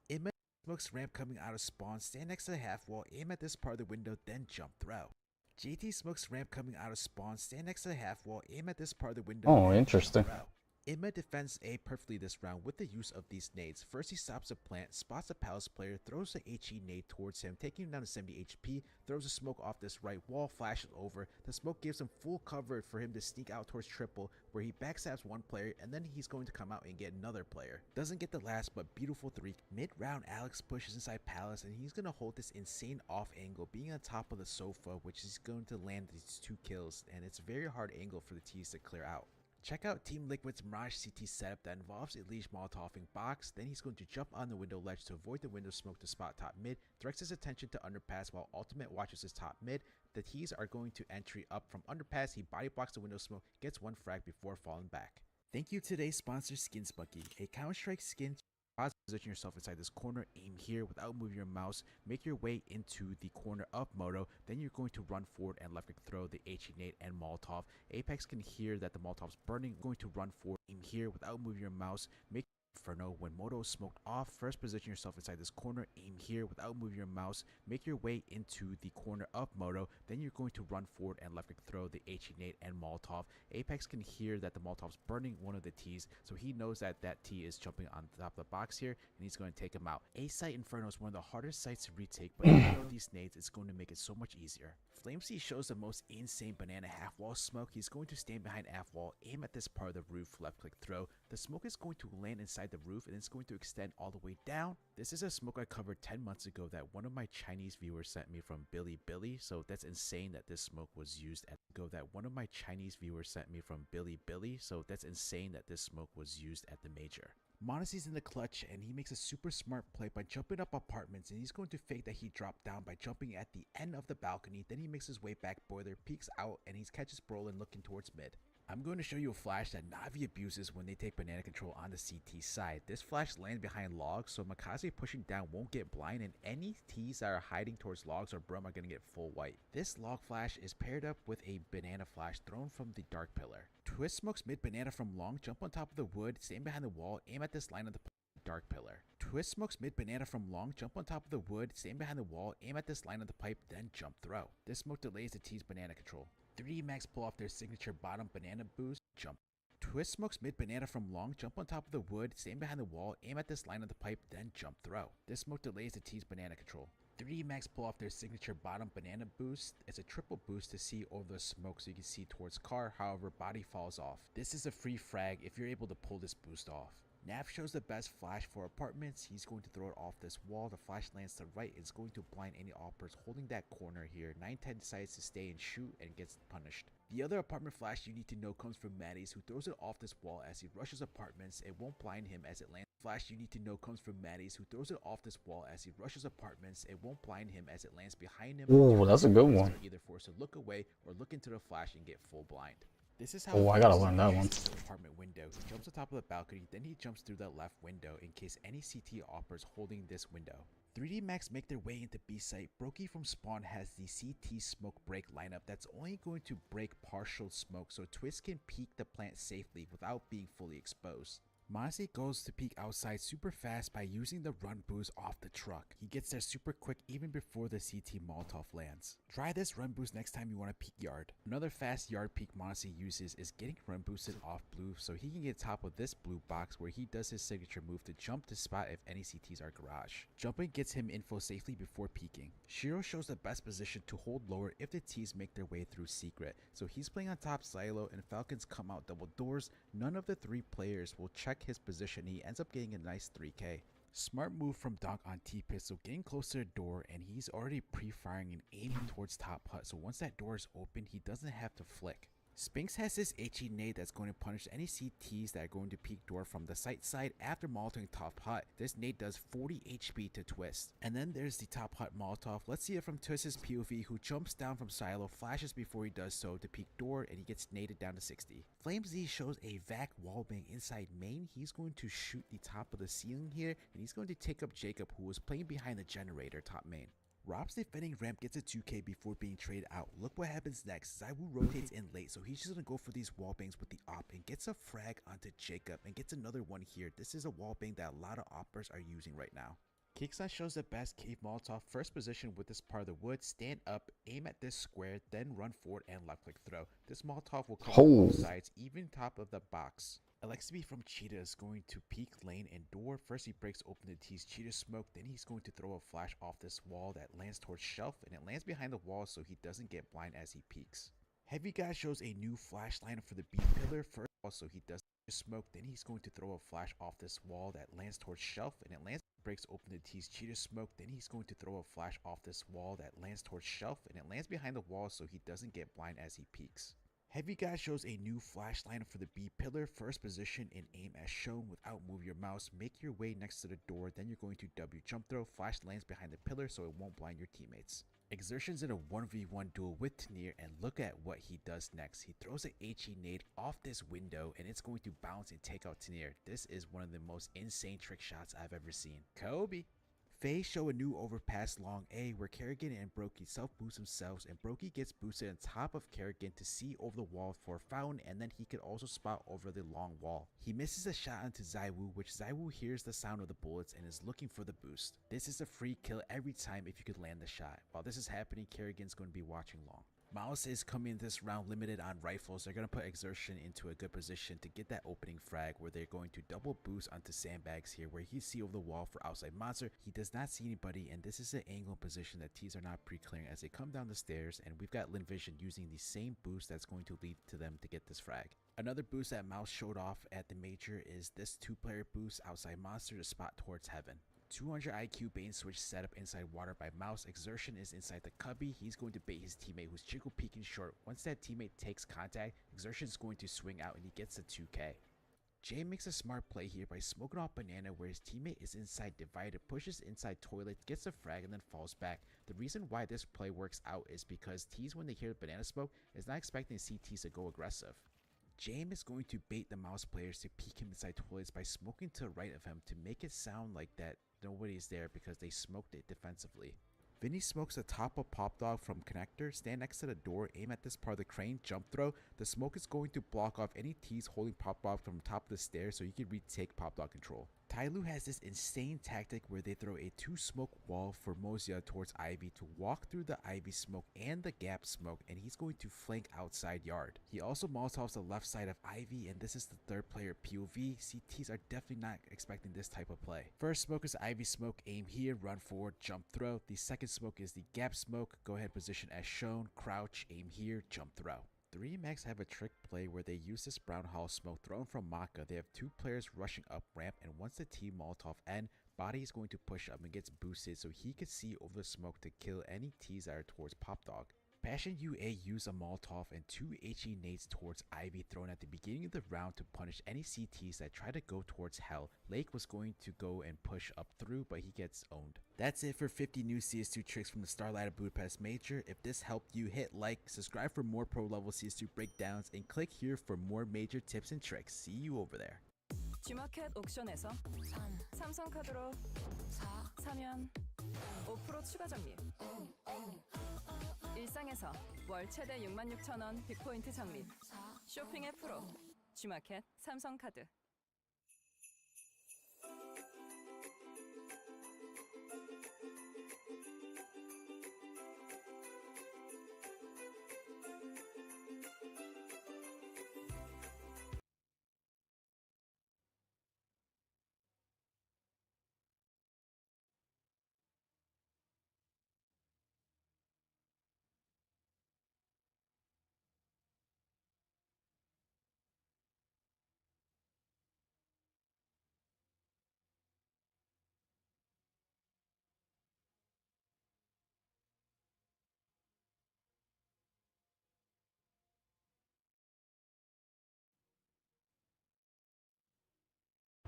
Imma smokes ramp coming out of spawn, stand next to the half wall, aim at this part of the window, then jump throw. JT smokes ramp coming out of spawn, stand next to the half wall, aim at this part of the window. Oh, interesting. Imma defends A perfectly this round with the use of these nades. First he stops a plant, spots a palace player, throws the HE nade towards him, taking him down to 70 HP, throws a smoke off this right wall, flashes over. The smoke gives him full cover for him to sneak out towards triple, where he backstabs one player, and then he's going to come out and get another player. Doesn't get the last, but beautiful 3. Mid-round, Alex pushes inside palace, and he's going to hold this insane off angle, being on top of the sofa, which is going to land these 2 kills, and it's a very hard angle for the T's to clear out. Check out Team Liquid's Mirage CT setup that involves Elige Molotoving box. Then he's going to jump on the window ledge to avoid the window smoke to spot top mid. Directs his attention to underpass while Ultimate watches his top mid. The T's are going to entry up from underpass. He body blocks the window smoke, gets 1 frag before falling back. Thank you to today's sponsor, Skinsbucky, a Counter-Strike skin. Position yourself inside this corner, aim here without moving your mouse, make your way into the corner of Moto, then you're going to run forward and left click throw the HE nade and Molotov. Apex can hear that the Molotov's burning, going to run forward, aim here without moving your mouse, make Inferno. When Moto is smoked off, first position yourself inside this corner, aim here without moving your mouse, make your way into the corner of Moto, then you're going to run forward and left click throw the HE nade and Molotov. Apex can hear that the Molotov's burning one of the T's, so he knows that that T is jumping on top of the box here, and he's going to take him out. A site Inferno is one of the hardest sites to retake, but if you know these nades, it's going to make it so much easier. Flamesy shows the most insane banana half wall smoke. He's going to stand behind half wall, aim at this part of the roof, left click throw. The smoke is going to land inside the roof and it's going to extend all the way down. This is a smoke I covered 10 months ago that one of my Chinese viewers sent me from Billy, so that's insane that this smoke was used at the major. Monacy's in the clutch and he makes a super smart play by jumping up apartments, and he's going to fake that he dropped down by jumping at the end of the balcony. Then he makes his way back boiler, peeks out, and he catches Brolin looking towards mid. I'm going to show you a flash that Na'Vi abuses when they take banana control on the CT side. This flash lands behind logs, so Makaze pushing down won't get blind, and any T's that are hiding towards logs or Brum are going to get full white. This log flash is paired up with a banana flash thrown from the dark pillar. Twist smokes mid banana from long, jump on top of the wood, stand behind the wall, aim at this line of the dark pillar. Twist smokes mid banana from long, jump on top of the wood, stand behind the wall, aim at this line of the pipe, then jump throw. This smoke delays the T's banana control. 3D Max pull off their signature bottom banana boost, jump. Twist smokes mid banana from long, jump on top of the wood, stand behind the wall, aim at this line of the pipe, then jump throw. This smoke delays the T's banana control. 3D Max pull off their signature bottom banana boost. It's a triple boost to see over the smoke so you can see towards car, however body falls off. This is a free frag if you're able to pull this boost off. Nav shows the best flash for apartments. He's going to throw it off this wall. The flash lands to the right. It's going to blind any oppers holding that corner here. 910 decides to stay and shoot and gets punished. The other apartment flash you need to know comes from Maddie's, who throws it off this wall as he rushes apartments. It won't blind him as it lands. Flash you need to know comes from Maddie's, who throws it off this wall as he rushes apartments. It won't blind him as it lands behind him. Ooh, that's a good one. Either forced to look away or look into the flash and get full blind. This is how I gotta learn that one. Apartment window. He jumps on top of the balcony, then he jumps through the left window in case any CT offers holding this window. 3D Max make their way into B site. Brokey from spawn has the CT smoke break lineup that's only going to break partial smoke, so Twist can peek the plant safely without being fully exposed. Monacy goes to peek outside super fast by using the run boost off the truck. He gets there super quick even before the CT Molotov lands. Try this run boost next time you want to peek yard. Another fast yard peek Monacy uses is getting run boosted off blue so he can get top of this blue box where he does his signature move to jump to spot if any CTs are garage. Jumping gets him info safely before peeking. Shiro shows the best position to hold lower if the T's make their way through secret. So he's playing on top silo and Falcons come out double doors. None of the three players will check his position. He ends up getting a nice 3k. Smart move from Donk on T-Pistol, getting close to the door, and he's already pre-firing and aiming towards top hut, so once that door is open, he doesn't have to flick. Spinks has this HE nade that's going to punish any CTs that are going to peek door from the site side after molotoving top hut. This nade does 40 HP to Twist. And then there's the top hut molotov. Let's see it from Twist's POV, who jumps down from silo, flashes before he does so to peek door, and he gets naded down to 60. FlameZ shows a vac wallbang inside main. He's going to shoot the top of the ceiling here, and he's going to take up Jacob, who was playing behind the generator top main. Rob's defending ramp gets a 2k before being traded out. Look what happens next. Zywoo rotates in late, so he's just gonna go for these wallbangs with the op and gets a frag onto Jacob and gets another one here. This is a wallbang that a lot of oppers are using right now. Kicksan shows the best cave molotov, first position with this part of the wood, stand up, aim at this square, then run forward and left click throw. This molotov will cover both sides, even top of the box. Alexi from Cheetah is going to peek lane and door. First he breaks open the T's Cheetah smoke, then he's going to throw a flash off this wall that lands towards shelf, and it lands behind the wall so he doesn't get blind as he peeks. Heavy Guy shows a new flash lineup for the B pillar. First also he does smoke, then he's going to throw a flash off this wall that lands towards shelf, and it lands breaks open the T's Cheetah smoke, then he's going to throw a flash off this wall that lands towards shelf, and it lands behind the wall so he doesn't get blind as he peeks. Heavy Guy shows a new flash lineup for the B pillar. First position and aim as shown without move your mouse. Make your way next to the door, then you're going to W jump throw. Flash lands behind the pillar so it won't blind your teammates. Exertion's in a 1v1 duel with Tanier, and look at what he does next. He throws an HE nade off this window and it's going to bounce and take out Tanier. This is one of the most insane trick shots I've ever seen. Kobe! FaZe show a new overpass long A where Kerrigan and Brokey self-boost themselves, and Brokey gets boosted on top of Kerrigan to see over the wall for a fountain, and then he could also spot over the long wall. He misses a shot onto ZywOo, which ZywOo hears the sound of the bullets and is looking for the boost. This is a free kill every time if you could land the shot. While this is happening, Kerrigan's going to be watching long. Mouse is coming this round limited on rifles. They're going to put Exertion into a good position to get that opening frag where they're going to double boost onto Sandbags here where he see over the wall for outside monster. He does not see anybody, and this is an angle position that T's are not pre-clearing as they come down the stairs, and we've got Linvision using the same boost that's going to lead to them to get this frag. Another boost that Mouse showed off at the major is this 2-player boost outside monster to spot towards heaven. 200 IQ bait and switch setup inside water by Mouse. Exertion is inside the cubby. He's going to bait his teammate who's jiggle peeking short. Once that teammate takes contact, Exertion is going to swing out and he gets a 2K. Jay makes a smart play here by smoking off banana where his teammate is inside divider, pushes inside toilet, gets a frag, and then falls back. The reason why this play works out is because T's, when they hear the banana smoke, is not expecting CTs to go aggressive. James is going to bait the Mouse players to peek him inside toilets by smoking to the right of him to make it sound like that nobody's there because they smoked it defensively. Vinny smokes the top of Pop Dog from connector, stand next to the door, aim at this part of the crane, jump throw. The smoke is going to block off any T's holding Pop Dog from top of the stairs so you can retake Pop Dog control. Tyloo has this insane tactic where they throw a 2-smoke wall for Mozia towards Ivy to walk through the Ivy smoke and the gap smoke, and he's going to flank outside yard. He also Molotovs the left side of Ivy, and this is the third player POV. CTs are definitely not expecting this type of play. First smoke is Ivy smoke, aim here, run forward, jump throw. The second smoke is the gap smoke, go ahead position as shown, crouch, aim here, jump throw. 3Max have a trick play where they use this brown hall smoke thrown from Maka. They have 2 players rushing up ramp, and once the team Molotov end, Body is going to push up and gets boosted so he could see over the smoke to kill any T's that are towards Pop Dog. Passion UA used a Molotov and 2 HE nades towards Ivy thrown at the beginning of the round to punish any CTs that try to go towards Hell. Lake was going to go and push up through, but he gets owned. That's it for 50 new CS2 tricks from the Starlight of Budapest Major. If this helped you, hit like, subscribe for more pro level CS2 breakdowns, and click here for more major tips and tricks. See you over there. G마켓 옥션에서 3, 삼성카드로 4, 사면 5% 추가 적립. 일상에서 월 최대 66,000원 빅포인트 적립. 쇼핑의 프로 G마켓 삼성카드.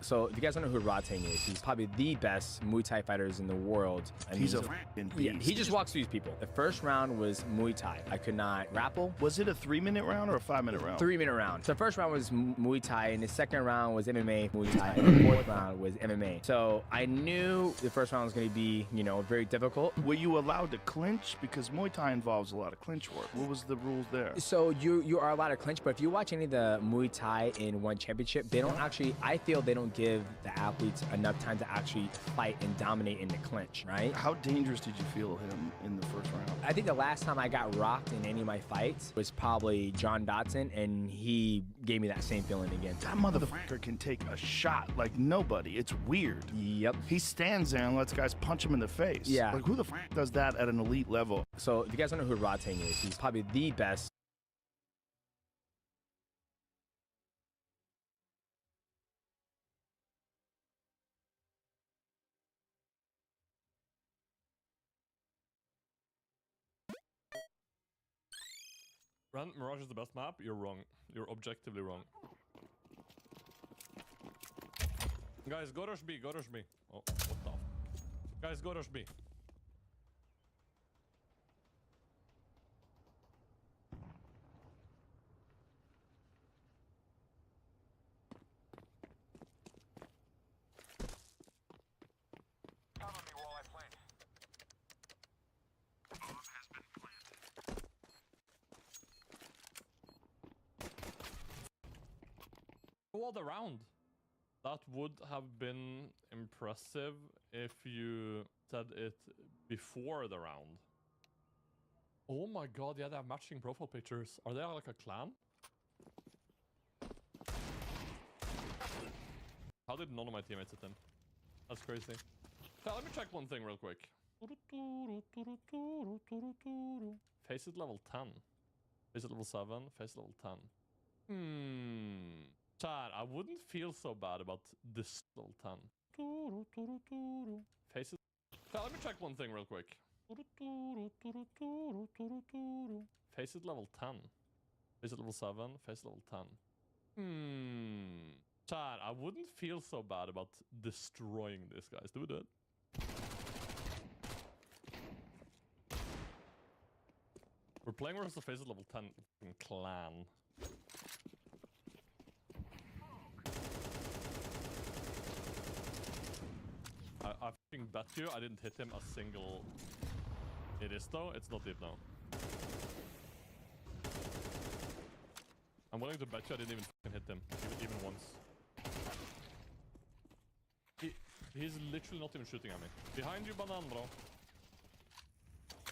So if you guys don't know who Rodtang is, he's probably the best Muay Thai fighters in the world. I mean, He's a f***ing beast. Yeah, he just walks through these people. The first round was Muay Thai. I could not grapple. Was it a 3-minute round or a 5-minute round? 3-minute round. So the first round was Muay Thai, and the second round was MMA, Muay Thai, and the fourth round was MMA. So I knew the first round was going to be, you know, very difficult. Were you allowed to clinch? Because Muay Thai involves a lot of clinch work. What was the rules there? So you are allowed to clinch, but if you watch any of the Muay Thai in one championship, they don't actually, I feel they don't give the athletes enough time to actually fight and dominate in the clinch, right? How dangerous did you feel him in the first round? I think the last time I got rocked in any of my fights was probably John Dotson, and he gave me that same feeling again. That motherfucker can take a shot like nobody. It's weird. Yep. He stands there and lets guys punch him in the face. Yeah. Like, who the f does that at an elite level? So if you guys don't know who Rodtang is, he's probably the best. Run, Mirage is the best map? You're wrong. You're objectively wrong. Guys, go rush B, go rush B. Oh, what the f. Guys, go rush B. Cover me while I before the round. That would have been impressive if you said it before the round. Oh my god, yeah, they have matching profile pictures. Are they like a clan? How did none of my teammates hit him? That's crazy. Okay, let me check one thing real quick. Face it level 10. Face it level 7. Face it level 10. Chad, I wouldn't feel so bad about this level 10. Face it. Okay, let me check one thing real quick. Face it level 10. Face it level 7. Face it level 10. Chad, I wouldn't feel so bad about destroying these guys. Do we do it? We're playing versus the face at level 10 clan. I fucking bet you I didn't hit him a single... It is though, it's not deep now. I'm willing to bet you I didn't even fucking hit him, even once. He's literally not even shooting at me. Behind you, banan, bro.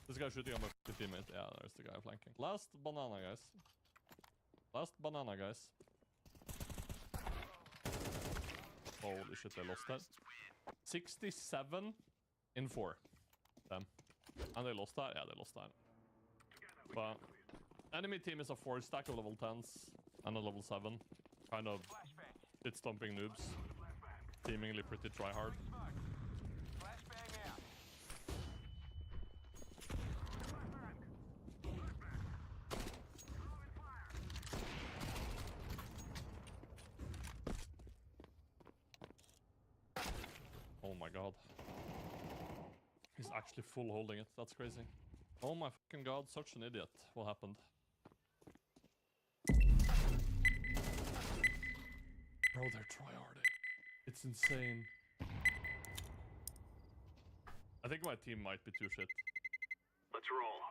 This guy's shooting at my teammate. Yeah, there's the guy flanking. Last banana, guys. Last banana, guys. Holy shit, they lost that. 67 in 4. Them. And they lost that? Yeah, they lost that. But enemy team is a 4-stack of level 10s and a level 7. Kind of shit-stomping noobs. Seemingly pretty try-hard. Oh my god. He's actually full holding it. That's crazy. Oh my fucking god, such an idiot. What happened? Bro, they're tryharding. It's insane. I think my team might be too shit. Let's roll.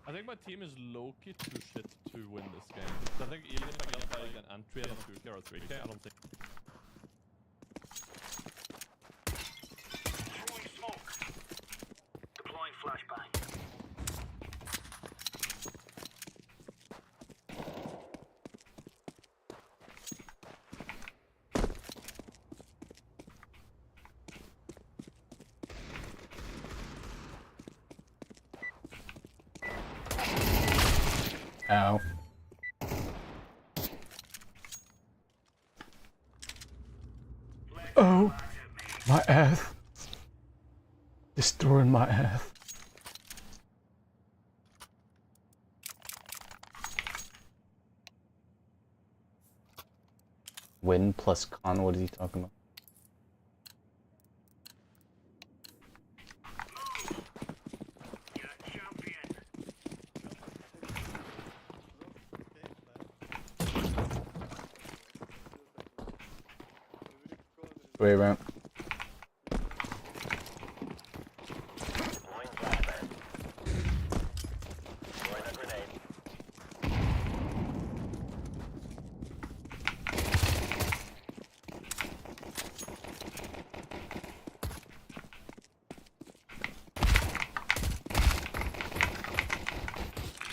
I think my team is low-key too shit to win this game. I think even if I get like an entry and a 2K or a 3K, I don't think... Throwing smoke. Deploying flashbang. Ow. Oh, my ass. Destroying my ass. Win plus con, what is he talking about? Way around. Deploying flashbang. Throwing a grenade.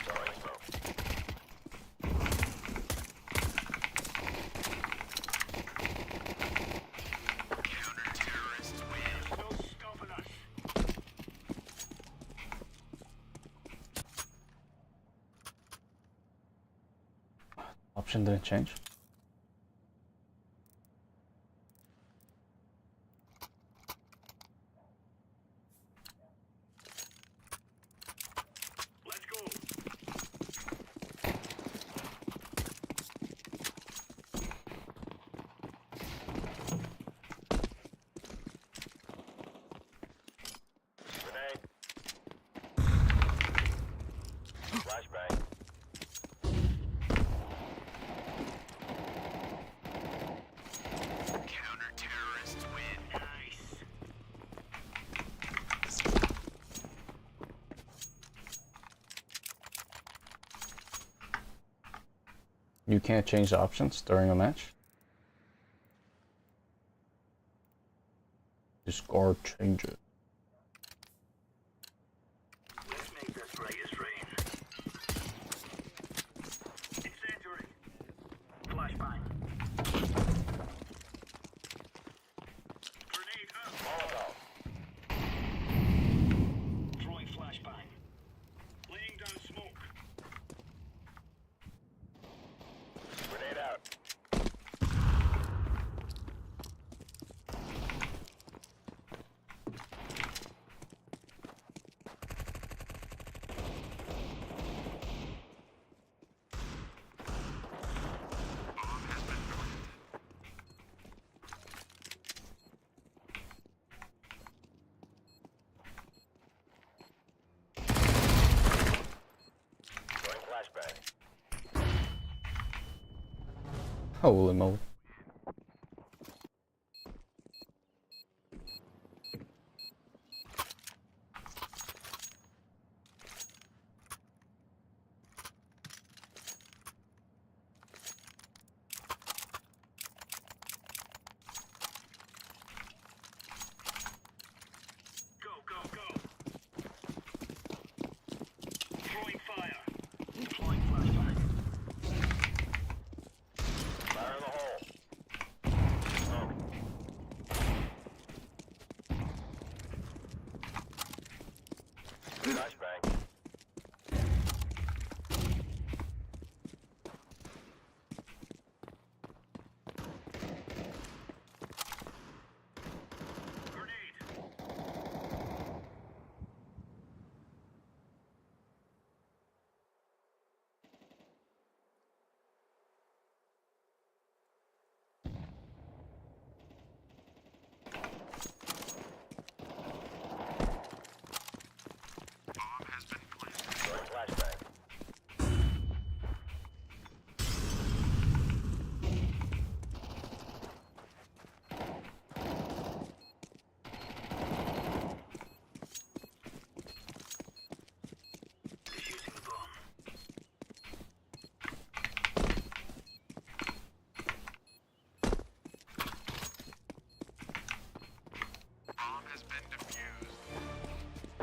Throwing smoke. Option didn't change. Let's go. Grenade. Flashbang. You can't change the options during a match? Discard changes. Let's make this brightest rain. Incendiary. Flashbang. Grenade out. Molotov. Throwing flashbang. Laying down smoke. Grenade out. Throwing flashbang. Holy moly. Go, go, go. Throwing fire. Deploying flashbang. Fire in the hole. Smoke. Flashbang. Throwing flashbang. Defusing the bomb. Bomb has been defused.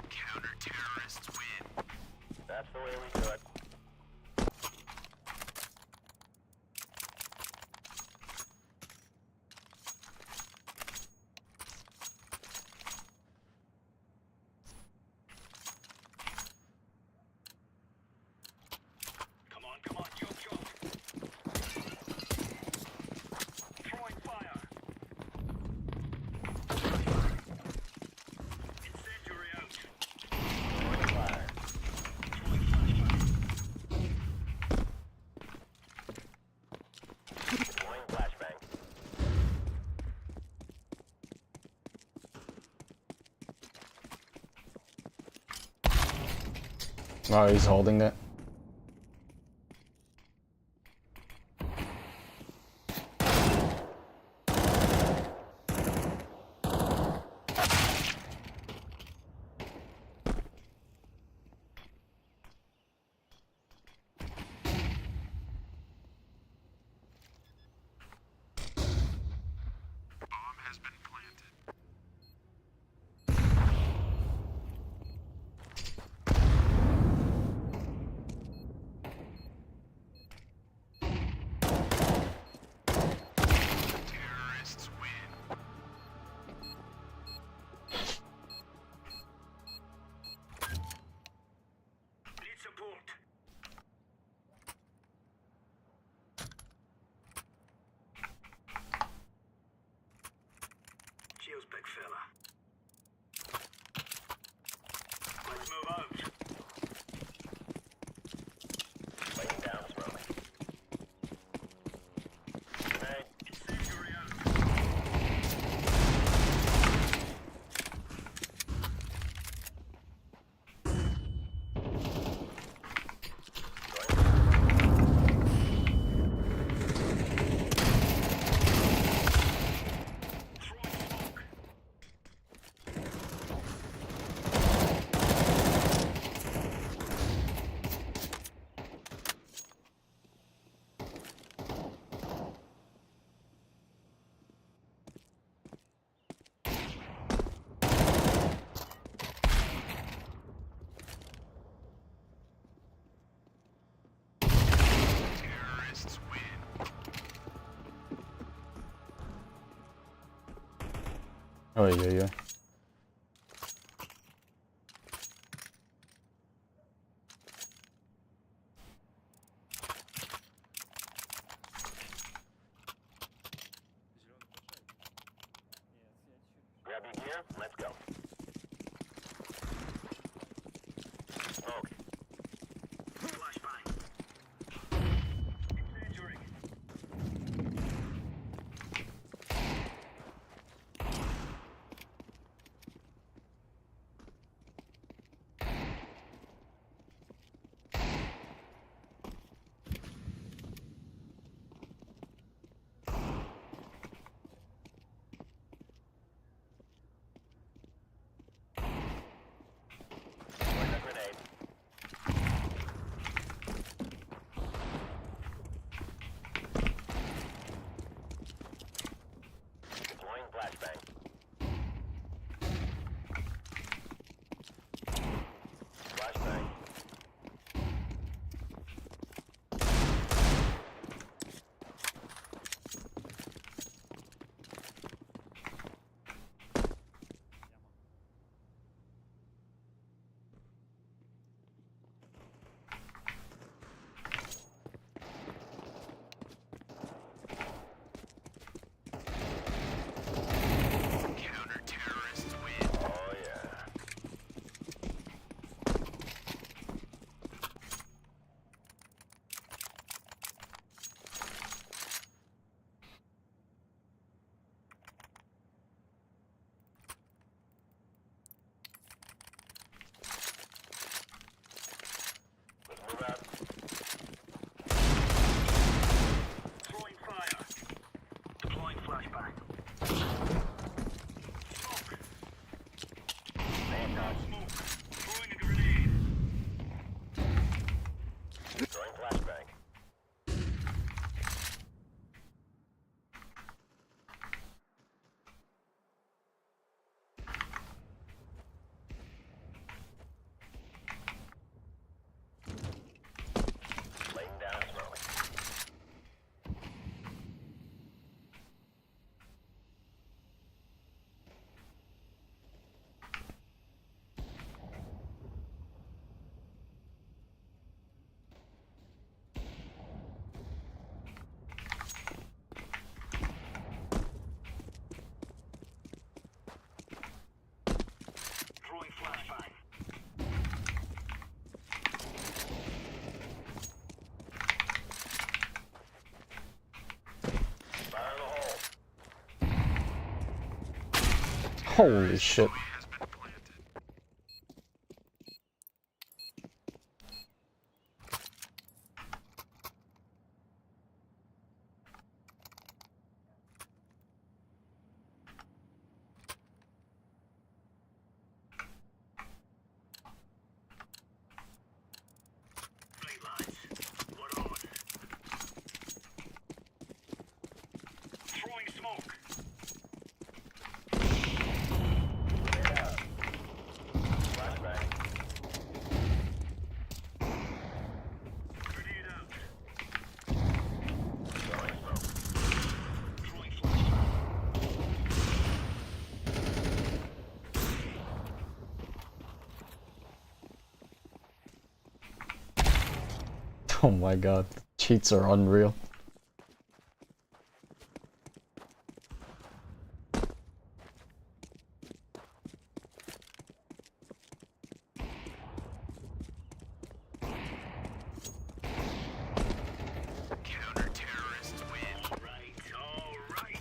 Counter-terrorists win. That's the way we do it. Come on, choke, choke. Throwing fire. Incendiary out. Throwing fire. Throwing flashbang. Deploying flashbang. Oh, he's holding it. Bomb has been planted. Oh yeah, yeah. Grab your gear, let's go. Smoke. Flashbang. Incendiary. Throwing a grenade. Deploying flashbang. Flashbang. Counter-terrorists win. Oh yeah. Let's move out. Throwing fire. Deploying flashbang. Smoke. Laying down smoke. Throwing a grenade. Throwing flashbang. Laying down smoke. Throwing flashbang. Fire in the hole. Holy shit. Flight lines. We're on. Throwing smoke. Grenade out. Flashbang. Grenade out. Throwing smoke. Throwing flashbang. Oh my god, cheats are unreal. Counter-terrorists win. All right.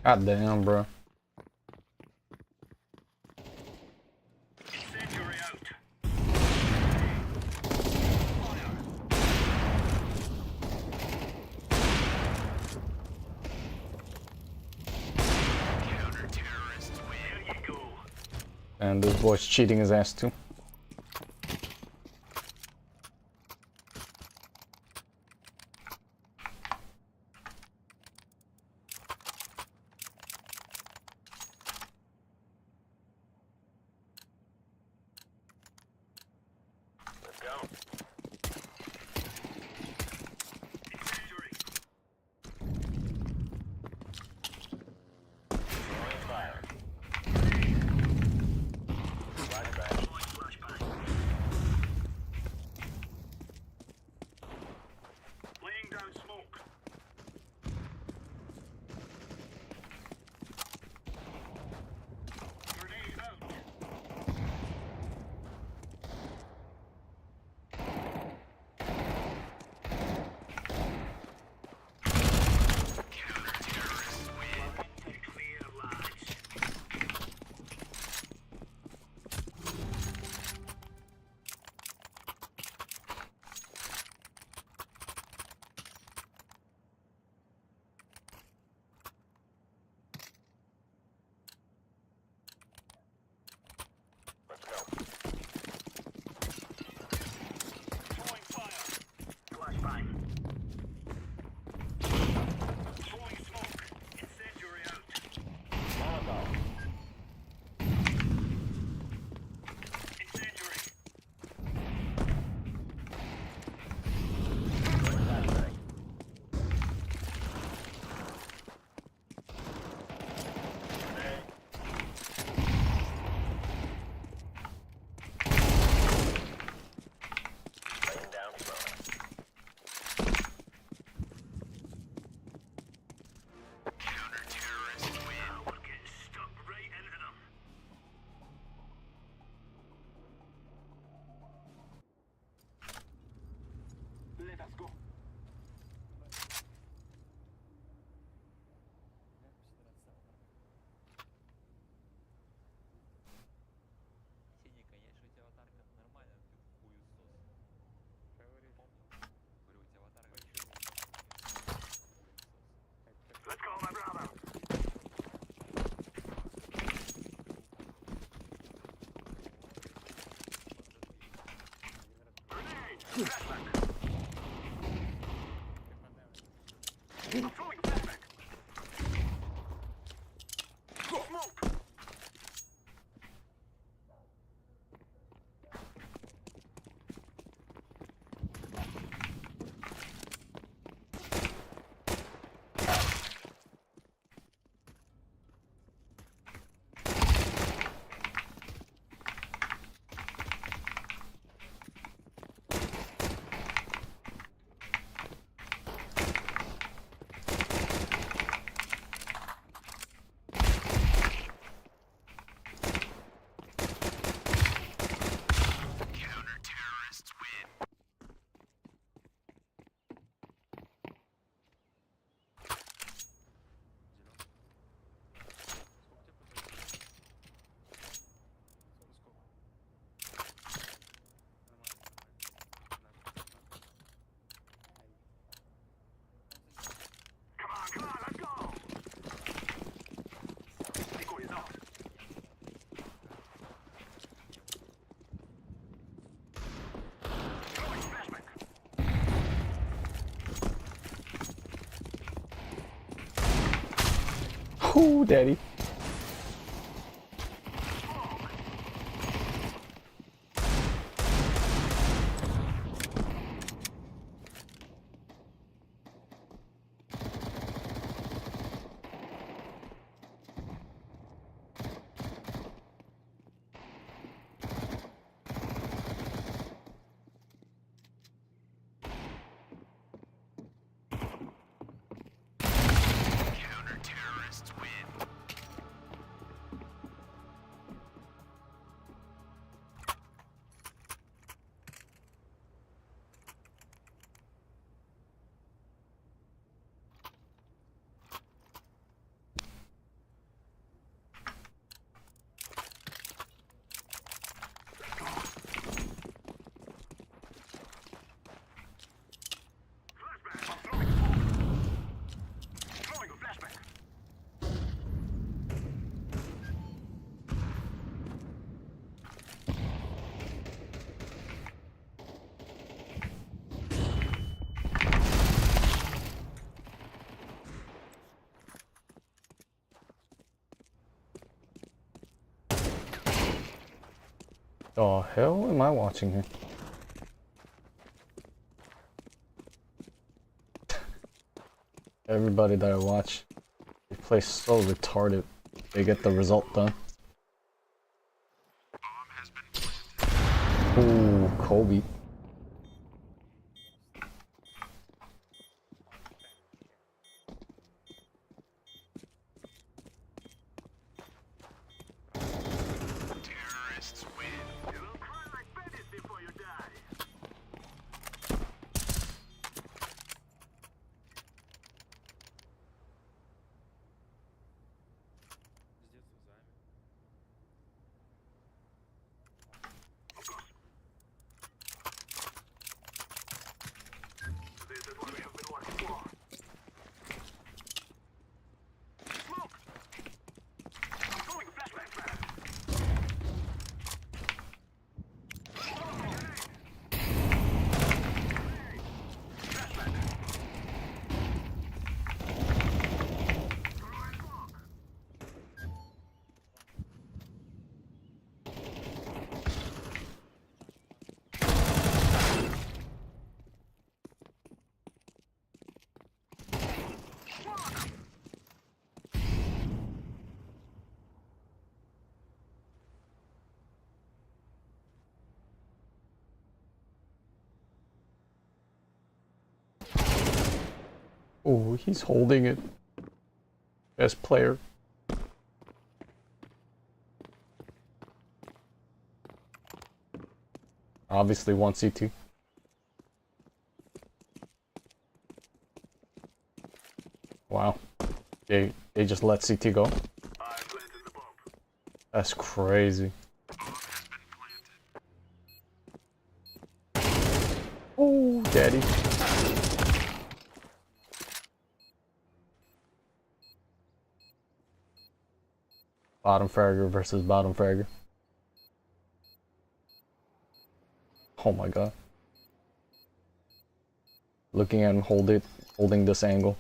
God damn, bro. Incendiary out. Counter-terrorists win. There you go. And this boy's cheating his ass too. Let's go. Incendiary. Throwing fire. Flashbang. Deploying flashbang. Laying down smoke. Grenade out. Counter-terrorists win. Clear, lads. Let's go. Throwing fire. Flashbang. Throwing smoke. Incendiary out. Molotov. Incendiary. Throwing flashbang. Grenade. Laying down smoke. Counter-terrorists win. We're getting stuck right into them. Let us go. Let's go, my brother. Grenade! Flashback! I'm throwing flashback! Smoke! Counter-terrorists win. Come on, let's go! Decoy is out. Throwing flashback. Ooh, daddy. Counter-terrorists win. The hell am I watching here? Everybody that I watch, they play so retarded. They get the result done. Ooh, Kobe. Oh, he's holding it. Best player. Obviously one CT. Wow. They just let CT go. That's crazy. Oh, daddy. Bottom fragger versus bottom fragger. Oh my god. Looking at him holding this angle.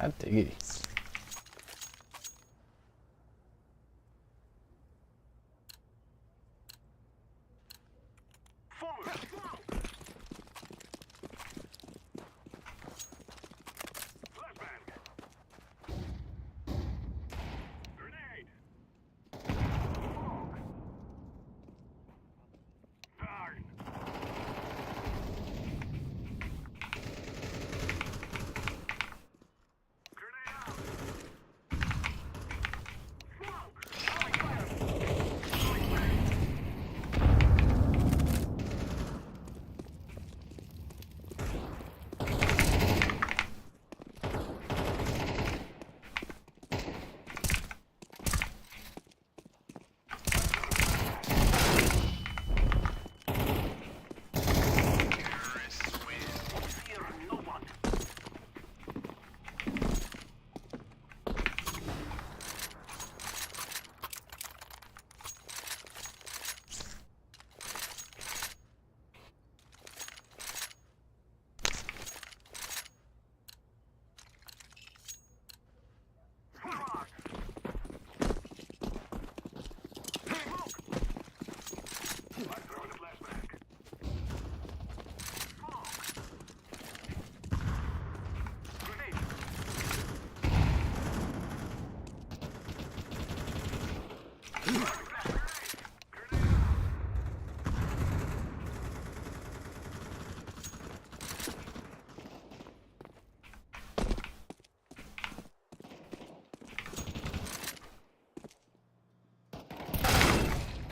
I dig it.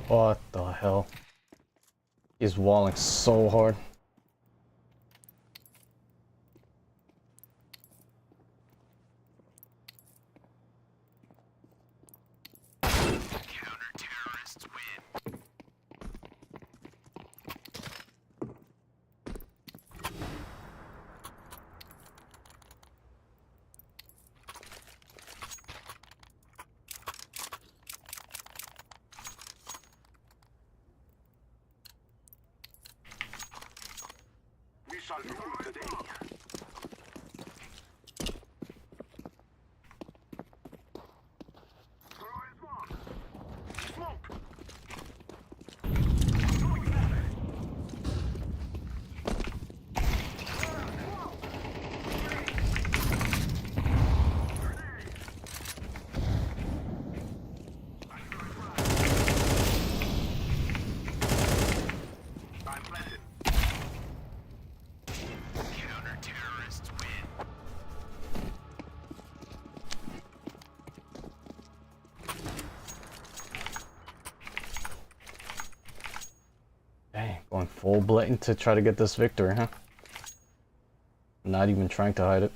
What the hell? He's walling so hard. We shall rule today. Dang, going full blatant to try to get this victory, huh? Not even trying to hide it.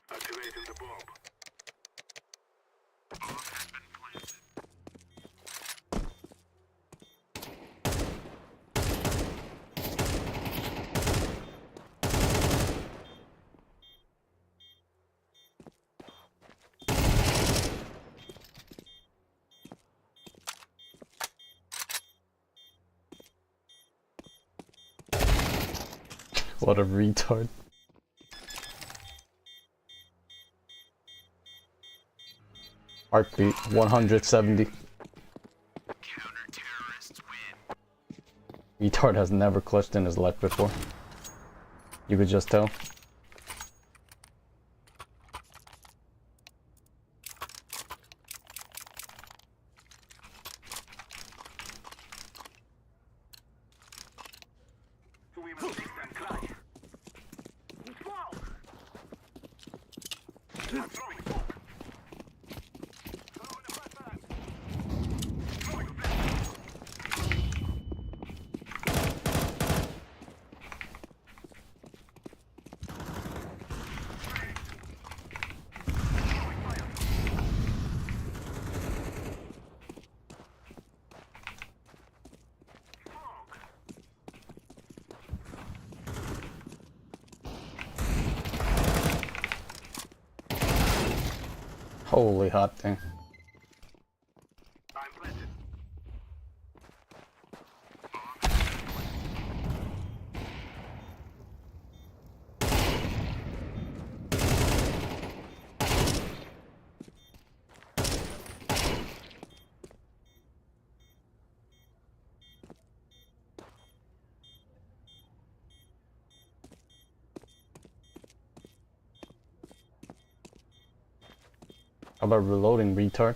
Activating the bomb. Bomb has been planted. What a retard. Heartbeat 170. Retard has never clutched in his life before. You could just tell. Holy hot thing. How about reloading, retard?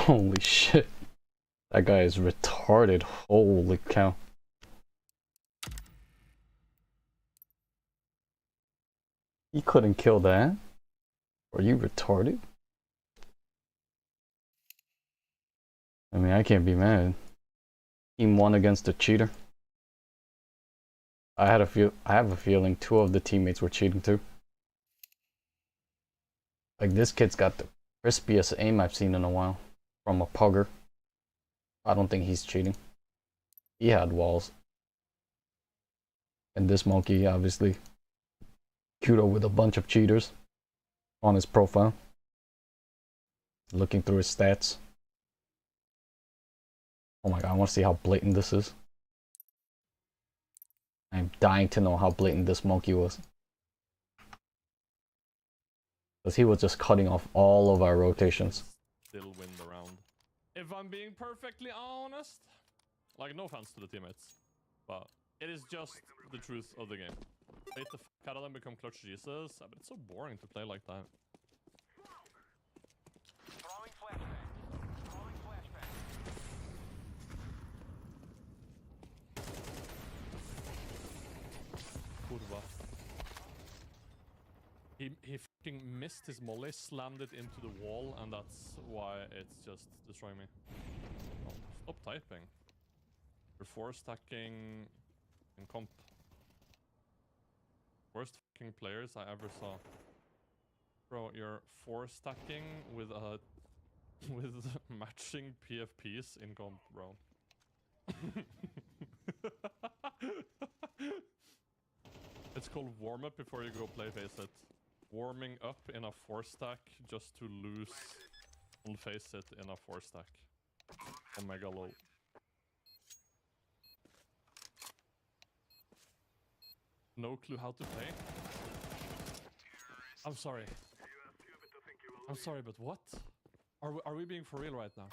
Holy shit. That guy is retarded. Holy cow. He couldn't kill that? Are you retarded? I mean, I can't be mad. Team 1 against a cheater. I have a feeling 2 of the teammates were cheating too. Like, this kid's got the crispiest aim I've seen in a while. From a pugger. I don't think he's cheating. He had walls. And this monkey, obviously. Kudo with a bunch of cheaters on his profile. Looking through his stats. Oh my god, I want to see how blatant this is. I'm dying to know how blatant this monkey was. Because he was just cutting off all of our rotations. Still win the round. If I'm being perfectly honest, like, no offense to the teammates, but it is just the truth of the game. Wait the fuck out of them, become clutch Jesus, but it's so boring to play like that. Kurva. He fucking missed his molly, slammed it into the wall, and that's why it's just destroying me. Oh, stop typing. You're 4 stacking in comp. Worst fucking players I ever saw. Bro, you're 4 stacking with matching PFPs in comp, bro. It's called warm up before you go play face it. Warming up in a 4 stack just to lose on face it in a 4 stack. Omega low. No clue how to play? I'm sorry. I'm sorry, but what? Are we being for real right now?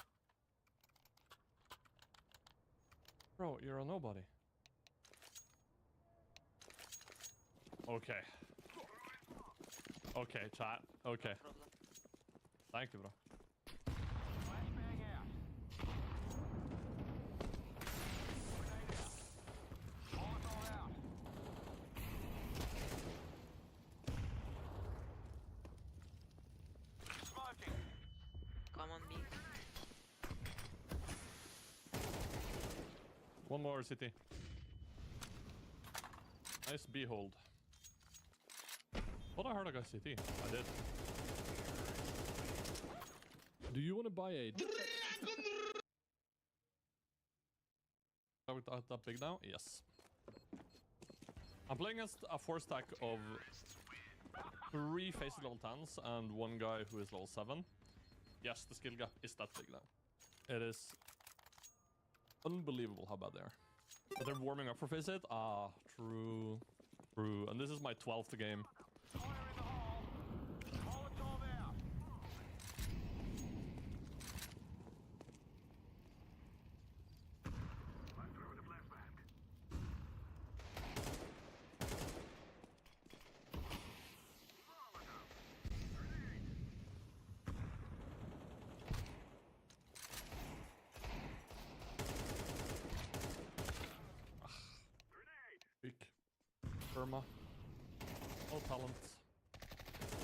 Bro, you're a nobody. Okay. Okay, chat. Okay. Thank you, bro. Come on, B. One more city. Nice B hold. Thought I heard a guy CT. I did. Do you want to buy a... Are we that big now? Yes. I'm playing against a 4 stack of 3 faces level 10s and 1 guy who is level 7. Yes, the skill gap is that big now. It is unbelievable how bad they are. But they're warming up for face it? Ah, true. True. And this is my 12th game. Weak. Burma. No talent.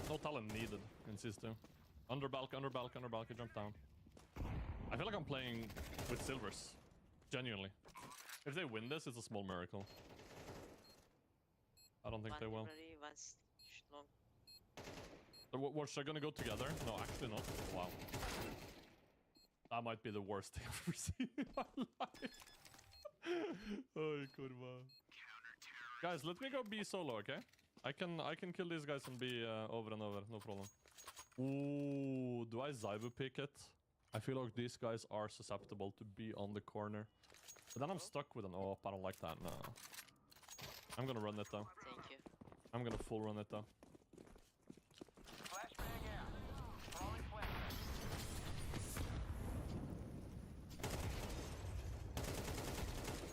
No talent needed in CS2. Underbalk, jump down. I feel like I'm playing with silvers. Genuinely. If they win this, it's a small miracle. I don't think they will. What, they're gonna go together? No, actually not. Wow. That might be the worst thing I've ever seen in my life. Oh, kurva. Guys, let me go B solo, okay? I can kill these guys and be over and over, no problem. Ooh, do I Zybu pick it? I feel like these guys are susceptible to be on the corner. But then I'm stuck with an AWP, I don't like that, no. I'm gonna run it though. Thank you. I'm gonna full run it though.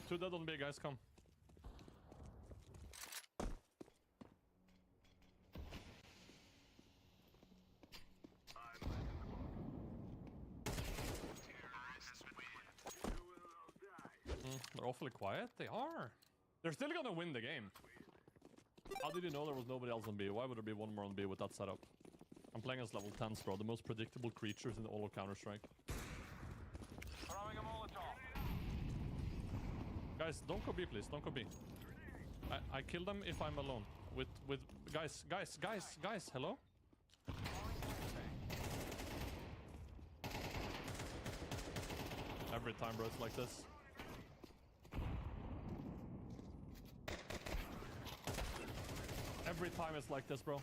Two dead on B, guys, come. quiet? They are. They're still gonna win the game. How did you know there was nobody else on B? Why would there be one more on B with that setup? I'm playing as level 10s, bro. The most predictable creatures in all of Counter-Strike. Guys, don't go B, please. Don't go B. I kill them if I'm alone. With guys, hello? Every time, bro, it's like this. Every time it's like this, bro.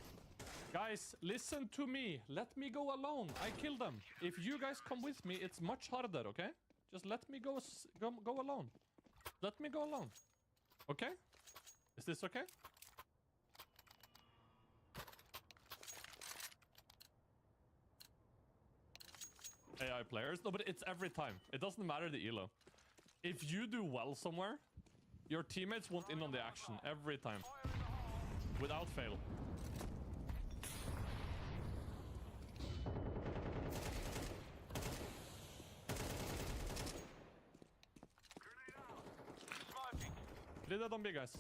Guys, listen to me. Let me go alone. I kill them. If you guys come with me, it's much harder, okay? Just let me go alone. Let me go alone. Okay? Is this okay? AI players? No, but it's every time. It doesn't matter the elo. If you do well somewhere, your teammates want in on the action every time. Without fail. Did that on B, guys.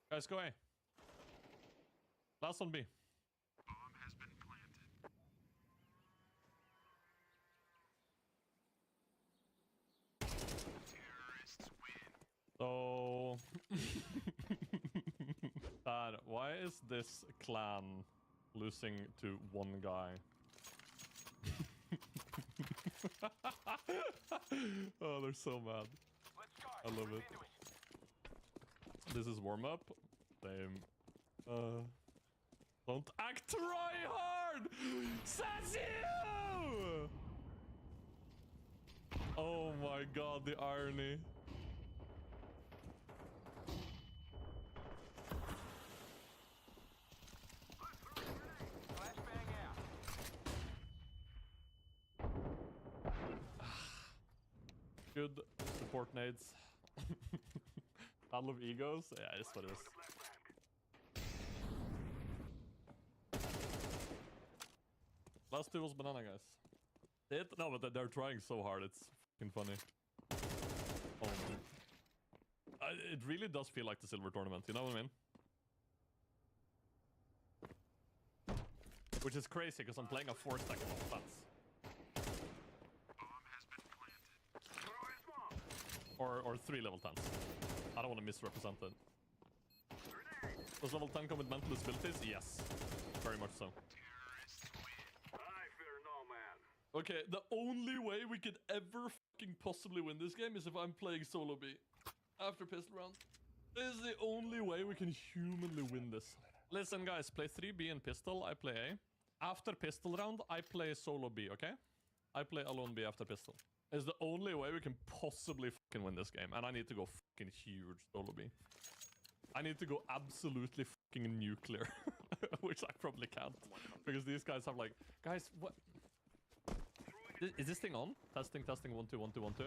Guys, go A. Last on B. So... Dad, why is this clan losing to one guy? Oh, they're so mad. I love it. This is warm-up. Same. Don't act try hard! Says you! Oh my god, the irony. Good support nades. Battle of egos? Yeah, it's what it is. Last two was banana, guys. No, but they're trying so hard. It's fucking funny. Oh, it really does feel like the silver tournament. You know what I mean? Which is crazy because I'm playing a 4-stack of stats. Or 3 level 10s. I don't want to misrepresent it. Does level 10 come with mental disabilities? Yes. Very much so. Okay, the only way we could ever fucking possibly win this game is if I'm playing solo B. After pistol round. This is the only way we can humanly win this. Listen guys, play 3B in pistol, I play A. After pistol round, I play solo B, okay? I play alone B after pistol. It's the only way we can possibly fucking win this game. And I need to go fucking huge solo B. I need to go absolutely fucking nuclear. Which I probably can't. Because these guys have like... Guys, what... Is this thing on? Testing, 1, 2, 1, 2, 1, 2.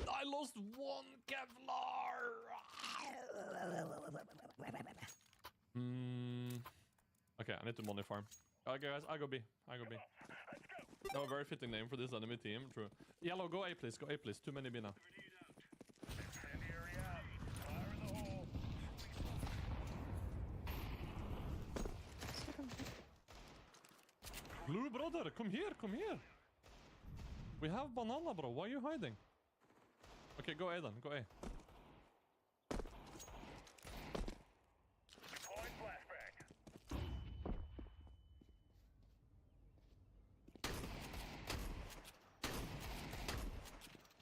I lost 1 Kevlar! Okay, I need to money farm. Okay, guys, I go B. No, a very fitting name for this enemy team. True. Yellow, go A, please. Go A, please. Too many B now. Blue brother, come here, come here. We have banana, bro. Why are you hiding? Okay, go A then. Go A.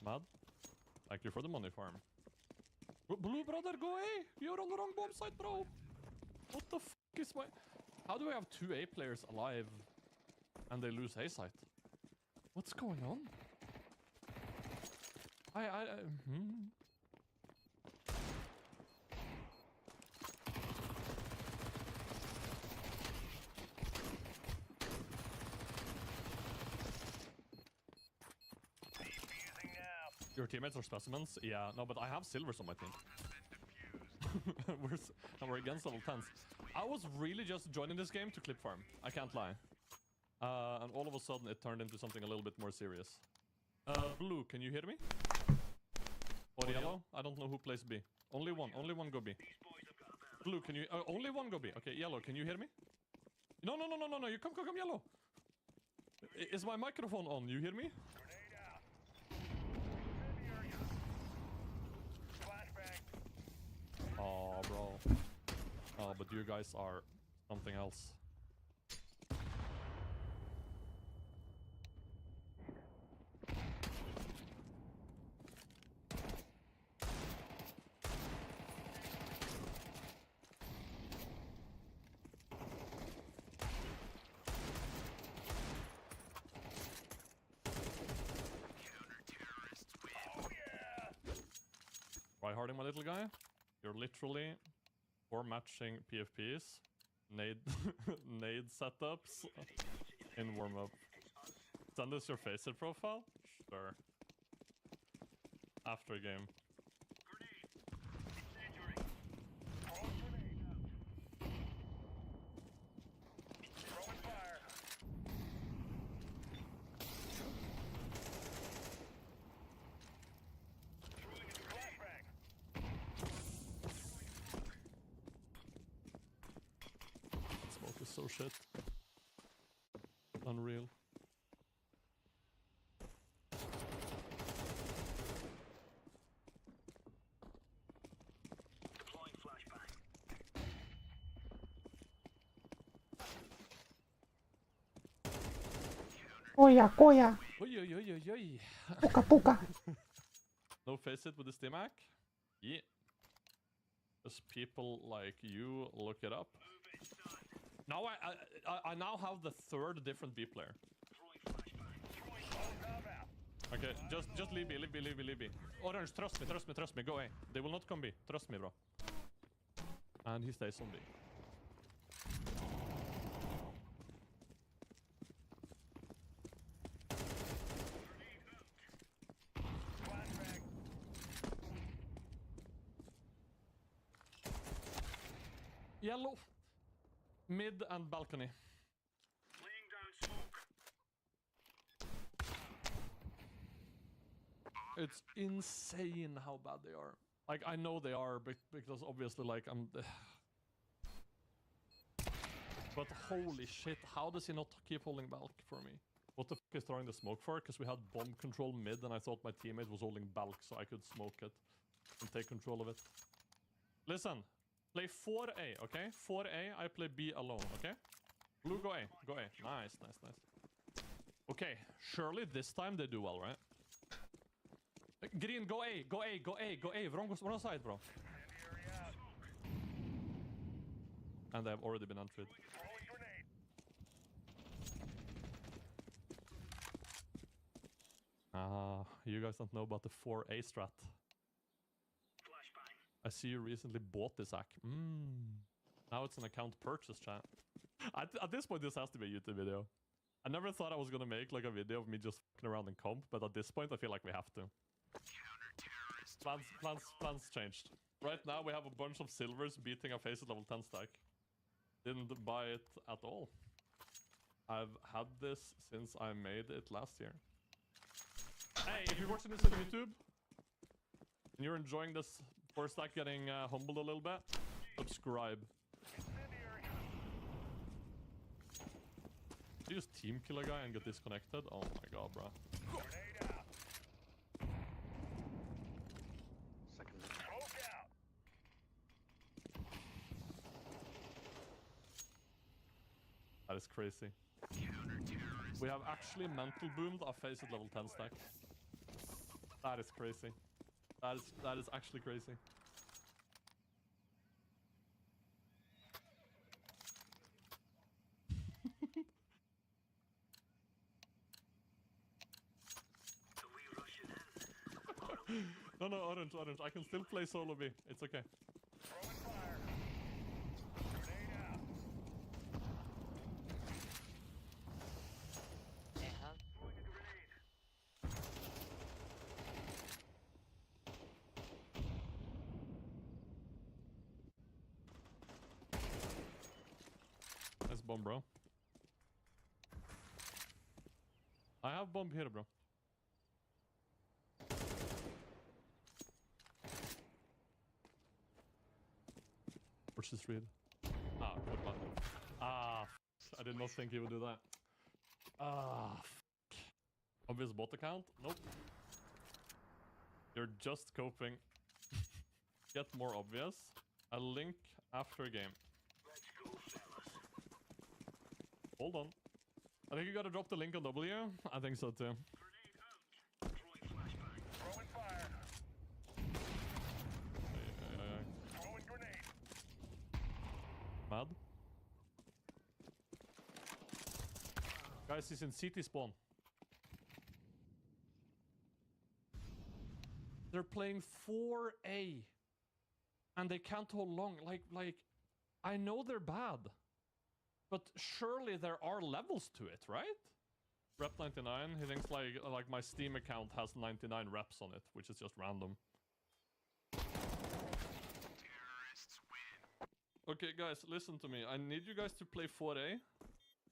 Mad? Thank you for the money farm. Blue brother, go A! You're on the wrong bomb site, bro! What the f is my... How do I have 2 A players alive and they lose A site? What's going on? Your teammates are specimens? Yeah, no, but I have silvers on my team. we're against level 10s. I was really just joining this game to clip farm. I can't lie. And all of a sudden it turned into something a little bit more serious. Blue, can you hear me? Or yellow? I don't know who plays B. Only one go B. Blue, can you... only one go B. Okay, yellow, can you hear me? No, you come, yellow. Is my microphone on? You hear me? Oh, bro. Oh, but you guys are something else. Try harding, my little guy. You're literally 4 matching PFPs, nade setups in warm-up. Send us your Faceit profile? Sure. After game. Smoke is so shit. Unreal. Koya. Oi. Puka. No Faceit with the Stimac? Yeah. Just people like you look it up. Now I now have the 3rd different B player. Okay, just leave B. Orange, trust me, go A. They will not come B. Trust me, bro. And he stays on B. Yellow. Mid and balcony. Laying down smoke. It's insane how bad they are. Like, I know they are, because obviously, like, I'm... But holy shit, how does he not keep holding balk for me? What the fuck is throwing the smoke for? Because we had bomb control mid, and I thought my teammate was holding balk, so I could smoke it and take control of it. Listen. Play 4A, okay? 4A, I play B alone, okay? Blue, go A. Nice. Okay, surely this time they do well, right? Green, go A. Wrong side, bro. And they have already been entered. You guys don't know about the 4A strat. I see you recently bought this hack. Now it's an account purchase, chat. At this point, this has to be a YouTube video. I never thought I was gonna make like a video of me just fucking around in comp, but at this point, I feel like we have to. Plans changed. Right now, we have a bunch of silvers beating a Faceit level 10 stack. Didn't buy it at all. I've had this since I made it last year. Hey, if you're watching this on YouTube, and you're enjoying this 4-stack getting humbled a little bit, subscribe. Did you just team kill a guy and get disconnected? Oh my god, bro. That is crazy. We have actually mental boomed a Faceit level 10 stack. That is crazy. That is actually crazy. orange. I can still play solo B. It's okay. Throwing fire. Grenade out. Throwing a grenade. Nice bomb, bro. I have bomb here, bro. What's this read? Ah, good one. Ah, I did not think he would do that. Ah, obvious bot account? Nope. You're just coping. Get more obvious. A link after game. Let's go, fellas. Hold on. I think you gotta drop the link on W. I think so too. Grenade out. Throwing flashbang. Throwing fire. Throwing grenade. Mad. Guys, he's in CT spawn. They're playing 4A. And they can't hold long. Like, I know they're bad. But surely there are levels to it, right? Rep 99, he thinks like my Steam account has 99 reps on it, which is just random. Terrorists win. Okay, guys, listen to me. I need you guys to play 4A.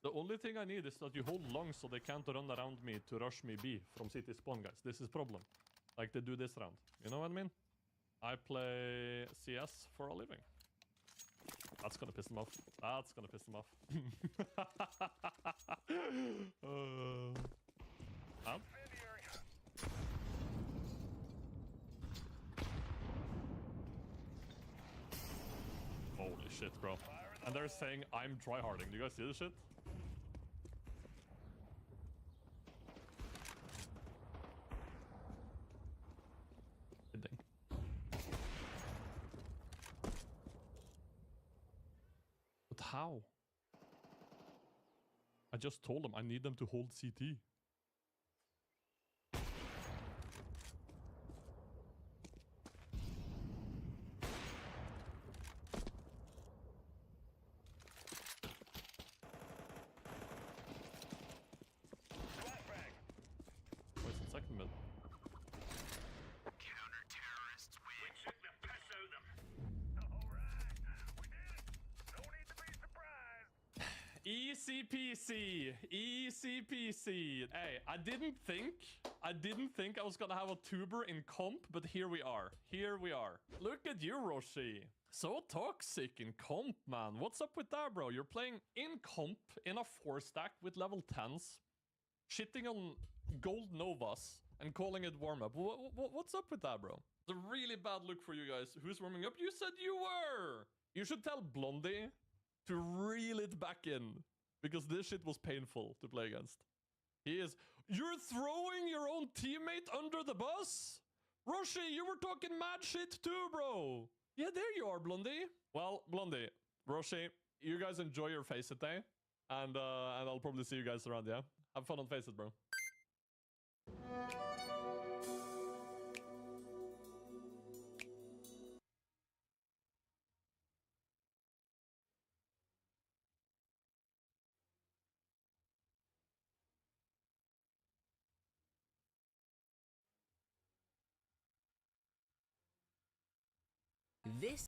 The only thing I need is that you hold long so they can't run around me to rush me B from city spawn, guys. This is problem. Like they do this round. You know what I mean? I play CS for a living. That's gonna piss them off. That's gonna piss them off. Holy shit, bro. And they're saying I'm tryharding. Do you guys see this shit? But how? I just told them I need them to hold CT. Where's the second mid? Counter-terrorists win. We took the piss out of them. Alright, we did it. No need to be surprised. Easy peasy. Easy peasy. Hey, I didn't think I was gonna have a tuber in comp, but here we are. Here we are. Look at you, Roshi. So toxic in comp, man. What's up with that, bro? You're playing in comp in a 4-stack with level 10s, shitting on gold Novas and calling it warm-up. What's up with that, bro? It's a really bad look for you guys. Who's warming up? You said you were! You should tell Blondie to reel it back in, because this shit was painful to play against. He is... You're throwing your own teammate under the bus? Roshi, you were talking mad shit too, bro. Yeah, there you are, Blondie. Well, Blondie, Roshi, you guys enjoy your Face It Day. And I'll probably see you guys around, yeah? Have fun on Face It, bro. This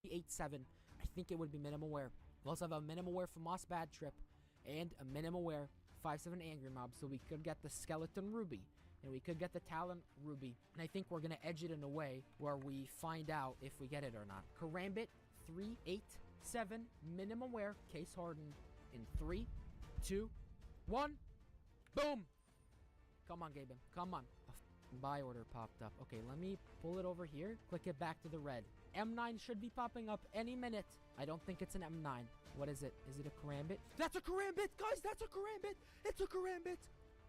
8-7, I think it would be minimal wear. We also have a minimal wear for Moss Bad Trip and a minimal wear 5-7 Angry Mob, so we could get the Skeleton Ruby and we could get the Talon Ruby. And I think we're gonna edge it in a way where we find out if we get it or not. Karambit 3-8-7 minimum wear, case hardened in 3, 2, 1. Boom! Come on, Gaben. Come on. Buy order popped up. Okay, let me pull it over here. Click it back to the red. M9 should be popping up any minute. I don't think it's an M9. What is it? Is it a Karambit? That's a Karambit! Guys, that's a Karambit! It's a Karambit!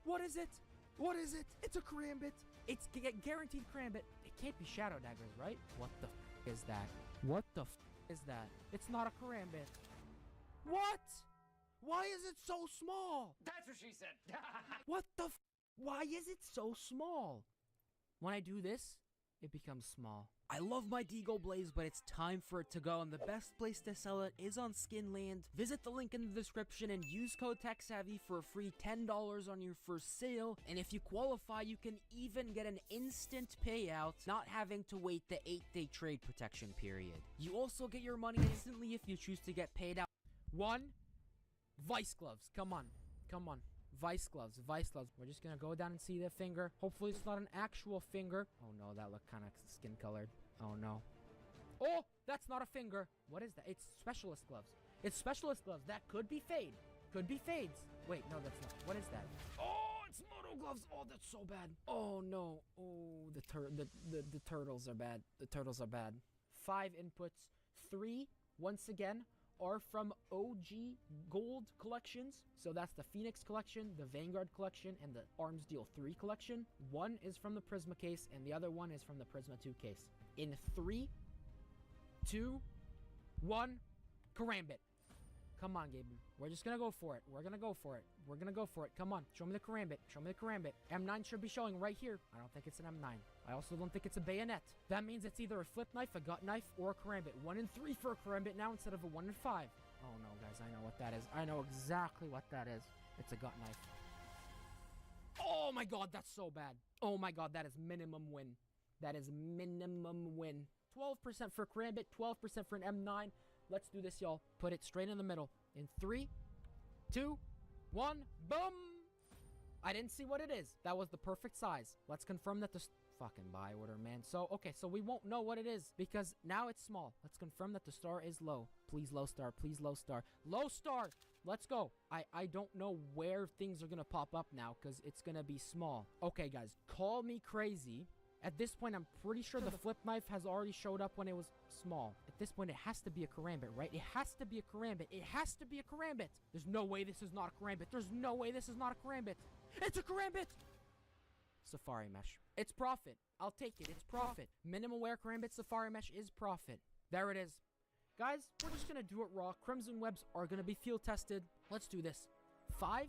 What is it? What is it? It's a Karambit! It's guaranteed Karambit. It can't be Shadow Daggers, right? What the f is that? What the f is that? It's not a Karambit. What? Why is it so small? That's what she said. What the f? Why is it so small? When I do this, it becomes small. I love my Deagle Blaze, but it's time for it to go, and the best place to sell it is on Skinland. Visit the link in the description and use code TechSavvy for a free $10 on your first sale, and if you qualify, you can even get an instant payout, not having to wait the 8-day trade protection period. You also get your money instantly if you choose to get paid out. One, Vice Gloves, come on, come on. Vice gloves, Vice gloves. We're just gonna go down and see the finger. Hopefully it's not an actual finger. Oh no, that looked kind of skin colored. Oh no. Oh, that's not a finger. What is that? It's specialist gloves. It's specialist gloves. That could be fade. Could be fades. Wait, no, that's not. What is that? Oh, it's moto gloves. Oh, that's so bad. Oh no. Oh, the turtles are bad. The turtles are bad. 5 inputs. 3, once again, are from OG Gold collections. So that's the Phoenix collection, the Vanguard collection, and the Arms Deal 3 collection. 1 is from the Prisma case, and the other one is from the Prisma 2 case. In 3, 2, 1, Karambit. Come on, Gaben. We're just gonna go for it. We're gonna go for it. We're gonna go for it. Come on. Show me the Karambit. Show me the Karambit. M9 should be showing right here. I don't think it's an M9. I also don't think it's a bayonet. That means it's either a flip knife, a gut knife, or a Karambit. 1 in 3 for a Karambit now instead of a 1 in 5. Oh no, guys. I know what that is. I know exactly what that is. It's a gut knife. Oh my god, that's so bad. Oh my god, that is minimum win. That is minimum win. 12% for Karambit, 12% for an M9. Let's do this, y'all. Put it straight in the middle. In 3, 2, 1, boom! I didn't see what it is. That was the perfect size. Let's confirm that the fucking buy order, man. So, okay, so we won't know what it is because now it's small. Let's confirm that the star is low. Please, low star. Please, low star. Low star! Let's go. I don't know where things are gonna pop up now because it's gonna be small. Okay, guys, call me crazy. At this point, I'm pretty sure the flip knife has already showed up when it was small. At this point, it has to be a Karambit, right? It has to be a Karambit. It has to be a Karambit. There's no way this is not a Karambit. There's no way this is not a Karambit. It's a Karambit! Safari Mesh. It's profit. I'll take it. It's profit. Minimal wear Karambit Safari Mesh is profit. There it is. Guys, we're just gonna do it raw. Crimson Webs are gonna be field tested. Let's do this. 5,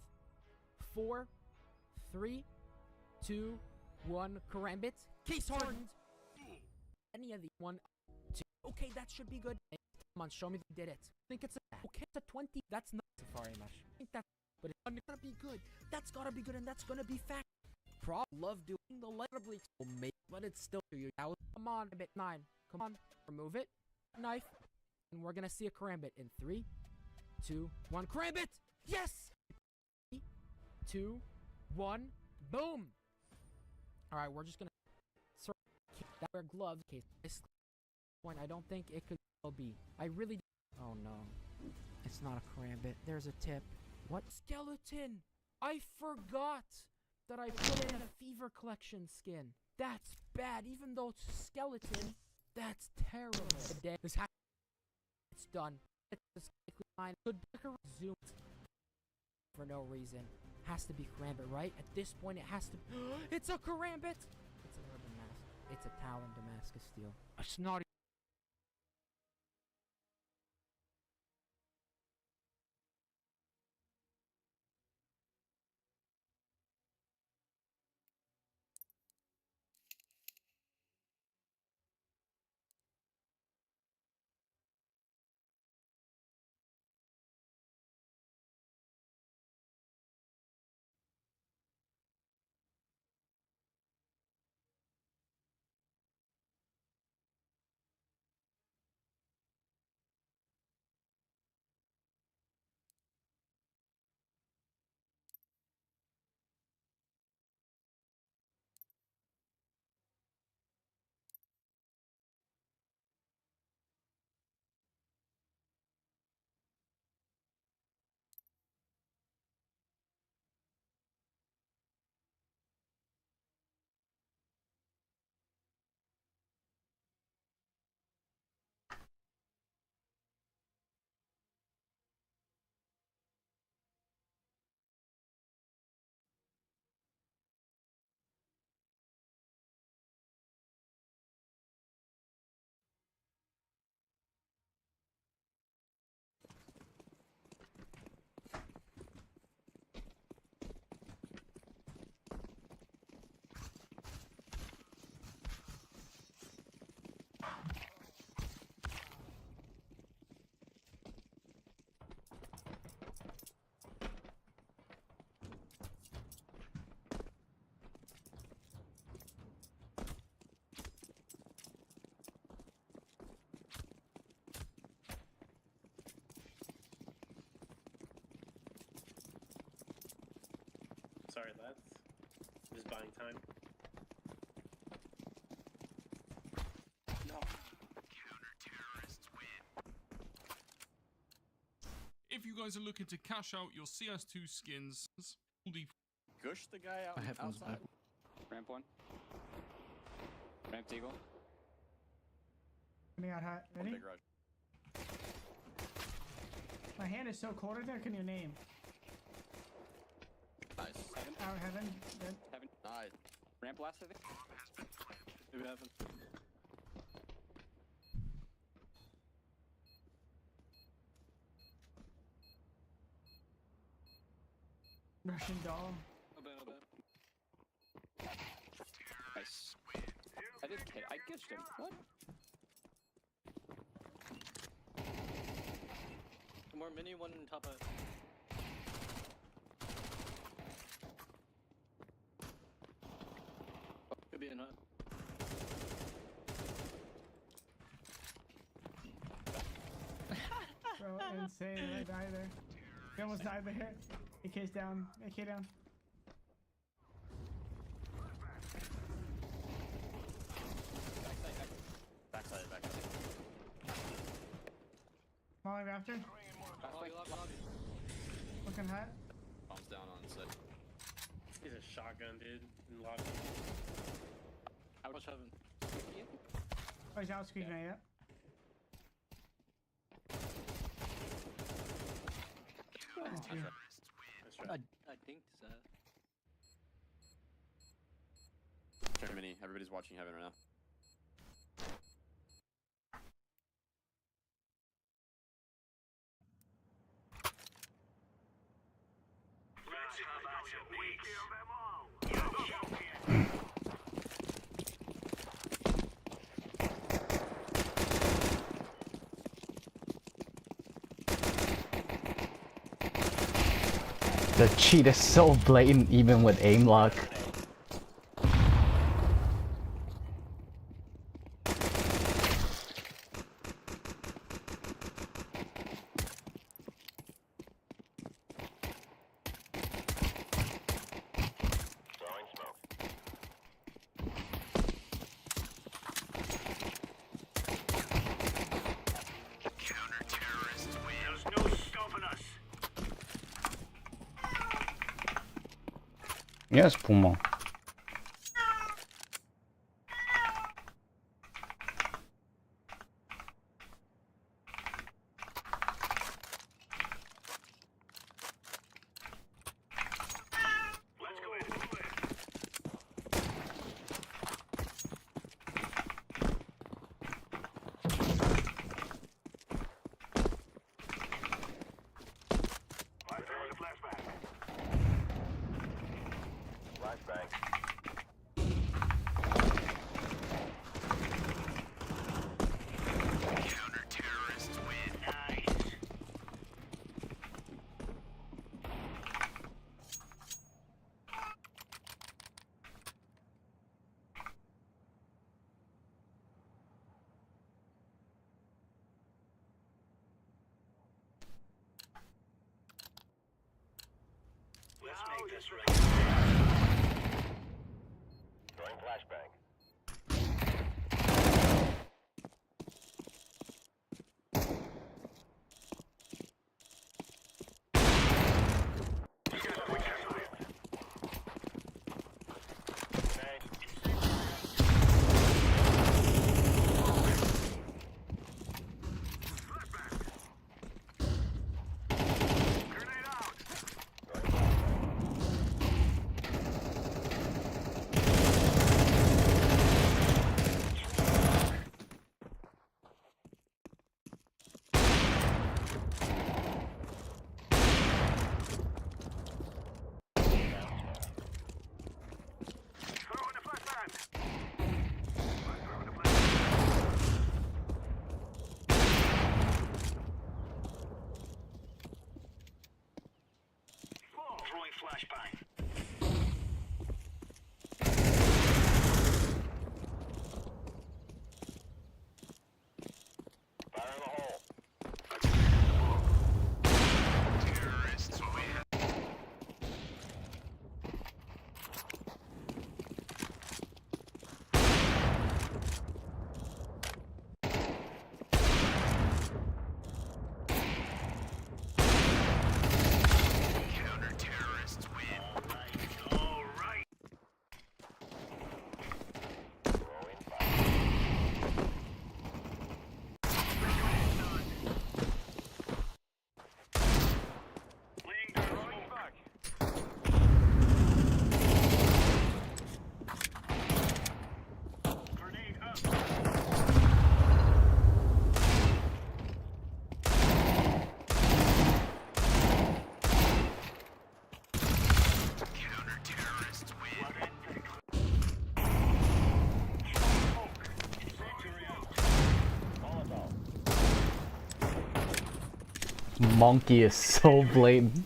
4, 3, 2, 1. Karambit. Case hardened. Any of the 1, 2. Okay, that should be good. Come on, show me they did it. I think it's a, okay, it's a 20. That's not Safari Mesh. I think that's, but it's gotta be good. That's gotta be good, and that's gonna be fact. Love doing the letter bleach, but it's still you. Come on, bit 9. Come on, remove it. Knife, and we're gonna see a Karambit in 3, 2, 1. Karambit! Yes! 3, 2, 1. Boom! All right, we're just gonna wear gloves in case this point. I don't think it could still be. I really. Oh no, it's not a Karambit. There's a tip. What skeleton? I forgot that I put in a Fever Collection skin. That's bad. Even though it's a skeleton, that's terrible. This it's done. It's fine. Good zoom for no reason. Has to be Karambit, right? At this point, it has to. It's a Karambit. It's an Urban Mask. It's a Talon Damascus Steel. A snotty. Sorry, lads. Just buying time. No. If you guys are looking to cash out your CS2 skins, Gush the guy out outside. Ramp one. Ramp Deagle. Coming out hot. Ready? Big rush. My hand is so cold right there, I couldn't even name. Nice. Out heaven. Good. Heaven. Nice. Ramp last, I think. Maybe heaven. Russian doll. No bad, no bad. Nice. I did K. I gitched him. What? One more mini, one in top of. Could be in hut. Bro, insane. I died there. He almost died there. AK's down. AK down. Backside, backside. Molly Raptor. Looking hot. Bombs down on set. He's a shotgun, dude. In lobby. I watch heaven. Oh, he's out screen right yet. Nice try. I think that. Germany, everybody's watching heaven right now. Let's have at it, mates. Kill them all. The cheat is so blatant even with aim lock. Throwing smoke. Counter-terrorists win. There's no stopping us. Yes, Puma. Let's go in. Move in. I'm throwing a flashback. Flashbang. Counter-terrorists win. Nice. Let's make this right. Throwing flashbang. Monkey is so blatant.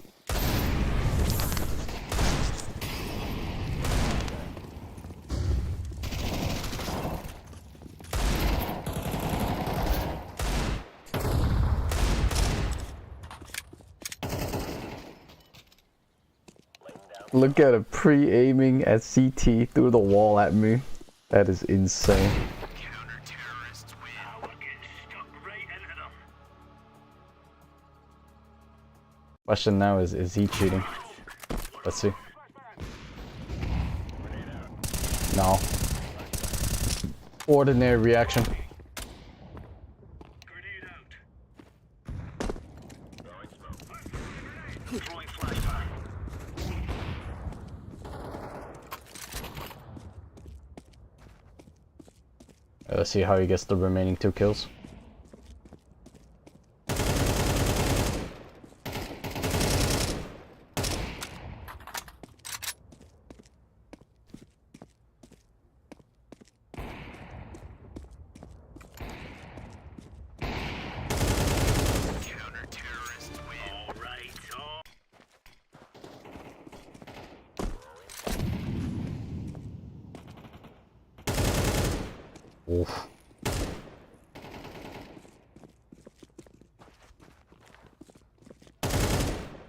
Look at it pre-aiming at CT through the wall at me. That is insane. Question now is he cheating? Let's see. No. Ordinary reaction. Let's see how he gets the remaining 2 kills. Oof.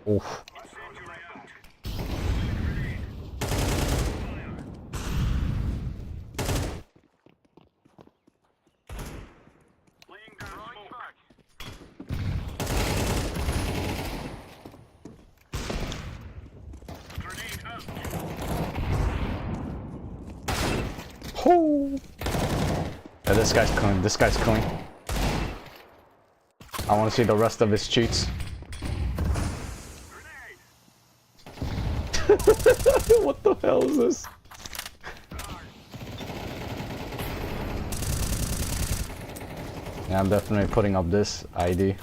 Oof. Oh. Yeah, this guy's clean. This guy's clean. I want to see the rest of his cheats. What the hell is this? Yeah, I'm definitely putting up this ID.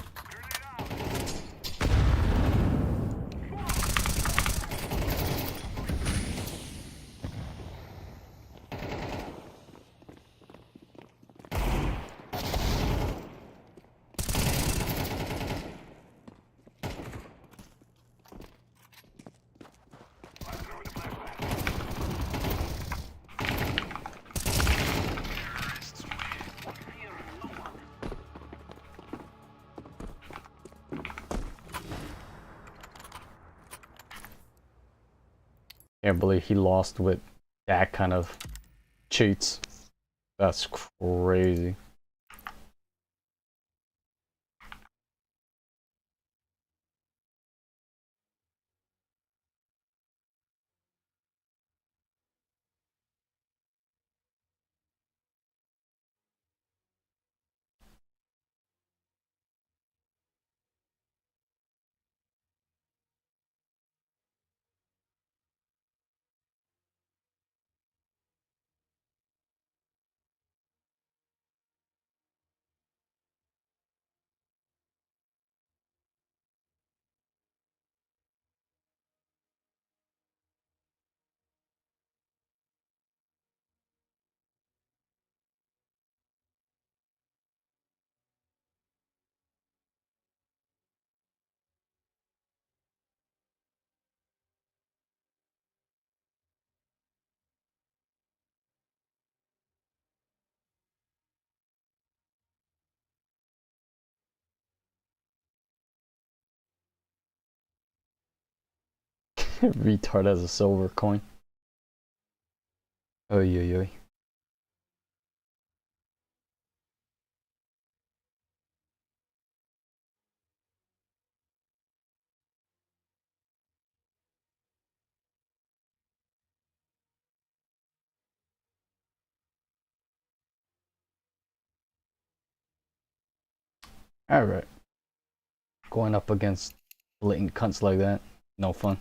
Can't believe he lost with that kind of cheats. That's crazy. Retard has a silver coin. Oy oy oy. Alright. Going up against blatant cunts like that, no fun.